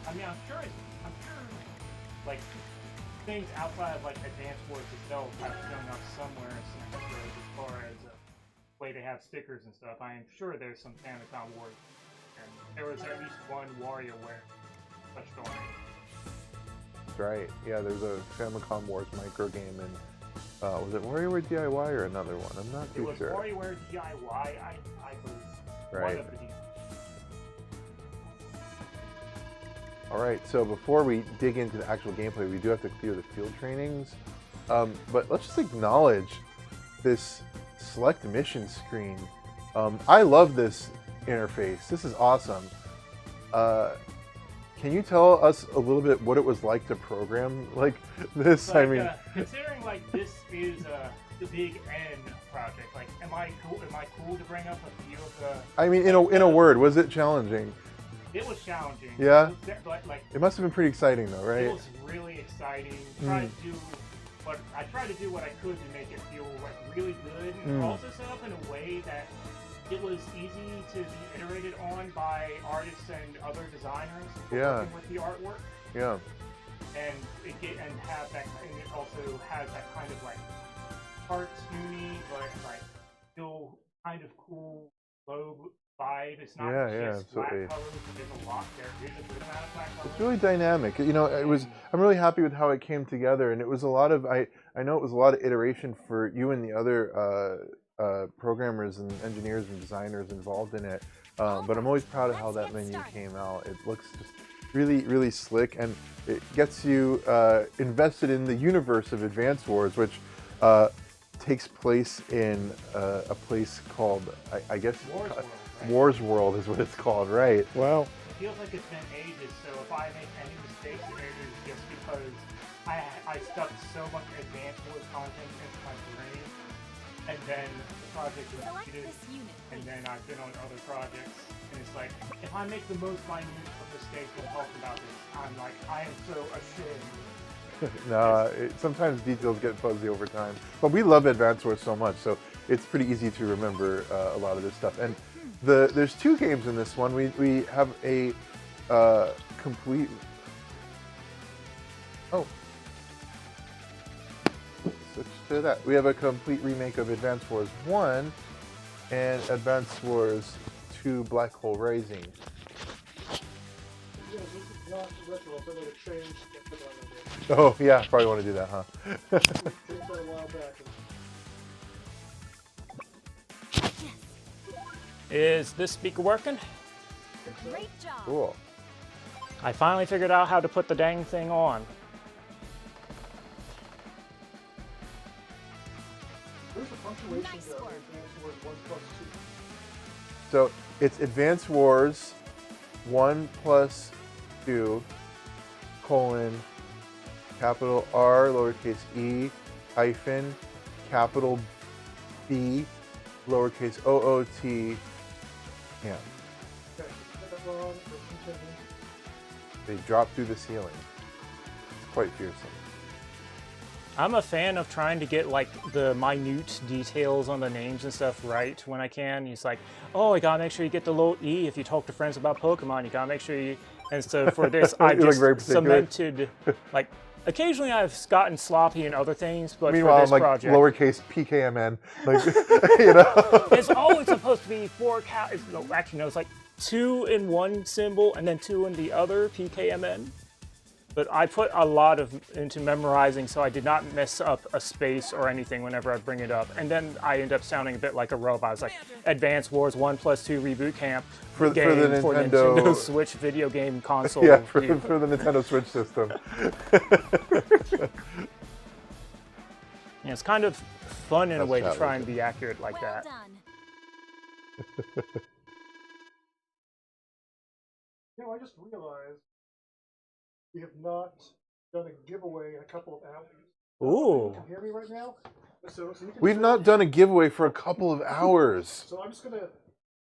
I mean, I'm sure, like things outside of like Advance Wars itself have shown up somewhere in some episodes as far as way they have stickers and stuff. I am sure there's some Famicom Wars. And there was at least one WarioWare touched on it. That's right. Yeah, there's a Famicom Wars micro game, and was it WarioWare DIY or another one? I'm not It too was sure. WarioWare DIY, I believe. Right. One of the All right, so before we dig into the actual gameplay, we do have to clear the field trainings. But let's just acknowledge this select mission screen. I love this interface. This is awesome. Can you tell us a little bit what it was like to program like this? Like, I mean, considering like this is the big N project, like am I cool to bring up a few of the I mean, in a word, was it challenging? It was challenging. Yeah? But like It must have been pretty exciting though, right? it was really exciting. I tried to do what I could to make it feel like really good, and also set up in a way that it was easy to be iterated on by artists and other designers working with the artwork. Yeah. And it also has that kind of like cartoony but like still kind of cool low vibe. It's not just flat absolutely. colors, there's a lot there. There's a good amount of flat colors. It's really dynamic. You know, I'm really happy with how it came together, and it was a lot of I know it was a lot of iteration for you and the other programmers and engineers and designers involved in it. But I'm always proud of how that menu came out. It looks just really, really slick, and it gets you invested in the universe of Advance Wars, which takes place in a place called, I guess, Wars World, right? Wars World is what it's called, right? Wow. It feels like it's been ages, so if I make any mistakes, it is just because I stuck so much Advance Wars content into my brain, and then the project was Select completed, this unit, and please. then I've been on other projects, and it's like, if I make the most minute of mistakes when talking about this, I'm like, I am so ashamed. No, sometimes details get fuzzy over time. But we love Advance Wars so much, so it's pretty easy to remember a lot of this stuff. And there's two games in this one. We have a complete... Oh. Switch to that. We have a complete remake of Advance Wars 1 and Advance Wars 2 Black Hole Rising. Yeah, this is not retro, but it changed. Oh, yeah, probably want to do that, huh? Changed that a while back. Is this speaker working? Great job. Cool. I finally figured out how to put the dang thing on. Where's the punctuation Nice go? work. Advance Wars 1 plus 2. So it's Advance Wars 1 plus 2 colon capital R lowercase e hyphen capital B lowercase OOT camp. Okay, get that wrong, we'll continue. They drop through the ceiling. It's quite fearsome. I'm a fan of trying to get like the minute details on the names and stuff right when I can. It's like, oh, you gotta make sure you get the little E if you talk to friends about Pokemon. You gotta make sure you. And so for this, I You look just very particular. cemented. Like, occasionally I've gotten sloppy in other things, but Meanwhile, for this like project, lowercase PKMN, like you know. it's always supposed to be no, actually, no, it's like 2 in one symbol and then 2 in the other, PKMN. But I put a lot into memorizing, so I did not mess up a space or anything whenever I bring it up. And then I end up sounding a bit like a robot. It's like Advance Wars 1 plus 2 Reboot Camp For the Nintendo Nintendo Switch video game console. Yeah, for the Nintendo Switch system. Yeah, it's kind of fun in a That's way to try challenging. and be accurate like Well that. done. You know, I just realized we have not done a giveaway in a couple of hours. Ooh. You can hear me right now? So you can We've tell- not done a giveaway for a couple of hours. So I'm just going to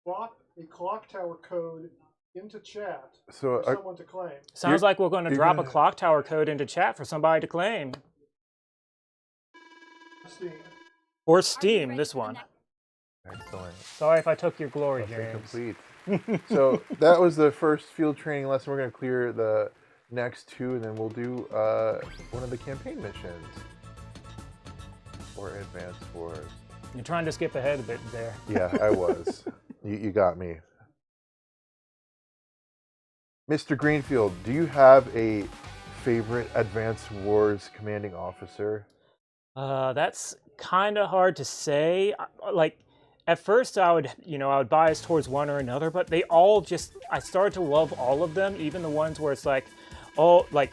drop a clock tower code into chat So for someone to claim. Sounds like we're going to you're drop a gonna- clock tower code into chat for somebody to claim. Steam. Or Steam, this one. Excellent. Sorry if I took your glory, Mission James. complete. So that was the first field training lesson. We're going to clear the next 2, and then we'll do one of the campaign missions. Or Advance Wars. You're trying to skip ahead a bit there. Yeah, I was. You got me. Mr. Greenfield, do you have a favorite Advance Wars commanding officer? That's kind of hard to say. Like, at first I would bias towards one or another, but they all I started to love all of them, even the ones where it's like, oh, like,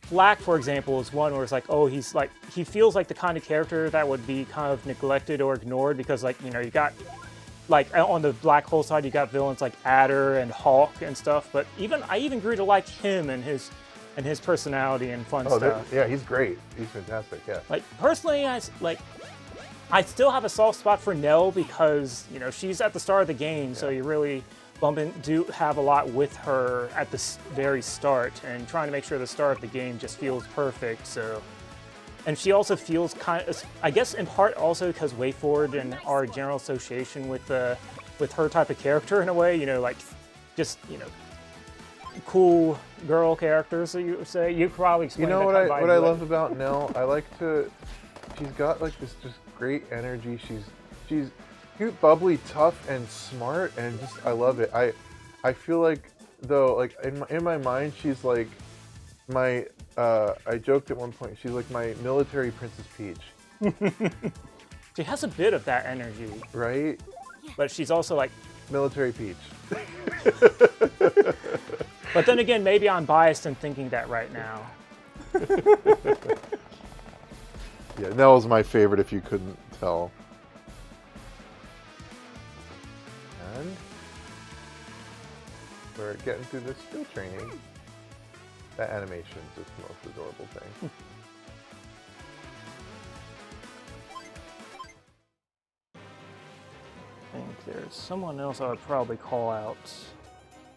Flack, for example, is one where it's like, oh, he feels like the kind of character that would be kind of neglected or ignored because, like, you got, like, on the Black Hole side, you got villains like Adder and Hawk and stuff, but I even grew to like him and his personality and fun stuff. Yeah, he's great. He's fantastic, yeah. Like, personally, I still have a soft spot for Nell because, she's at the start of the game, so you really do have a lot with her at the very start, and trying to make sure the start of the game just feels perfect, so... And she also feels kind of, I guess in part also because WayForward and our general association with her type of character in a way, cool girl characters, so you say. You could probably explain that what kind of I love about Nell, she's got like this just great energy. She's cute, bubbly, tough, and smart, and I love it. I feel like though, like in my mind, she's like my. I joked at one point. She's like my military Princess Peach. She has a bit of that energy, right? But she's also like military Peach. But then again, maybe I'm biased in thinking that right now. Yeah, Nell's my favorite if you couldn't tell. And we're getting through this field training. That animation's just the most adorable thing. I think there's someone else I would probably call out.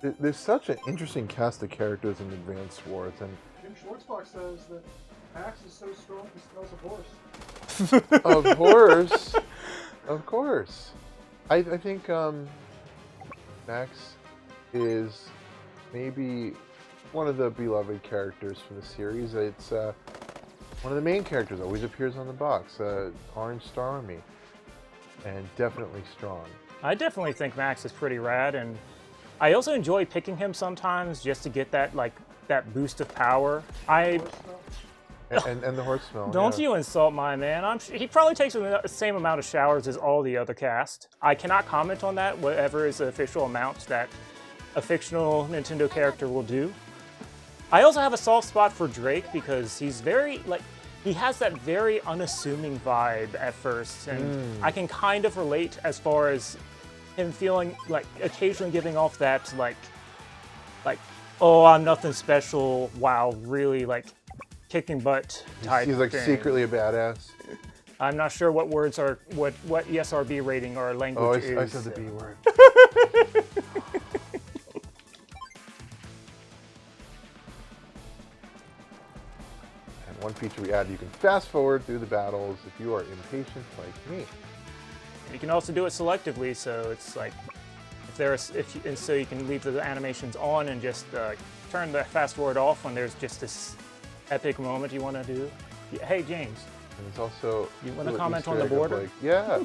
There's such an interesting cast of characters in Advance Wars, and Jim Schwartzbach says that Max is so strong he smells a horse. of course, of course. I think Max is maybe one of the beloved characters from the series. It's one of the main characters, always appears on the box, Orange Star Army, and definitely strong. I definitely think Max is pretty rad, and I also enjoy picking him sometimes just to get that boost of power. And the horse smell. Don't yeah. you insult my man. He probably takes the same amount of showers as all the other cast. I cannot comment on that, whatever is the official amount that a fictional Nintendo character will do. I also have a soft spot for Drake because he's very, like, he has that very unassuming vibe at first, and I can kind of relate as far as him feeling, like, occasionally giving off that, like, oh, I'm nothing special, while really, like, kicking butt type He's like thing. secretly a badass. I'm not sure what words are, what ESRB rating or language is. I said the B word. And one feature we added, you can fast forward through the battles if you are impatient like me. You can also do it selectively, so it's like, so you can leave the animations on and just turn the fast forward off when there's just this epic moment you want to do. Hey, James. And it's also... You want to comment on the border? Like, yeah.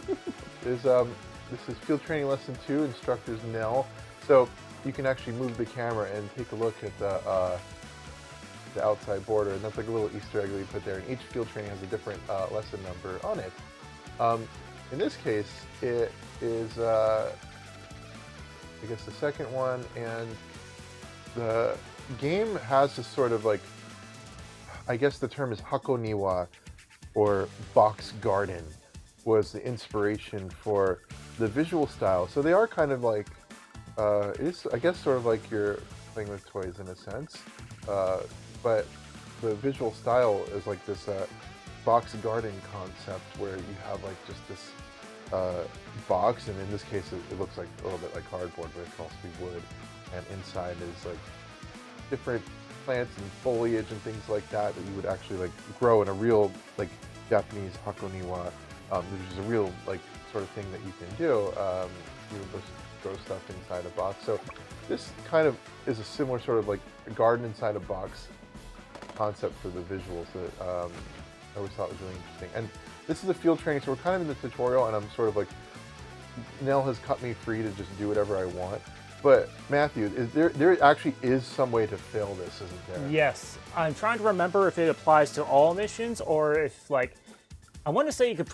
There's, this is Field Training Lesson 2, Instructor's Nell. So you can actually move the camera and take a look at the outside border, and that's like a little Easter egg that we put there. And each field training has a different lesson number on it. In this case, it is, I guess, the second one, and the game has this sort of like, I guess the term is hakoniwa, or box garden, was the inspiration for the visual style. So they are kind of like, it's, I guess, sort of like you're playing with toys in a sense, but the visual style is like this box garden concept where you have like just this box, and in this case it looks like a little bit like cardboard, but it can also be wood, and inside is like different plants and foliage and things like that that you would actually like grow in a real like Japanese hakoniwa, which is a real like sort of thing that you can do. You would just grow stuff inside a box. So this kind of is a similar sort of like a garden inside a box concept for the visuals that I always thought was really interesting. And this is a field training, so we're kind of in the tutorial, and I'm sort of like, Nell has cut me free to just do whatever I want. But Matthew, there actually is some way to fail this, isn't there? Yes. I'm trying to remember if it applies to all missions or if, like, I want to say you could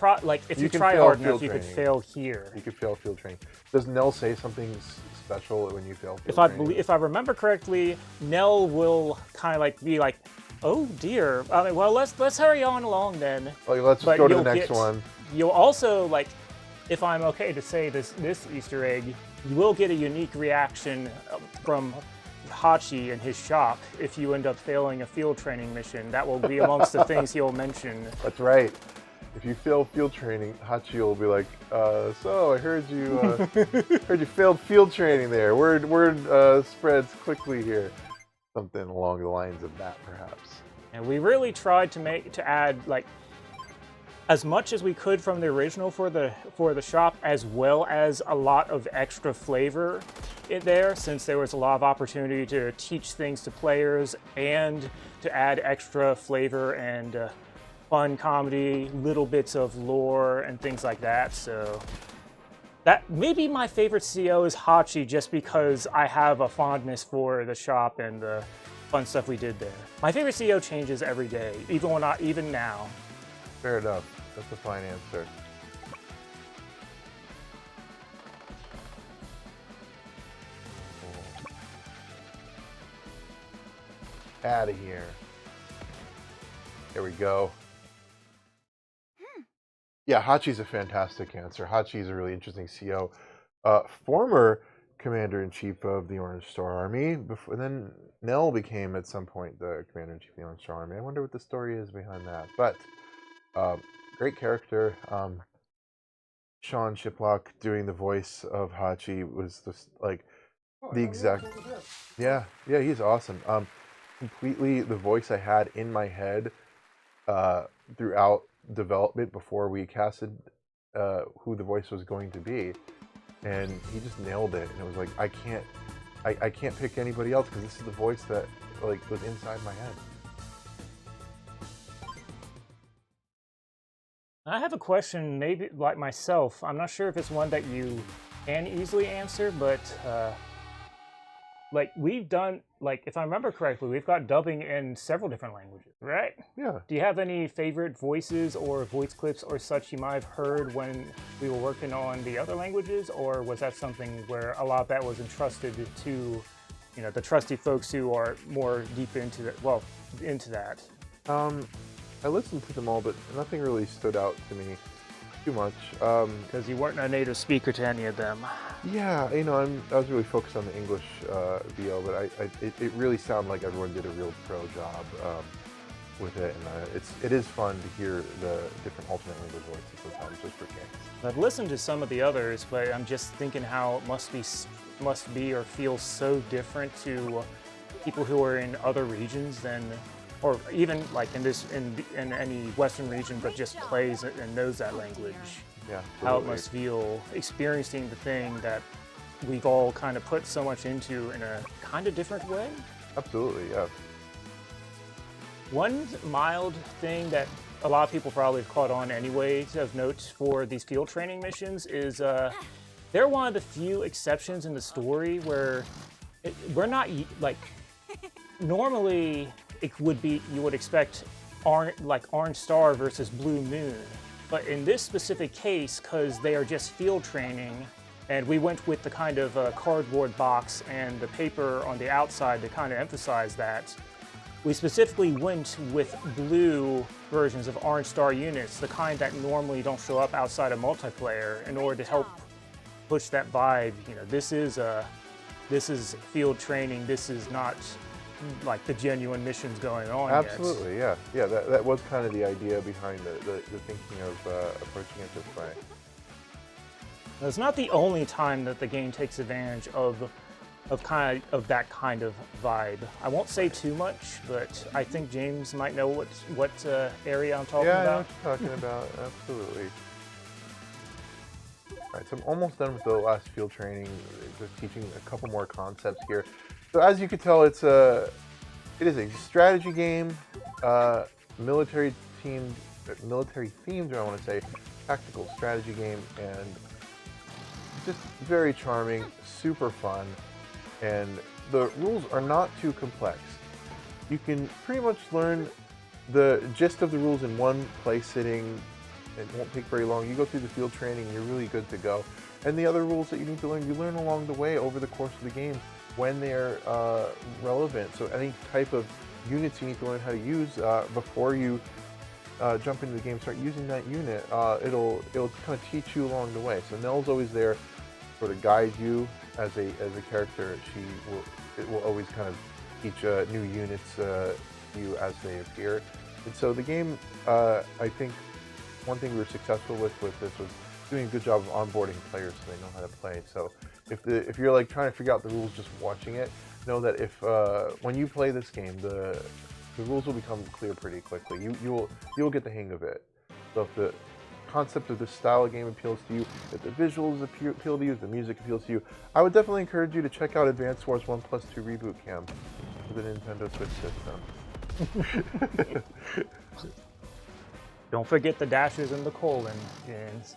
if you try hard enough, you could fail here. You could fail field training. Does Nell say something special when you fail field training? If I remember correctly, Nell will kind of like be like, "Oh dear. Well, let's hurry on along then." Like, let's just go to the next one. You'll also, like, if I'm okay to say this Easter egg, you will get a unique reaction from Hachi and his shop if you end up failing a field training mission. That will be amongst the things he'll mention. That's right. If you fail field training, Hachi will be like, so I heard you heard you failed field training there. Word spreads quickly here. Something along the lines of that, perhaps. And we really tried to add like as much as we could from the original for the shop, as well as a lot of extra flavor in there, since there was a lot of opportunity to teach things to players and to add extra flavor and fun comedy, little bits of lore and things like that. So that maybe my favorite CO is Hachi, just because I have a fondness for the shop and the fun stuff we did there. My favorite CO changes every day, even now. Fair enough. That's a fine answer. Out of here. There we go. Yeah, Hachi's a fantastic answer. Hachi's a really interesting CO. Former Commander-in-Chief of the Orange Star Army. Then Nell became, at some point, the Commander-in-Chief of the Orange Star Army. I wonder what the story is behind that. But great character. Sean Shiplock doing the voice of Hachi was just like the exact... Yeah, he's awesome. Completely the voice I had in my head throughout development before we casted who the voice was going to be, and he just nailed it. And it was like, I can't pick anybody else because this is the voice that like was inside my head. I have a question, maybe like myself. I'm not sure if it's one that you can easily answer, but like we've done, like if I remember correctly, we've got dubbing in several different languages, right? Yeah. Do you have any favorite voices or voice clips or such you might have heard when we were working on the other languages, or was that something where a lot of that was entrusted to, you know, the trusty folks who are more deep into that? Well, into that. I listened to them all, but nothing really stood out to me too much. Because you weren't a native speaker to any of them. Yeah, you know, I was really focused on the English VO, but it really sounded like everyone did a real pro job with it, and it is fun to hear the different alternate language voices sometimes just for kicks. I've listened to some of the others, but I'm just thinking how it must be or feel so different to people who are in other regions than, or even like in any Western region, but just plays and knows that language. Yeah, how it must feel experiencing the thing that we've all kind of put so much into in a kind of different way. Absolutely, yeah. One mild thing that a lot of people probably have caught on anyway of note for these field training missions is they're one of the few exceptions in the story where we're not like normally it would be, you would expect Orange Star versus Blue Moon. But in this specific case, because they are just field training, and we went with the kind of cardboard box and the paper on the outside to kind of emphasize that, we specifically went with blue versions of Orange Star units, the kind that normally don't show up outside of multiplayer, in order to help push that vibe. You know, this is field training. This is not like the genuine missions going on. Absolutely, yet. Yeah. That was kind of the idea behind the thinking of approaching it this way. Now, it's not the only time that the game takes advantage of that kind of vibe. I won't say too much, but I think James might know what area I'm talking about. Yeah, I know what you're talking about. Absolutely. All right, so I'm almost done with the last field training. Just teaching a couple more concepts here. So as you can tell, it is a strategy game, military themed, I want to say, tactical strategy game, and just very charming, super fun, and the rules are not too complex. You can pretty much learn the gist of the rules in one play sitting. It won't take very long. You go through the field training, you're really good to go. And the other rules that you need to learn, you learn along the way over the course of the game when they're relevant. So any type of units you need to learn how to use before you jump into the game, start using that unit, it'll kind of teach you along the way. So Nell's always there to sort of guide you as a character. It will always kind of teach new units to you as they appear. And so the game, I think one thing we were successful with this was doing a good job of onboarding players so they know how to play. So if you're like trying to figure out the rules just watching it, know that if when you play this game, the rules will become clear pretty quickly. You'll get the hang of it. So if the concept of this style of game appeals to you, if the visuals appeal to you, if the music appeals to you, I would definitely encourage you to check out Advance Wars 1+2 Reboot Camp for the Nintendo Switch system. Don't forget the dashes and the colon, James.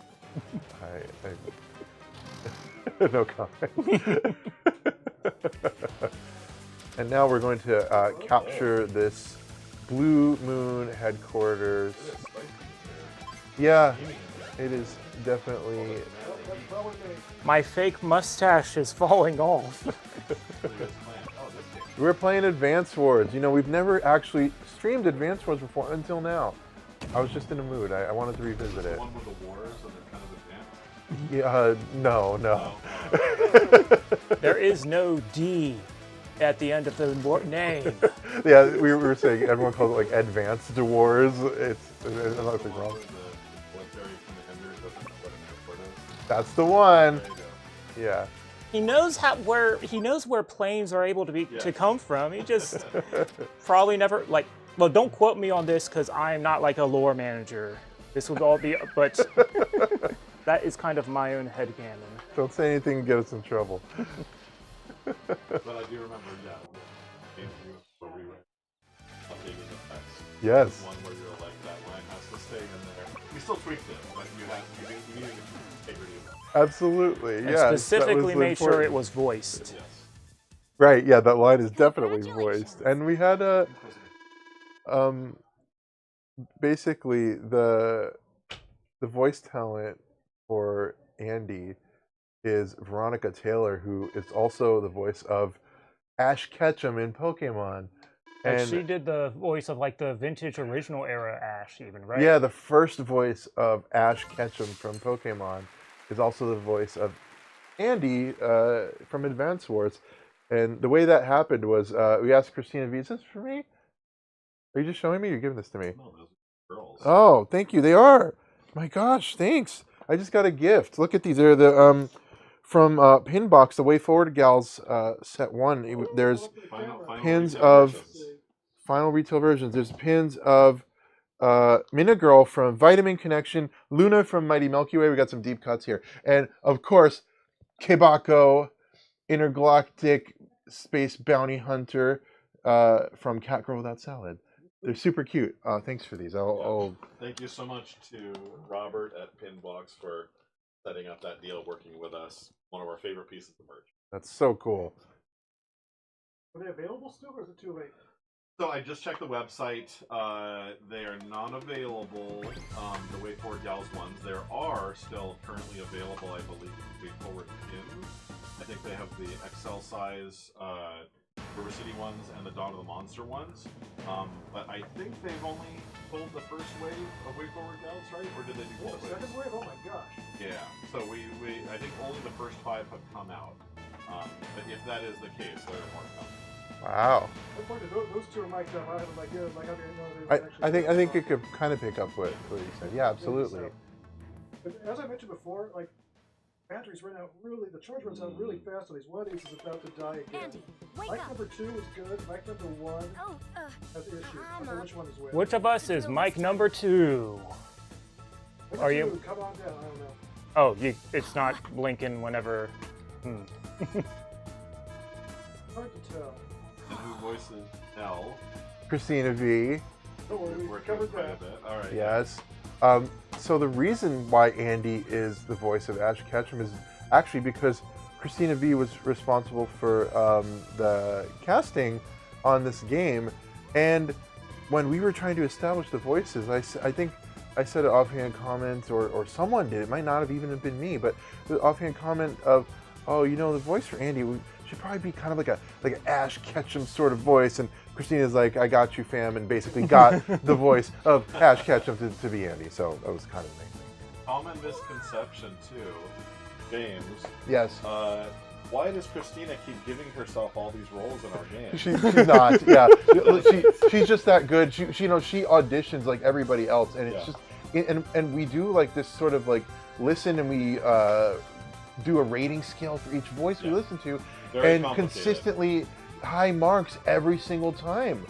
No comment. And now we're going to capture this Blue Moon headquarters. Yeah, it is definitely. My fake mustache is falling off. We're playing Advance Wars. You know, we've never actually streamed Advance Wars before until now. I was just in a mood. I wanted to revisit it. One with the wars and they're kind of advanced? Yeah, no. There is no D at the end of the name. Yeah, we were saying everyone calls it like Advanced Wars. It's nothing wrong. That's the one. Yeah. He knows where planes are able to come from. He just probably never like. Well, don't quote me on this because I'm not like a lore manager. This would all be, but that is kind of my own headcanon. Don't say anything and get us in trouble. But I do remember, games were updating the text. Yes. One where you're like, that line has to stay in there. We still tweaked it, but you needed the integrity of it. Absolutely, And yeah. specifically made sure it was voiced. Yes. Right, yeah, that line is definitely voiced. And we had a basically the voice talent for Andy is Veronica Taylor, who is also the voice of Ash Ketchum in Pokemon. And she did the voice of like the vintage original era Ash, even, right? Yeah, the first voice of Ash Ketchum from Pokemon is also the voice of Andy from Advance Wars. And the way that happened was we asked Christina V, is this for me? Are you just showing me or are you giving this to me? No, those are girls. Oh, thank you. They are. My gosh, thanks. I just got a gift. Look at these. They're the from Pinbox, the WayForward Gals set 1. There's pins of final retail versions. There's pins of Mina Girl from Vitamin Connection, Luna from Mighty Milky Way. We got some deep cuts here. And of course, Kebako, Intergalactic Space Bounty Hunter from Catgirl Without Salad. They're super cute. Thanks for these. Thank you so much to Robert at Pinbox for setting up that deal, working with us. One of our favorite pieces of merch. That's so cool. Are they available still, or is it too late? So I just checked the website. They are not available. The WayForward Gals ones. There are still currently available, I believe, WayForward pins. I think they have the XL size River City ones and the Dawn of the Monster ones. But I think they've only pulled the first wave of WayForward Gals, right? Or did they do both waves? Second wave? Oh my gosh. Yeah. So I think only the first 5 have come out. But if that is the case, there are more coming. Wow. Those two are mic'd up. I have like, how do you know I think it could kind of pick up what you said. Yeah, absolutely. But as I mentioned before, like batteries run out really. The charge runs out really fast on these. One of these is about to die again. Andy, wake Mike up. number 2 is good. Mike number 1 has issues. I don't know which one is which. Which of us is Mike number 2? Number Are 2, you? Come on down. I don't know. Oh, it's not blinking whenever. Hard to tell. And who voices L? Christina V. Don't worry, we Worked covered quite a that. bit. All right. Yes. So the reason why Andy is the voice of Ash Ketchum is actually because Christina V was responsible for the casting on this game, and when we were trying to establish the voices, I think I said an offhand comment, or someone did. It might not have even been me, but the offhand comment of, "Oh, you know, the voice for Andy should probably be kind of like an Ash Ketchum sort of voice." And Christina's like, "I got you, fam," and basically got the voice of Ash Ketchum to be Andy. So that was kind of amazing. Common misconception too, James. Yes. Why does Christina keep giving herself all these roles in our game? She's not. Yeah, she's just that good. She auditions like everybody else, and it's just and we do like this sort of like listen, and we do a rating scale for each voice we listen to, and consistently high marks every single time.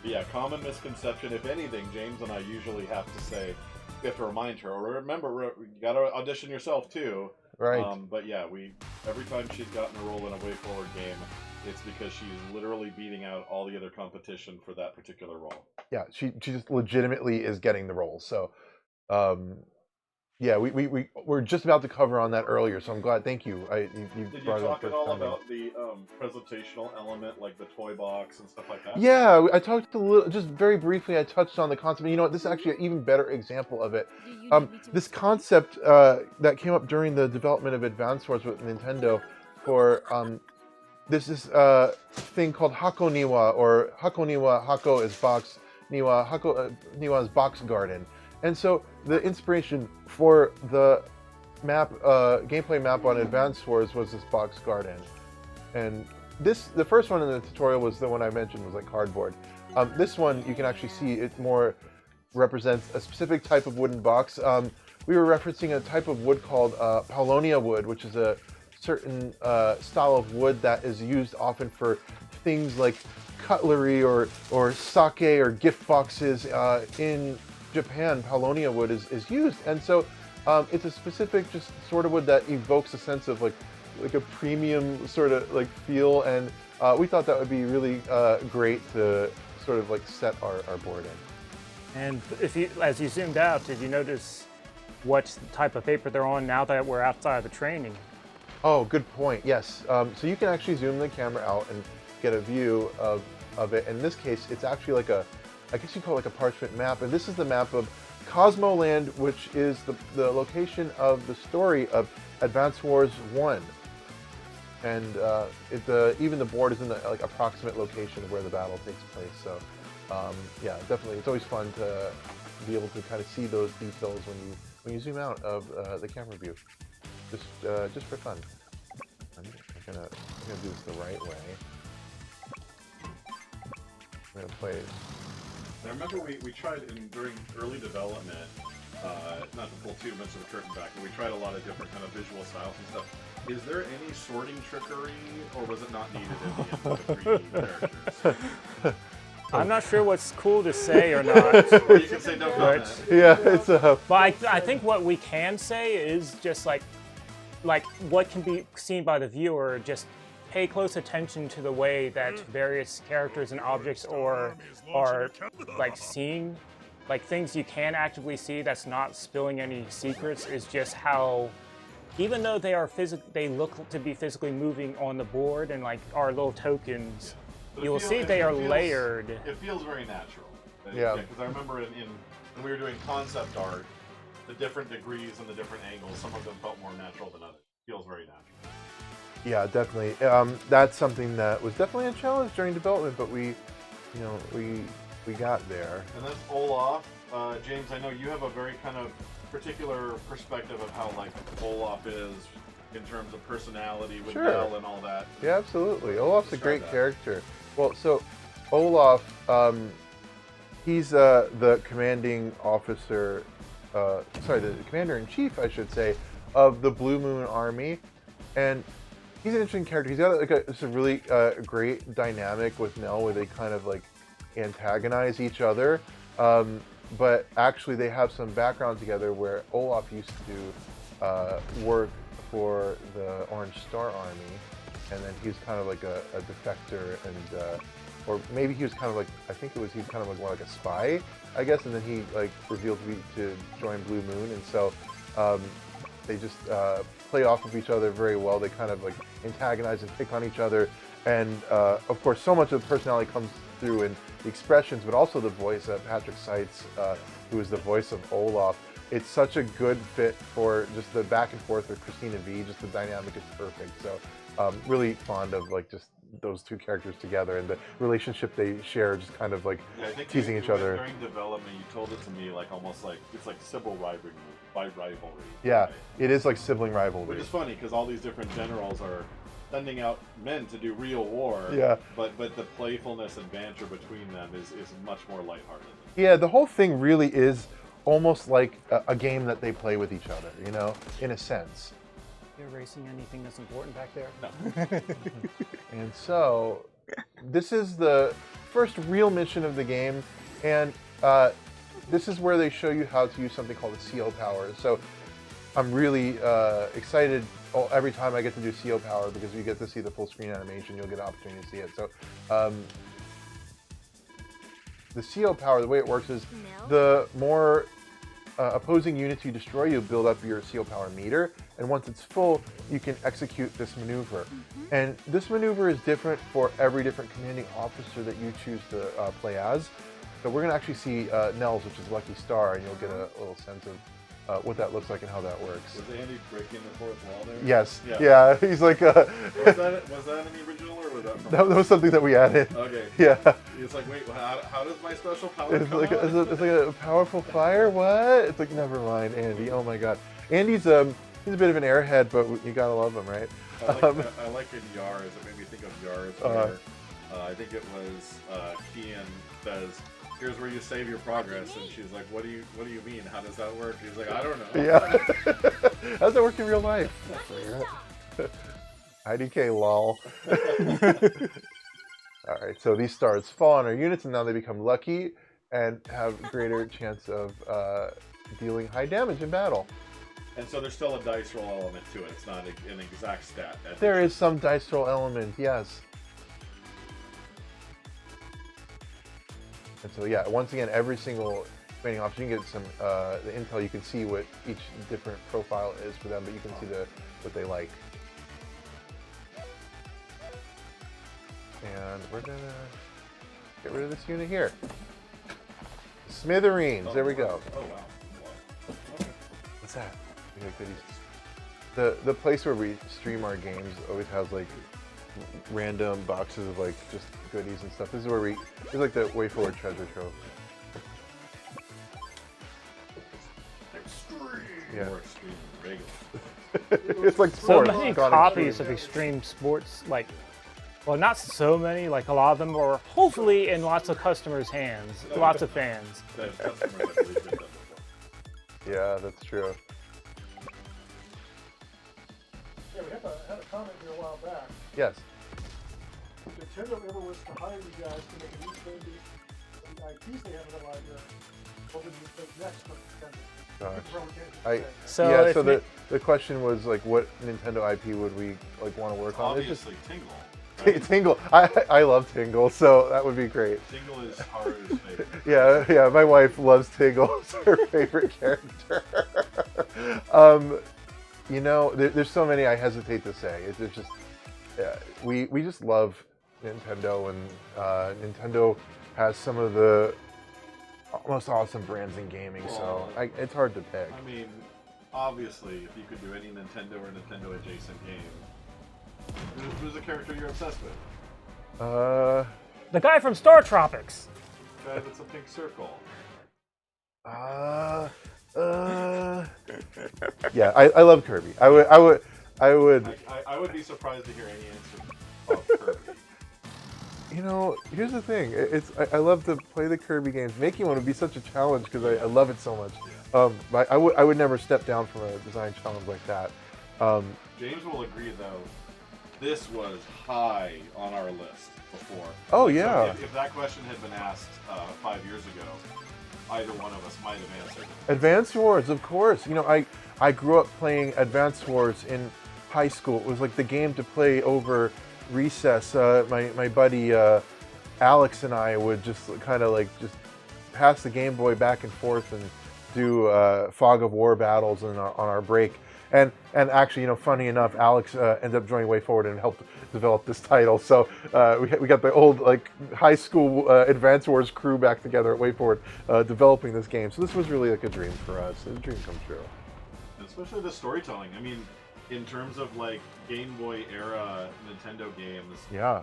Yeah, common misconception. If anything, James and I usually have to say, we have to remind her, or remember, you got to audition yourself too. Right. But yeah, every time she's gotten a role in a WayForward game, it's because she's literally beating out all the other competition for that particular role. Yeah, she just legitimately is getting the roles. So, yeah, we're just about to cover on that earlier. So I'm glad. Thank you. You Did you brought it up talk at first all time. about the presentational element, like the toy box and stuff like that? Yeah, I talked a little, just very briefly. I touched on the concept. You know what? This is actually an even better example of it. This concept that came up during the development of Advance Wars with Nintendo for this thing called Hakoniwa, or Hakoniwa. Hako is box. Niwa. Niwa is box garden. And so the inspiration for the map, gameplay map on Advance Wars was this box garden. And the first one in the tutorial was the one I mentioned, was like cardboard. This one, you can actually see it more represents a specific type of wooden box. We were referencing a type of wood called Paulownia wood, which is a certain style of wood that is used often for things like cutlery or sake or gift boxes in Japan. Paulownia wood is used, and so it's a specific just sort of wood that evokes a sense of like a premium sort of like feel, and we thought that would be really great to sort of like set our board in. And as you zoomed out, did you notice what type of paper they're on now that we're outside of the training? Oh, good point. Yes. So you can actually zoom the camera out and get a view of it. In this case, it's actually like I guess you call it like a parchment map. And this is the map of Cosmoland, which is the location of the story of Advance Wars 1. And even the board is in the like approximate location of where the battle takes place. So yeah, definitely, it's always fun to be able to kind of see those details when you zoom out of the camera view. Just for fun. I'm gonna do this the right way. I'm gonna play. I remember we tried during early development, not to pull too much of the curtain back, but we tried a lot of different kind of visual styles and stuff. Is there any sorting trickery, or was it not needed in the end of the 3D characters? I'm not sure what's cool to say or not. Or you can say no comment. Yeah, it's But I think what we can say is just like what can be seen by the viewer. Just pay close attention to the way that various characters and objects are like seen, like things you can actively see that's not spilling any secrets. Is just how, even though they look to be physically moving on the board and like our little tokens. You'll see they are layered. It feels very natural. Yeah. Because I remember when we were doing concept art, the different degrees and the different angles, some of them felt more natural than others. It feels very natural. Yeah, definitely. That's something that was definitely a challenge during development, but we got there. And that's Olaf. James, I know you have a very kind of particular perspective of how like Olaf is in terms of personality with Bell and all that. Yeah, absolutely. Olaf's a great character. Well, so Olaf, he's the commanding officer, the commander-in-chief, I should say, of the Blue Moon Army. And he's an interesting character. He's got like a really great dynamic with Nell where they kind of like antagonize each other. But actually they have some background together where Olaf used to work for the Orange Star Army, and then he was kind of like a defector, and or maybe he was kind of like, I think he was kind of like more like a spy, I guess, and then he like revealed to join Blue Moon, and so they just play off of each other very well. They kind of like antagonize and pick on each other, and of course so much of the personality comes through in the expressions, but also the voice. Patrick Seitz, who is the voice of Olaf. It's such a good fit for just the back and forth with Christina V. Just the dynamic is perfect. So really fond of like just those two characters together and the relationship they share, just kind of like teasing each other. During development, you told it to me like almost like it's like sibling rivalry. Yeah, right? it is like sibling rivalry. Which is funny because all these different generals are sending out men to do real war. Yeah. But the playfulness and banter between them is much more lighthearted. Yeah, the whole thing really is almost like a game that they play with each other, you know, in a sense. You're erasing anything that's important back there? No. And so, this is the first real mission of the game, and this is where they show you how to use something called the CO power. So, I'm really excited every time I get to do CO power because you get to see the full screen animation. You'll get an opportunity to see it. So, the CO power, the way it works is the more opposing units you destroy, you build up your CO power meter, and once it's full, you can execute this maneuver. And this maneuver is different for every different commanding officer that you choose to play as. So we're going to actually see Nell's, which is Lucky Star, and you'll get a little sense of what that looks like and how that works. Was Andy breaking the fourth wall there? Yes. Yeah. He's like. Was that in the original or was that from? That was something that we added. Okay. Yeah. It's like, wait, how does my special power It's come like out? it's like a powerful fire. What? It's like, never mind, Andy. Oh my God. Andy's he's a bit of an airhead, but you gotta love him, right? I like in Yars. It made me think of Yars. Where, I think it was Kian says, "Here's where you save your progress," and she's like, "What do you mean? How does that work?" He's like, "I don't know." Yeah. How's that work in real life? IDK lol. All right, so these stars fall on our units, and now they become lucky and have greater chance of dealing high damage in battle. And so there's still a dice roll element to it. It's not an exact stat. There is some dice roll element, yes. And so yeah, once again, every single commanding officer, you can get some the intel. You can see what each different profile is for them, but you can see what they like. And we're gonna get rid of this unit here. Smithereens, there we go. Oh wow. What's that? We got goodies. The place where we stream our games always has like random boxes of like just goodies and stuff. This is where this is like the WayForward treasure trove. Yeah. More extreme than regular. It's like So sports. many gone copies extreme. of Extreme Sports, like, well, not so many, like a lot of them are hopefully in lots of customers' hands, lots of fans. That customer, I believe, did that before. Yeah, that's true. Yeah, we had a comment here a while back. Yes. If Nintendo ever was to hire you guys to make a new thing, the IPs they have in the library, what would you think next for Nintendo? Gosh. So yeah, if so we- the question was like, what Nintendo IP would we like want to work on? It's Obviously, Tingle. just Right? Tingle. I love Tingle, so that would be great. Tingle is Haru's favorite. Yeah, my wife loves Tingle. It's her favorite character. You know, there's so many I hesitate to say. It's just, we just love Nintendo, and Nintendo has some of the most awesome brands in gaming. So it's hard to pick. I mean, obviously, if you could do any Nintendo or Nintendo adjacent game, who's the character you're obsessed with? The guy from Star Tropics. Guy that's a pink circle. Yeah, I love Kirby. I would. I would be surprised to hear any answer of Kirby. You know, here's the thing. I love to play the Kirby games. Making one would be such a challenge because I love it so much. But I would never step down from a design challenge like that. James will agree, though. This was high on our list before. Oh, So yeah. if that question had been asked 5 years ago, either one of us might have answered it. Advance Wars, of course. You know, I grew up playing Advance Wars in high school. It was like the game to play over recess. My buddy Alex and I would just kind of like just pass the Game Boy back and forth and do Fog of War battles on our break. And actually, you know, funny enough, Alex ended up joining WayForward and helped develop this title. So we got the old like high school Advance Wars crew back together at WayForward developing this game. So this was really like a dream for us. A dream come true. Especially the storytelling. I mean, in terms of like Game Boy era Nintendo games, Yeah.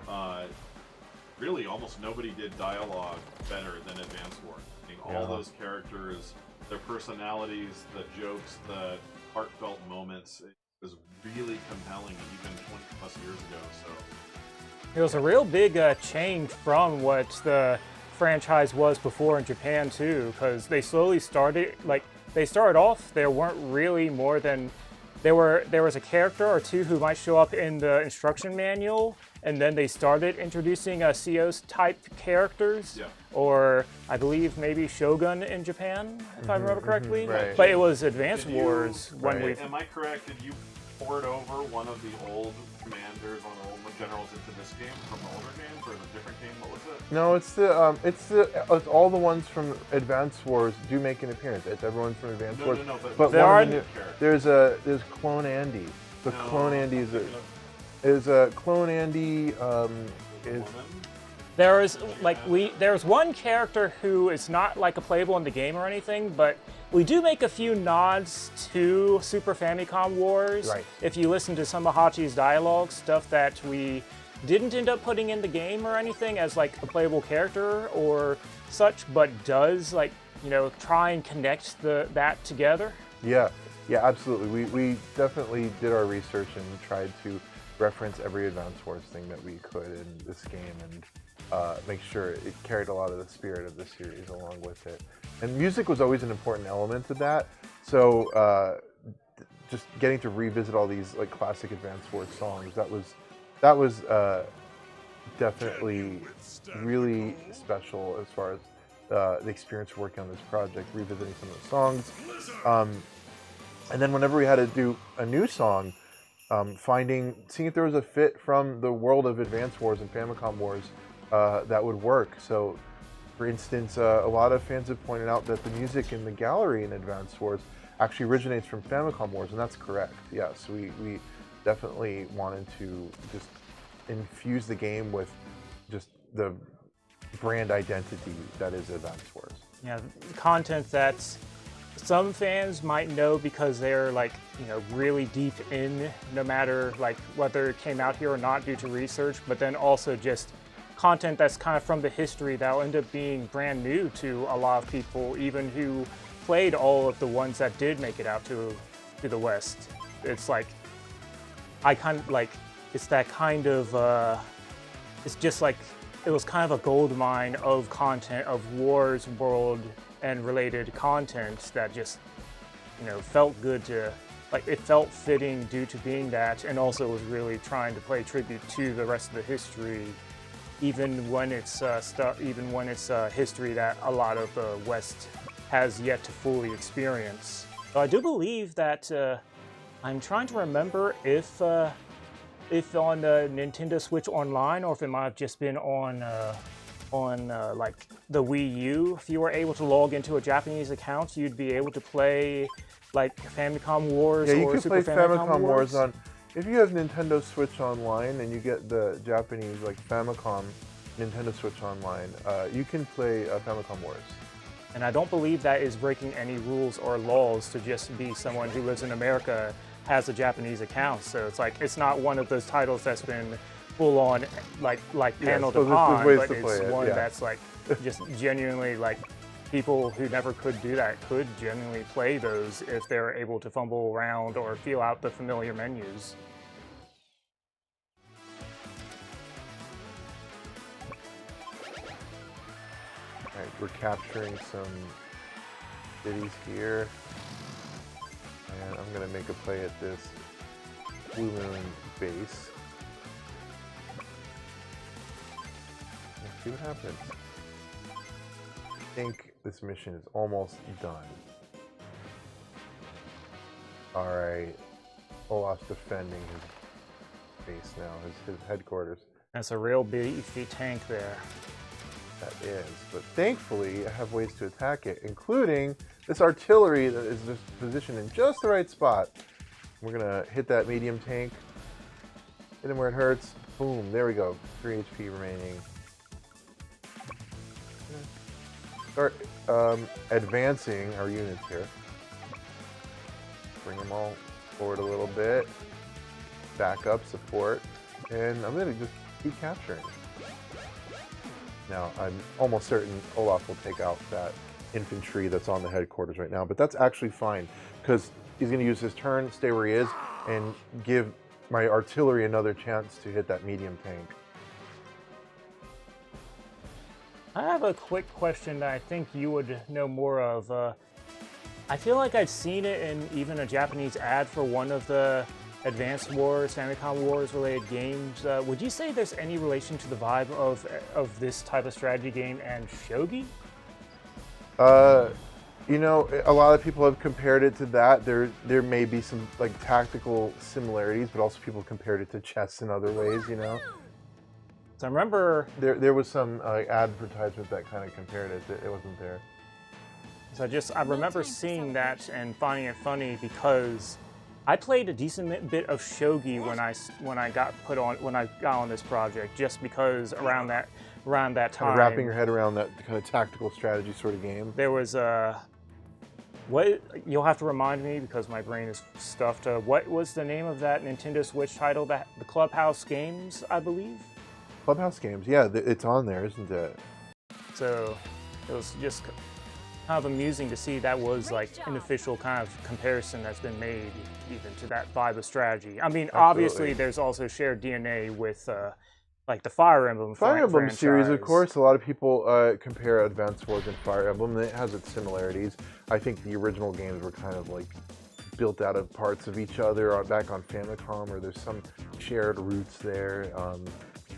Really almost nobody did dialogue better than Advance Wars. I mean, all Yeah. those characters, their personalities, the jokes, the heartfelt moments, it was really compelling even 20 plus years ago. So It was a real big change from what the franchise was before in Japan too, because they slowly started, like, they started off, there weren't really more than, there was a character or two who might show up in the instruction manual, and then they started introducing CO's type characters, Yeah. or I believe maybe Shogun in Japan, if I remember correctly. right. But it was Advance Did you- Wars when we. am I correct? Did you port over one of the old commanders, one of the old generals into this game from the older games, or a different game? What was it? No, it's all the ones from Advance Wars do make an appearance. It's everyone from Advance Wars. No, but But There one are- of the new, there's Clone Andy. The No, Clone Andy I'm thinking is Clone Andy is. woman? There is there's one character who is not like a playable in the game or anything, but we do make a few nods to Super Famicom Wars. Right. If you listen to some of Hachi's dialogue, stuff that we didn't end up putting in the game or anything as like a playable character or such, but does like, you know, try and connect that together. Yeah, absolutely. We definitely did our research and tried to reference every Advance Wars thing that we could in this game and make sure it carried a lot of the spirit of the series along with it. And music was always an important element to that. So just getting to revisit all these like classic Advance Wars songs, that was definitely really special as far as the experience working on this project, revisiting some of the songs. And then whenever we had to do a new song, seeing if there was a fit from the world of Advance Wars and Famicom Wars that would work. So, for instance, a lot of fans have pointed out that the music in the gallery in Advance Wars actually originates from Famicom Wars, and that's correct. Yes, we definitely wanted to just infuse the game with the brand identity that is Advance Wars. Yeah, content that some fans might know because they're like, really deep in, no matter like whether it came out here or not due to research, but then also just content that's kind of from the history that'll end up being brand new to a lot of people, even who played all of the ones that did make it out to the West. It's like, it's that kind of, it's just like, it was kind of a gold mine of content, of Wars World and related content that just, felt good to, like, it felt fitting due to being that, and also was really trying to pay tribute to the rest of the history, even when it's history that a lot of the West has yet to fully experience. So I do believe that I'm trying to remember if on the Nintendo Switch Online, or if it might have just been on like the Wii U. If you were able to log into a Japanese account, you'd be able to play like Famicom Wars. Yeah, you or can Super play Famicom Wars on. If you have Nintendo Switch Online and you get the Japanese like Famicom Nintendo Switch Online, you can play Famicom Wars. And I don't believe that is breaking any rules or laws to just be someone who lives in America has a Japanese account. So it's like, it's not one of those titles that's been full on like panel to pawn, but it's one that's like just genuinely like people who never could do that could genuinely play those if they're able to fumble around or feel out the familiar menus. Alright, we're capturing some cities here. And I'm gonna make a play at this Blue Moon base. Let's see what happens. I think this mission is almost done. Alright. Olaf's defending his base now, his headquarters. That's a real beefy tank there. That is, but thankfully I have ways to attack it, including this artillery that is just positioned in just the right spot. We're gonna hit that medium tank, hit him where it hurts. Boom, there we go. 3 HP remaining. Start advancing our units here. Bring them all forward a little bit. Back up, support, and I'm gonna just keep capturing. Now, I'm almost certain Olaf will take out that infantry that's on the headquarters right now, but that's actually fine, because he's going to use his turn, stay where he is, and give my artillery another chance to hit that medium tank. I have a quick question that I think you would know more of. I feel like I've seen it in even a Japanese ad for one of the Advanced Wars, Famicom Wars related games. Would you say there's any relation to the vibe of this type of strategy game and shogi? You know, a lot of people have compared it to that. There may be some like tactical similarities, but also people compared it to chess in other ways, you know? So I remember there was some advertisement that kind of compared it. It wasn't there. So I remember seeing that and finding it funny because I played a decent bit of shogi when I got on this project, just because around that time, kind of wrapping your head around that kind of tactical strategy sort of game. There was what you'll have to remind me because my brain is stuffed. What was the name of that Nintendo Switch title? The Clubhouse Games, I believe. Clubhouse Games, yeah, it's on there, isn't it? So it was just kind of amusing to see that was like an official kind of comparison that's been made even to that vibe of strategy. I mean, obviously there's also shared DNA with like the Fire Emblem franchise. Series, of course. A lot of people compare Advance Wars and Fire Emblem. It has its similarities. I think the original games were kind of like built out of parts of each other back on Famicom, or there's some shared roots there.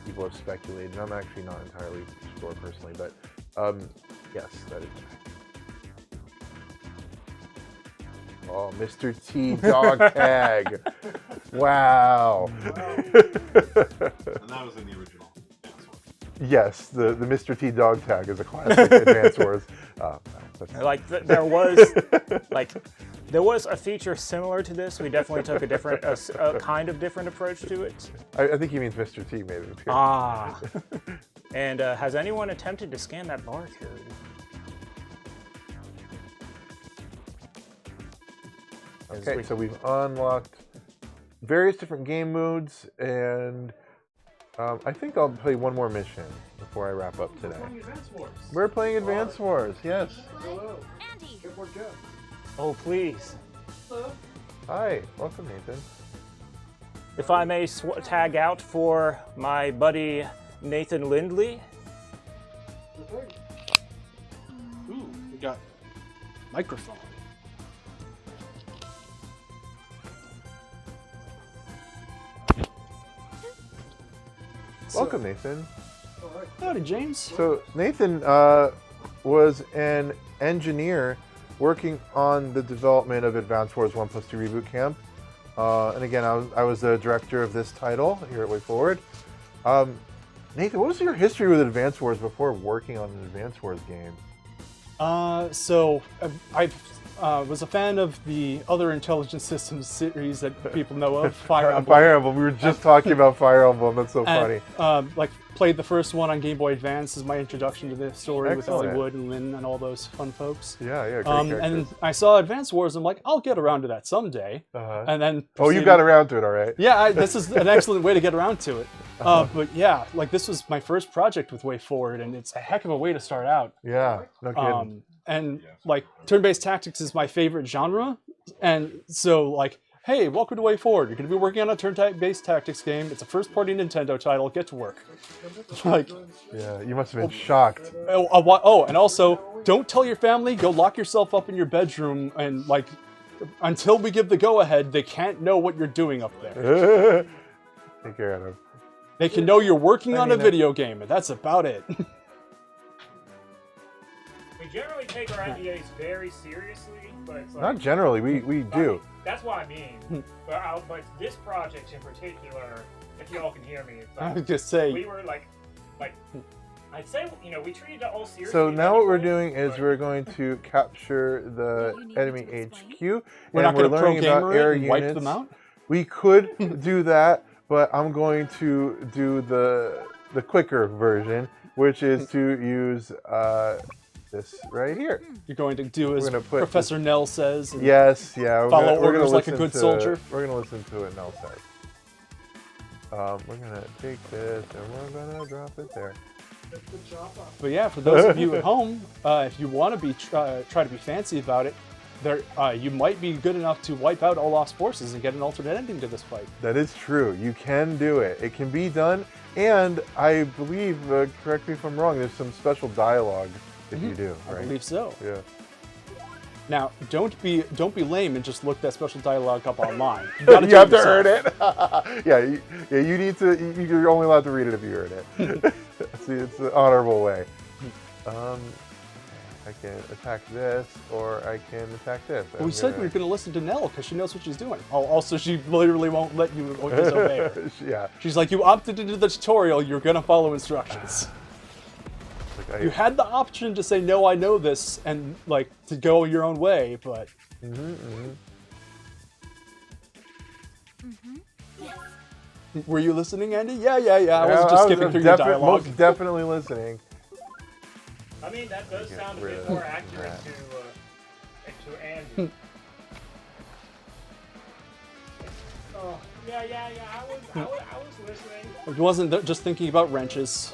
People have speculated. I'm actually not entirely sure personally, but yes, that is. Oh, Mr. T dog tag. Wow. And that was in the original Advance Wars. Yes, the Mr. T dog tag is a classic Advance Wars. Like there was a feature similar to this. We definitely took a kind of different approach to it. I think he means Mr. T maybe. Ah. And has anyone attempted to scan that barcode? Okay, so we've unlocked various different game modes, and I think I'll play one more mission before I wrap up today. We're playing Advance Wars, yes. Hello. Andy. Keyboard Jeff. Oh, please. Hello. Hi, welcome, Nathan. If I may tag out for my buddy Nathan Lindley. Ooh, we got microphone. Welcome, Nathan. Howdy, James. So Nathan was an engineer working on the development of Advance Wars 1+2 Reboot Camp. And again, I was the director of this title here at WayForward. Nathan, what was your history with Advance Wars before working on an Advance Wars game? So I was a fan of the other Intelligent Systems series that people know of, Fire Emblem. Fire Emblem. We were just talking about Fire Emblem. That's so funny. Like played the first one on Game Boy Advance as my introduction to the story with Excellent. Hollywood and Lynn and all those fun folks. Yeah, great And characters. I saw Advance Wars. I'm like, I'll get around to that someday. And then Oh, you got around to it, all right. Yeah, this is an excellent way to get around to it. But yeah, like this was my first project with WayForward, and it's a heck of a way to start out. Yeah, no kidding. And like turn-based tactics is my favorite genre, and so like, hey, welcome to WayForward. You're going to be working on a turn-based tactics game. It's a first-party Nintendo title. Get to work. Like, yeah, you must have been shocked. And also, don't tell your family. Go lock yourself up in your bedroom, and like, until we give the go-ahead, they can't know what you're doing up there. Take care of them. They can know you're working on a video game, and that's about it. We generally take our NDAs very seriously, but it's like... Not generally, we do. That's what I mean. But this project in particular, if y'all can hear me, it's I like, was just saying. we were like, I'd say, we treated it all seriously. So now what we're anyway, doing is we're going to capture the enemy HQ, We're and not we're going to learning about pro-gamer air it and units. wipe them out? We could do that, but I'm going to do the quicker version, which is to use this right here. You're going to do as gonna put Professor Nell says. And Yes, yeah. Follow we're gonna orders like a listen good to- soldier. We're going to listen to what Nell says. We're going to take this and we're going to drop it there. But yeah, for those of you at home, if you want to be try to be fancy about it, there you might be good enough to wipe out Olaf's forces and get an alternate ending to this fight. That is true. You can do it. It can be done. And I believe, correct me if I'm wrong, there's some special dialogue if you do, right? I believe so. Yeah. Now, don't be lame and just look that special dialogue up online. You, You gotta have do to it earn yourself. it. You need to. You're only allowed to read it if you earn it. See, it's an honorable way. I can attack this, or I can attack this. Well, we said we were going to listen to Nell because she knows what she's doing. Oh, also, she literally won't let you disobey her. Yeah. She's like, you opted into the tutorial, you're going to follow instructions. Like You had the option to say, no, I know this, and like to go your own way, but... Were you listening, Andy? Yeah. I was just skipping through your dialogue. Most definitely listening. I mean, that does sound a bit more accurate to Andy. Oh, yeah. I was listening. It wasn't just thinking about wrenches,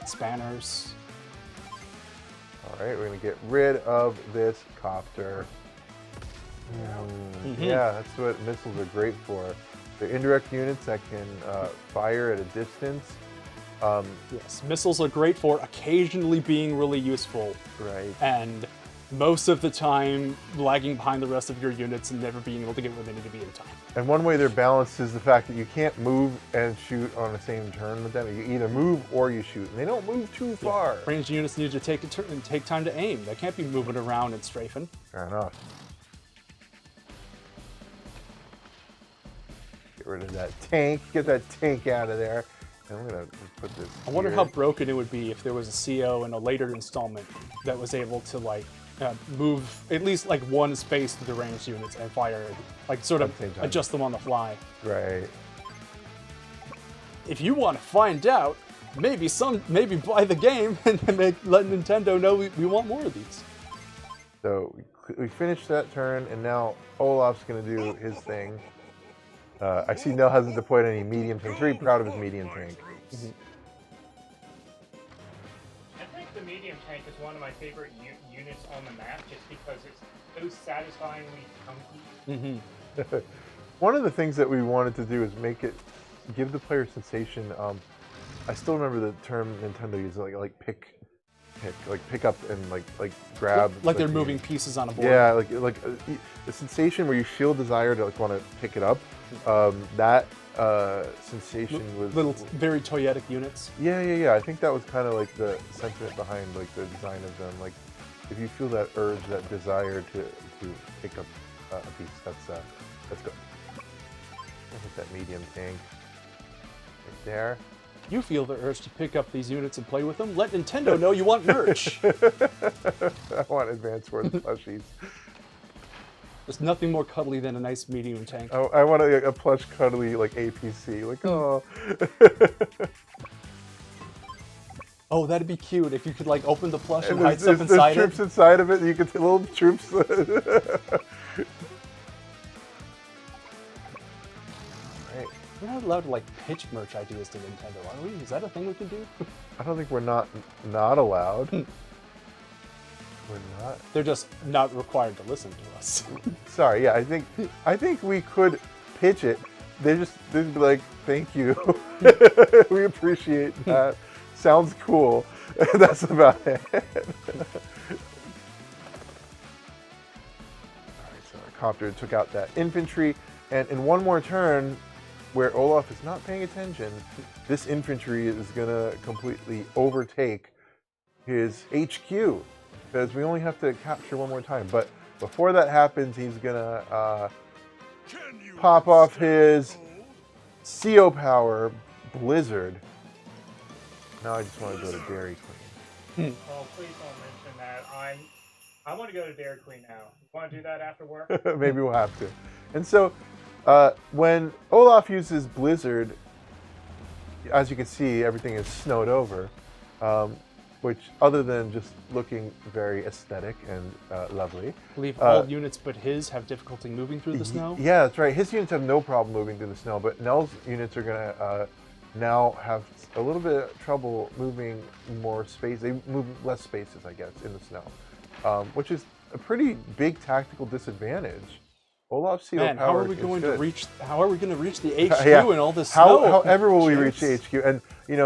spanners. All right, we're gonna get rid of this copter. Yeah, that's what missiles are great for. They're indirect units that can fire at a distance. Yes, missiles are great for occasionally being really useful. Right. And most of the time, lagging behind the rest of your units and never being able to get where they need to be in time. And one way they're balanced is the fact that you can't move and shoot on the same turn with them. You either move or you shoot, and they don't move too far. Ranged units need to take a turn and take time to aim. They can't be moving around and strafing. Fair enough. Get rid of that tank. Get that tank out of there. And I'm gonna put this. I wonder here. how broken it would be if there was a CO in a later installment that was able to like move at least like one space to the ranged units and fire, like sort of At the same time. adjust them on the fly. Right. If you want to find out, maybe buy the game and let Nintendo know we want more of these. So we finished that turn, and now Olaf's going to do his thing. I see Nell hasn't deployed any medium tank. He's very proud of his medium tank. I think the medium tank is one of my favorite units on the map, just because it's so satisfyingly chunky. One of the things that we wanted to do is give the player sensation. I still remember the term Nintendo used, like pick up and like grab. Like they're moving pieces on a board. Yeah, like the sensation where you feel desire to want to pick it up. That sensation was little very toyetic units. Yeah. I think that was kind of like the sentiment behind like the design of them. Like if you feel that urge, that desire to pick up a piece, that's good. Hit that medium tank right there. You feel the urge to pick up these units and play with them? Let Nintendo know you want merch. I want Advance Wars plushies. There's nothing more cuddly than a nice medium tank. Oh, I want a plush cuddly like APC. Like, oh. Oh, that'd be cute if you could like open the plush and hide stuff inside it. There's troops inside of it. And you could see little troops. We're not allowed to like pitch merch ideas to Nintendo, are we? Is that a thing we can do? I don't think we're not allowed. We're not. They're just not required to listen to us. Sorry, yeah, I think we could pitch it. They'd be like, thank you. We appreciate that. Sounds cool. That's about it. Alright, so our copter took out that infantry, and in one more turn, where Olaf is not paying attention, this infantry is going to completely overtake his HQ, because we only have to capture one more time. But before that happens, he's going to pop off his CO Power Blizzard. Now I just want to go to Dairy Queen. Oh, please don't mention that. I want to go to Dairy Queen now. You want to do that after work? Maybe we'll have to. And so, when Olaf uses Blizzard, as you can see, everything is snowed over, which, other than just looking very aesthetic and lovely. I believe all units but his have difficulty moving through the snow. Yeah, that's right. His units have no problem moving through the snow, but Nell's units are going to now have a little bit of trouble moving more space. They move less spaces, I guess, in the snow, which is a pretty big tactical disadvantage. Olaf's CO Man, power how are we is going good. to reach? How are we going to reach the HQ Yeah. and all this snow? However, will we reach the HQ? And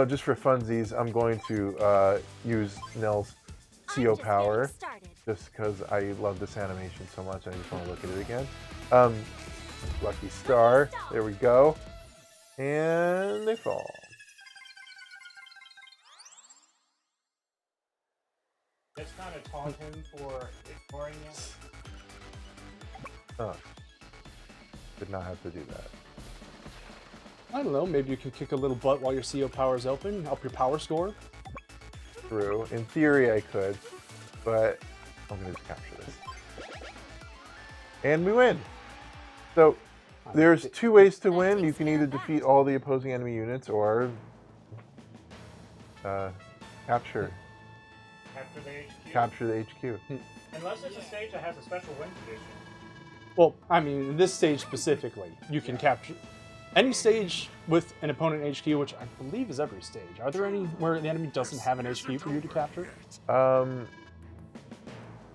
just for funsies, I'm going to use Nell's CO power, just because I love this animation so much. I just want to look at it again. Lucky star. There we go. And they fall. Just kind of taunt him for ignoring you. Oh. Did not have to do that. I don't know, maybe you can kick a little butt while your CO power is open, up your power score. True. In theory, I could, but I'm going to just capture this. And we win. So, there's two ways to win. You can either defeat all the opposing enemy units or capture the HQ. Unless it's a stage that has a special win condition. Well, I mean, in this stage specifically, you can capture any stage with an opponent HQ, which I believe is every stage. Are there any where the enemy doesn't have an HQ for you to capture?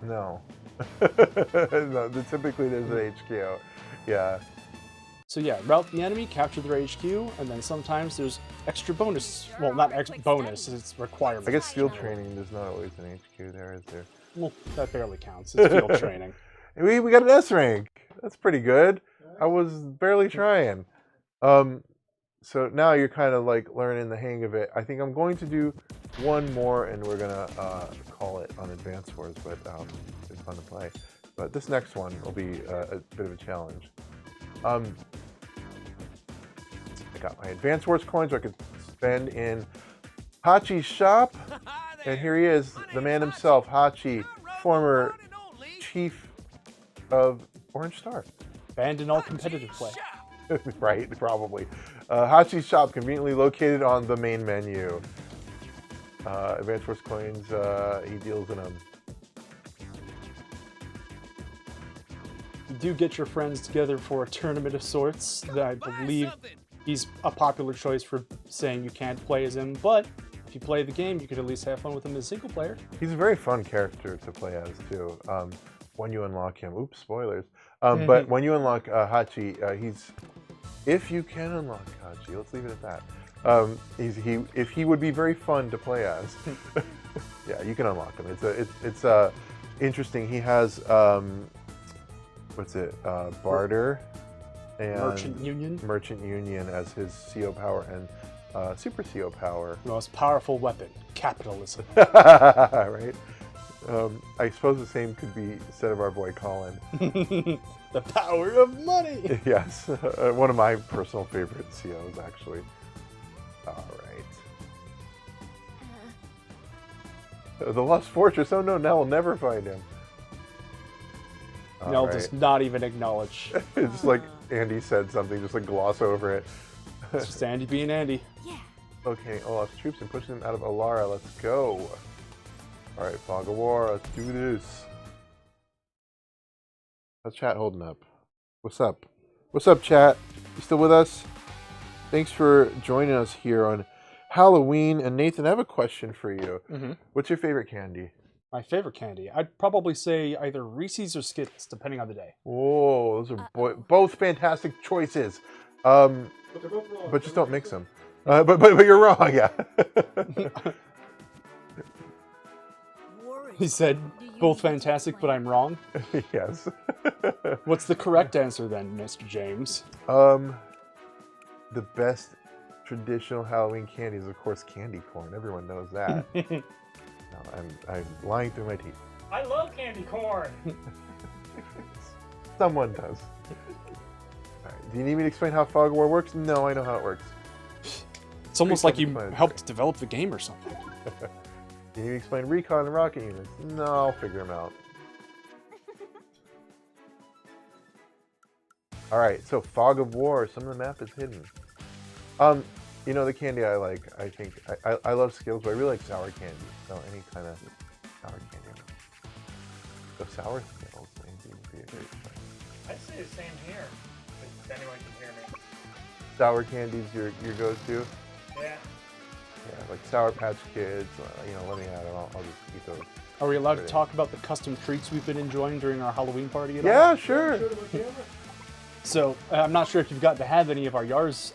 No. No, typically there's an HQ. Yeah. So yeah, route the enemy, capture their HQ, and then sometimes there's extra bonus. Well, not extra bonus, it's requirement. I guess field training, there's not always an HQ there, is there? Well, that barely counts. It's field training. We got an S rank. That's pretty good. I was barely trying. So now you're kind of like learning the hang of it. I think I'm going to do one more, and we're gonna call it on Advance Wars, but it's fun to play. But this next one will be a bit of a challenge. I got my Advance Wars coins, so I can spend in Hachi's shop, and here he is, the man himself, Hachi, former chief of Orange Star. Banned in all competitive play. Right, probably. Hachi's shop, conveniently located on the main menu. Advance Force coins, he deals in them. You do get your friends together for a tournament of sorts. That I believe he's a popular choice for saying you can't play as him, but if you play the game, you could at least have fun with him as a single player. He's a very fun character to play as, too. When you unlock him, oops, spoilers. But when you unlock Hachi, if you can unlock Hachi, let's leave it at that. If he would be very fun to play as. Yeah, you can unlock him. It's interesting. He has barter and Merchant Union as his CO power and Super CO power. The most powerful weapon, capitalism. Right. I suppose the same could be said of our boy Colin. The power of money. Yes, one of my personal favorite COs, actually. All right. The Lost Fortress. Oh no, now we'll never find him. Nell does not even acknowledge. It's just like Andy said something, just like gloss over it. It's just Andy being Andy. Yeah. Okay, Olaf's troops and pushing them out of Alara. Let's go. All right, Fog of War. Let's do this. How's chat holding up? What's up? What's up, chat? You still with us? Thanks for joining us here on Halloween. And Nathan, I have a question for you. What's your favorite candy? My favorite candy? I'd probably say either Reese's or Skittles, depending on the day. Whoa, those are both fantastic choices. But just don't mix them. But you're wrong, yeah. He said, both fantastic, but I'm wrong? Yes. What's the correct answer then, Mr. James? The best traditional Halloween candy is, of course, candy corn. Everyone knows that. No, I'm lying through my teeth. I love candy corn. Someone does. All right. Do you need me to explain how Fog of War works? No, I know how it works. It's almost like you helped develop the game or something. Do you need to explain recon and rocket units? No, I'll figure them out. All right, so Fog of War. Some of the map is hidden. You know, the candy I like, I think, I love Skittles, but I really like sour candy. So any kind of sour candy. So sour Skittles maybe would be a great choice. I'd say the same here, if anyone can hear me. Sour candy's your go-to? Yeah. Yeah, like Sour Patch Kids, you know, let me have it. I'll just eat those. Are we allowed to talk about the custom treats we've been enjoying during our Halloween party at all? Yeah, sure. So, I'm not sure if you've gotten to have any of our Yar's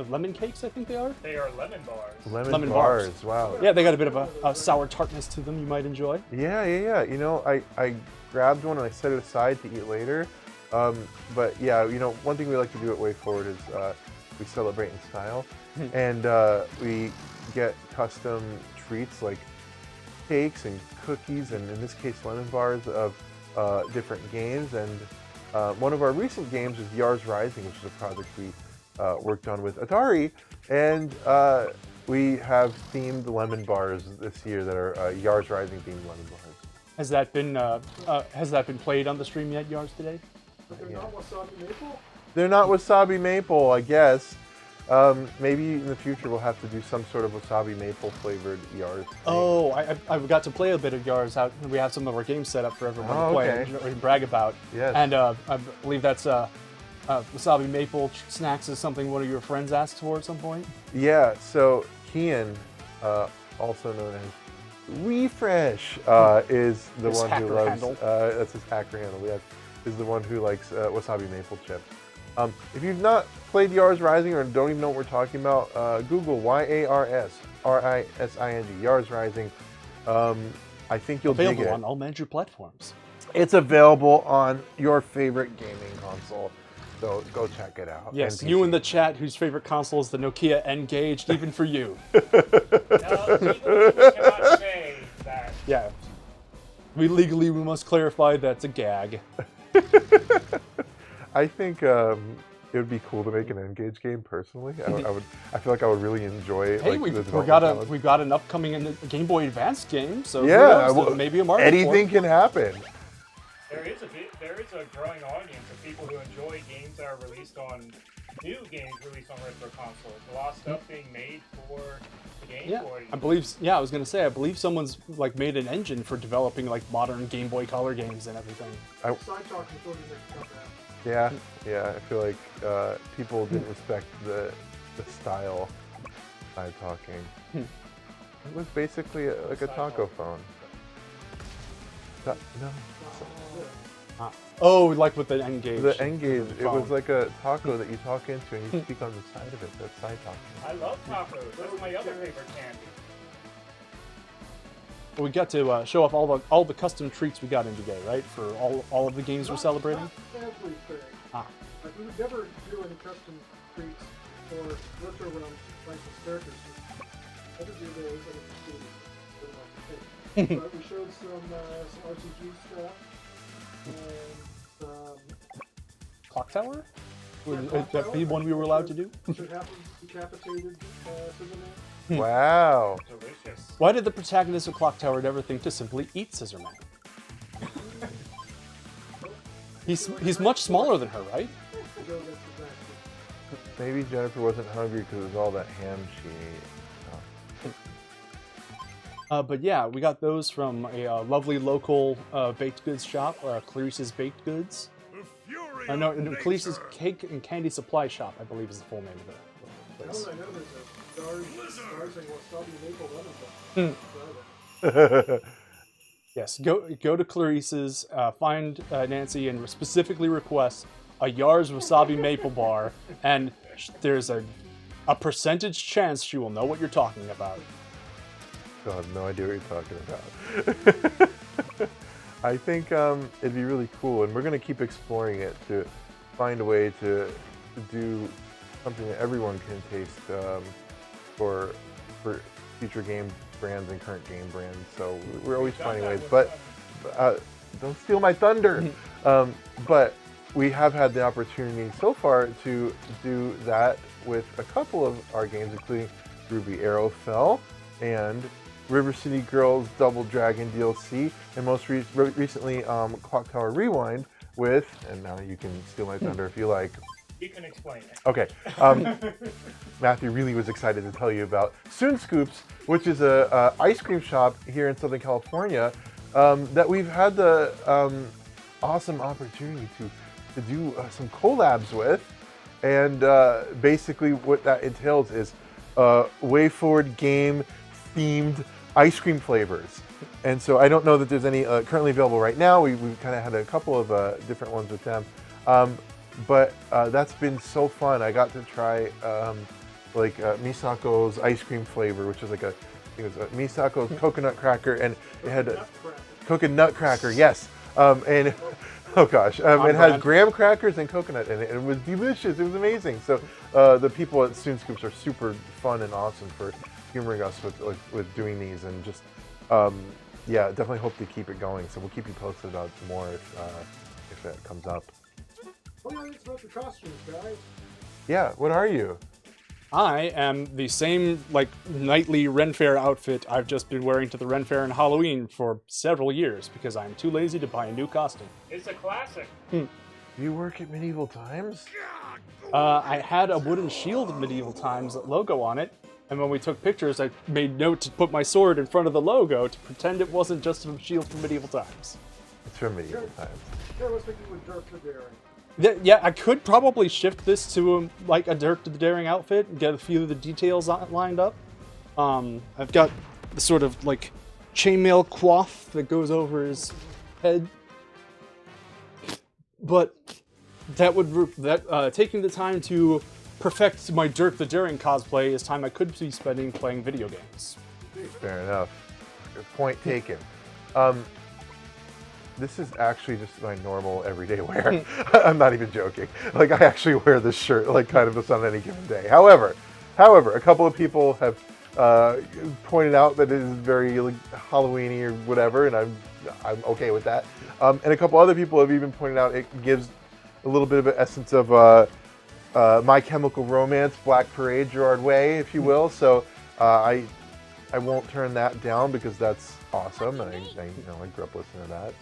lemon cakes, I think they are? They are lemon bars. Lemon bars, wow. Yeah, they got a bit of a sour tartness to them you might enjoy. Yeah. You know, I grabbed one and I set it aside to eat later. But yeah, you know, one thing we like to do at WayForward is we celebrate in style. And we get custom treats like cakes and cookies, and in this case lemon bars of different games. And one of our recent games is Yar's Rising, which is a project we worked on with Atari, and we have themed lemon bars this year that are Yar's Rising themed lemon bars. Has that been played on the stream yet, Yars, today? But they're not wasabi maple? They're not wasabi maple, I guess. Maybe in the future we'll have to do some sort of wasabi maple flavored Yars. Oh, I got to play a bit of Yars out. We have some of our games set up for everyone to play and brag about. Yes. And I believe that's wasabi maple snacks is something one of your friends asked for at some point. Yeah. So Kian, also known as Refresh, is the His one who hacker loves. handle. That's his hacker handle. Yeah, is the one who likes wasabi maple chips. If you've not played Yar's Rising or don't even know what we're talking about, Google YARS RISING, Yar's Rising. I think you'll dig it. Available on all major platforms. It's available on your favorite gaming console, so go check it out. Yes, And you PC. in the chat whose favorite console is the Nokia N-Gage, even for you. No, legally we cannot say that. Yeah. We must clarify that's a gag. I think it would be cool to make an N-Gage game. Personally, I feel like I would really enjoy. Hey, like, we've got an upcoming Game Boy Advance game, so yeah, who knows, maybe a market anything can happen. There is a growing audience of people who enjoy games that are released on new games released on retro consoles. A lot of stuff being made for the Game Yeah, Boy. I believe. Yeah, I was gonna say. I believe someone's like made an engine for developing like modern Game Boy Color games and everything. Side talk before we make stuff out. Yeah, yeah. I feel like people didn't respect the style side talking. It was basically like a taco phone. No. Oh, like with the N-Gage. The N-Gage, it was phone. like a taco that you talk into and you speak on the side of it. That's side talking. I love tacos. That's my other favorite candy. We got to show off all the custom treats we got in today, right? For all of the games we're celebrating. Everything. Ah. Like, we would never do any custom treats for RetroRealms licensed characters. Never do those. But we showed some RCG stuff and Clock Tower? Would Clock that be Tower. one we were allowed to do? Should happen decapitated Superman. Wow. Delicious. Why did the protagonist of Clock Tower never think to simply eat Scissorman? He's much smaller than her, right? Maybe Jennifer wasn't hungry because it was all that ham she ate. But yeah, we got those from a lovely local baked goods shop, Clarice's Baked Goods. No, Clarice's Cake and Candy Supply Shop, I believe is the full name of the place. I know there's a stars and wasabi maple lemon. Yes, go to Clarice's, find Nancy, and specifically request a Yar's Wasabi Maple Bar, and there's a percentage chance she will know what you're talking about. I have no idea what you're talking about. I think it'd be really cool, and we're going to keep exploring it to find a way to do something that everyone can taste for future game brands and current game brands. So we're always finding ways. But don't steal my thunder. But we have had the opportunity so far to do that with a couple of our games, including Ruby Arrow Fell and River City Girls Double Dragon DLC, and most recently Clock Tower Rewind with, and now you can steal my thunder if you like. You can explain it. Okay. Matthew really was excited to tell you about Soon Scoops, which is a ice cream shop here in Southern California that we've had the awesome opportunity to do some collabs with. And basically what that entails is WayForward game themed ice cream flavors. And so I don't know that there's any currently available right now. We've kind of had a couple of different ones with them. But that's been so fun. I got to try Misako's ice cream flavor, which is like I think it was Misako's coconut cracker, and it had coconut cracker, yes. And oh gosh, it had graham crackers and coconut in it, and it was delicious. It was amazing. So the people at Soon Scoops are super fun and awesome for humoring us with doing these, and just yeah, definitely hope to keep it going. So we'll keep you posted about more if it comes up. Oh yeah, it's about the costumes, guys. Yeah, what are you? I am the same like nightly Ren Fair outfit I've just been wearing to the Ren Fair and Halloween for several years because I'm too lazy to buy a new costume. It's a classic. Do you work at Medieval Times? I had a wooden shield of Medieval Times logo on it, and when we took pictures, I made note to put my sword in front of the logo to pretend it wasn't just a shield from Medieval Times. It's from Medieval Times. Yeah, I was thinking with Dirk the Daring. Yeah, I could probably shift this to like a Dirk the Daring outfit and get a few of the details lined up. I've got the sort of like chainmail coif that goes over his head, but taking the time to perfect my Dirk the Daring cosplay is time I could be spending playing video games. Fair enough. Good point taken. This is actually just my normal everyday wear. I'm not even joking. Like, I actually wear this shirt like kind of just on any given day. However, a couple of people have pointed out that it is very like, Halloween-y or whatever, and I'm okay with that. And a couple other people have even pointed out it gives a little bit of an essence of My Chemical Romance, Black Parade, Gerard Way, if you will. So I won't turn that down because that's awesome, and I grew up listening to that.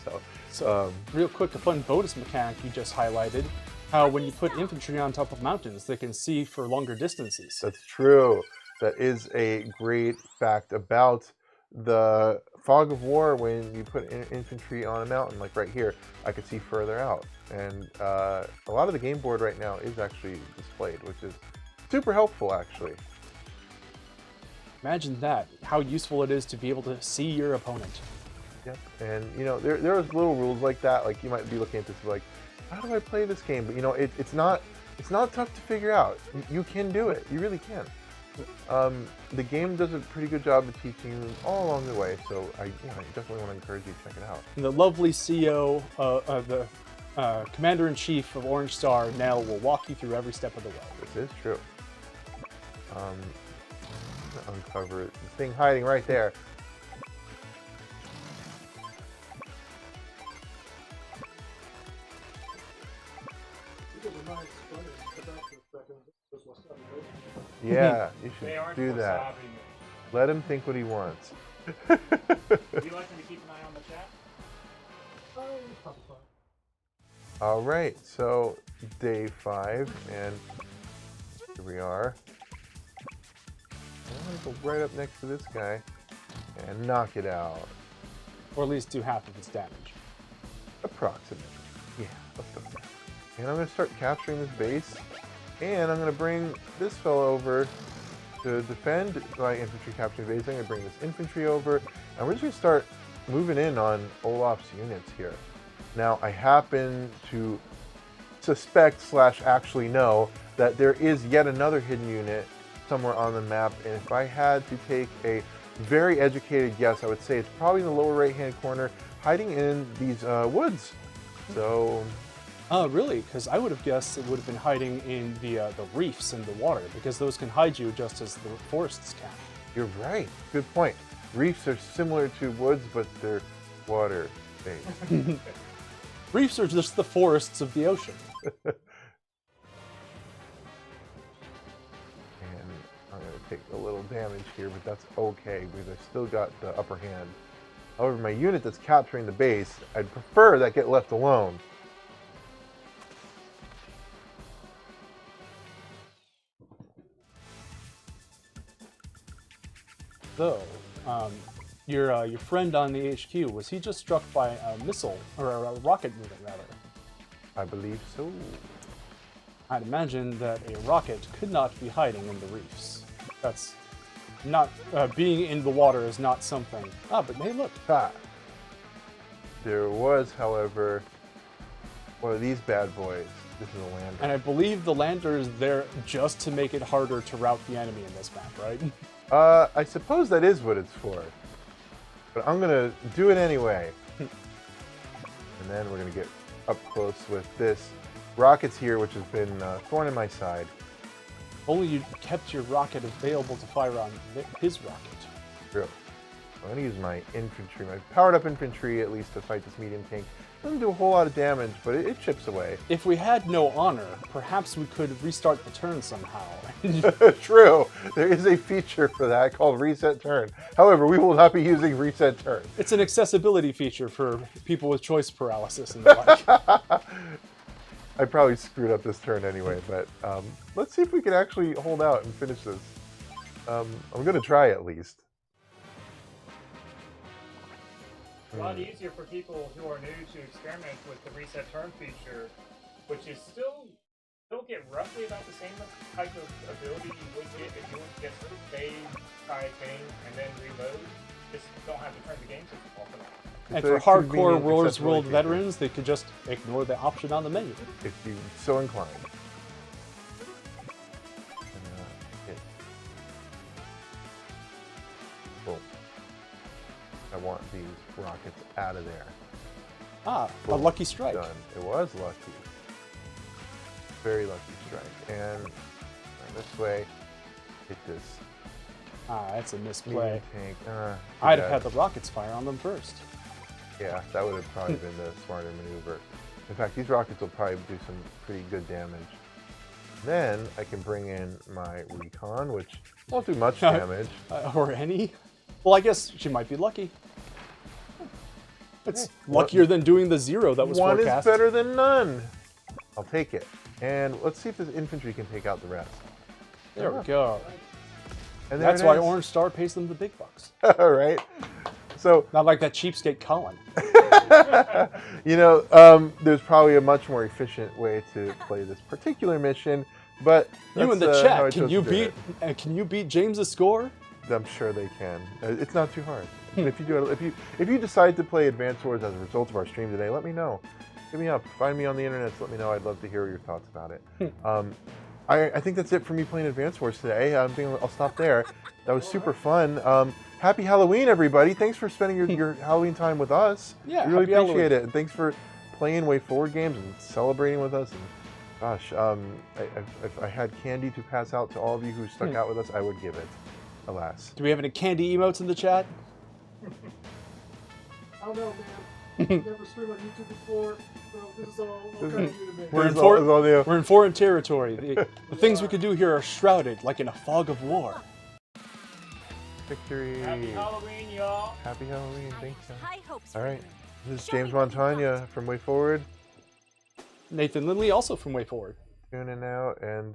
So real quick, a fun bonus mechanic you just highlighted. how when you put infantry on top of mountains, they can see for longer distances. That's true. That is a great fact about the Fog of War. When you put infantry on a mountain, like right here, I could see further out. And a lot of the game board right now is actually displayed, which is super helpful, actually. Imagine that, how useful it is to be able to see your opponent. Yep, and you know, there's little rules like that. Like you might be looking at this like, how do I play this game? But you know, it's not tough to figure out. You can do it. You really can. The game does a pretty good job of teaching you all along the way. So I definitely want to encourage you to check it out. And the lovely CEO, the Commander-in-Chief of Orange Star, Nell, will walk you through every step of the way. This is true. Uncover it. The thing hiding right there. Yeah, you should do that. Let him think what he wants. Would you like me to keep an eye on the chat? All right, so day 5, and here we are. I'm gonna go right up next to this guy and knock it out. Or at least do half of its damage. Approximately. Yeah, let's go there. And I'm gonna start capturing this base, and I'm gonna bring this fellow over to defend my infantry capturing base. I'm gonna bring this infantry over, and we're just gonna start moving in on Olaf's units here. Now, I happen to suspect / actually know that there is yet another hidden unit somewhere on the map, and if I had to take a very educated guess, I would say it's probably in the lower right-hand corner, hiding in these woods. So... really? Because I would have guessed it would have been hiding in the reefs and the water, because those can hide you just as the forests can. You're right. Good point. Reefs are similar to woods, but they're water-based. Reefs are just the forests of the ocean. And I'm going to take a little damage here, but that's okay, because I still got the upper hand. However, my unit that's capturing the base, I'd prefer that get left alone. So, your friend on the HQ, was he just struck by a missile, or a rocket unit, rather? I believe so. I'd imagine that a rocket could not be hiding in the reefs. That's not... being in the water is not something... Ah, but hey, look. Ha! There was, however, one of these bad boys. This is a lander. And I believe the lander is there just to make it harder to rout the enemy in this map, right? I suppose that is what it's for. But I'm gonna do it anyway. And then we're gonna get up close with this rockets here, which has been thorn in my side. Only you kept your rocket available to fire on his rocket. True. I'm gonna use my infantry, my powered up infantry at least, to fight this medium tank. Doesn't do a whole lot of damage, but it chips away. If we had no honor, perhaps we could restart the turn somehow. True. There is a feature for that called Reset Turn. However, we will not be using Reset Turn. It's an accessibility feature for people with choice paralysis and the like. I probably screwed up this turn anyway, but let's see if we can actually hold out and finish this. I'm going to try at least. A lot easier for people who are new to experiment with the reset turn feature, which is still get roughly about the same type of ability you would get if you want to get save, try a thing, and then reload. Just don't have to turn the game system off and on. And for hardcore Wars World veterans, they could just ignore the option on the menu. If you so inclined. Boom. I want these rockets out of there. Ah, Boom. a lucky strike. Done. It was lucky. Very lucky strike. And this way, hit this. Ah, that's a misplay. Tank. I'd have had the rockets fire on them first. Yeah, that would have probably been the smarter maneuver. In fact, these rockets will probably do some pretty good damage. Then I can bring in my recon, which won't do much damage. Or any. Well, I guess she might be lucky. It's luckier than doing the 0 that was one forecast. One is better than none. I'll take it. And let's see if this infantry can take out the rest. There we go. And that's why Orange Star pays them the big bucks. All right. So not like that cheapskate Colin. You know, there's probably a much more efficient way to play this particular mission, but you in the chat, can you beat James's score? I'm sure they can. It's not too hard. If you do it, if you decide to play Advance Wars as a result of our stream today, let me know. Hit me up. Find me on the internet. Let me know. I'd love to hear your thoughts about it. I think that's it for me playing Advance Wars today. I'll stop there. That was super fun. Happy Halloween, everybody. Thanks for spending your Halloween time with us. Yeah, we really happy appreciate Halloween. it. And thanks for playing WayForward games and celebrating with us. And gosh, if I had candy to pass out to all of you who stuck out with us, I would give it. Alas. Do we have any candy emotes in the chat? I don't know, man. Never streamed on YouTube before, so this is all kind of new to me. We're in foreign territory. The things we can do here are shrouded, like in a fog of war. Victory. Happy Halloween, y'all. Happy Halloween. Thank you. High hopes. All right. This is James Montagna from WayForward. Nathan Lindley, also from WayForward. Tuning in out, and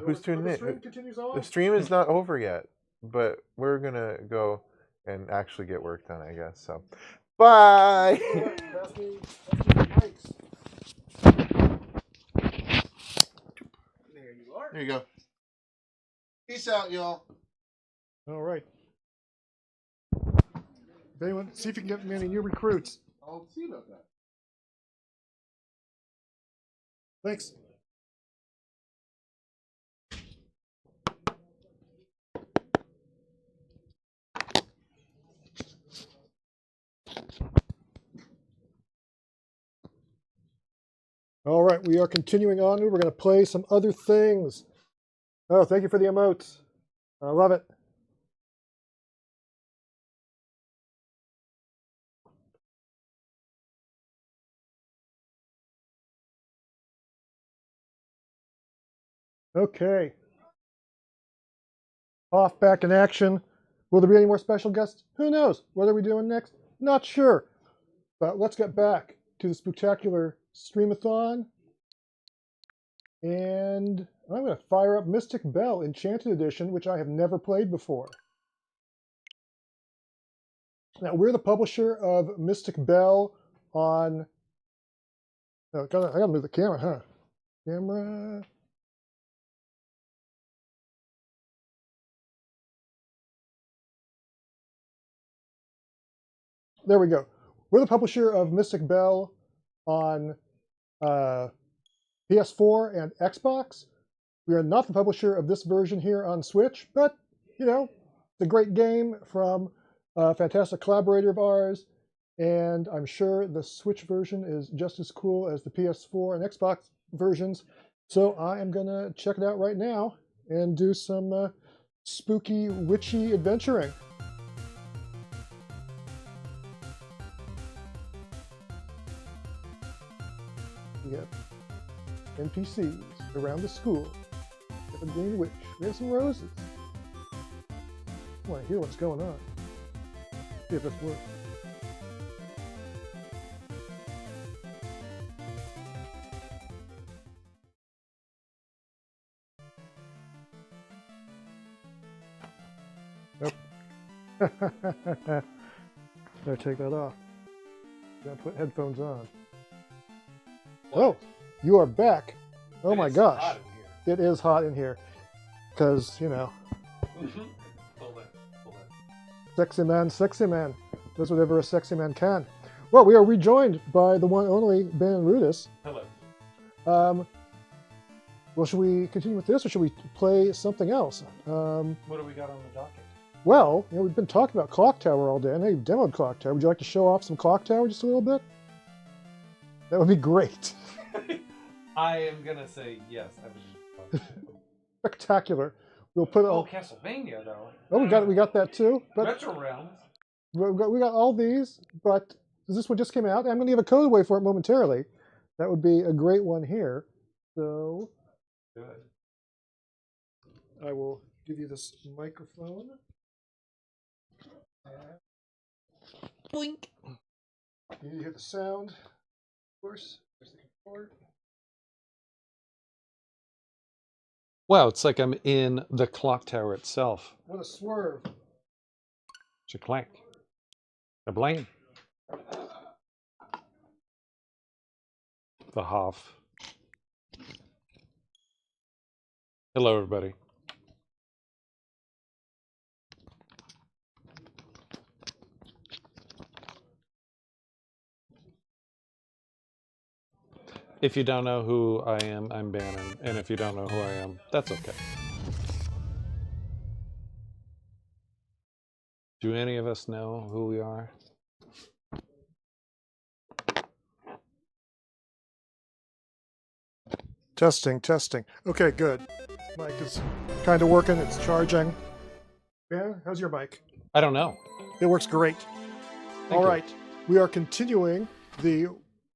who's tuning in? stream continues on? The stream is not over yet, but we're gonna go and actually get work done, I guess. So, bye. Pass me the mics. There you are. There you go. Peace out, y'all. All right. If anyone, see if you can get me any new recruits. I'll see about that. Thanks. All right, we are continuing on. We're going to play some other things. Oh, thank you for the emotes. I love it. Okay. Off back in action. Will there be any more special guests? Who knows? What are we doing next? Not sure. But let's get back to the Spooktacular Screamathon. And I'm going to fire up Mystic Bell Enchanted Edition, which I have never played before. Now, we're the publisher of Mystic Bell on... Oh, I gotta move the camera, huh? Camera... There we go. We're the publisher of Mystic Bell on PS4 and Xbox. We are not the publisher of this version here on Switch, but, you know, it's a great game from a fantastic collaborator of ours, and I'm sure the Switch version is just as cool as the PS4 and Xbox versions. So I am going to check it out right now and do some spooky, witchy adventuring. We have NPCs around the school. We have a green witch. We have some roses. I want to hear what's going on. See if this works. Nope. Better take that off. Gotta put headphones on. Oh, you are back. Oh my gosh. It is hot in here. Because, you know. Sexy man, sexy man. Does whatever a sexy man can. Well, we are rejoined by the one only Ben Rudis. Hello. Well, should we continue with this or should we play something else? What do we got on the docket? Well, you know, we've been talking about Clock Tower all day. I know you've demoed Clock Tower. Would you like to show off some Clock Tower just a little bit? That would be great. I am gonna say yes. I was Spectacular. We'll put it. Oh, Castlevania though. Oh, we got that too. But RetroRealms. we got all these, but this one just came out. I'm going to give a code away for it momentarily. That would be a great one here. So Good. I will give you this microphone. Blink. You need to hear the sound, of course. There's the keyboard. Wow, it's like I'm in the clock tower itself. What a swerve. Chaclank. The blame. The Hoff. Hello, everybody. If you don't know who I am, I'm Bannon. And if you don't know who I am, that's okay. Do any of us know who we are? Testing, testing. Okay, good. Mic is kind of working. It's charging. Yeah, how's your mic? I don't know. It works great. All right, we are continuing the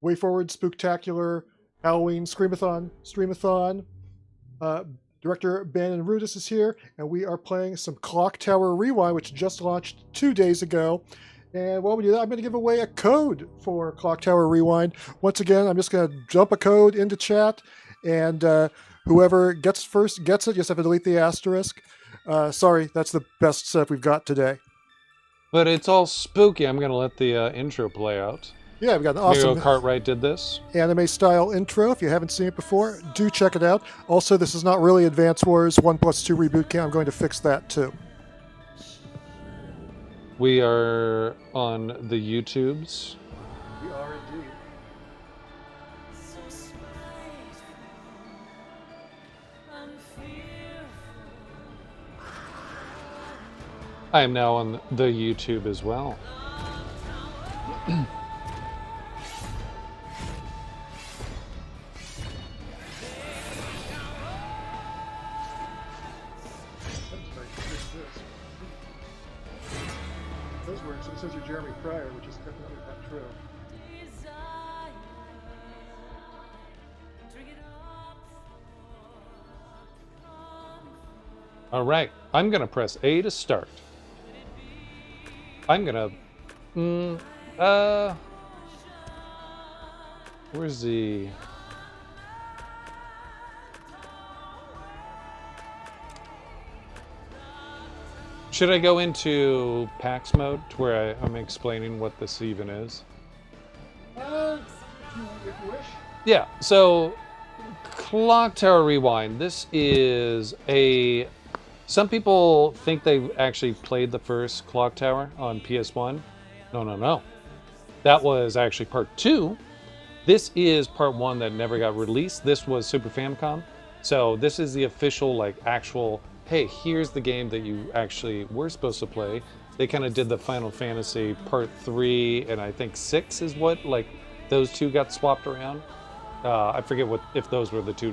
WayForward Spooktacular Halloween Streamathon. Director Bannon Rudis is here, and we are playing some Clock Tower Rewind, which just launched 2 days ago. And while we do that, I'm going to give away a code for Clock Tower Rewind. Once again, I'm just going to dump a code into chat, and whoever gets first gets it. You just have to delete the asterisk. Sorry, that's the best stuff we've got today. But it's all spooky. I'm going to let the intro play out. Yeah, we've got an awesome Muriel Cartwright did this. anime-style intro. If you haven't seen it before, do check it out. Also, this is not really Advance Wars 1+2 Reboot Camp. I'm going to fix that, too. We are on the YouTubes. We are indeed. I am now on the YouTube as well. Those words, it says you're Jeremy Pryor, which is definitely not true. All right, I'm gonna press A to start. I'm gonna, where's the? Should I go into PAX mode to where I'm explaining what this even is? If you wish. Yeah, so Clock Tower Rewind. This is a... Some people think they've actually played the first Clock Tower on PS1. No. That was actually part 2. This is part 1 that never got released. This was Super Famicom. So this is the official, like, actual... Hey, here's the game that you actually were supposed to play. They kind of did the Final Fantasy Part 3 and I think 6 is what, like, those two got swapped around. I forget if those were the two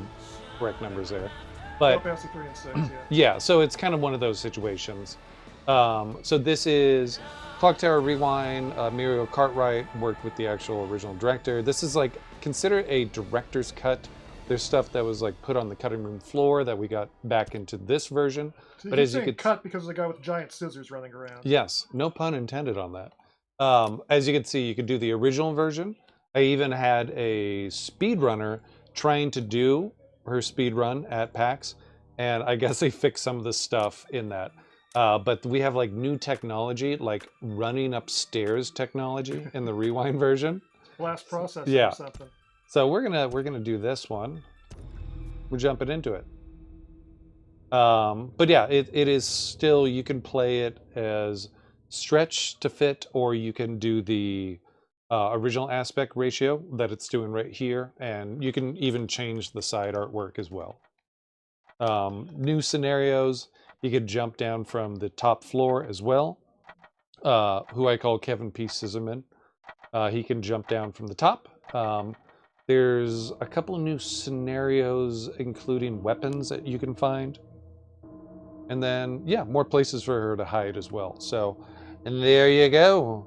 correct numbers there. But Final Fantasy 3 and 6, yeah. Yeah, so it's kind of one of those situations. So this is Clock Tower Rewind. Muriel Cartwright worked with the actual original director. This is like considered a director's cut. There's stuff that was like put on the cutting room floor that we got back into this version. So but he's as you saying could cut because of the guy with giant scissors running around. Yes, no pun intended on that. As you can see, you could do the original version. I even had a speedrunner trying to do her speedrun at PAX, and I guess they fixed some of the stuff in that. But we have like new technology, like running upstairs technology in the Rewind version. Blast processor Yeah. or something. So we're gonna do this one. We're jumping into it. But yeah, it is still, you can play it as stretch to fit, or you can do the original aspect ratio that it's doing right here, and you can even change the side artwork as well. New scenarios, you could jump down from the top floor as well. Who I call Kevin P. Scissorman. He can jump down from the top. There's a couple of new scenarios, including weapons that you can find. And then, yeah, more places for her to hide as well. So, and there you go.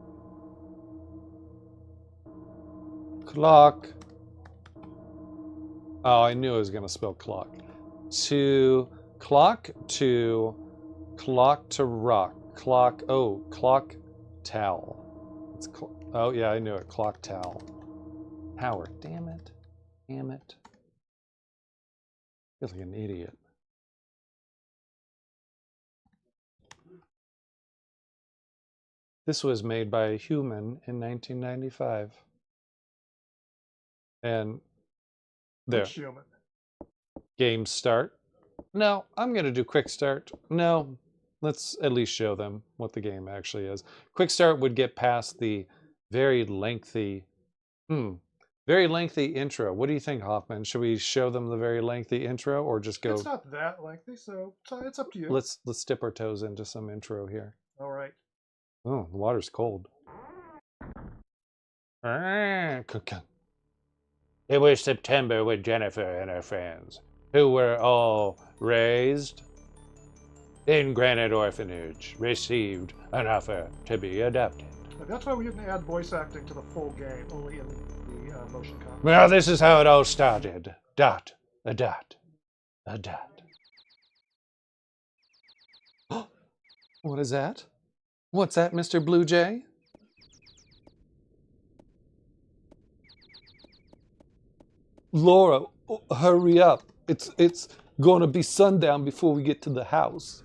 Clock. Oh, I knew I was going to spell clock. Clock to rock. Clock, oh, clock towel. It's oh, yeah, I knew it. Clock towel. Tower. Damn it. Damn it. I feel like an idiot. This was made by a human in 1995. And there. Which human? Game start. No, I'm going to do quick start. No, let's at least show them what the game actually is. Quick start would get past the very lengthy intro. What do you think, Hoffman? Should we show them the very lengthy intro or just go? It's not that lengthy, so it's up to you. Let's dip our toes into some intro here. All right. Oh, the water's cold. It was September with Jennifer and her friends, who were all raised in Granite Orphanage, received an offer to be adopted. That's why we didn't add voice acting to the full game, only in the motion combat. Well, this is how it all started. Dot, a dot, a dot. What is that? What's that, Mr. Blue Jay? Laura, hurry up. It's gonna be sundown before we get to the house.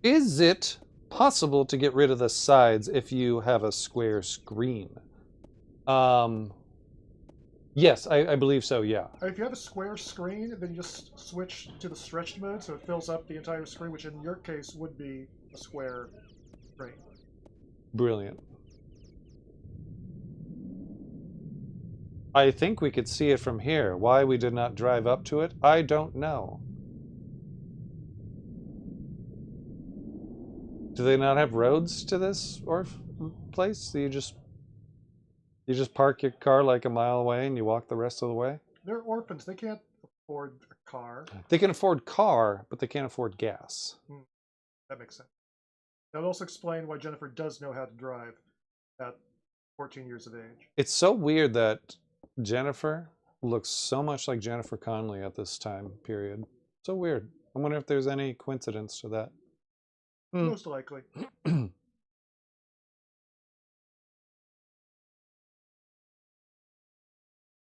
Is it possible to get rid of the sides if you have a square screen? Yes, I believe so, yeah. If you have a square screen, then you just switch to the stretched mode so it fills up the entire screen, which in your case would be a square screen. Brilliant. I think we could see it from here. Why we did not drive up to it, I don't know. Do they not have roads to this place? So you just park your car like a mile away and you walk the rest of the way? They're orphans. They can't afford a car. They can afford car, but they can't afford gas. That makes sense. That would also explain why Jennifer does know how to drive at 14 years of age. It's so weird that Jennifer looks so much like Jennifer Connelly at this time period. So weird. I wonder if there's any coincidence to that. Most likely.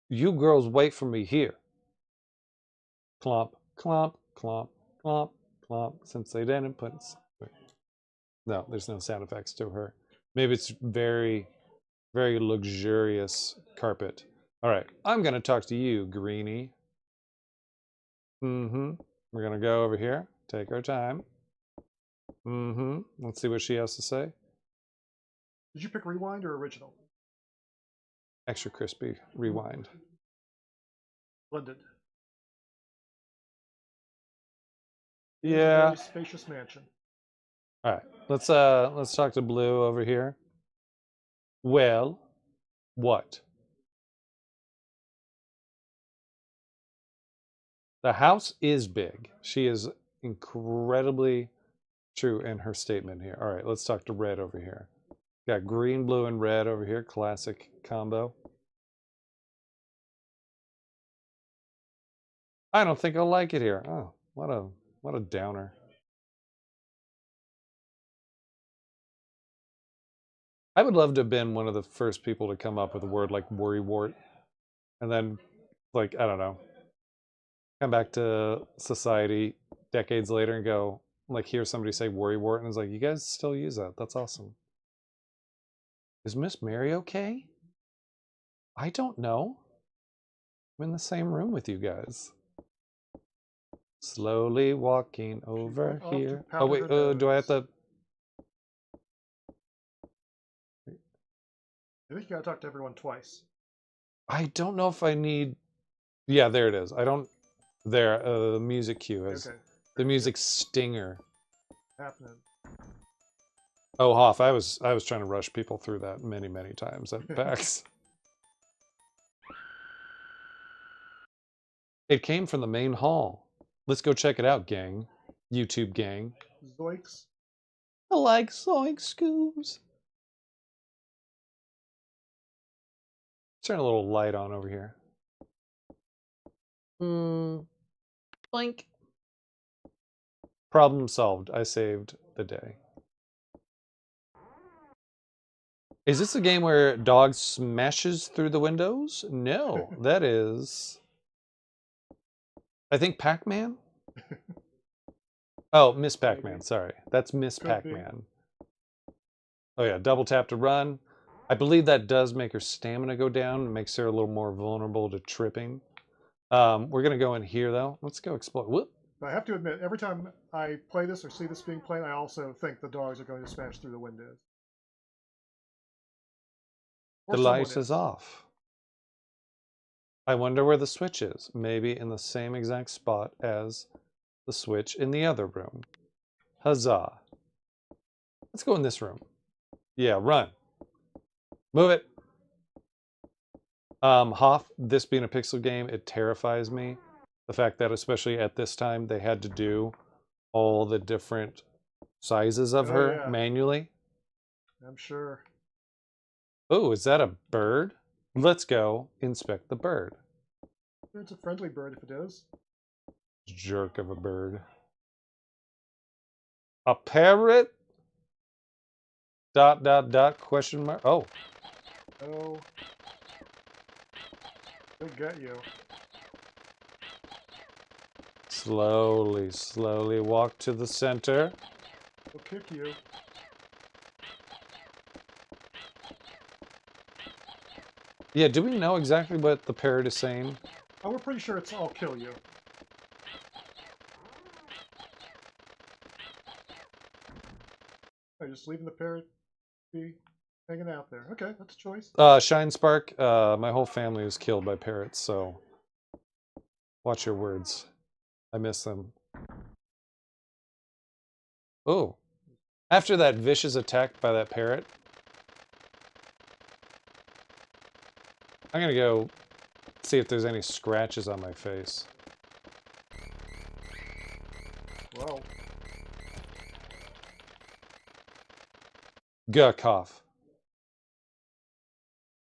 You girls wait for me here. Clomp, clomp, clomp, clomp, clomp. Since they didn't put... No, there's no sound effects to her. Maybe it's very, very luxurious carpet. All right, I'm going to talk to you, Greenie. We're going to go over here, take our time. Let's see what she has to say. Did you pick Rewind or Original? Extra crispy Rewind. Blended. Yeah. Very spacious mansion. All right, let's talk to Blue over here. Well, what? The house is big. She is incredibly true in her statement here. All right, let's talk to Red over here. Got green, blue, and red over here. Classic combo. I don't think I'll like it here. Oh, what a downer. I would love to have been one of the first people to come up with a word like worrywart. And then, like, I don't know, come back to society decades later and go, like, hear somebody say worrywart, and it's like, you guys still use that. That's awesome. Is Miss Mary okay? I don't know. I'm in the same room with you guys. Slowly walking over here. Oh, wait, do I have to... I think you gotta talk to everyone twice. I don't know if I need... Yeah, there it is. I don't... There, the music cue has... Okay. The music stinger. Happening. Oh, Hoff, I was trying to rush people through that many, many times at PAX. It came from the main hall. Let's go check it out, gang. YouTube gang. Zoinks. I like Zoink Scoobs. Turn a little light on over here. Blink. Problem solved. I saved the day. Is this a game where dog smashes through the windows? No, that is... I think Pac-Man? Oh, Miss Pac-Man, sorry. That's Miss Pac-Man. Oh yeah, double tap to run. I believe that does make her stamina go down and makes her a little more vulnerable to tripping. We're gonna go in here though. Let's go explore. Whoop. I have to admit, every time I play this or see this being played, I also think the dogs are going to smash through the windows. The light is off. I wonder where the switch is. Maybe in the same exact spot as the switch in the other room. Huzzah. Let's go in this room. Yeah, run. Move it. Hoff, this being a pixel game, it terrifies me. The fact that, especially at this time, they had to do all the different sizes of her manually. I'm sure. Oh, is that a bird? Let's go inspect the bird. It's a friendly bird if it is. Jerk of a bird. A parrot? ... question mark. Oh. Oh. They'll get you. Slowly, slowly walk to the center. They'll kick you. Yeah, do we know exactly what the parrot is saying? Oh, we're pretty sure it's "I'll kill you." Oh, just leaving the parrot be hanging out there. Okay, that's a choice. Shine Spark, my whole family was killed by parrots, so watch your words. I miss them. Oh, after that vicious attack by that parrot, I'm gonna go see if there's any scratches on my face. Well. Gah, cough.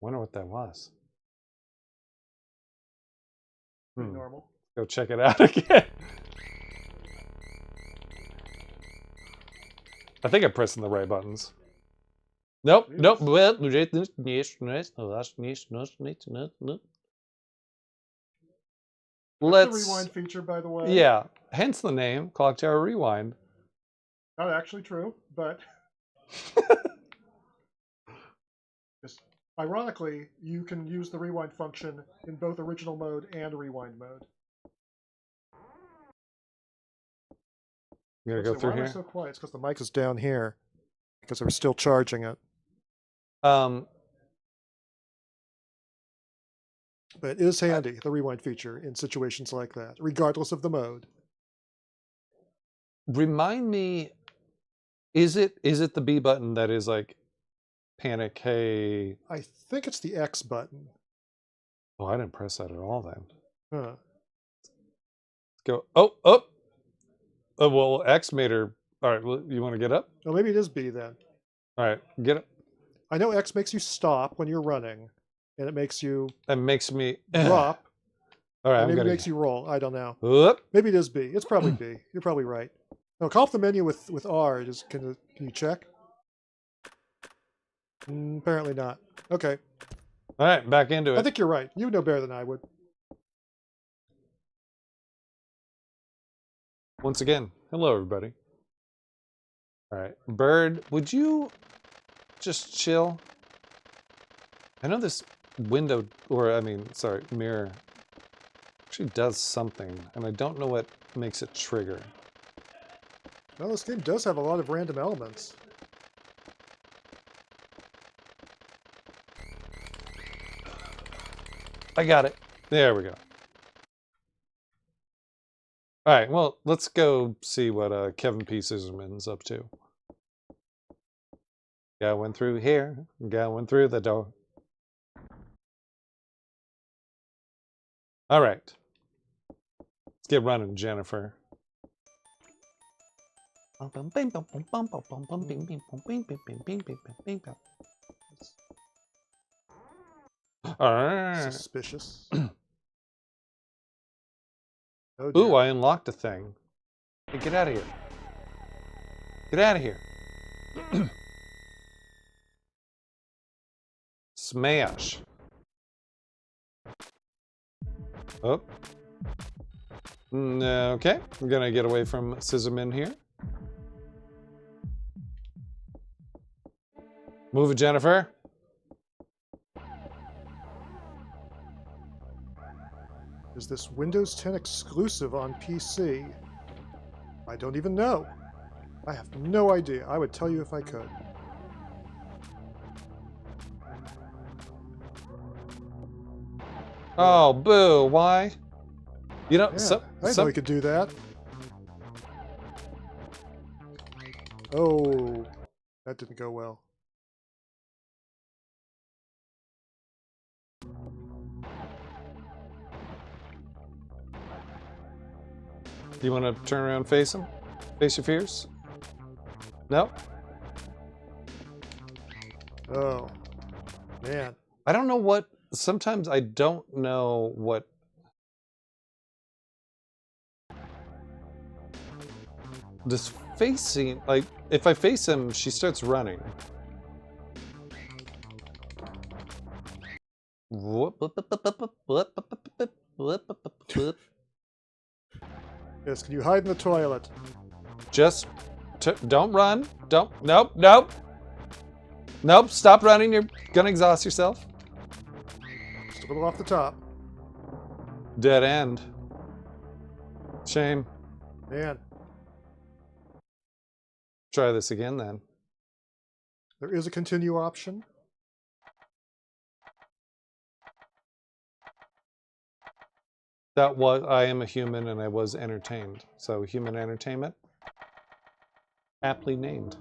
Wonder what that was. Pretty normal. Go check it out again. I think I'm pressing the right buttons. Nope, nope. That's Let's the rewind feature, by the way. Yeah, hence the name, Clock Tower Rewind. Not actually true, but just ironically, you can use the rewind function in both original mode and rewind mode. You gotta go through why here. Am I so quiet? It's because the mic is down here because we're still charging it. But it is handy, the rewind feature, in situations like that, regardless of the mode. Remind me, is it the B button that is like panic, hey? I think it's the X button. Oh, I didn't press that at all then. Huh. Let's go. Oh, oh. Oh, well, X made her. All right, well, you want to get up? Oh, maybe it is B then. All right, get up. I know X makes you stop when you're running, and it makes you. It makes me drop. All right, maybe it makes you roll. I don't know. Whoop. Maybe it is B. It's probably B. You're probably right. No, call up the menu with R. Just can you check? Apparently not. Okay. All right, back into it. I think you're right. You know better than I would. Once again, hello everybody. All right, Bird, would you just chill? I know this window, or I mean, sorry, mirror, actually does something, and I don't know what makes it trigger. Well, this game does have a lot of random elements. I got it. There we go. All right, well, let's go see what Kevin P. Scissorman's up to. Going through here, going through the door. All right. Let's get running, Jennifer. Suspicious. Oh, ooh, I unlocked a thing. Hey, get out of here. Get out of here. Smash. Oh. Okay, I'm gonna get away from Scissorman here. Move it, Jennifer. Is this Windows 10 exclusive on PC? I don't even know. I have no idea. I would tell you if I could. Oh, boo! Why? You know, Yeah, I didn't know you could do that. Oh, that didn't go well. Do you want to turn around and face him? Face your fears? No? Oh, man. I don't know what... Sometimes I don't know what... This facing... Like, if I face him, she starts running. Yes, can you hide in the toilet? Just... don't run. Don't... Nope, nope. Nope, stop running. You're gonna exhaust yourself. Just a little off the top. Dead end. Shame. Man, Try this again then. there is a continue option. That was... I am a human and I was entertained. So, human entertainment. Aptly named.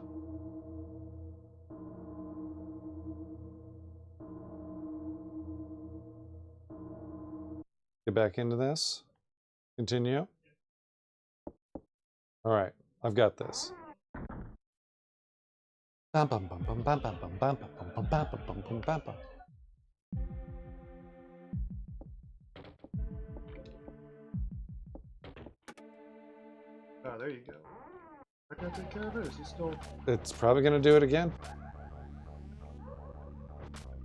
Get back into this. Continue. All right, I've got this. Bum, bum, bum, bum, bum, bum, bum, bum, bum, bum, bum, bum, bum, bum, bum. Ah, there you go. I can take care of it. Is he still... It's probably gonna do it again.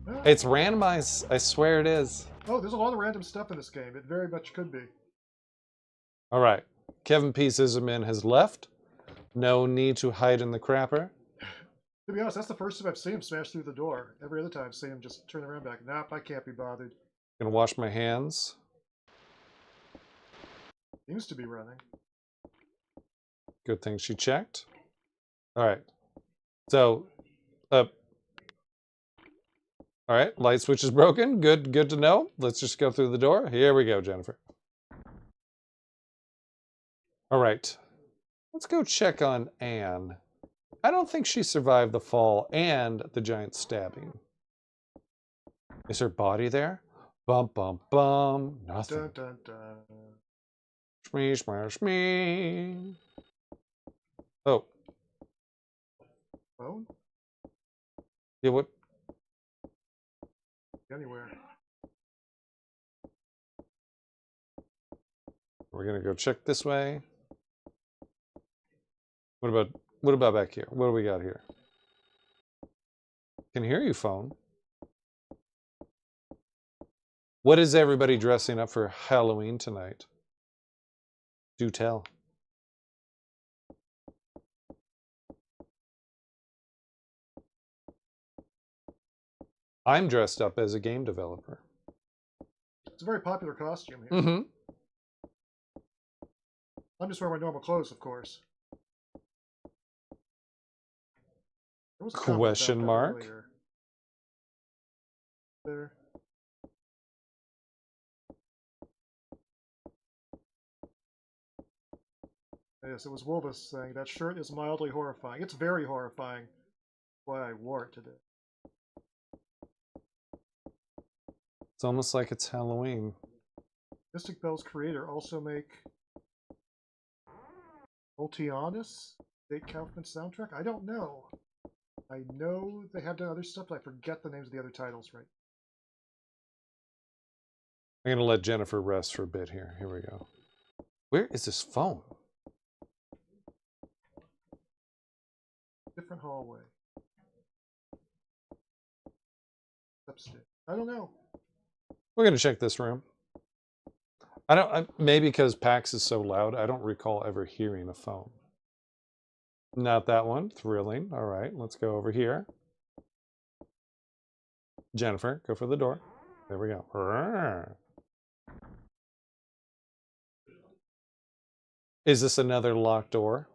Ah. It's randomized. I swear it is. Oh, there's a lot of random stuff in this game. It very much could be. All right, Kevin P. Scissorman has left. No need to hide in the crapper. To be honest, that's the first time I've seen him smash through the door. Every other time I've seen him just turn around back. Nope, I can't be bothered. Gonna wash my hands. Seems to be running. Good thing she checked. All right. So, all right, light switch is broken. Good to know. Let's just go through the door. Here we go, Jennifer. All right. Let's go check on Anne. I don't think she survived the fall and the giant stabbing. Is her body there? Bum, bum, bum. Nothing. Dun, dun, dun. Shmee, shmee, shmee. Oh. Phone? Yeah, what? Anywhere. We're gonna go check this way. What about back here? What do we got here? Can hear you, phone. What is everybody dressing up for Halloween tonight? Do tell. I'm dressed up as a game developer. It's a very popular costume here. Mm-hmm. I'm just wearing my normal clothes, of course. There was a comment about Question that mark? earlier. There. Yes, it was Wolbus saying that shirt is mildly horrifying. It's very horrifying. That's why I wore it today. It's almost like it's Halloween. Mystic Bell's creator also make Ultianus, Dave Kaufman's soundtrack? I don't know. I know they have done other stuff, but I forget the names of the other titles right. I'm gonna let Jennifer rest for a bit here. Here we go. Where is this phone? Different hallway. Upstairs. I don't know. We're gonna check this room. Maybe because PAX is so loud, I don't recall ever hearing a phone. Not that one. Thrilling. All right, let's go over here. Jennifer, go for the door. There we go. Is this another locked door?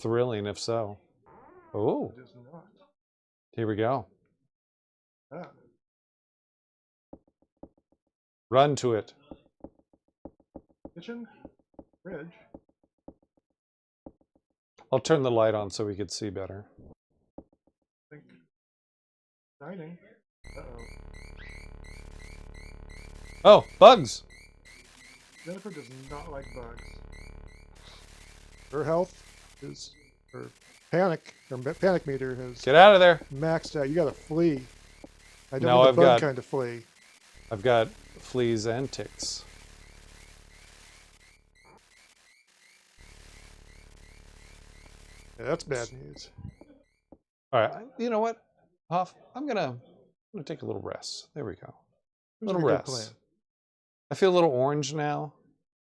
Thrilling, if so. Oh, It is not. here we go. Ah. Run to it. Kitchen, fridge. I'll turn the light on so we could see better. Think. Dining. Uh-oh. Oh, bugs! Jennifer does not like bugs. Her health is, her panic meter has Get out of there! maxed out. You gotta flee. I don't No, mean the I've bug got- kind of flee. I've got fleas and ticks. Yeah, that's bad news. All right, you know what, Hoff? I'm gonna take a little rest. There we go. Seems Little like a rest. good plan. I feel a little orange now.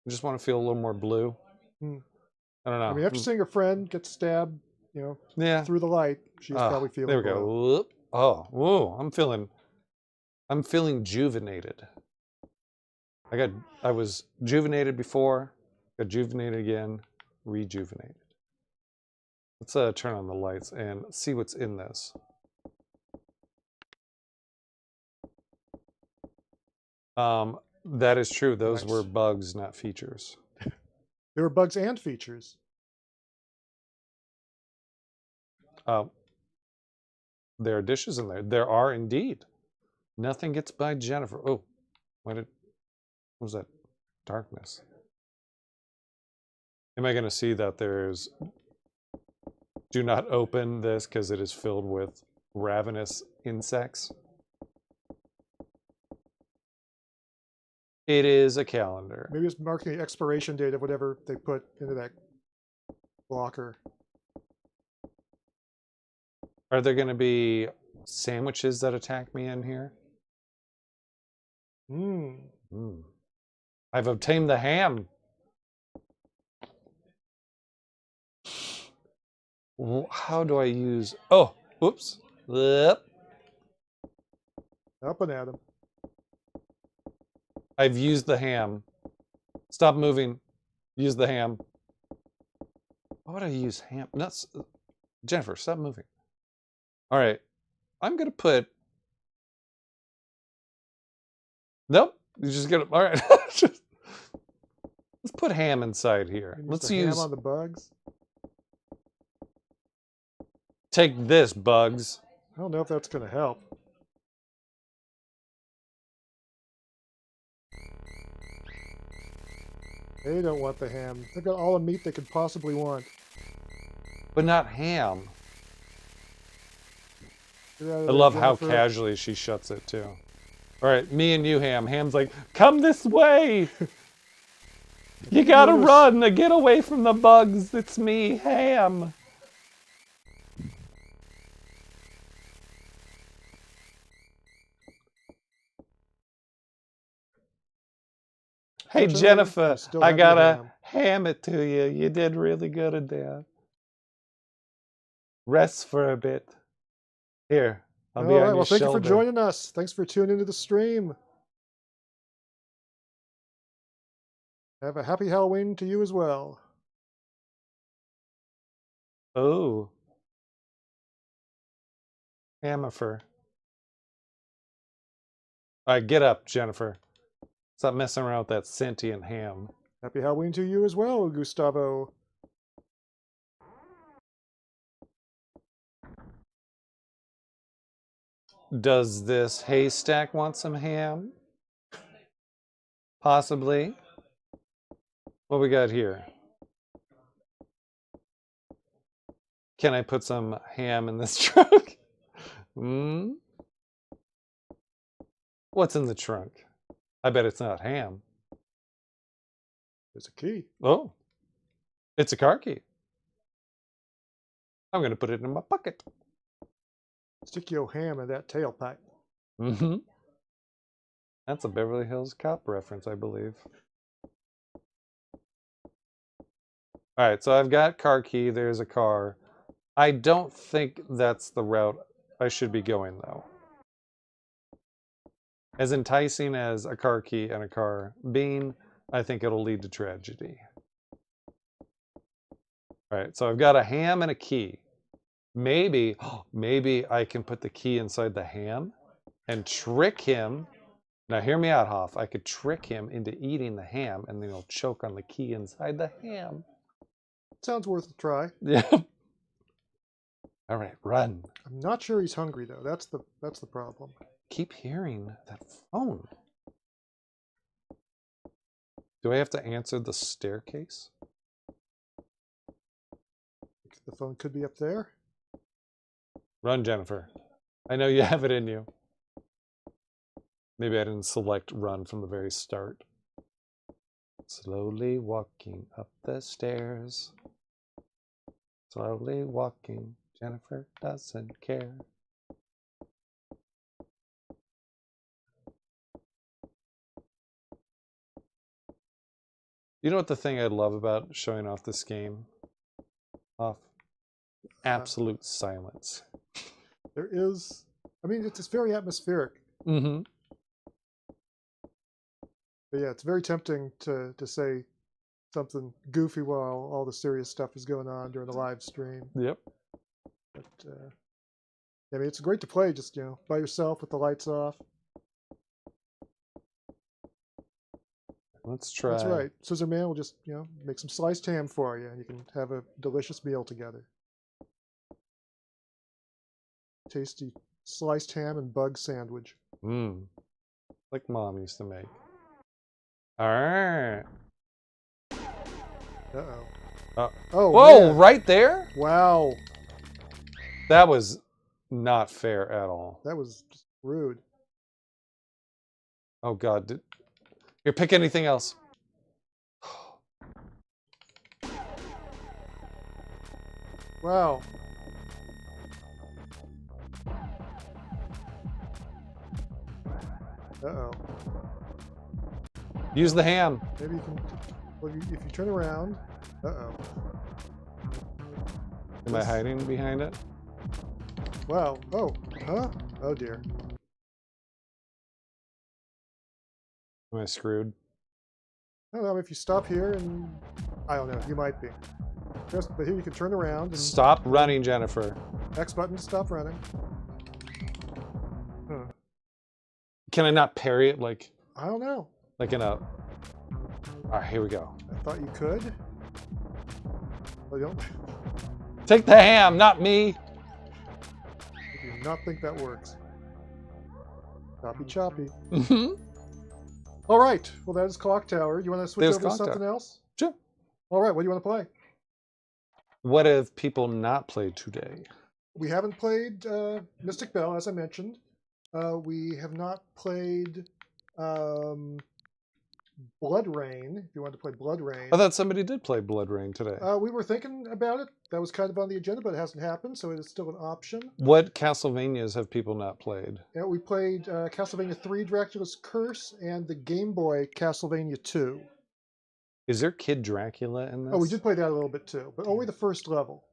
I just want to feel a little more blue. Hmm. I don't know. I mean, after seeing her friend get stabbed, you know, Yeah. through the light, she's probably feeling. There we go. blue. Whoop. Oh, whoa! I'm feeling juvenated. I was juvenated before, got juvenated again, rejuvenated. Let's turn on the lights and see what's in this. That is true. Those Nice. were bugs, not features. There were bugs and features. There are dishes in there. There are indeed. Nothing gets by Jennifer. Oh, what was that? Darkness. Am I going to see that there's... Do not open this because it is filled with ravenous insects. It is a calendar. Maybe it's marking the expiration date of whatever they put into that blocker. Are there going to be sandwiches that attack me in here? Hmm. I've obtained the ham. How do I use... Oh, whoops. Yep. Up and at him. I've used the ham. Stop moving. Use the ham. Why would I use ham? Nuts. Jennifer, stop moving. All right. I'm going to put... Nope. You just get it. All right. Let's put ham inside here. Use Let's the use... ham on the bugs. Take this, bugs. I don't know if that's going to help. They don't want the ham. They've got all the meat they could possibly want. But not ham. Get out of I there, love how Jennifer. casually she shuts it, too. All right, me and you, Ham. Ham's like, come this way. You gotta Notice- run to get away from the bugs. It's me, Ham. Hey, Fortunately, Jennifer, you still I have your gotta ham. ham it to you. You did really good at that. Rest for a bit. Here, I'll be All on right, your well, thank you shoulder. for joining us. Thanks for tuning into the stream. Have a happy Halloween to you as well. Oh. Hamifer. All right, get up, Jennifer. Stop messing around with that sentient ham. Happy Halloween to you as well, Gustavo. Does this haystack want some ham? Possibly. What we got here? Can I put some ham in this trunk? What's in the trunk? I bet it's not ham. There's a key. Oh, it's a car key. I'm going to put it in my pocket. Stick your ham in that tailpipe. And That's a Beverly Hills Cop reference, I believe. All right, so I've got car key. There's a car. I don't think that's the route I should be going, though. As enticing as a car key and a car being, I think it'll lead to tragedy. All right, so I've got a ham and a key. Maybe I can put the key inside the ham and trick him. Now hear me out, Hoff. I could trick him into eating the ham, and then he'll choke on the key inside the ham. Sounds worth a try. Yeah. All right, run. I'm not sure he's hungry though. That's the problem. Keep hearing that phone. Do I have to answer the staircase? The phone could be up there. Run, Jennifer. I know you have it in you. Maybe I didn't select run from the very start. Slowly walking up the stairs. Slowly walking. Jennifer doesn't care. You know what the thing I love about showing off this game? Off. Absolute silence. There is, I mean, it's very atmospheric. Mm-hmm. But yeah, it's very tempting to say something goofy while all the serious stuff is going on during the live stream. Yep. But I mean, it's great to play just, you know, by yourself with the lights off. Let's try. That's right. Scissor Man will just, you know, make some sliced ham for you, and you can have a delicious meal together. Tasty sliced ham and bug sandwich. Mmm. Like Mom used to make. Alright. Uh-oh. Oh, whoa, man. right there? Wow. That was not fair at all. That was just rude. Oh, God. Here, pick anything else. Wow. Uh-oh. Use the ham. Maybe you can, well, if you turn around. Uh-oh. Am I hiding behind it? Wow. Oh. Huh? Oh, dear. Am I screwed? I don't know, if you stop here and... I don't know, you might be. But here you can turn around and... Stop running, Jennifer. X button to stop running. Huh. Can I not parry it like... I don't know. Like in a... Alright, here we go. I thought you could. Well, you don't... Take the ham, not me! I do not think that works. Choppy choppy. Mm-hmm. All right. Well, that is Clock Tower. You want to switch There's over to Clock something Tower. else? Sure. All right. What do you want to play? What have people not played today? We haven't played Mystic Bell, as I mentioned. We have not played Blood Rain, if you want to play Blood Rain. I thought somebody did play Blood Rain today. We were thinking about it. That was kind of on the agenda, but it hasn't happened, so it is still an option. What Castlevanias have people not played? Yeah, we played Castlevania 3, Dracula's Curse, and the Game Boy Castlevania 2. Is there Kid Dracula in this? Oh, we did play that a little bit too, but only the first level.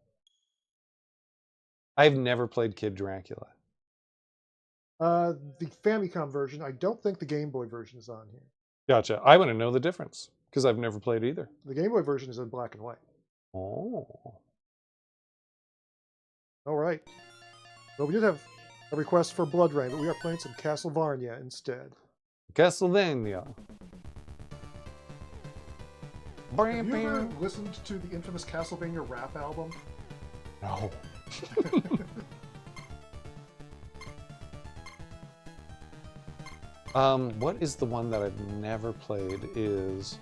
I've never played Kid Dracula. The Famicom version, I don't think the Game Boy version is on here. Gotcha. I want to know the difference, because I've never played either. The Game Boy version is in black and white. Oh. All right. Well, we did have a request for Blood Rain, but we are playing some Castlevania instead. Castlevania. Have you ever listened to the infamous Castlevania rap album? No. What is the one that I've never played is...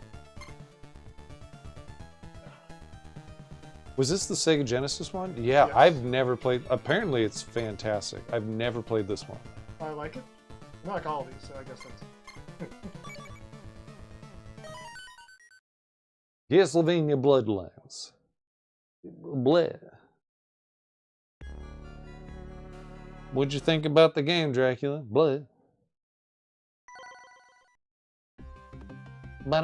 Was this the Sega Genesis one? Yeah, Yes. I've never played... Apparently it's fantastic. I've never played this one. I like it. I like all of these, so I guess that's... Castlevania Bloodlines. Bleh. What'd you think about the game, Dracula? Bleh. Well,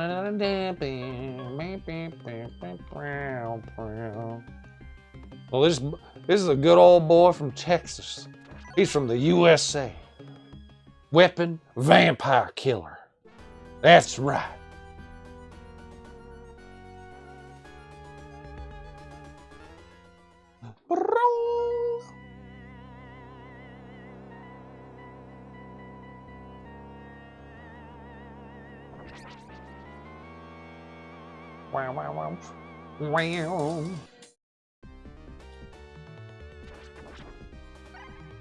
this is a good old boy from Texas. He's from the USA. Weapon, vampire killer. That's right. Wow, wow, wow. Wow.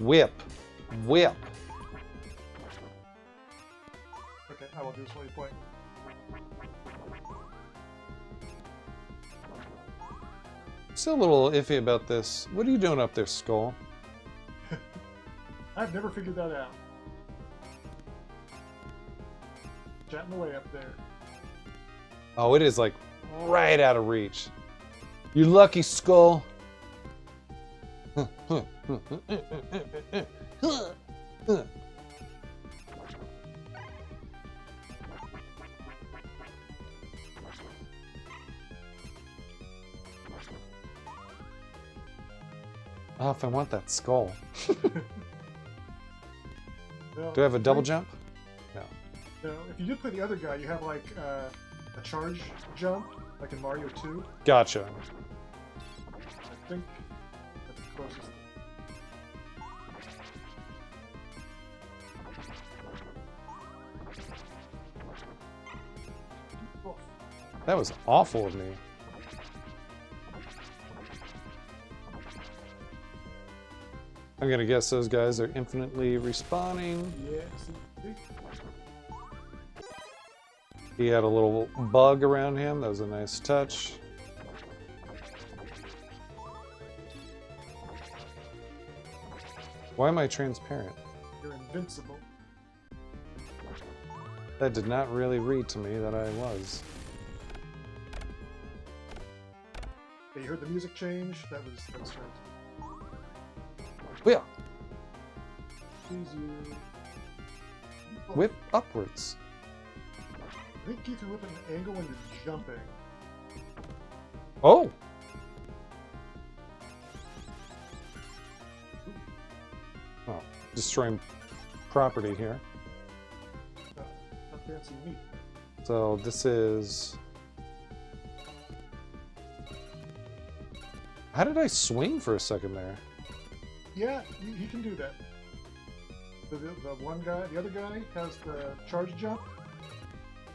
Whip. Whip. Okay, I will do this while you play. Still a little iffy about this. What are you doing up there, Skull? I've never figured that out. Chatting away up there. Oh, it is like right out of reach. You lucky, Skull. Oh, if I want that skull. No, Do I have a double jump? No. No, if you do play the other guy, you have like a charge jump, like in Mario 2. Gotcha. I think that's the closest. That was awful of me. I'm gonna guess those guys are infinitely respawning. Yeah, He had a little bug around him. That was a nice touch. Why am I transparent? You're invincible. That did not really read to me that I was. Okay, you heard the music change? That was right. Yeah. Please you. Whip upwards. I think Keith, you're whipping an angle when you're jumping. Oh! Oh, destroying property here. Not fancy meat. So this is... How did I swing for a second there? Yeah, you can do that. The one guy, the other guy has the charge jump.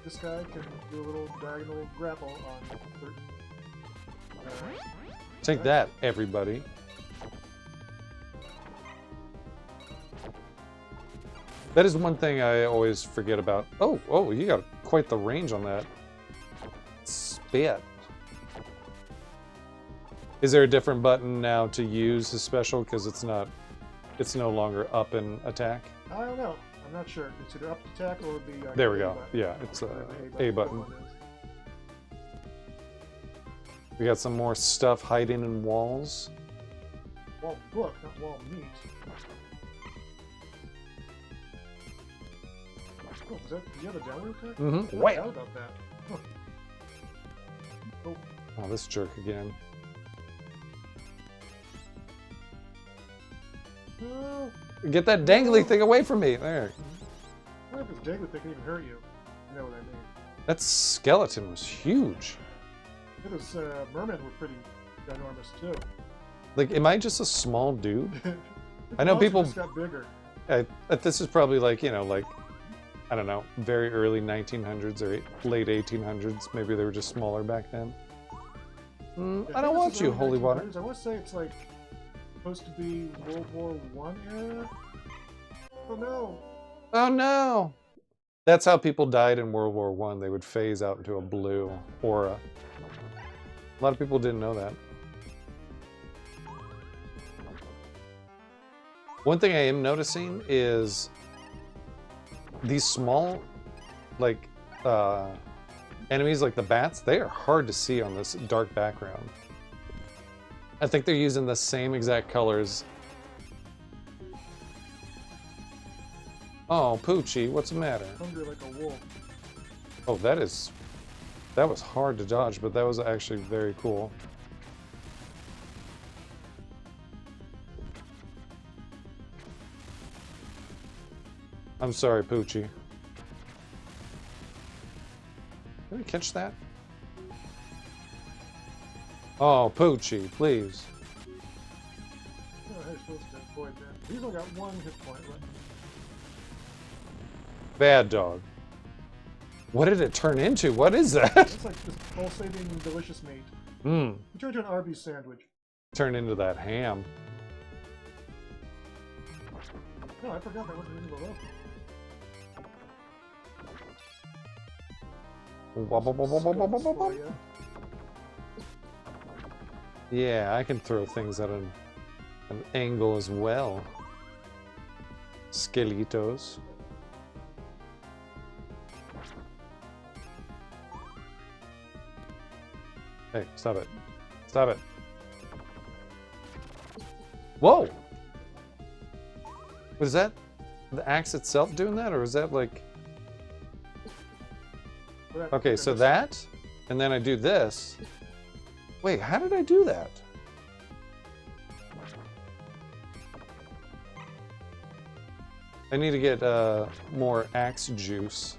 This guy can do a little diagonal grapple on certain. Take that, everybody. That is one thing I always forget about. Oh, you got quite the range on that. Spit. Is there a different button now to use his special? Because it's no longer up and attack? I don't know. I'm not sure. It's either up to attack or the. There we A go. button. Yeah, it's A button. One is. We got some more stuff hiding in walls. Wall book, not wall meat. Oh, is that, do you have a downward attack? Mm-hmm. I forgot about that. Huh. Oh, this jerk again. No. Get that dangly thing away from me. There. What if it's dangly thing can even hurt you? You know what I mean. That skeleton was huge. Those mermen were pretty ginormous too. Like, am I just a small dude? I know Monster people. just got bigger. This is probably like, like, I don't know, very early 1900s or late 1800s. Maybe they were just smaller back then. I don't want you, Holy Water. I want to say it's like supposed to be World War I era. Oh no! Oh no! That's how people died in World War I. They would phase out into a blue aura. A lot of people didn't know that. One thing I am noticing is these small, like, enemies like the bats, they are hard to see on this dark background. I think they're using the same exact colors. Oh, Poochie, what's the matter? Hungry like a wolf. Oh, that was hard to dodge, but that was actually very cool. I'm sorry, Poochie. Did we catch that? Oh, Poochie, please. Oh, I was supposed to avoid that. He's only got 1 hit point left. Bad dog. What did it turn into? What is that? It's like this pulsating, delicious meat. Mmm. He turned into an Arby's sandwich. Turned into that ham. No, I forgot that wasn't in the level. Yeah, I can throw things at an angle as well. Skeletos. Hey, stop it. Stop it. Whoa! Was that the axe itself doing that, or was that like... Okay, so that, and then I do this. Wait, how did I do that? I need to get more axe juice.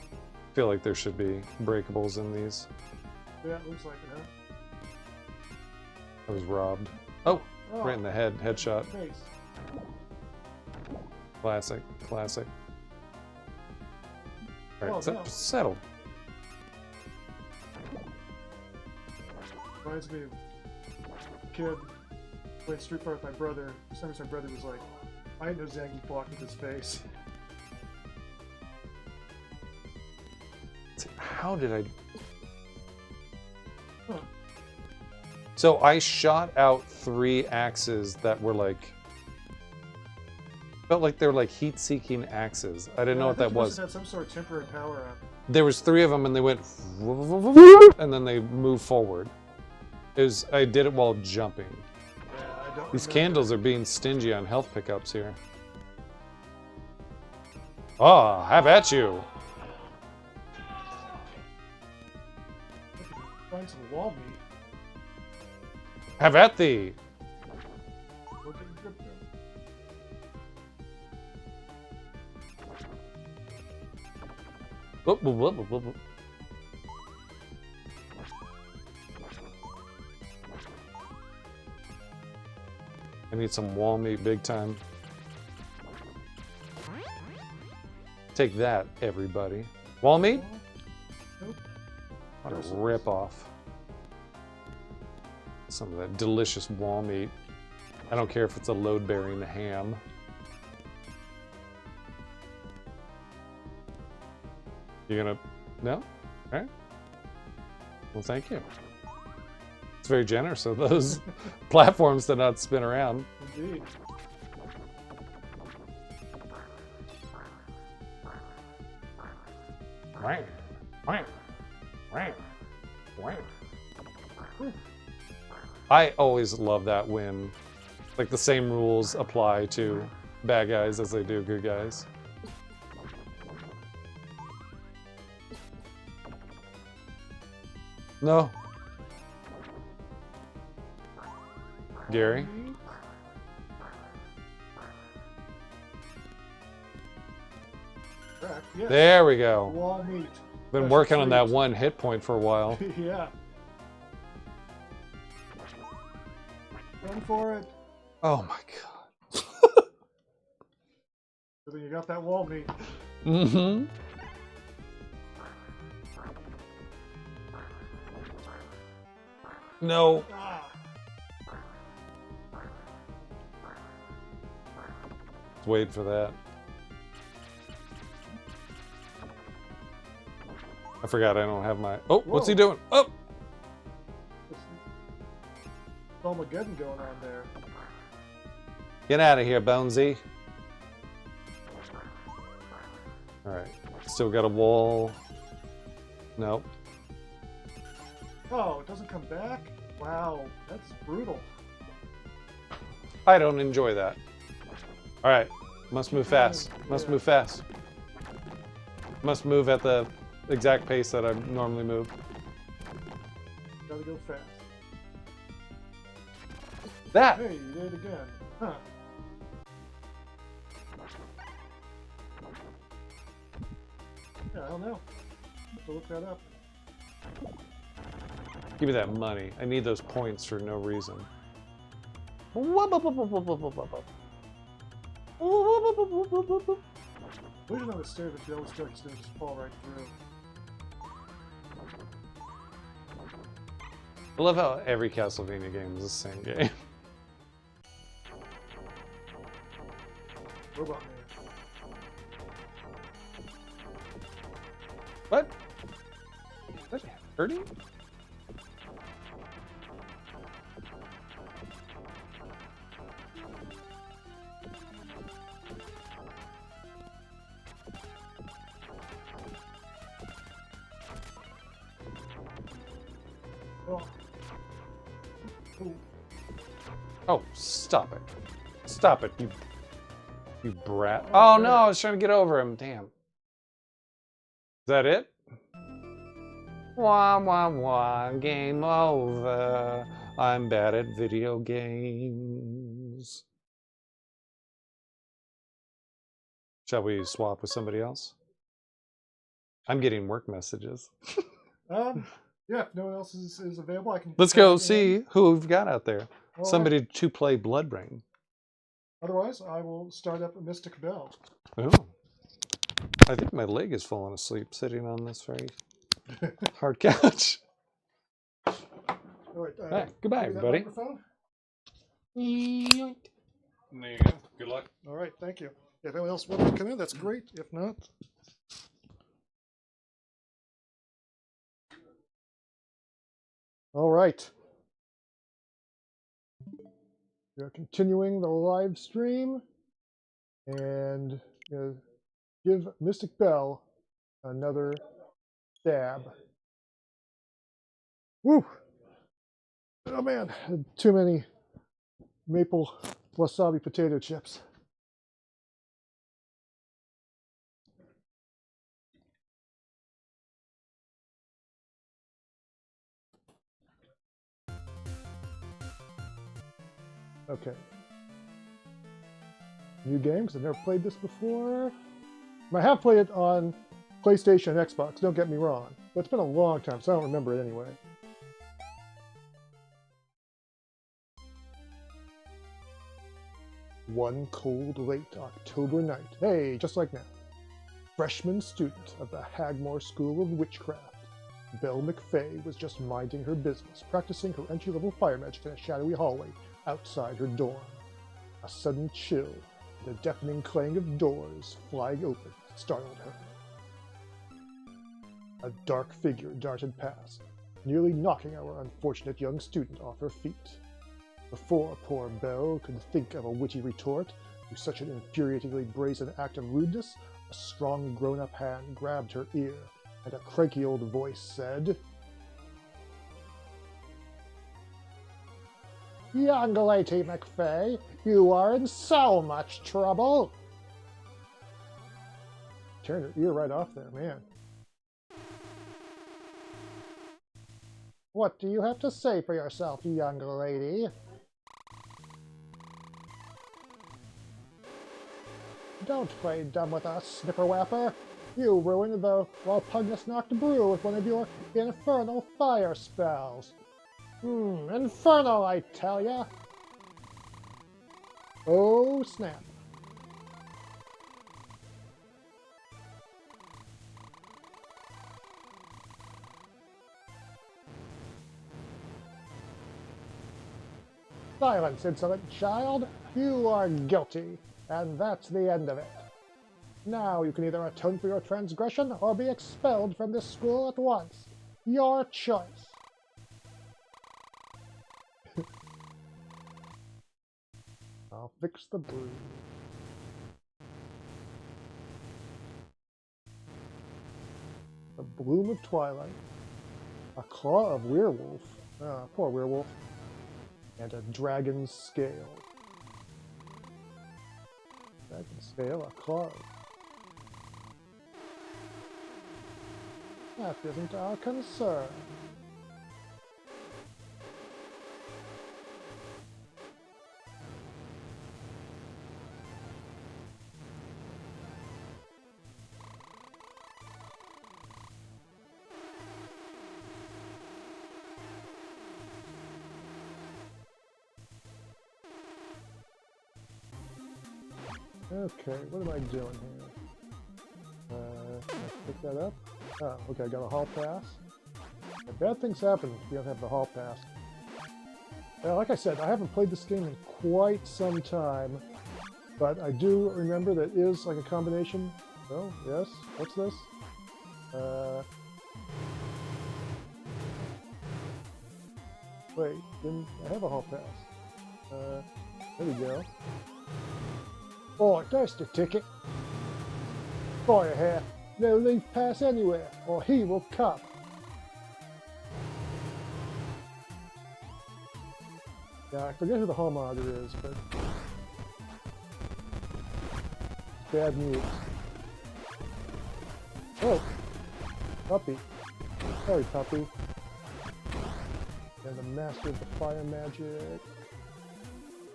I feel like there should be breakables in these. Yeah, it looks like it, huh? I was robbed. Oh, Oh. right in the head, headshot. Face. Classic, classic. All right, Oh, no. settled. Reminds me of a kid playing Street Fighter with my brother. For some reason, my brother was like, I know Zangief blocked with his face. How did I... Huh. So I shot out 3 axes that were like... Felt like they were like heat-seeking axes. I didn't know what that was. Had some sort of temporary power up. There was 3 of them and they went... And then they moved forward. I did it while jumping. Yeah, I don't These remember. candles are being stingy on health pickups here. Oh, have at you! Find some wall meat. Have at thee! Look at grip there. Whoop, whoop, whoop, whoop, whoop. I need some wall meat big time. Take that, everybody. Wall meat? Nope. What a rip-off. Some of that delicious wall meat. I don't care if it's a load-bearing ham. You gonna... No? All right. Well, thank you. It's very generous of those platforms to not spin around. Indeed. Whang, whang, whang, whang. I always love that when, like, the same rules apply to bad guys as they do good guys. No. Gary? Correct, yes. There we go. Wall meat. Been Fresh working on that treat. 1 hit point for a while. Yeah. Run for it. Oh my god. So then you got that wall meat. Mm-hmm. No. Ah. Let's wait for that. I forgot I don't have my... Oh, what's he Whoa. doing? Oh! Armageddon going on there. Get out of here, Bonesy. Alright. Still got a wall. Nope. Oh, it doesn't come back? Wow, that's brutal. I don't enjoy that. Alright. Must move fast. Must move fast. Must move at the exact pace that I normally move. Gotta go fast. That! Hey, you did it again. Huh. Yeah, I don't know. Have to look that up. Give me that money. I need those points for no reason. Waiting on the stair that Bill starts to just fall right through. I love how every Castlevania game is the same game. Robot Man. What? Is that hurting? Oh, stop it. Stop it, you brat. Oh no, I was trying to get over him, damn. Is that it? Wah, wah, wah, game over. I'm bad at video games. Shall we swap with somebody else? I'm getting work messages. Yeah, if no one else is available, I can... Let's go see who we've got out there. All Somebody to play Bloodbrain. Otherwise, I will start up a Mystic Bell. Oh. I think my leg is falling asleep sitting on this very hard couch. All right, Hey, goodbye, give me that everybody. microphone. There you go. Good luck. All right, thank you. If anyone else wants to come in, that's great. If not... All right. We are continuing the live stream and give Mystic Bell another stab. Woo! Oh man, too many maple wasabi potato chips. Okay. New game, because I've never played this before. I have played it on PlayStation and Xbox, don't get me wrong. But it's been a long time, so I don't remember it anyway. One cold, late October night. Hey, just like now. Freshman student of the Hagmore School of Witchcraft, Belle McFay was just minding her business, practicing her entry-level fire magic in a shadowy hallway outside her dorm. A sudden chill and a deafening clang of doors flying open startled her. A dark figure darted past, nearly knocking our unfortunate young student off her feet. Before poor Belle could think of a witty retort to such an infuriatingly brazen act of rudeness, a strong grown-up hand grabbed her ear, and a cranky old voice said, "Young lady McFay, you are in so much trouble." Turned her ear right off there, man. What do you have to say for yourself, young lady? Don't play dumb with us, Snipperwapper. You ruined the well-pugnus-knocked brew with one of your infernal fire spells. Infernal, I tell ya! Oh, snap. Silence, insolent child. You are guilty, and that's the end of it. Now you can either atone for your transgression or be expelled from this school at once. Your choice. I'll fix the brew. The bloom of twilight. A claw of werewolf. Poor werewolf. And a dragon's scale. Dragon's Fail a club. That isn't our concern. Okay, what am I doing here? Can I pick that up? Oh, okay, I got a hall pass. Bad things happen if you don't have the hall pass. Like I said, I haven't played this game in quite some time, but I do remember that it is like a combination. Oh, yes, what's this? Wait, didn't I have a hall pass? There we go. Oh, there's the ticket. Fire here. No leave pass anywhere, or he will come. Yeah, I forget who the hall monitor is, but bad news. Oh, puppy. Sorry, puppy. And the master of the fire magic.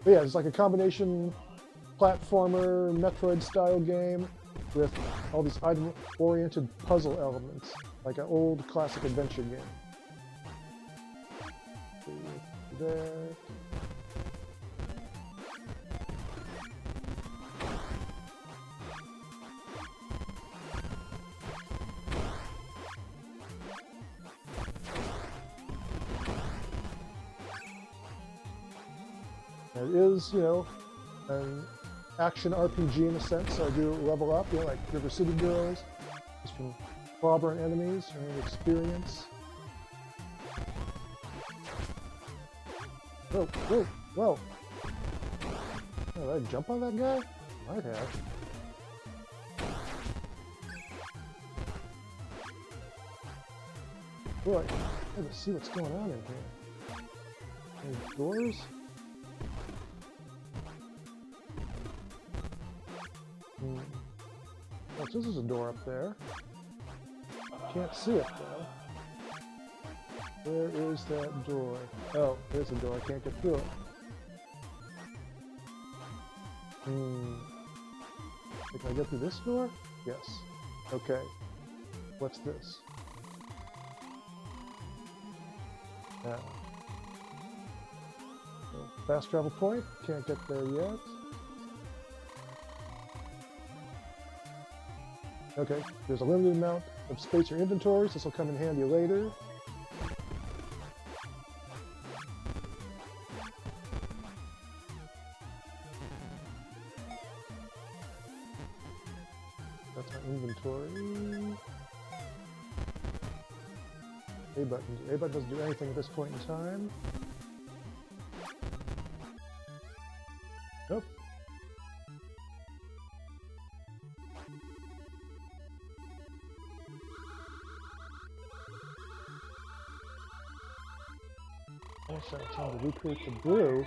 But yeah, it's like a combination platformer, Metroid-style game with all these item-oriented puzzle elements, like an old classic adventure game. There. It is, you know, an action RPG in a sense, so I do level up, you know, like River City Girls, just from clobbering enemies, and experience. Whoa, whoa, whoa! Oh, did I jump on that guy? Might have. Boy, I gotta see what's going on in here. Any doors? Oh, so this is a door up there. Can't see it though. Where is that door? Oh, there's a door. I can't get through it. Can I get through this door? Yes. Okay. What's this? Now. Fast travel point. Can't get there yet. Okay, there's a limited amount of space or inventories. This will come in handy later. That's my inventory. A button. A button doesn't do anything at this point in time. Nope. Also, it's time to recreate the brew.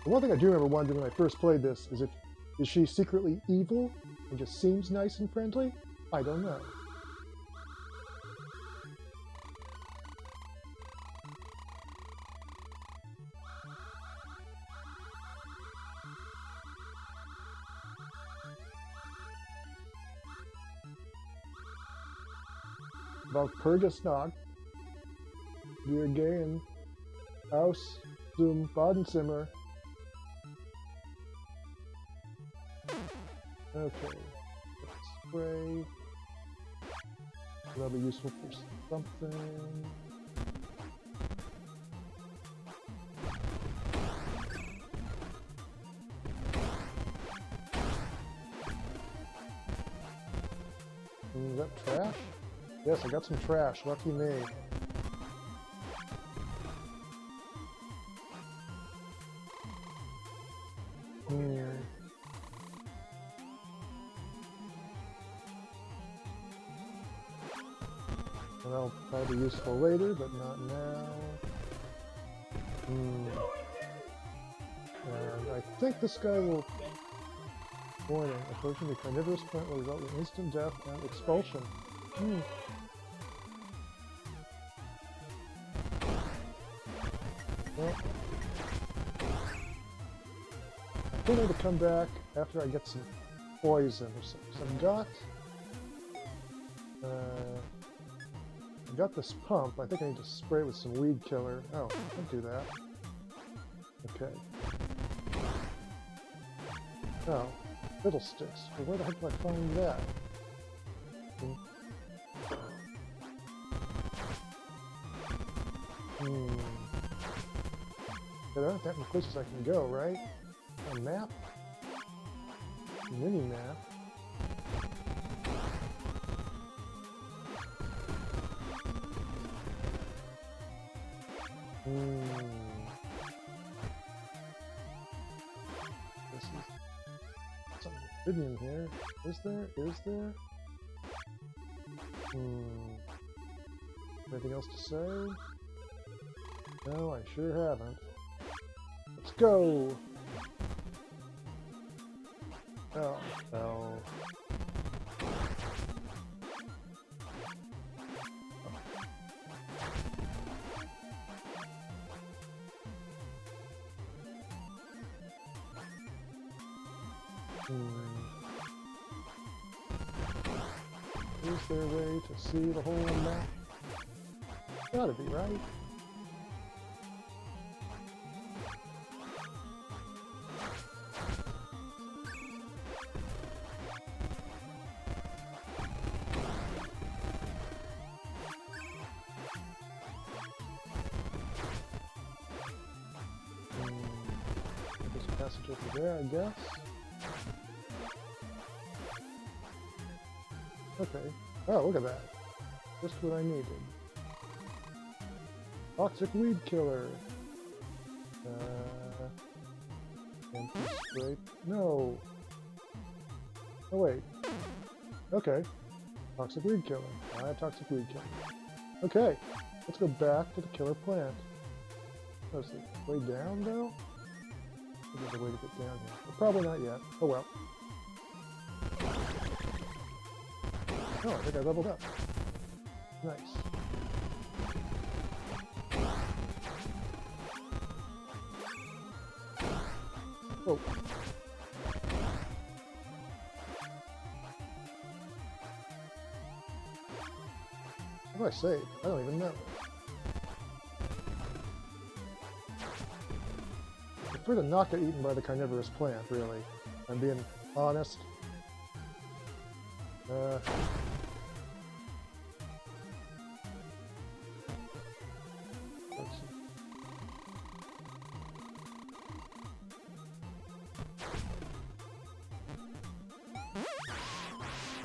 The one thing I do remember wondering when I first played this is is she secretly evil and just seems nice and friendly? I don't know. Walpurgisnacht, wir gehen aus zum Badenzimmer. Okay, spray. That'll be useful for something. Is that trash? Yes, I got some trash. Lucky me. And that'll probably be useful later, but not now. And I think this guy will... Warning, approaching the carnivorous plant will result in instant death and expulsion. Well, I think I need to come back after I get some poison or something. So I got this pump. I think I need to spray it with some weed killer. Oh, don't do that. Okay. Oh, fiddlesticks. Well, where the heck do I find that? There aren't that many places I can go, right? A map? A mini map? This is something hidden in here. Is there? Is there? Anything else to say? No, I sure haven't. Let's go! Oh, no. Is there a way to see the whole map? Gotta be, right? There's a passage over there, I guess. Okay. Oh, look at that. Just what I needed. Toxic weed killer. Empty spray. No. Oh wait. Okay. Toxic weed killer. I have toxic weed killer. Okay. Let's go back to the killer plant. Oh, is it way down though? There's a way to get down here. But probably not yet. Oh well. Oh, I think I leveled up. Nice. Oh. What do I say? I don't even know. I prefer to not get eaten by the carnivorous plant, really. I'm being honest.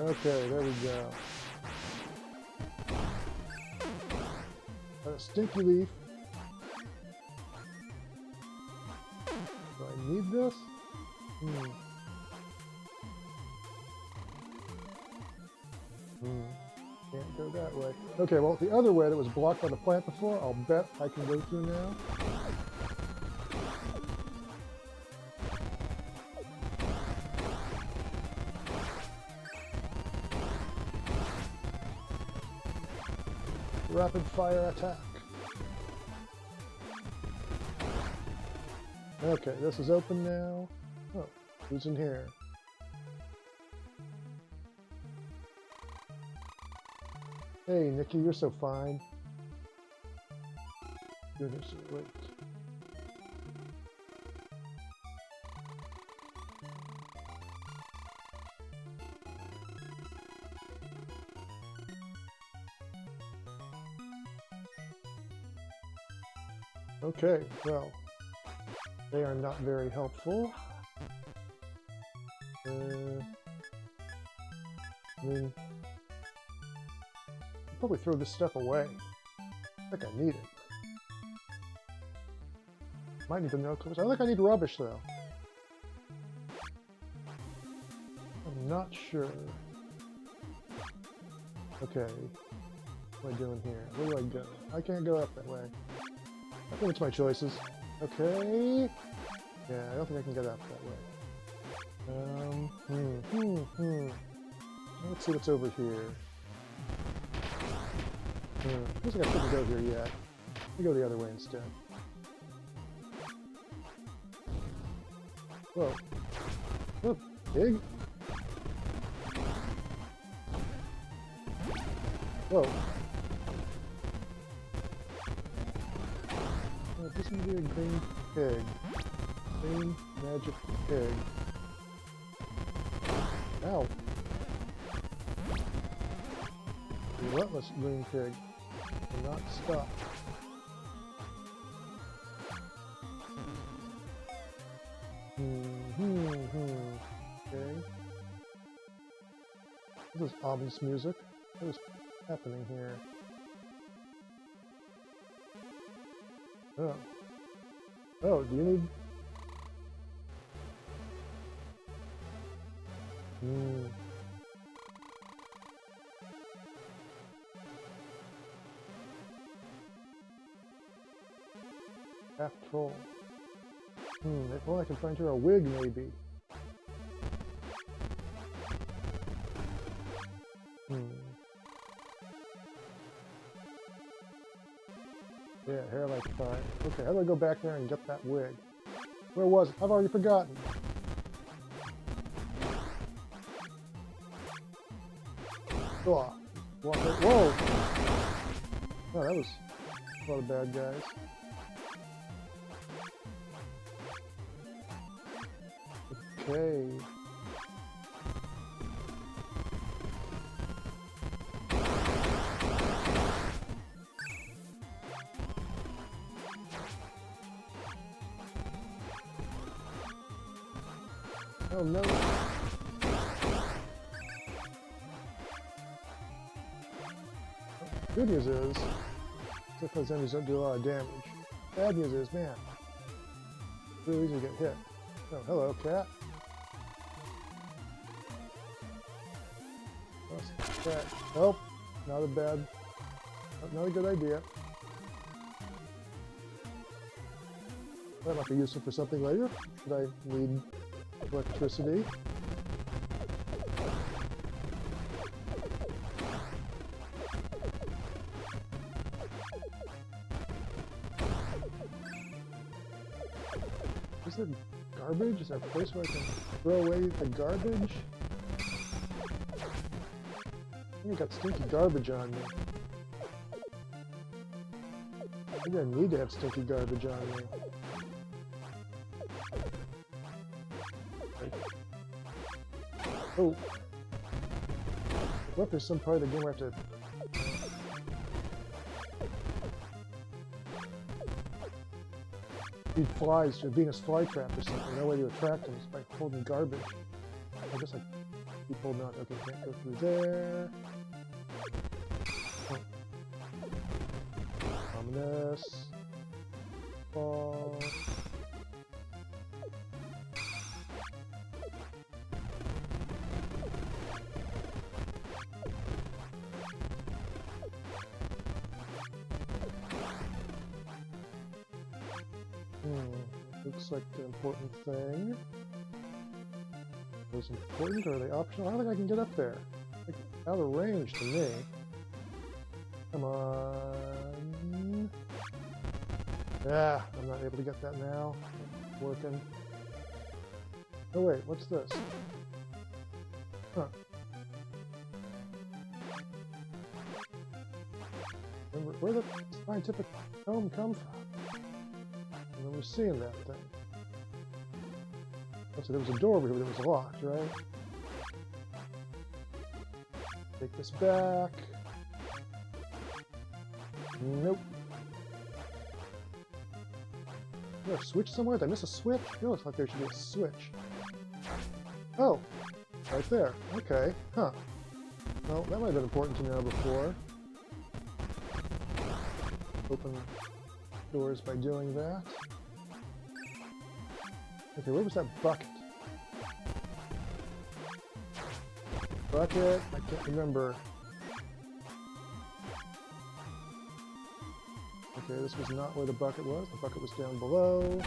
Okay, there we go. Got a stinky leaf. Do I need this? Can't go that way. Okay, well, the other way that was blocked by the plant before, I'll bet I can go through now. Rapid fire attack. Okay, this is open now. Oh, who's in here? Hey, Nikki, you're so fine. Goodness, wait. Okay, well, they are not very helpful. I mean, I'll probably throw this stuff away. I think I need it. Might need the no clippers. I think I need rubbish though. I'm not sure. Okay, what am I doing here? Where do I go? I can't go up that way. I think it's my choices. Okay. Yeah, I don't think I can get up that way. Let's see what's over here. Looks like I shouldn't go here yet. Let me go the other way instead. Whoa. Look, pig. Whoa. This would be a green pig. Green magic pig. Ow. Relentless green pig. Will not stop. Okay. This is ominous music. What is happening here? Oh. Oh, do you need... Half troll. If only I can find her a wig, maybe. Yeah, hair like fine. Okay, how do I go back there and get that wig? Where was it? I've already forgotten. Oh, whoa! Oh, that was a lot of bad guys. Okay. Oh no. Good news is, those enemies don't do a lot of damage. Bad news is, man, it's really easy to get hit. Oh, hello, cat. Cat. Nope, not a good idea. That might be useful for something later. Should I need electricity? Is there garbage? Is there a place where I can throw away the garbage? I think I got stinky garbage on me. Maybe I need to have stinky garbage on me. Oh. What if there's some part of the game where I have to... feed flies to a Venus flytrap or something. No way to attract them is by holding garbage. I guess I keep holding on. Okay, can't go through there. Oh. Ominous. Fall. Looks like the important thing. Are those important or are they optional? I don't think I can get up there. Like, out of range to me. Come on. Yeah, I'm not able to get that now. It's working. Oh wait, what's this? Huh. Remember, where did the scientific dome come from? I remember seeing that thing. Oh, so there was a door over here, but it was locked, right? Take this back. Nope. Is there a switch somewhere? Did I miss a switch? It looks like there should be a switch. Oh! Right there. Okay. Huh. Well, that might have been important to know before. Open doors by doing that. Okay, where was that bucket? Bucket? I can't remember. Okay, this was not where the bucket was. The bucket was down below.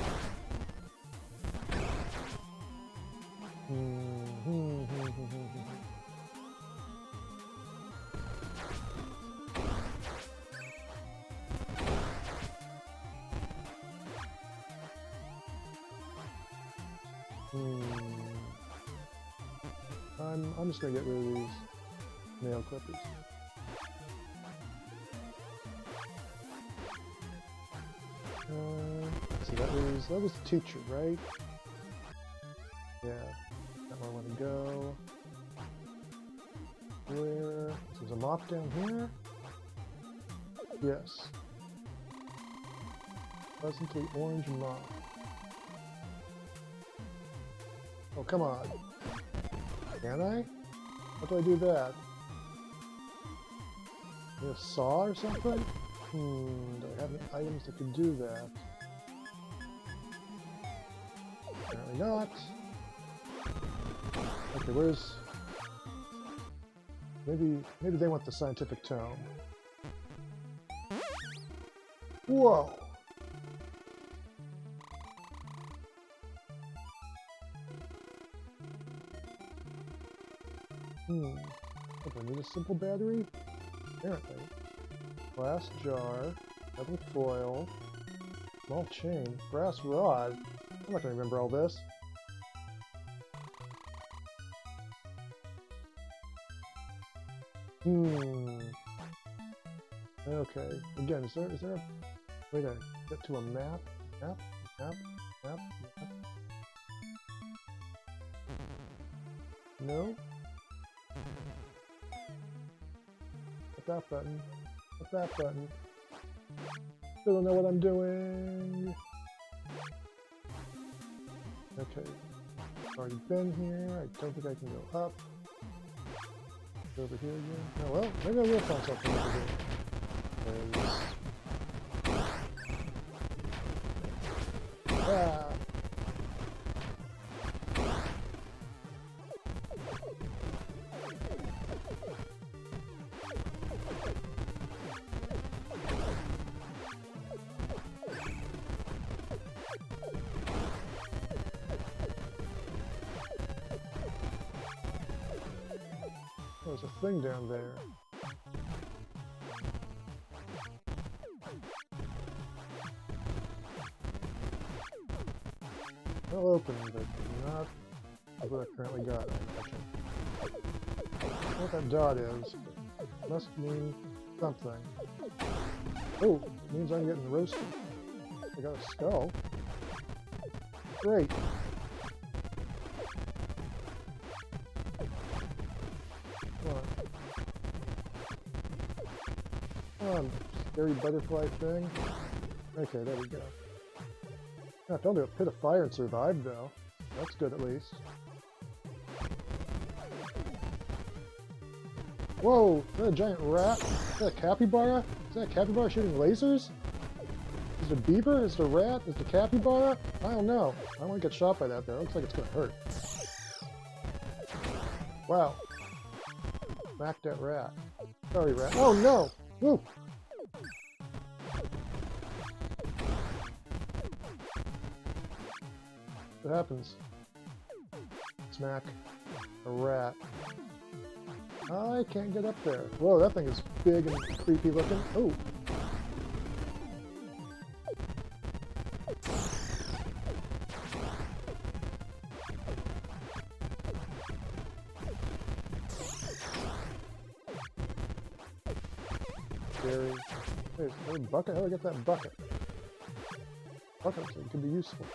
I'm just gonna get rid of these nail clippers. So that was the teacher, right? Yeah. That's where I want to go. Where? So there's a mop down here? Yes. Pleasantly orange mop. Oh, come on. Can I? How do I do that? Need a saw or something? Do I have any items that can do that? Apparently not. Okay, where's... Maybe they want the scientific tome. Whoa! Oh, do I need a simple battery? Apparently. Glass jar, metal foil, small chain, brass rod. I'm not going to remember all this. Okay. Again, is there a way to get to a map? Map? No? Hit that button. Hit that button. Still don't know what I'm doing. Okay. Already been here. I don't think I can go up. Over here again. Oh well, maybe I will find something over here. Ah. There's a thing down there. Well open, but not what I currently got, I imagine. I don't know what that dot is, but it must mean something. Oh, it means I'm getting roasted. I got a skull. Great. Scary butterfly thing. Okay, there we go. I fell into a pit of fire and survived, though. That's good, at least. Whoa! Is that a giant rat? Is that a capybara? Is that a capybara shooting lasers? Is it a beaver? Is it a rat? Is it a capybara? I don't know. I don't want to get shot by that, though. It looks like it's going to hurt. Wow. Smack that rat. Sorry, rat. Oh, no! Woo! What happens? Smack a rat. I can't get up there. Whoa, that thing is big and creepy looking. Oh! Scary. There's a bucket. How do I get that bucket? Bucket could be useful.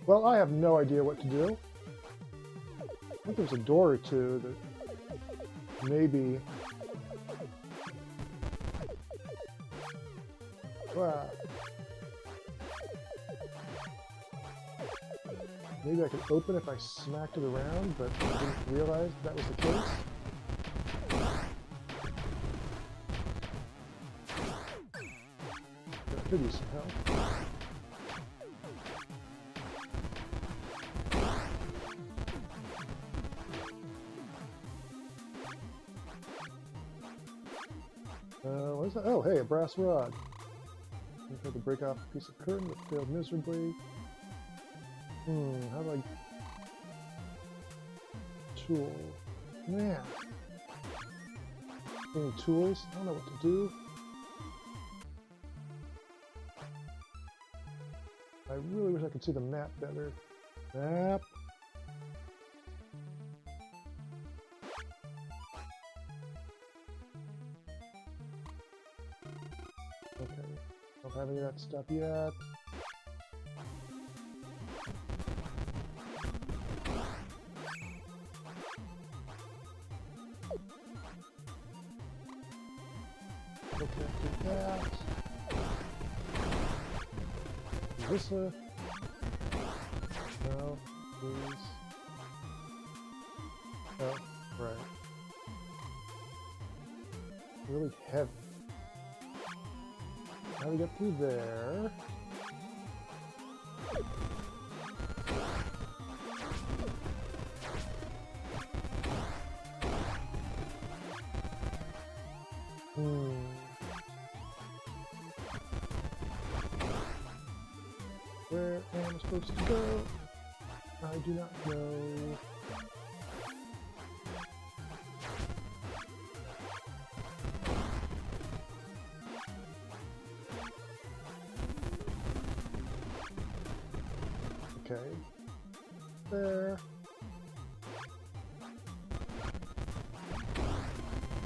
Well, I have no idea what to do. I think there's a door or two that maybe... Maybe I could open if I smacked it around, but I didn't realize that was the case. That could use some help. What is that? Oh, hey, a brass rod. I tried to break off a piece of curtain that failed miserably. How do I... Tool. Man. Any tools? I don't know what to do. I really wish I could see the map better. Map. Don't have any of that stuff yet. Okay, do that. Is this a... No, please. Oh, right. Really heavy. How do we get through there? Where am I supposed to go? I do not know. Okay. There.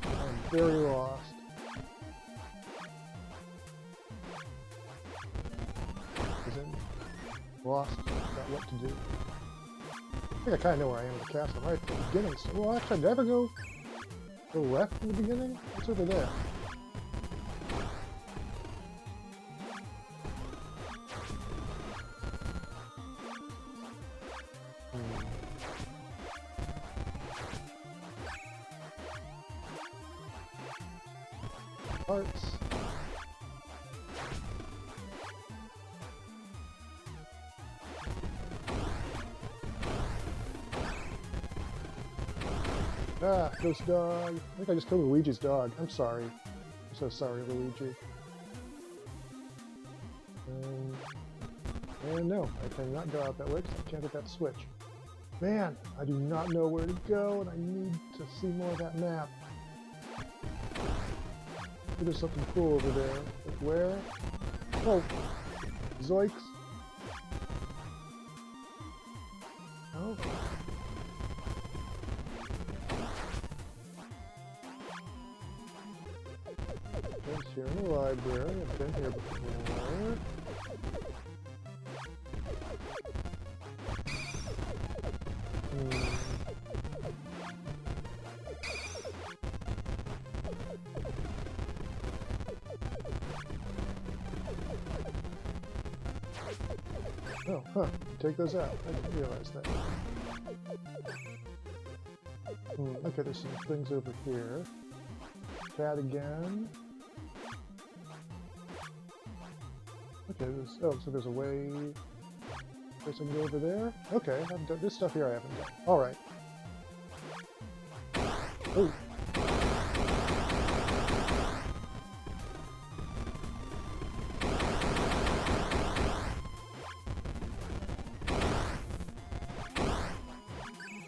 I'm very lost. Lost about what to do. I think I kind of know where I am in the castle right at the beginning. So, well, actually, did I ever go left in the beginning? What's over there? Parts. Ah, ghost dog. I think I just killed Luigi's dog. I'm sorry. I'm so sorry, Luigi. And no, I cannot go out that way because I can't get that switch. Man, I do not know where to go, and I need to see more of that map. Maybe there's something cool over there. But where? Oh! Zoinks! Oh. It's here in the library. I've been here before. Oh, huh. Take those out. I didn't realize that. Okay, there's some things over here. That again. Okay, oh, so there's a way... Guess I can go over there? Okay, I've done this stuff here I haven't done. Alright. Oh!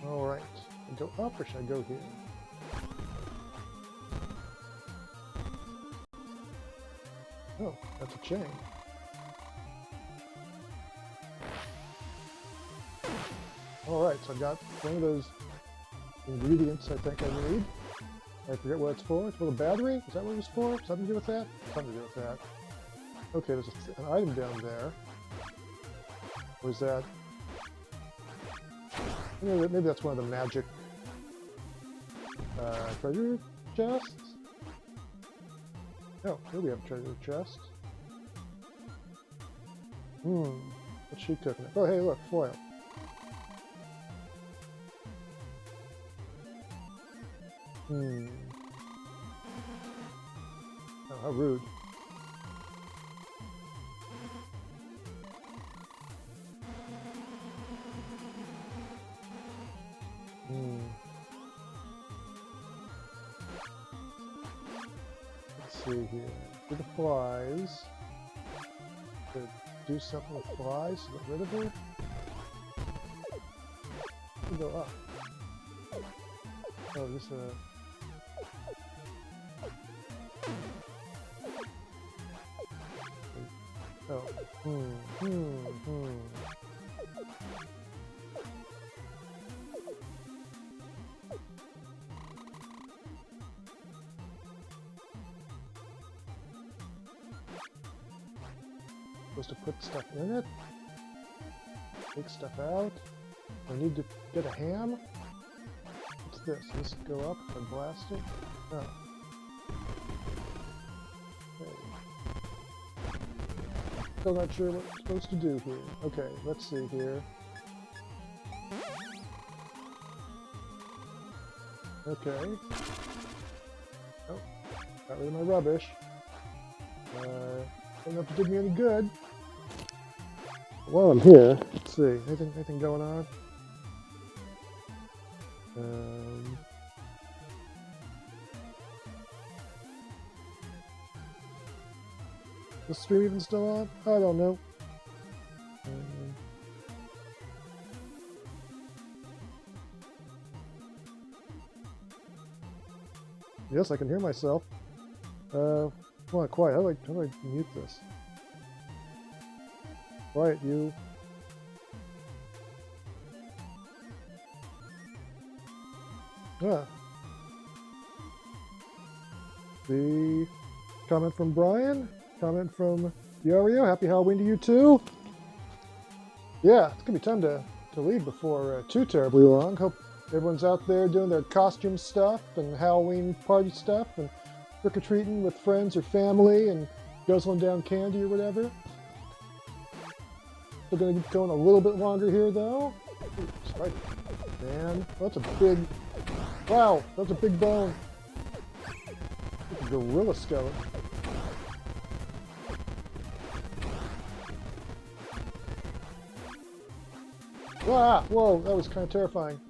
Alright. Go up or should I go here? Oh, that's a chain. Alright, so I've got one of those ingredients I think I need. I forget what it's for. It's for the battery? Is that what it was for? Something to do with that? Something to do with that. Okay, there's an item down there. Or is that... Maybe that's one of the magic treasure chests? Oh, here we have a treasure chest. What's she cooking? Oh, hey, look, foil. Oh, how rude. Let's see here. For the flies. To do something with flies to get rid of her. We go up. Oh, this Oh. supposed to put stuff in it? Take stuff out? I need to get a ham? What's this? Does this go up if I blast it? Oh. Okay. Still not sure what I'm supposed to do here. Okay, let's see here. Okay. Oh, got rid of my rubbish. Don't know if it did me any good. While I'm here, let's see. Anything going on? Is the stream even still on? I don't know. Yes, I can hear myself. Come on, quiet. How do I mute this? Quiet, you. The comment from Brian. Comment from Yario. Happy Halloween to you too. Yeah, it's gonna be time to leave before too terribly long. Hope everyone's out there doing their costume stuff and Halloween party stuff and trick-or-treating with friends or family and guzzling down candy or whatever. We're gonna get going a little bit longer here though. Ooh, spider. Man, that's a big... Wow, that's a big bone. It's a gorilla skeleton. Ah, whoa, that was kind of terrifying.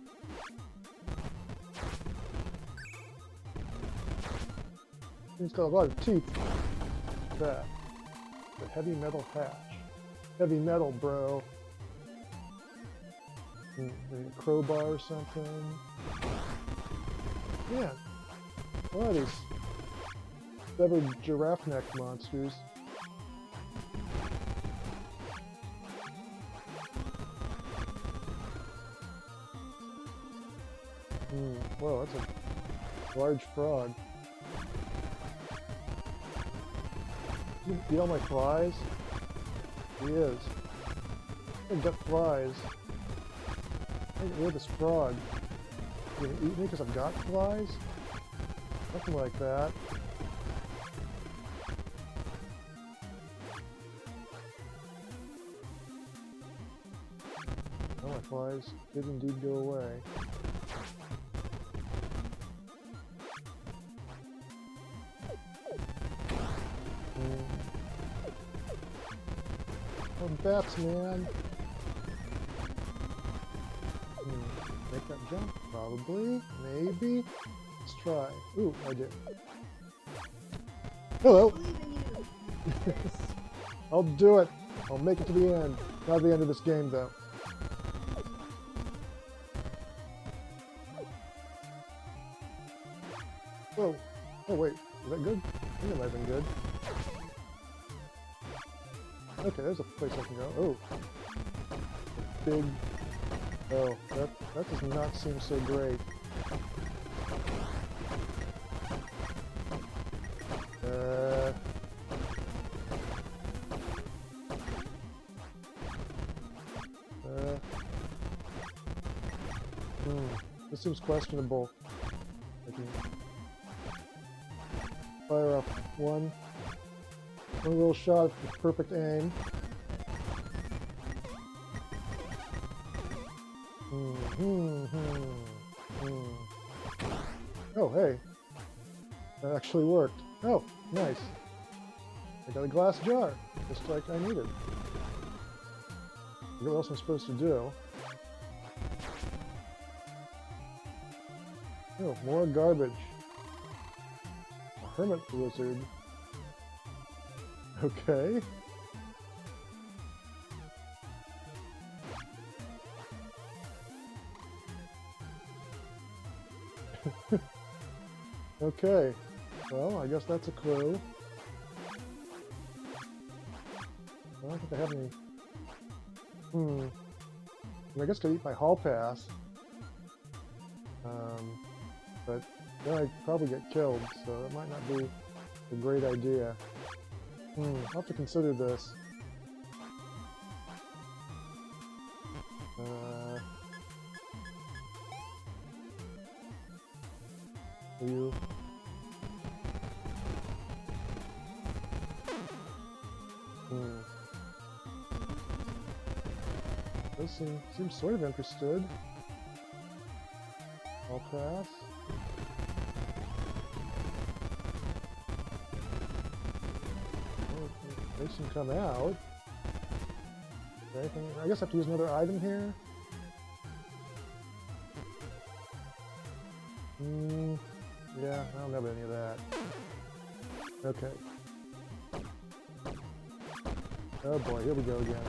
He's got a lot of teeth. That. The heavy metal hatch. Heavy metal, bro. Maybe a crowbar or something. Yeah. A lot of these severed giraffe neck monsters. Whoa, that's a large frog. You eat all my flies? He is. I've got flies. I get rid of this frog. You gonna eat me because I've got flies? Nothing like that. All my flies did indeed go away. Bats, man. Make that jump? Probably. Maybe. Let's try. Ooh, I did. Hello! I'll do it. I'll make it to the end. Not the end of this game, though. Whoa. Oh, wait. Is that good? I think it might have been good. Okay, there's a place I can go. Oh. Big... Oh, that does not seem so great. This seems questionable. I can fire up one little shot with perfect aim. Oh, hey. That actually worked. Oh, nice. I got a glass jar, just like I needed. What else am I supposed to do? Oh, more garbage. A hermit lizard. Okay. Okay. Well, I guess that's a clue. I don't think I have any... I guess I could eat my hall pass. But then I'd probably get killed, so that might not be a great idea. I'll have to consider this. You. Those seem sort of interested. I'll pass. Well, they should come out. Anything? I guess I have to use another item here. Yeah, I don't have any of that. Okay. Oh boy, here we go again.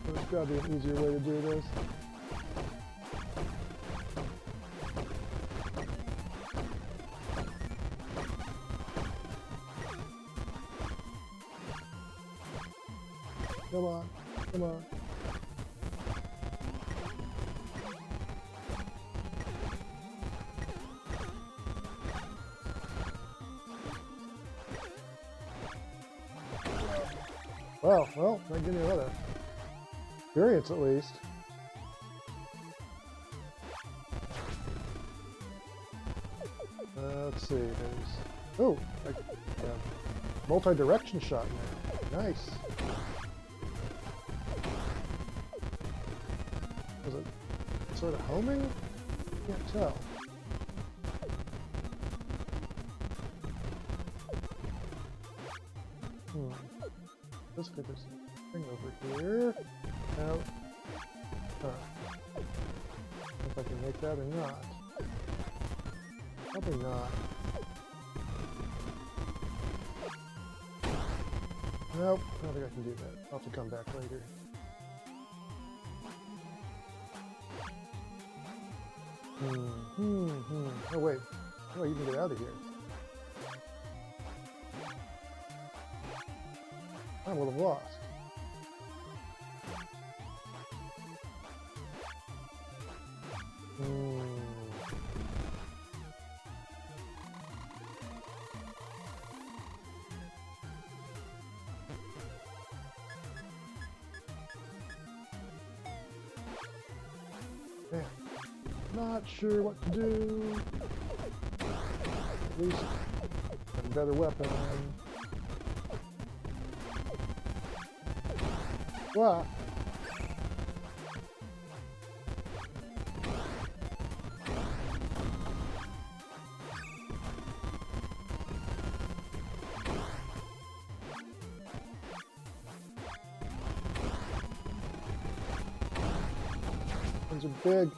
There's gotta be an easier way to do this. Come on, come on. Well, might give me another experience at least. Let's see, there's... multi-direction shot now. Nice. Was it sort of homing? Can't tell. Let's get this thing over here. Now, if I can make that or not. Probably not. Nope, I don't think I can do that. I'll have to come back later. Oh wait. Oh, you can get out of here. I would have lost. Man, not sure what to do. At least a better weapon. What? Things are big.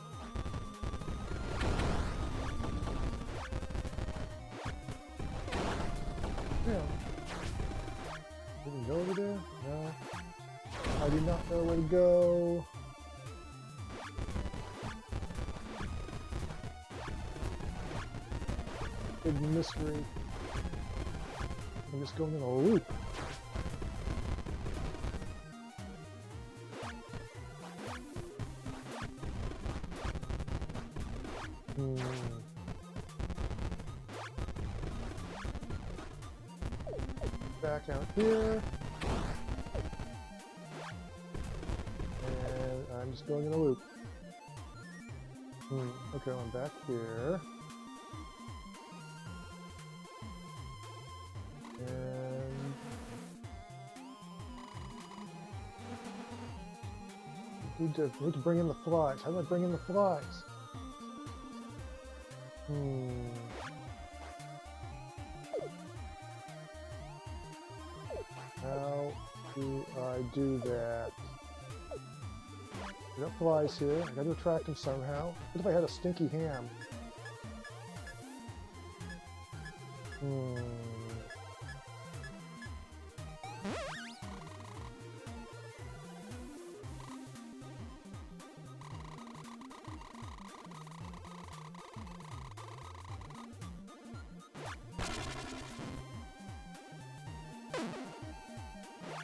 Yeah. Did we go over there? No. I do not know where to go. Big mystery. I'm just going in a loop. Back out here. I'm just going in a loop. Okay, I'm back here. And... need to bring in the flies. How do I bring in the flies? How do I do that? I got flies here. I got to attract them somehow. What if I had a stinky ham?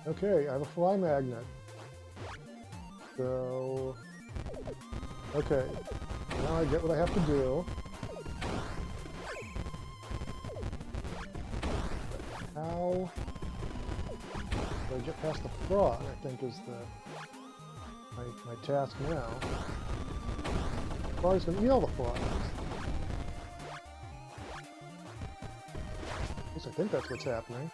Okay, I have a fly magnet. So, okay, now I get what I have to do. How do I get past the frog, I think is my task now. flies gonna eat all the flies. At least I think that's what's happening.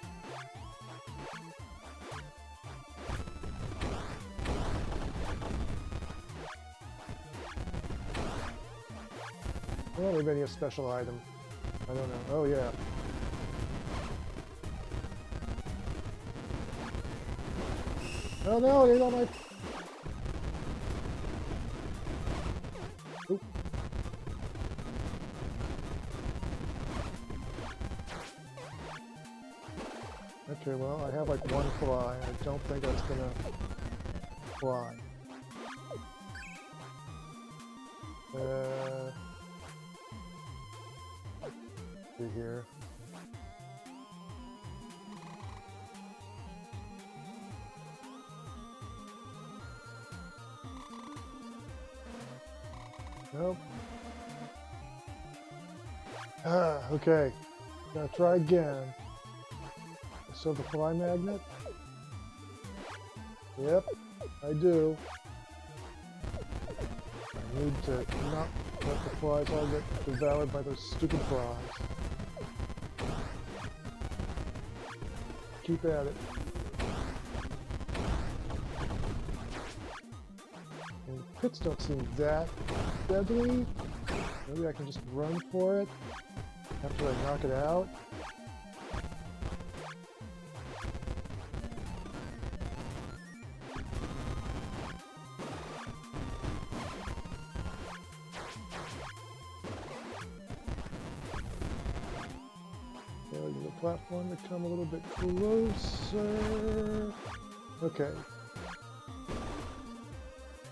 Well, maybe a special item. I don't know. Oh yeah. Oh no, it ate all my... Oop. Okay, well, I have like one fly. I don't think that's gonna fly. See here. Nope. Okay. Gotta try again. So the fly magnet? Yep, I do. I need to not let the flies all get devoured by those stupid flies. Keep at it. And the pits don't seem that deadly. Maybe I can just run for it after I knock it out. The platform to come a little bit closer. Okay.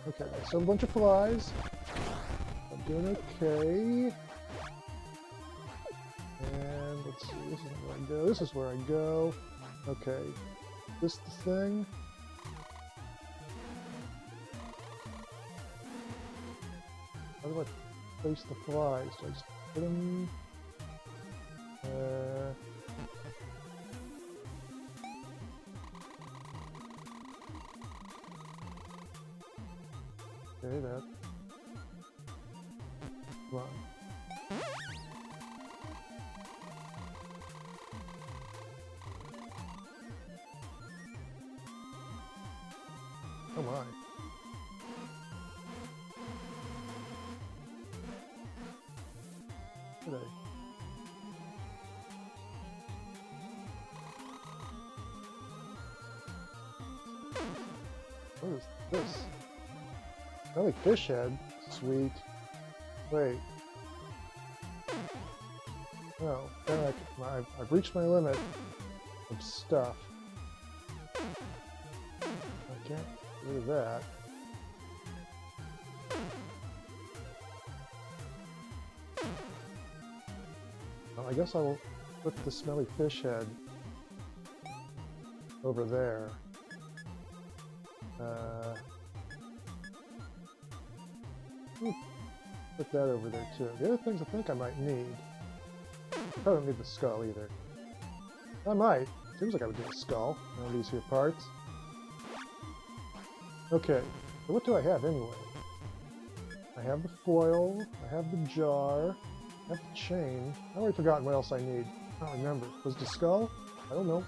Okay, so a bunch of flies. I'm doing okay. And let's see, this is where I go. This is where I go. Okay. This the thing. How do I place the flies? Do I just put them? Okay, that. Come on. Oh my. Today. What is this? Another fish head? Sweet. Wait. No, then I've reached my limit of stuff. I can't get rid of that. Well, I guess I will put the smelly fish head over there. Put that over there too. The other things I think I might need. I probably don't need the skull either. I might. Seems like I would need a skull. One of these here parts. Okay, so what do I have anyway? I have the foil, I have the jar, I have the chain. I've already forgotten what else I need. I don't remember. Was the skull? I don't know.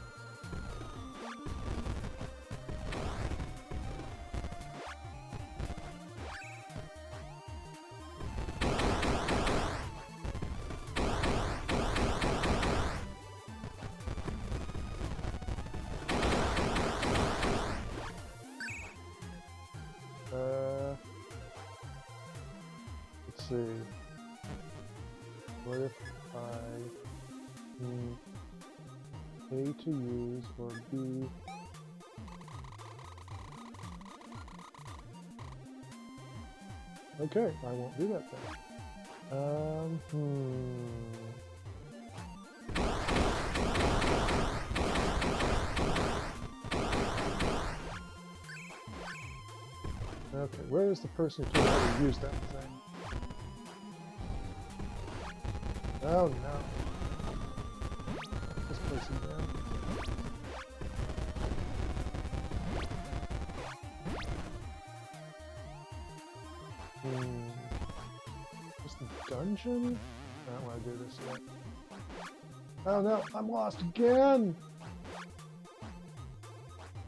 Let's see. What if I need A to use or B? Okay, I won't do that then. Okay, where is the person who can use that thing? Oh no. This place is down. dungeon? I don't want to do this yet. Oh no, I'm lost again!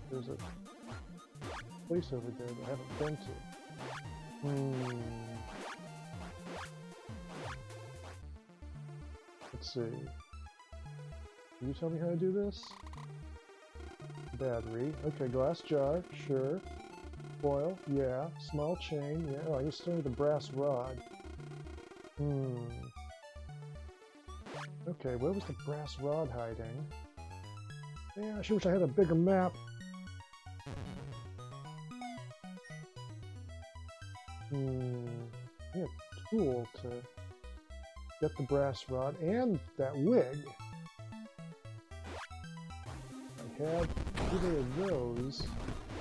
There's a place over there that I haven't been to. Let's see. Can you tell me how to do this? Battery. Okay, glass jar. Sure. Foil. Yeah. Small chain. Yeah. Oh, I still need the brass rod. Okay, where was the brass rod hiding? Yeah, I sure wish I had a bigger map. I need a tool to get the brass rod and that wig. If I had either of those,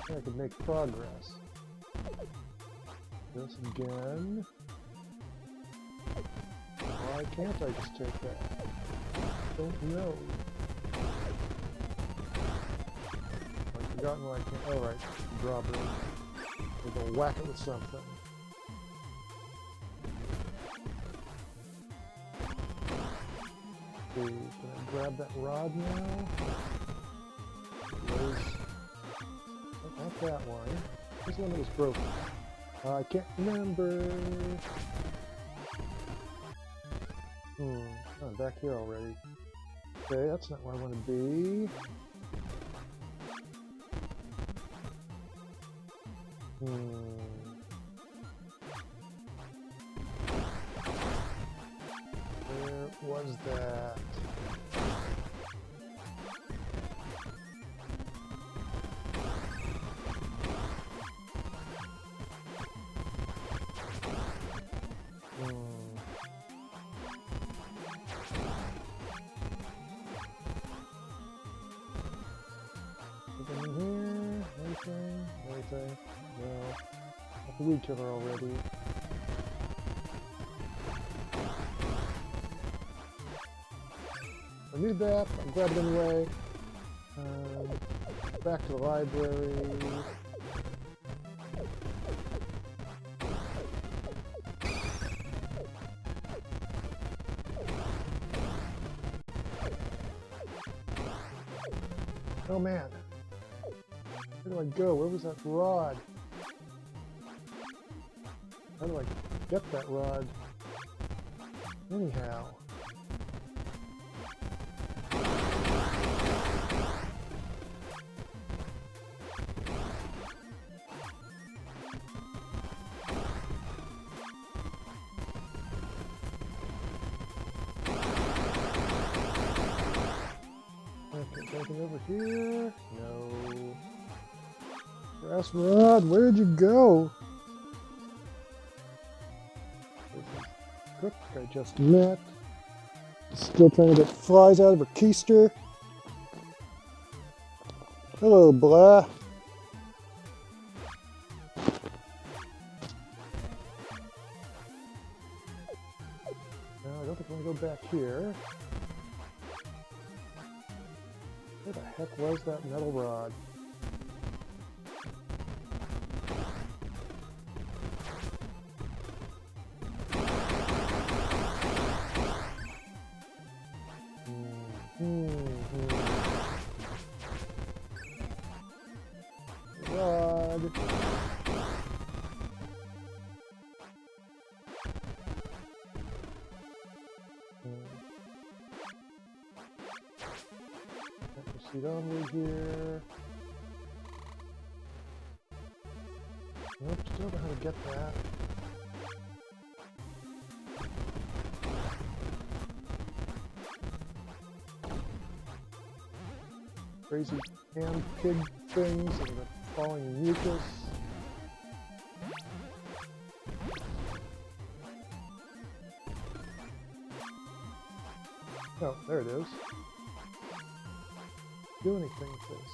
I could make progress. This again. Why can't I just take that? Don't know. I've forgotten why I can't. Alright, drop it. We're gonna whack it with something. Can I grab that rod now? Where's... Oh, not that one. Where's the one that was broken? I can't remember. Oh, I'm back here already. Okay, that's not where I want to be. Where was that? Anything in here? Anything? Anything? No. Got the weed killer already. I need that, I'll grab it anyway. Back to the library. Oh man. Where do I go? Where was that rod? How do I get that rod? Anyhow. Okay, anything over here? No. Brass rod, where'd you go? This is Cook I just met. Still trying to get flies out of her keister. Hello, blah. No, I don't think I want to go back here. Where the heck was that metal rod? Rod. Proceed onward here. Nope, still don't know how to get that. Crazy hand pig things and the falling mucus. Oh, there it is. Do anything with this.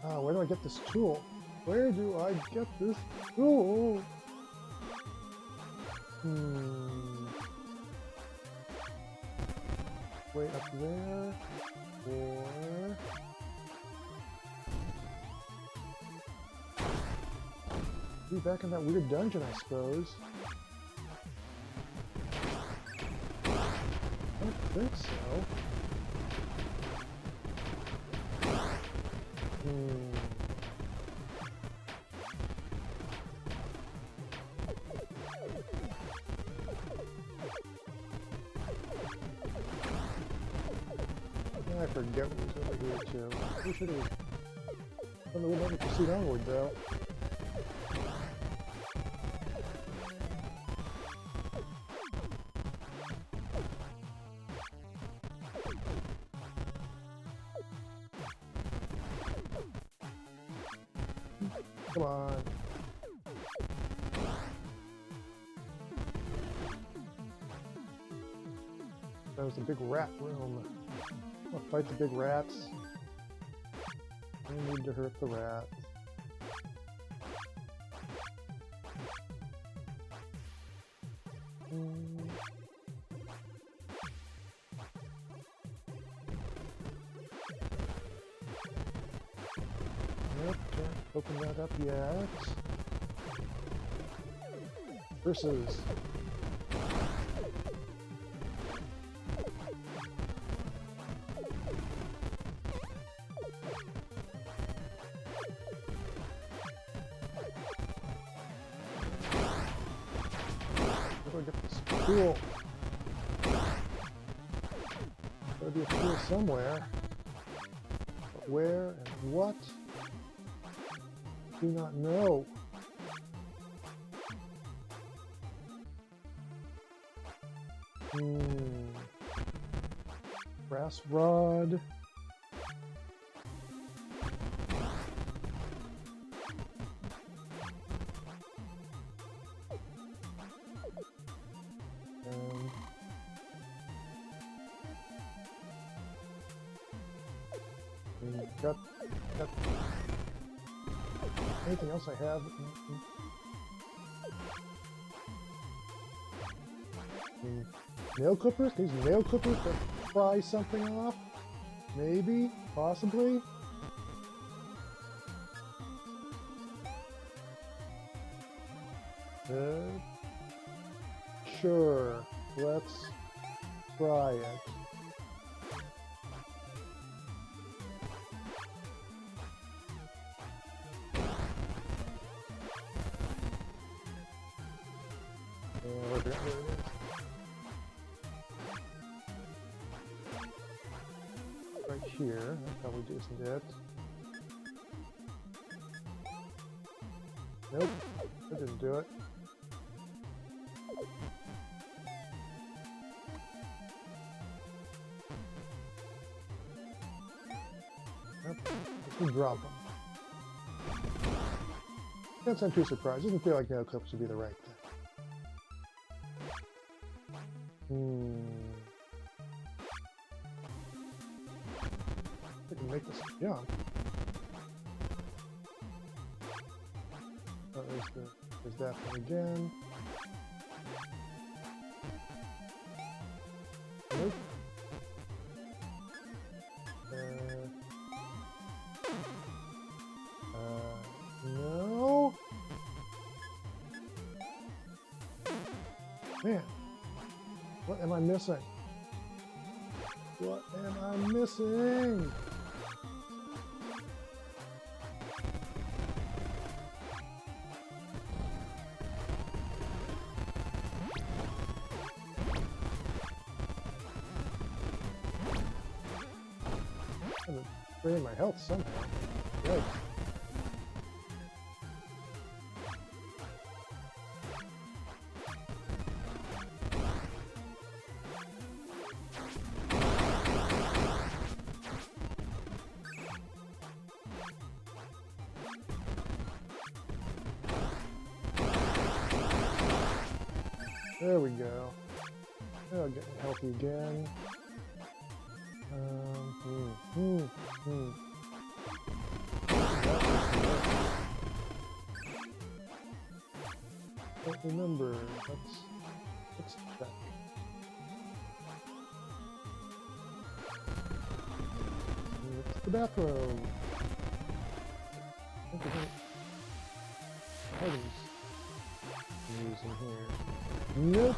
Ah, where do I get this tool? Where do I get this tool? Way up there, or be back in that weird dungeon, I suppose. don't think so. I forget what was over here too. We should have. I don't know, we'll never proceed onward though. Come on. That was the big rat room. I'll fight the big rats. I need to hurt the rats. Nope, can't open that up yet. Versus. Where do I get this tool? Gotta be a tool somewhere. But where and what? Do not know. Brass rod. Got anything else I have? Nail clippers? These nail clippers to pry something off? Maybe? Possibly? Sure. Let's try it. Right here, that probably isn't it. Nope, that didn't do it. Nope, let's drop them. Can't sound too surprised. Doesn't feel like nail clips would be the right thing. I can make this jump. Oh, there's that one again. Nope. No. Man, what am I missing? What am I missing? I'm draining my health somehow. Yikes. There we go. Now I'll get healthy again. Don't remember. Let's check. It's the bathroom. I think there's any items I'm using here. Nope.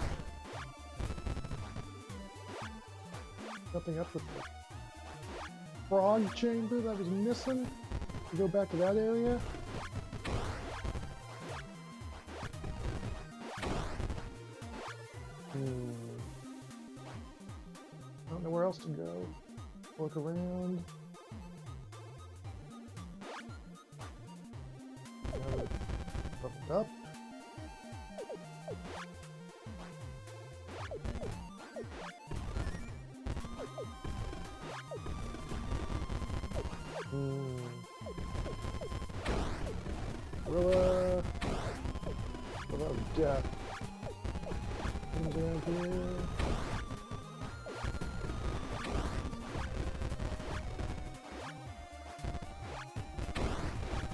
Something up with the frog chamber that was missing. Go back to that area. I don't know where else to go. Look around. Leveled up. Gorilla of death. Comes around here.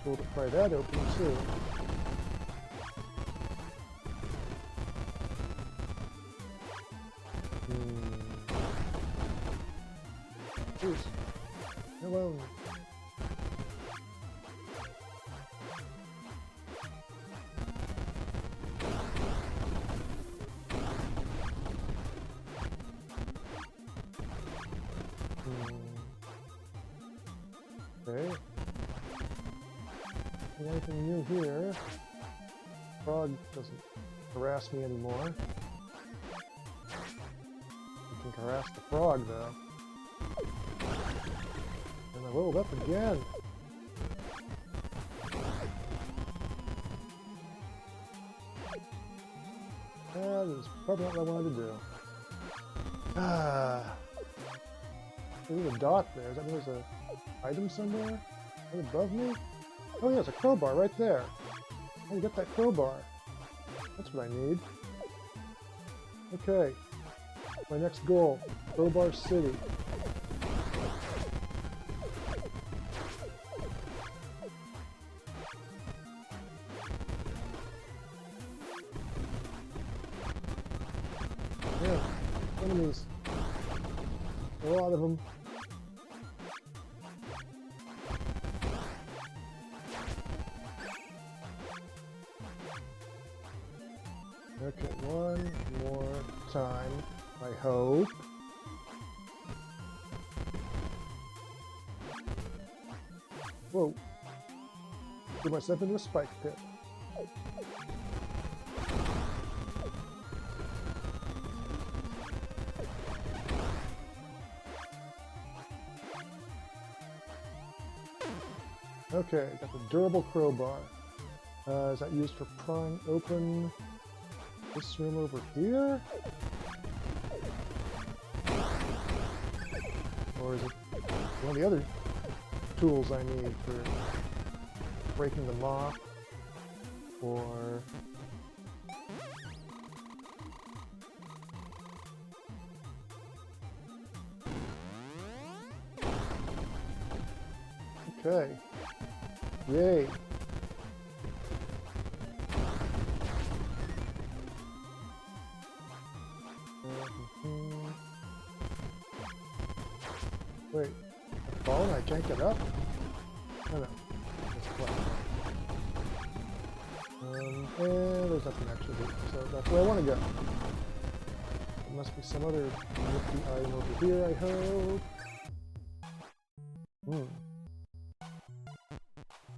Cool to pry that open too. Jeez. Hello. Okay. Anything new here? Frog doesn't harass me anymore. You can harass the frog though. And I rolled up again. That is probably not what I wanted to do. There's a dot there. Does that mean there's an item somewhere? Right above me? Oh yeah, there's a crowbar right there. I can get that crowbar. That's what I need. Okay. My next goal. Crowbar City. Yeah, enemies. A lot of them. Okay, one more time, I hope. Whoa. Threw myself into a spike pit. Okay, got the durable crowbar. Is that used for prying open this room over here? Or is it one of the other tools I need for breaking them off? Or... Okay. Yay. Wait, I've fallen? I can't get up? Oh no, it's flat. And there's nothing actually here, so that's where I want to go. There must be some other nifty item over here, I hope.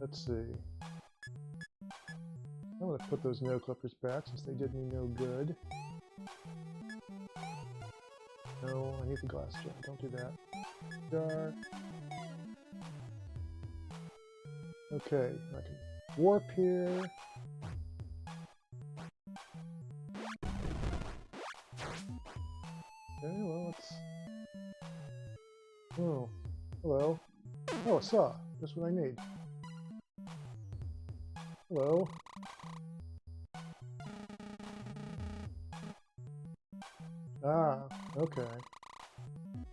Let's see. I'm going to put those nail clippers back since they did me no good. No, I need the glass jar. Don't do that. Jar. Okay, I can warp here. Okay, well, let's... Oh, hello. Oh, a saw. Just what I need. Hello. Ah, okay.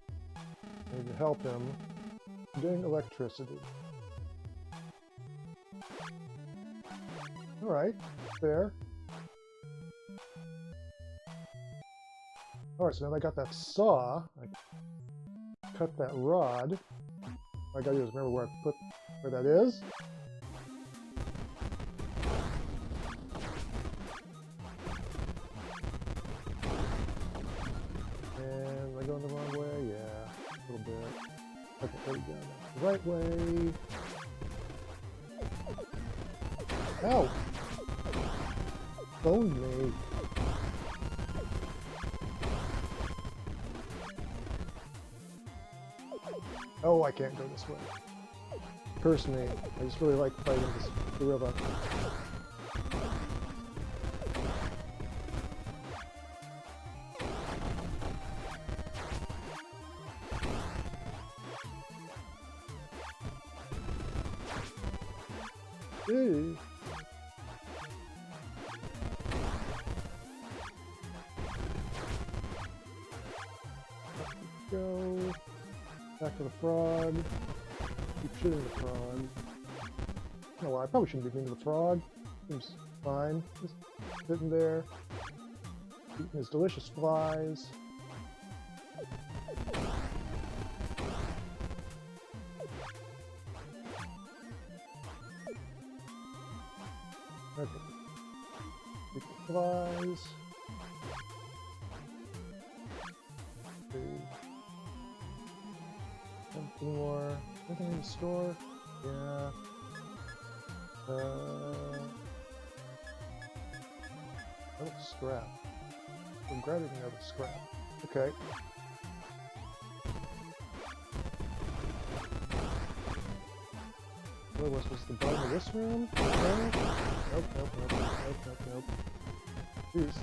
I need to help him doing electricity. Alright, fair. Alright, so now I got that saw. I cut that rod. All I gotta do is remember where that is. And am I going the wrong way? Yeah. There we go. That's the right way. Ow! Boned me. Oh, I can't go this way. Curse me. I just really like fighting this gorilla. Hey. Go back to the frog. Keep shooting the frog. No, I probably shouldn't be mean to the frog. Seems fine. Just sitting there, eating his delicious flies. Okay. Eat the flies. Something more. Anything in the store? Yeah. Another scrap. I'm grabbing another scrap. Okay. What was this? The bottom of this room? No? Nope, nope, nope, nope, nope, nope. Jeez.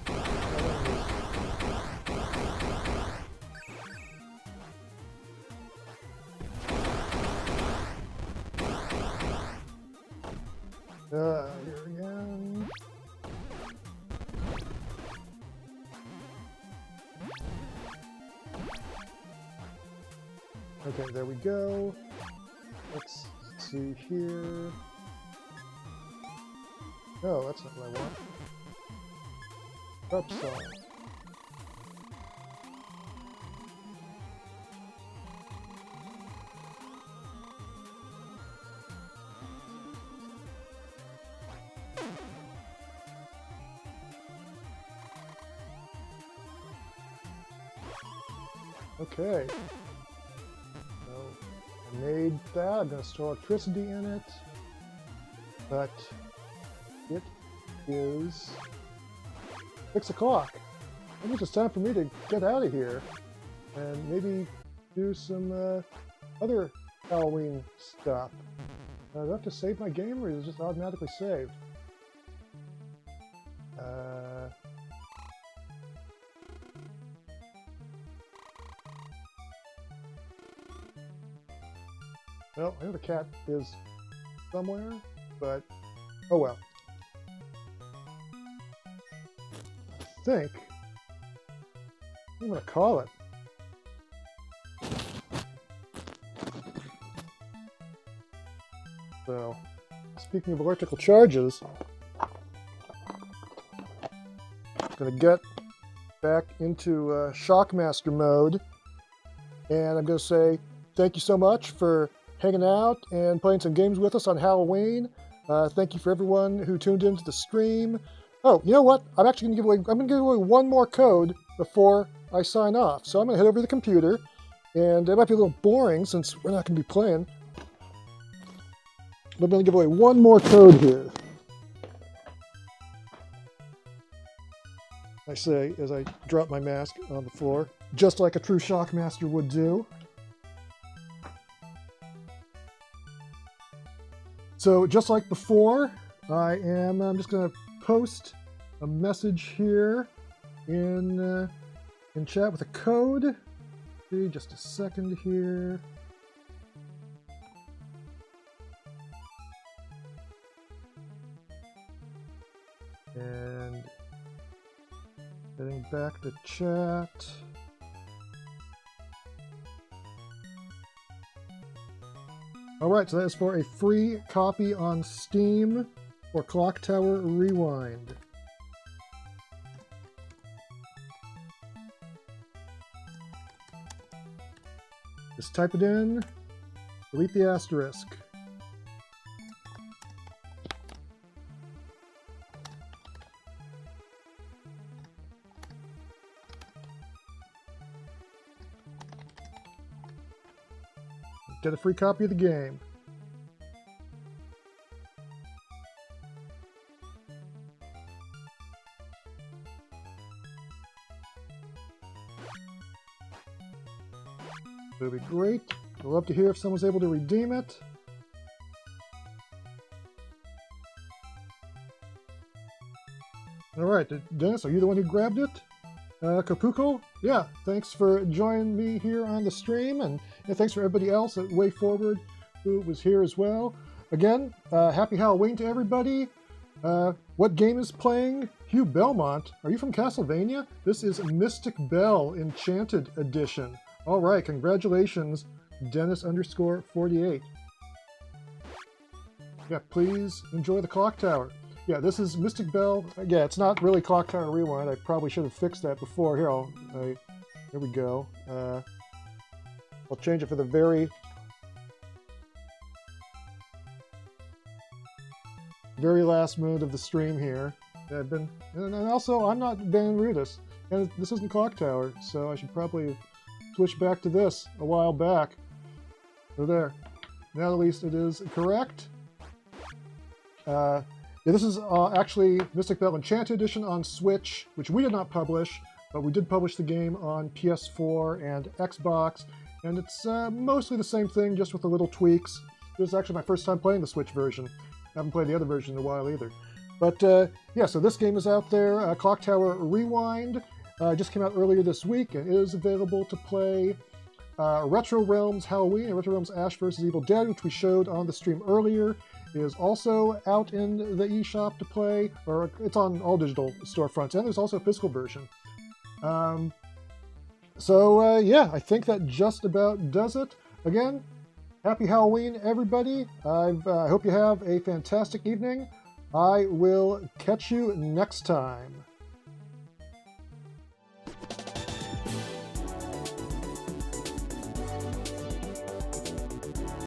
Here again. Okay, there we go. Let's see here. No, that's not what I want. Upside. Okay. So I made that. I'm going to store electricity in it. But it is 6 o'clock. I think it's time for me to get out of here and maybe do some other Halloween stuff. Do I have to save my game, or is it just automatically saved? Well, I know the cat is somewhere, but oh well. I think I'm gonna call it. So, speaking of electrical charges, I'm gonna get back into Shockmaster mode, and I'm gonna say thank you so much for hanging out and playing some games with us on Halloween. Thank you for everyone who tuned into the stream. Oh, you know what? I'm actually going to give away one more code before I sign off. So I'm going to head over to the computer, and it might be a little boring since we're not going to be playing. But I'm going to give away one more code here. I say as I drop my mask on the floor, just like a true Shockmaster would do. So just like before, I'm just going to post a message here in chat with a code. See, just a second here. And getting back to chat. Alright, so that is for a free copy on Steam for Clock Tower Rewind. Just type it in, delete the asterisk. get a free copy of the game. It would be great. I'd love to hear if someone's able to redeem it. All right, Dennis, are you the one who grabbed it? Kapuko? Yeah, thanks for joining me here on the stream, and thanks for everybody else at WayForward who was here as well. Again, happy Halloween to everybody. What game is playing? Hugh Belmont, are you from Castlevania? This is Mystic Bell Enchanted Edition. All right, congratulations, Dennis_48. Yeah, please enjoy the clock tower. Yeah, this is Mystic Bell. Yeah, it's not really Clock Tower Rewind. I probably should have fixed that before. Here, here we go. I'll change it for the very last minute of the stream here. And also, I'm not Van Rudis, and this isn't Clock Tower, so I should probably switch back to this a while back. So there. Now at least it is correct. Yeah, this is actually Mystic Bell Enchanted Edition on Switch, which we did not publish, but we did publish the game on PS4 and Xbox, and it's mostly the same thing, just with the little tweaks. This is actually my first time playing the Switch version. I haven't played the other version in a while either. But yeah, so this game is out there. Clock Tower Rewind just came out earlier this week and is available to play. RetroRealms Halloween and RetroRealms Ash vs. Evil Dead, which we showed on the stream earlier, is also out in the eShop to play, or it's on all digital storefronts, and there's also a physical version. Yeah, I think that just about does it. Again, happy Halloween, everybody. I hope you have a fantastic evening. I will catch you next time.